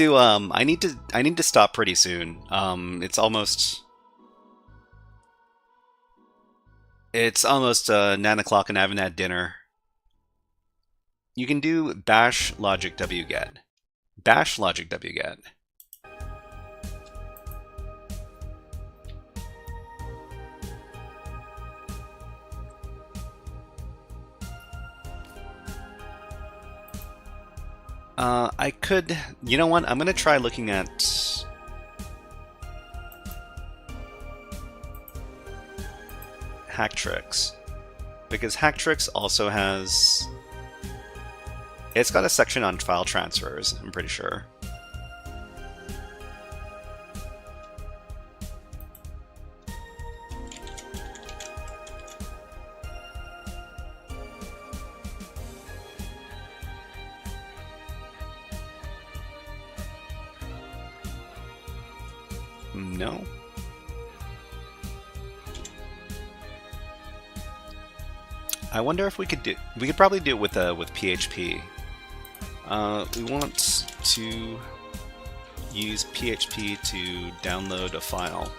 to stop pretty soon. It's almost 9 o'clock and I haven't had dinner. You can do bash logic wget. Bash logic wget. I could... You know what? I'm going to try looking at... Hacktricks, because Hacktricks also has... It's got a section on file transfers, I'm pretty sure. No. I wonder if we could do. We could probably do it with PHP. We want to use PHP to download a file.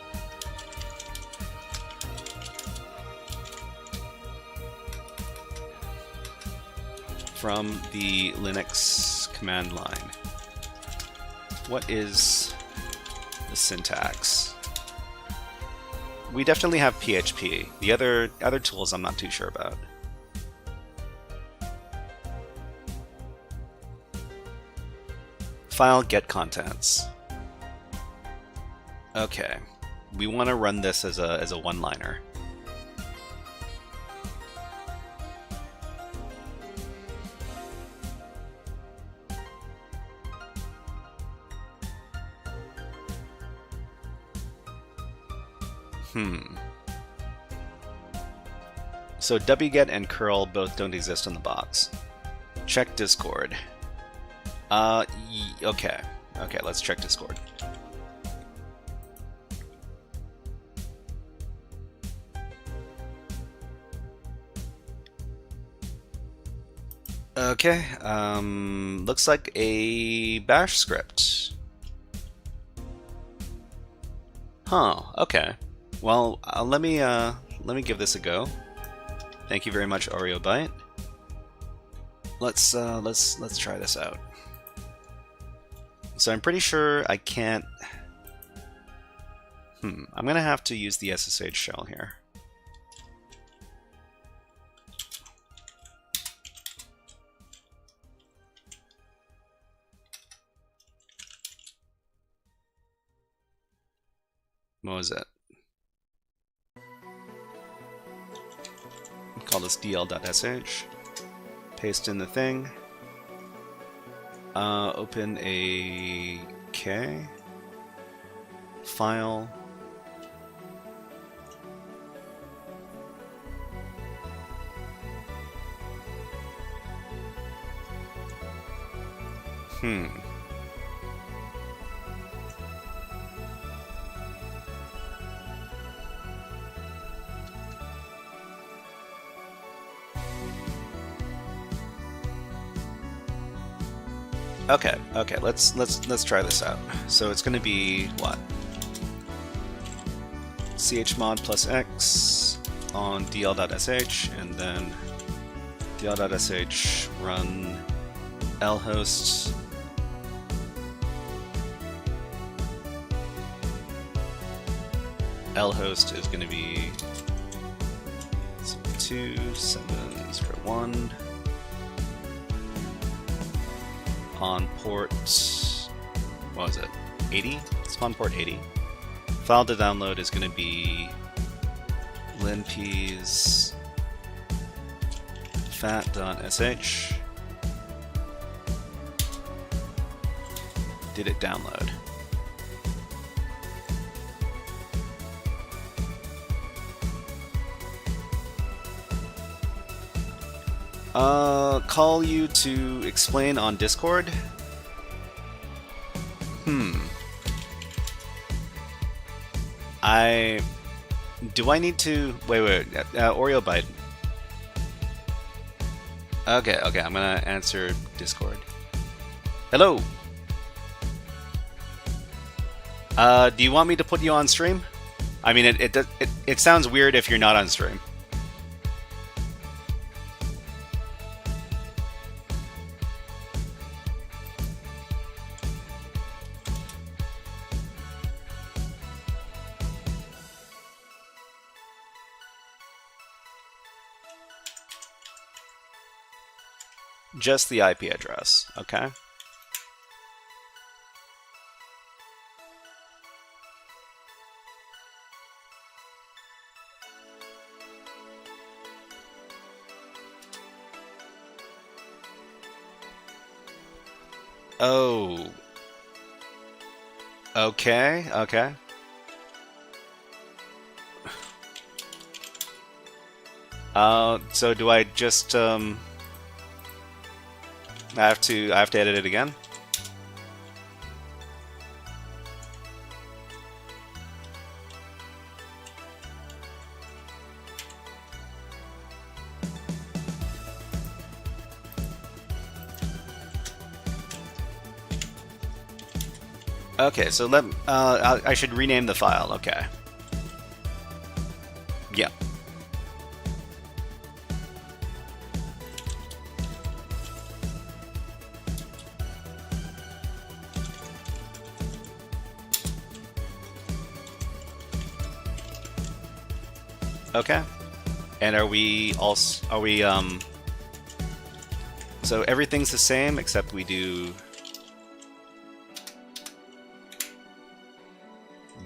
From the Linux command line. What is the syntax? We definitely have PHP. The other tools I'm not too sure about. File get contents. Okay, we want to run this as a one-liner. So wget and curl both don't exist in the box. Check Discord. Okay. Okay, let's check Discord. Okay, looks like a bash script. Huh, okay. Well, let me give this a go. Thank you very much, Oreo Byte. Let's try this out. So I'm pretty sure I can't... I'm gonna have to use the SSH shell here. What was it? Call this dl.sh. Paste in the thing. Open a K file. Okay, let's try this out. So it's gonna be what? chmod plus x on dl.sh, and then dl.sh run lhost lhost is gonna be 2701 on port, what was it, 80? It's on port 80. File to download is going to be linps fat.sh. Did it download? Call you to explain on Discord? Do I need to... Wait, Oreo Byte. Okay, I'm gonna answer Discord. Hello! Do you want me to put you on stream? I mean, it sounds weird if you're not on stream. Just the IP address, okay? Oh. Okay, okay. So do I just I have to edit it again? Okay, so I should rename the file. Okay. Yeah. Okay. And are we so everything's the same except we do.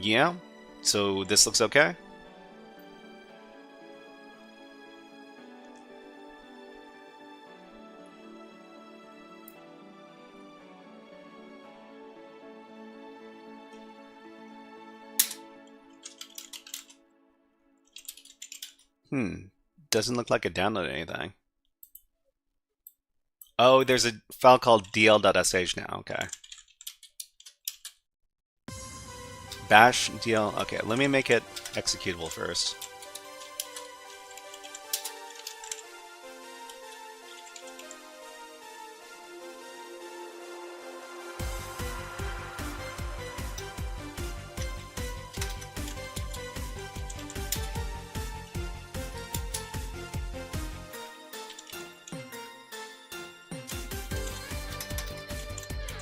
Yeah. So this looks okay. Doesn't look like it downloaded anything. Oh, there's a file called dl.sh now. Okay. Bash dl. Okay, let me make it executable first.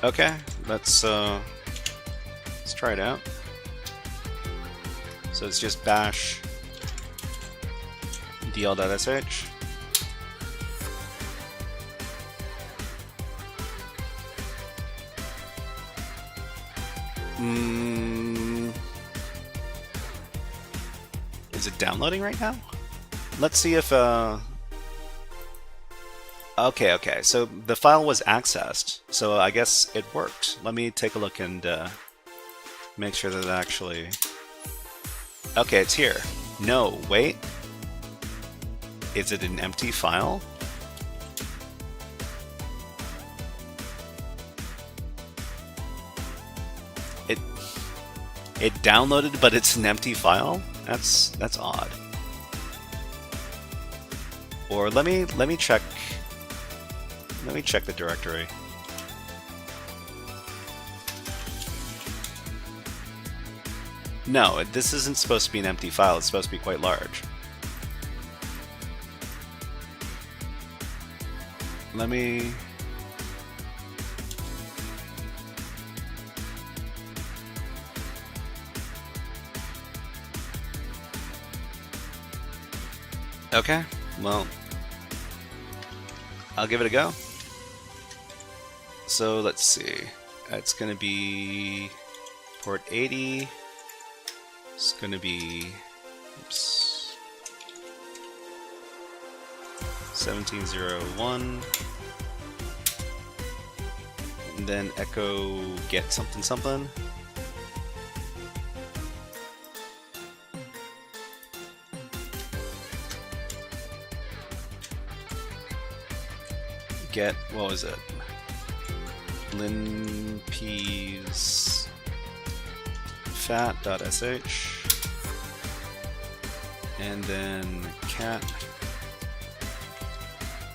Okay, let's try it out. So it's just bash dl.sh. Is it downloading right now? Let's see if Okay, so the file was accessed, so I guess it worked. Let me take a look and make sure that it actually... Okay, it's here. No, wait. Is it an empty file? It downloaded, but it's an empty file? That's odd. Or let me check. Let me check the directory. No, this isn't supposed to be an empty file. It's supposed to be quite large. Let me... Okay, well, I'll give it a go. So let's see. It's going to be port 80. It's going to be 1701. And then echo get something something. Get, what was it? linpeas fat.sh and then cat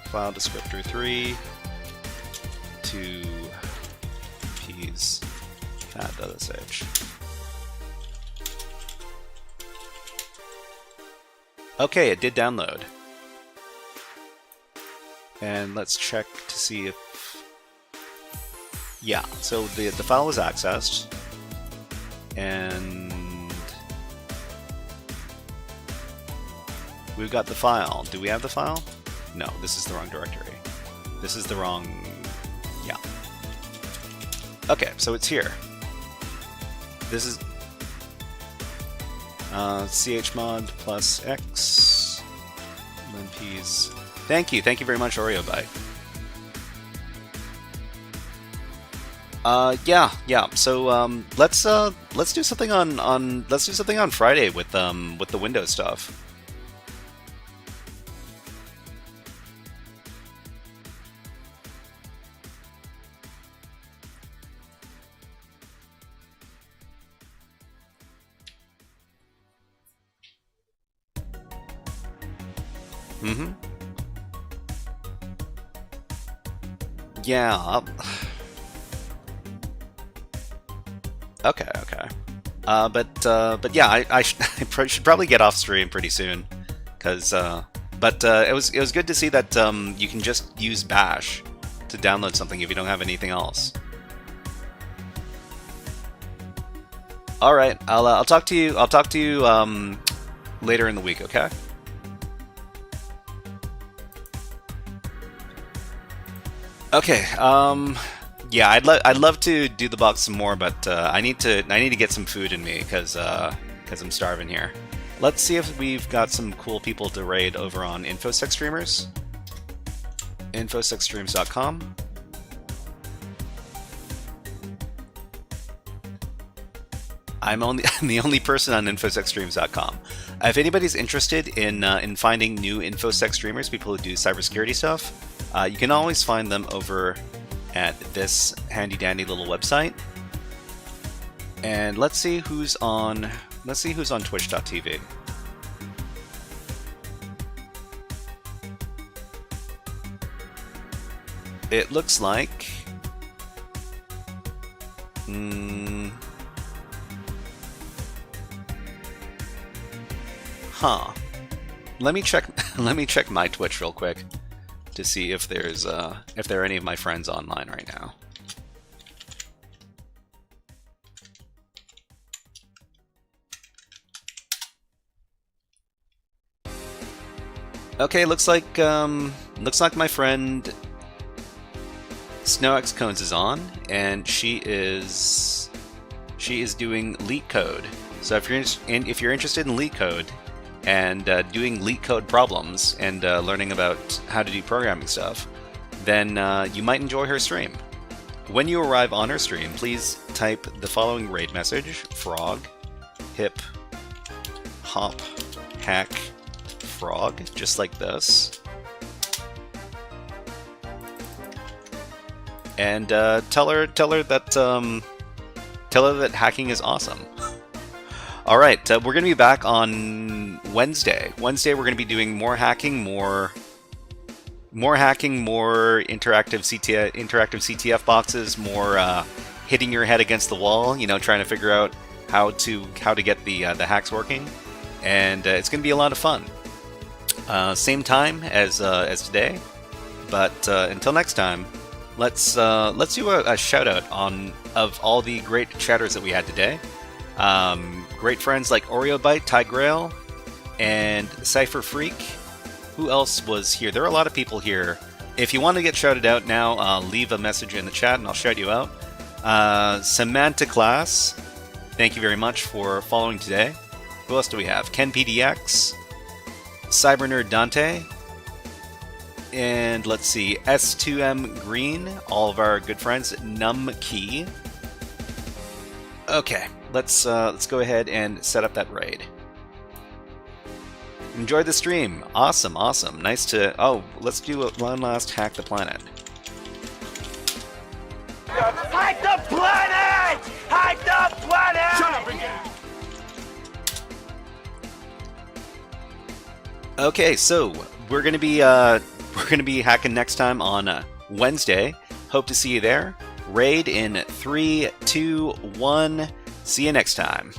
file descriptor 3 to peas fat.sh. Okay, it did download. And let's check to see if... Yeah, so the file was accessed. And... we've got the file. Do we have the file? No, this is the wrong directory. This is the wrong... yeah. Okay, so it's here. This is... chmod plus x linpeas. Thank you very much, Oreo Bite. Yeah. So let's do something on Friday with the Windows stuff. Yeah. Okay. But yeah, I should probably get off stream pretty soon, because it was good to see that you can just use Bash to download something if you don't have anything else. All right, I'll talk to you. I'll talk to you later in the week. Okay. Okay. Yeah, I'd love to do the box some more, but I need to get some food in me because I'm starving here. Let's see if we've got some cool people to raid over on InfoSec Streamers. InfoSecStreams.com. I'm the only person on InfoSecStreams.com. If anybody's interested in finding new InfoSec streamers, people who do cybersecurity stuff, you can always find them over at this handy dandy little website. And let's see who's on Twitch.tv. It looks like let me check my Twitch real quick to see if there are any of my friends online right now. Okay, looks like my friend SnowX Cones is on, and she is doing leak code. So if you're interested in leak code and doing leak code problems and learning about how to do programming stuff, then you might enjoy her stream. When you arrive on her stream, please type the following raid message: frog, hip, hop, hack, frog, just like this. And tell her that hacking is awesome. All right, we're going to be back on Wednesday. Wednesday, we're going to be doing more hacking, more interactive CTF boxes, more hitting your head against the wall. You know, trying to figure out how to get the hacks working, and it's going to be a lot of fun. Same time as today, but until next time, let's do a shout out of all the great chatters that we had today. Great friends like Oreo Bite, Ty Grail, and Cypher Freak. Who else was here? There are a lot of people here. If you want to get shouted out now, leave a message in the chat and I'll shout you out. Samantha Class, thank you very much for following today. Who else do we have? Ken PDX, Cybernerd Dante, and let's see, S2M Green, all of our good friends, Numkey. Okay, let's go ahead and set up that raid. Enjoy the stream. Awesome. Nice to... Oh, let's do one last Hack the Planet. Hack the planet! Hack the planet! Shut up and get it! Okay, so we're gonna be hacking next time on Wednesday. Hope to see you there. Raid in 3, 2, 1. See you next time.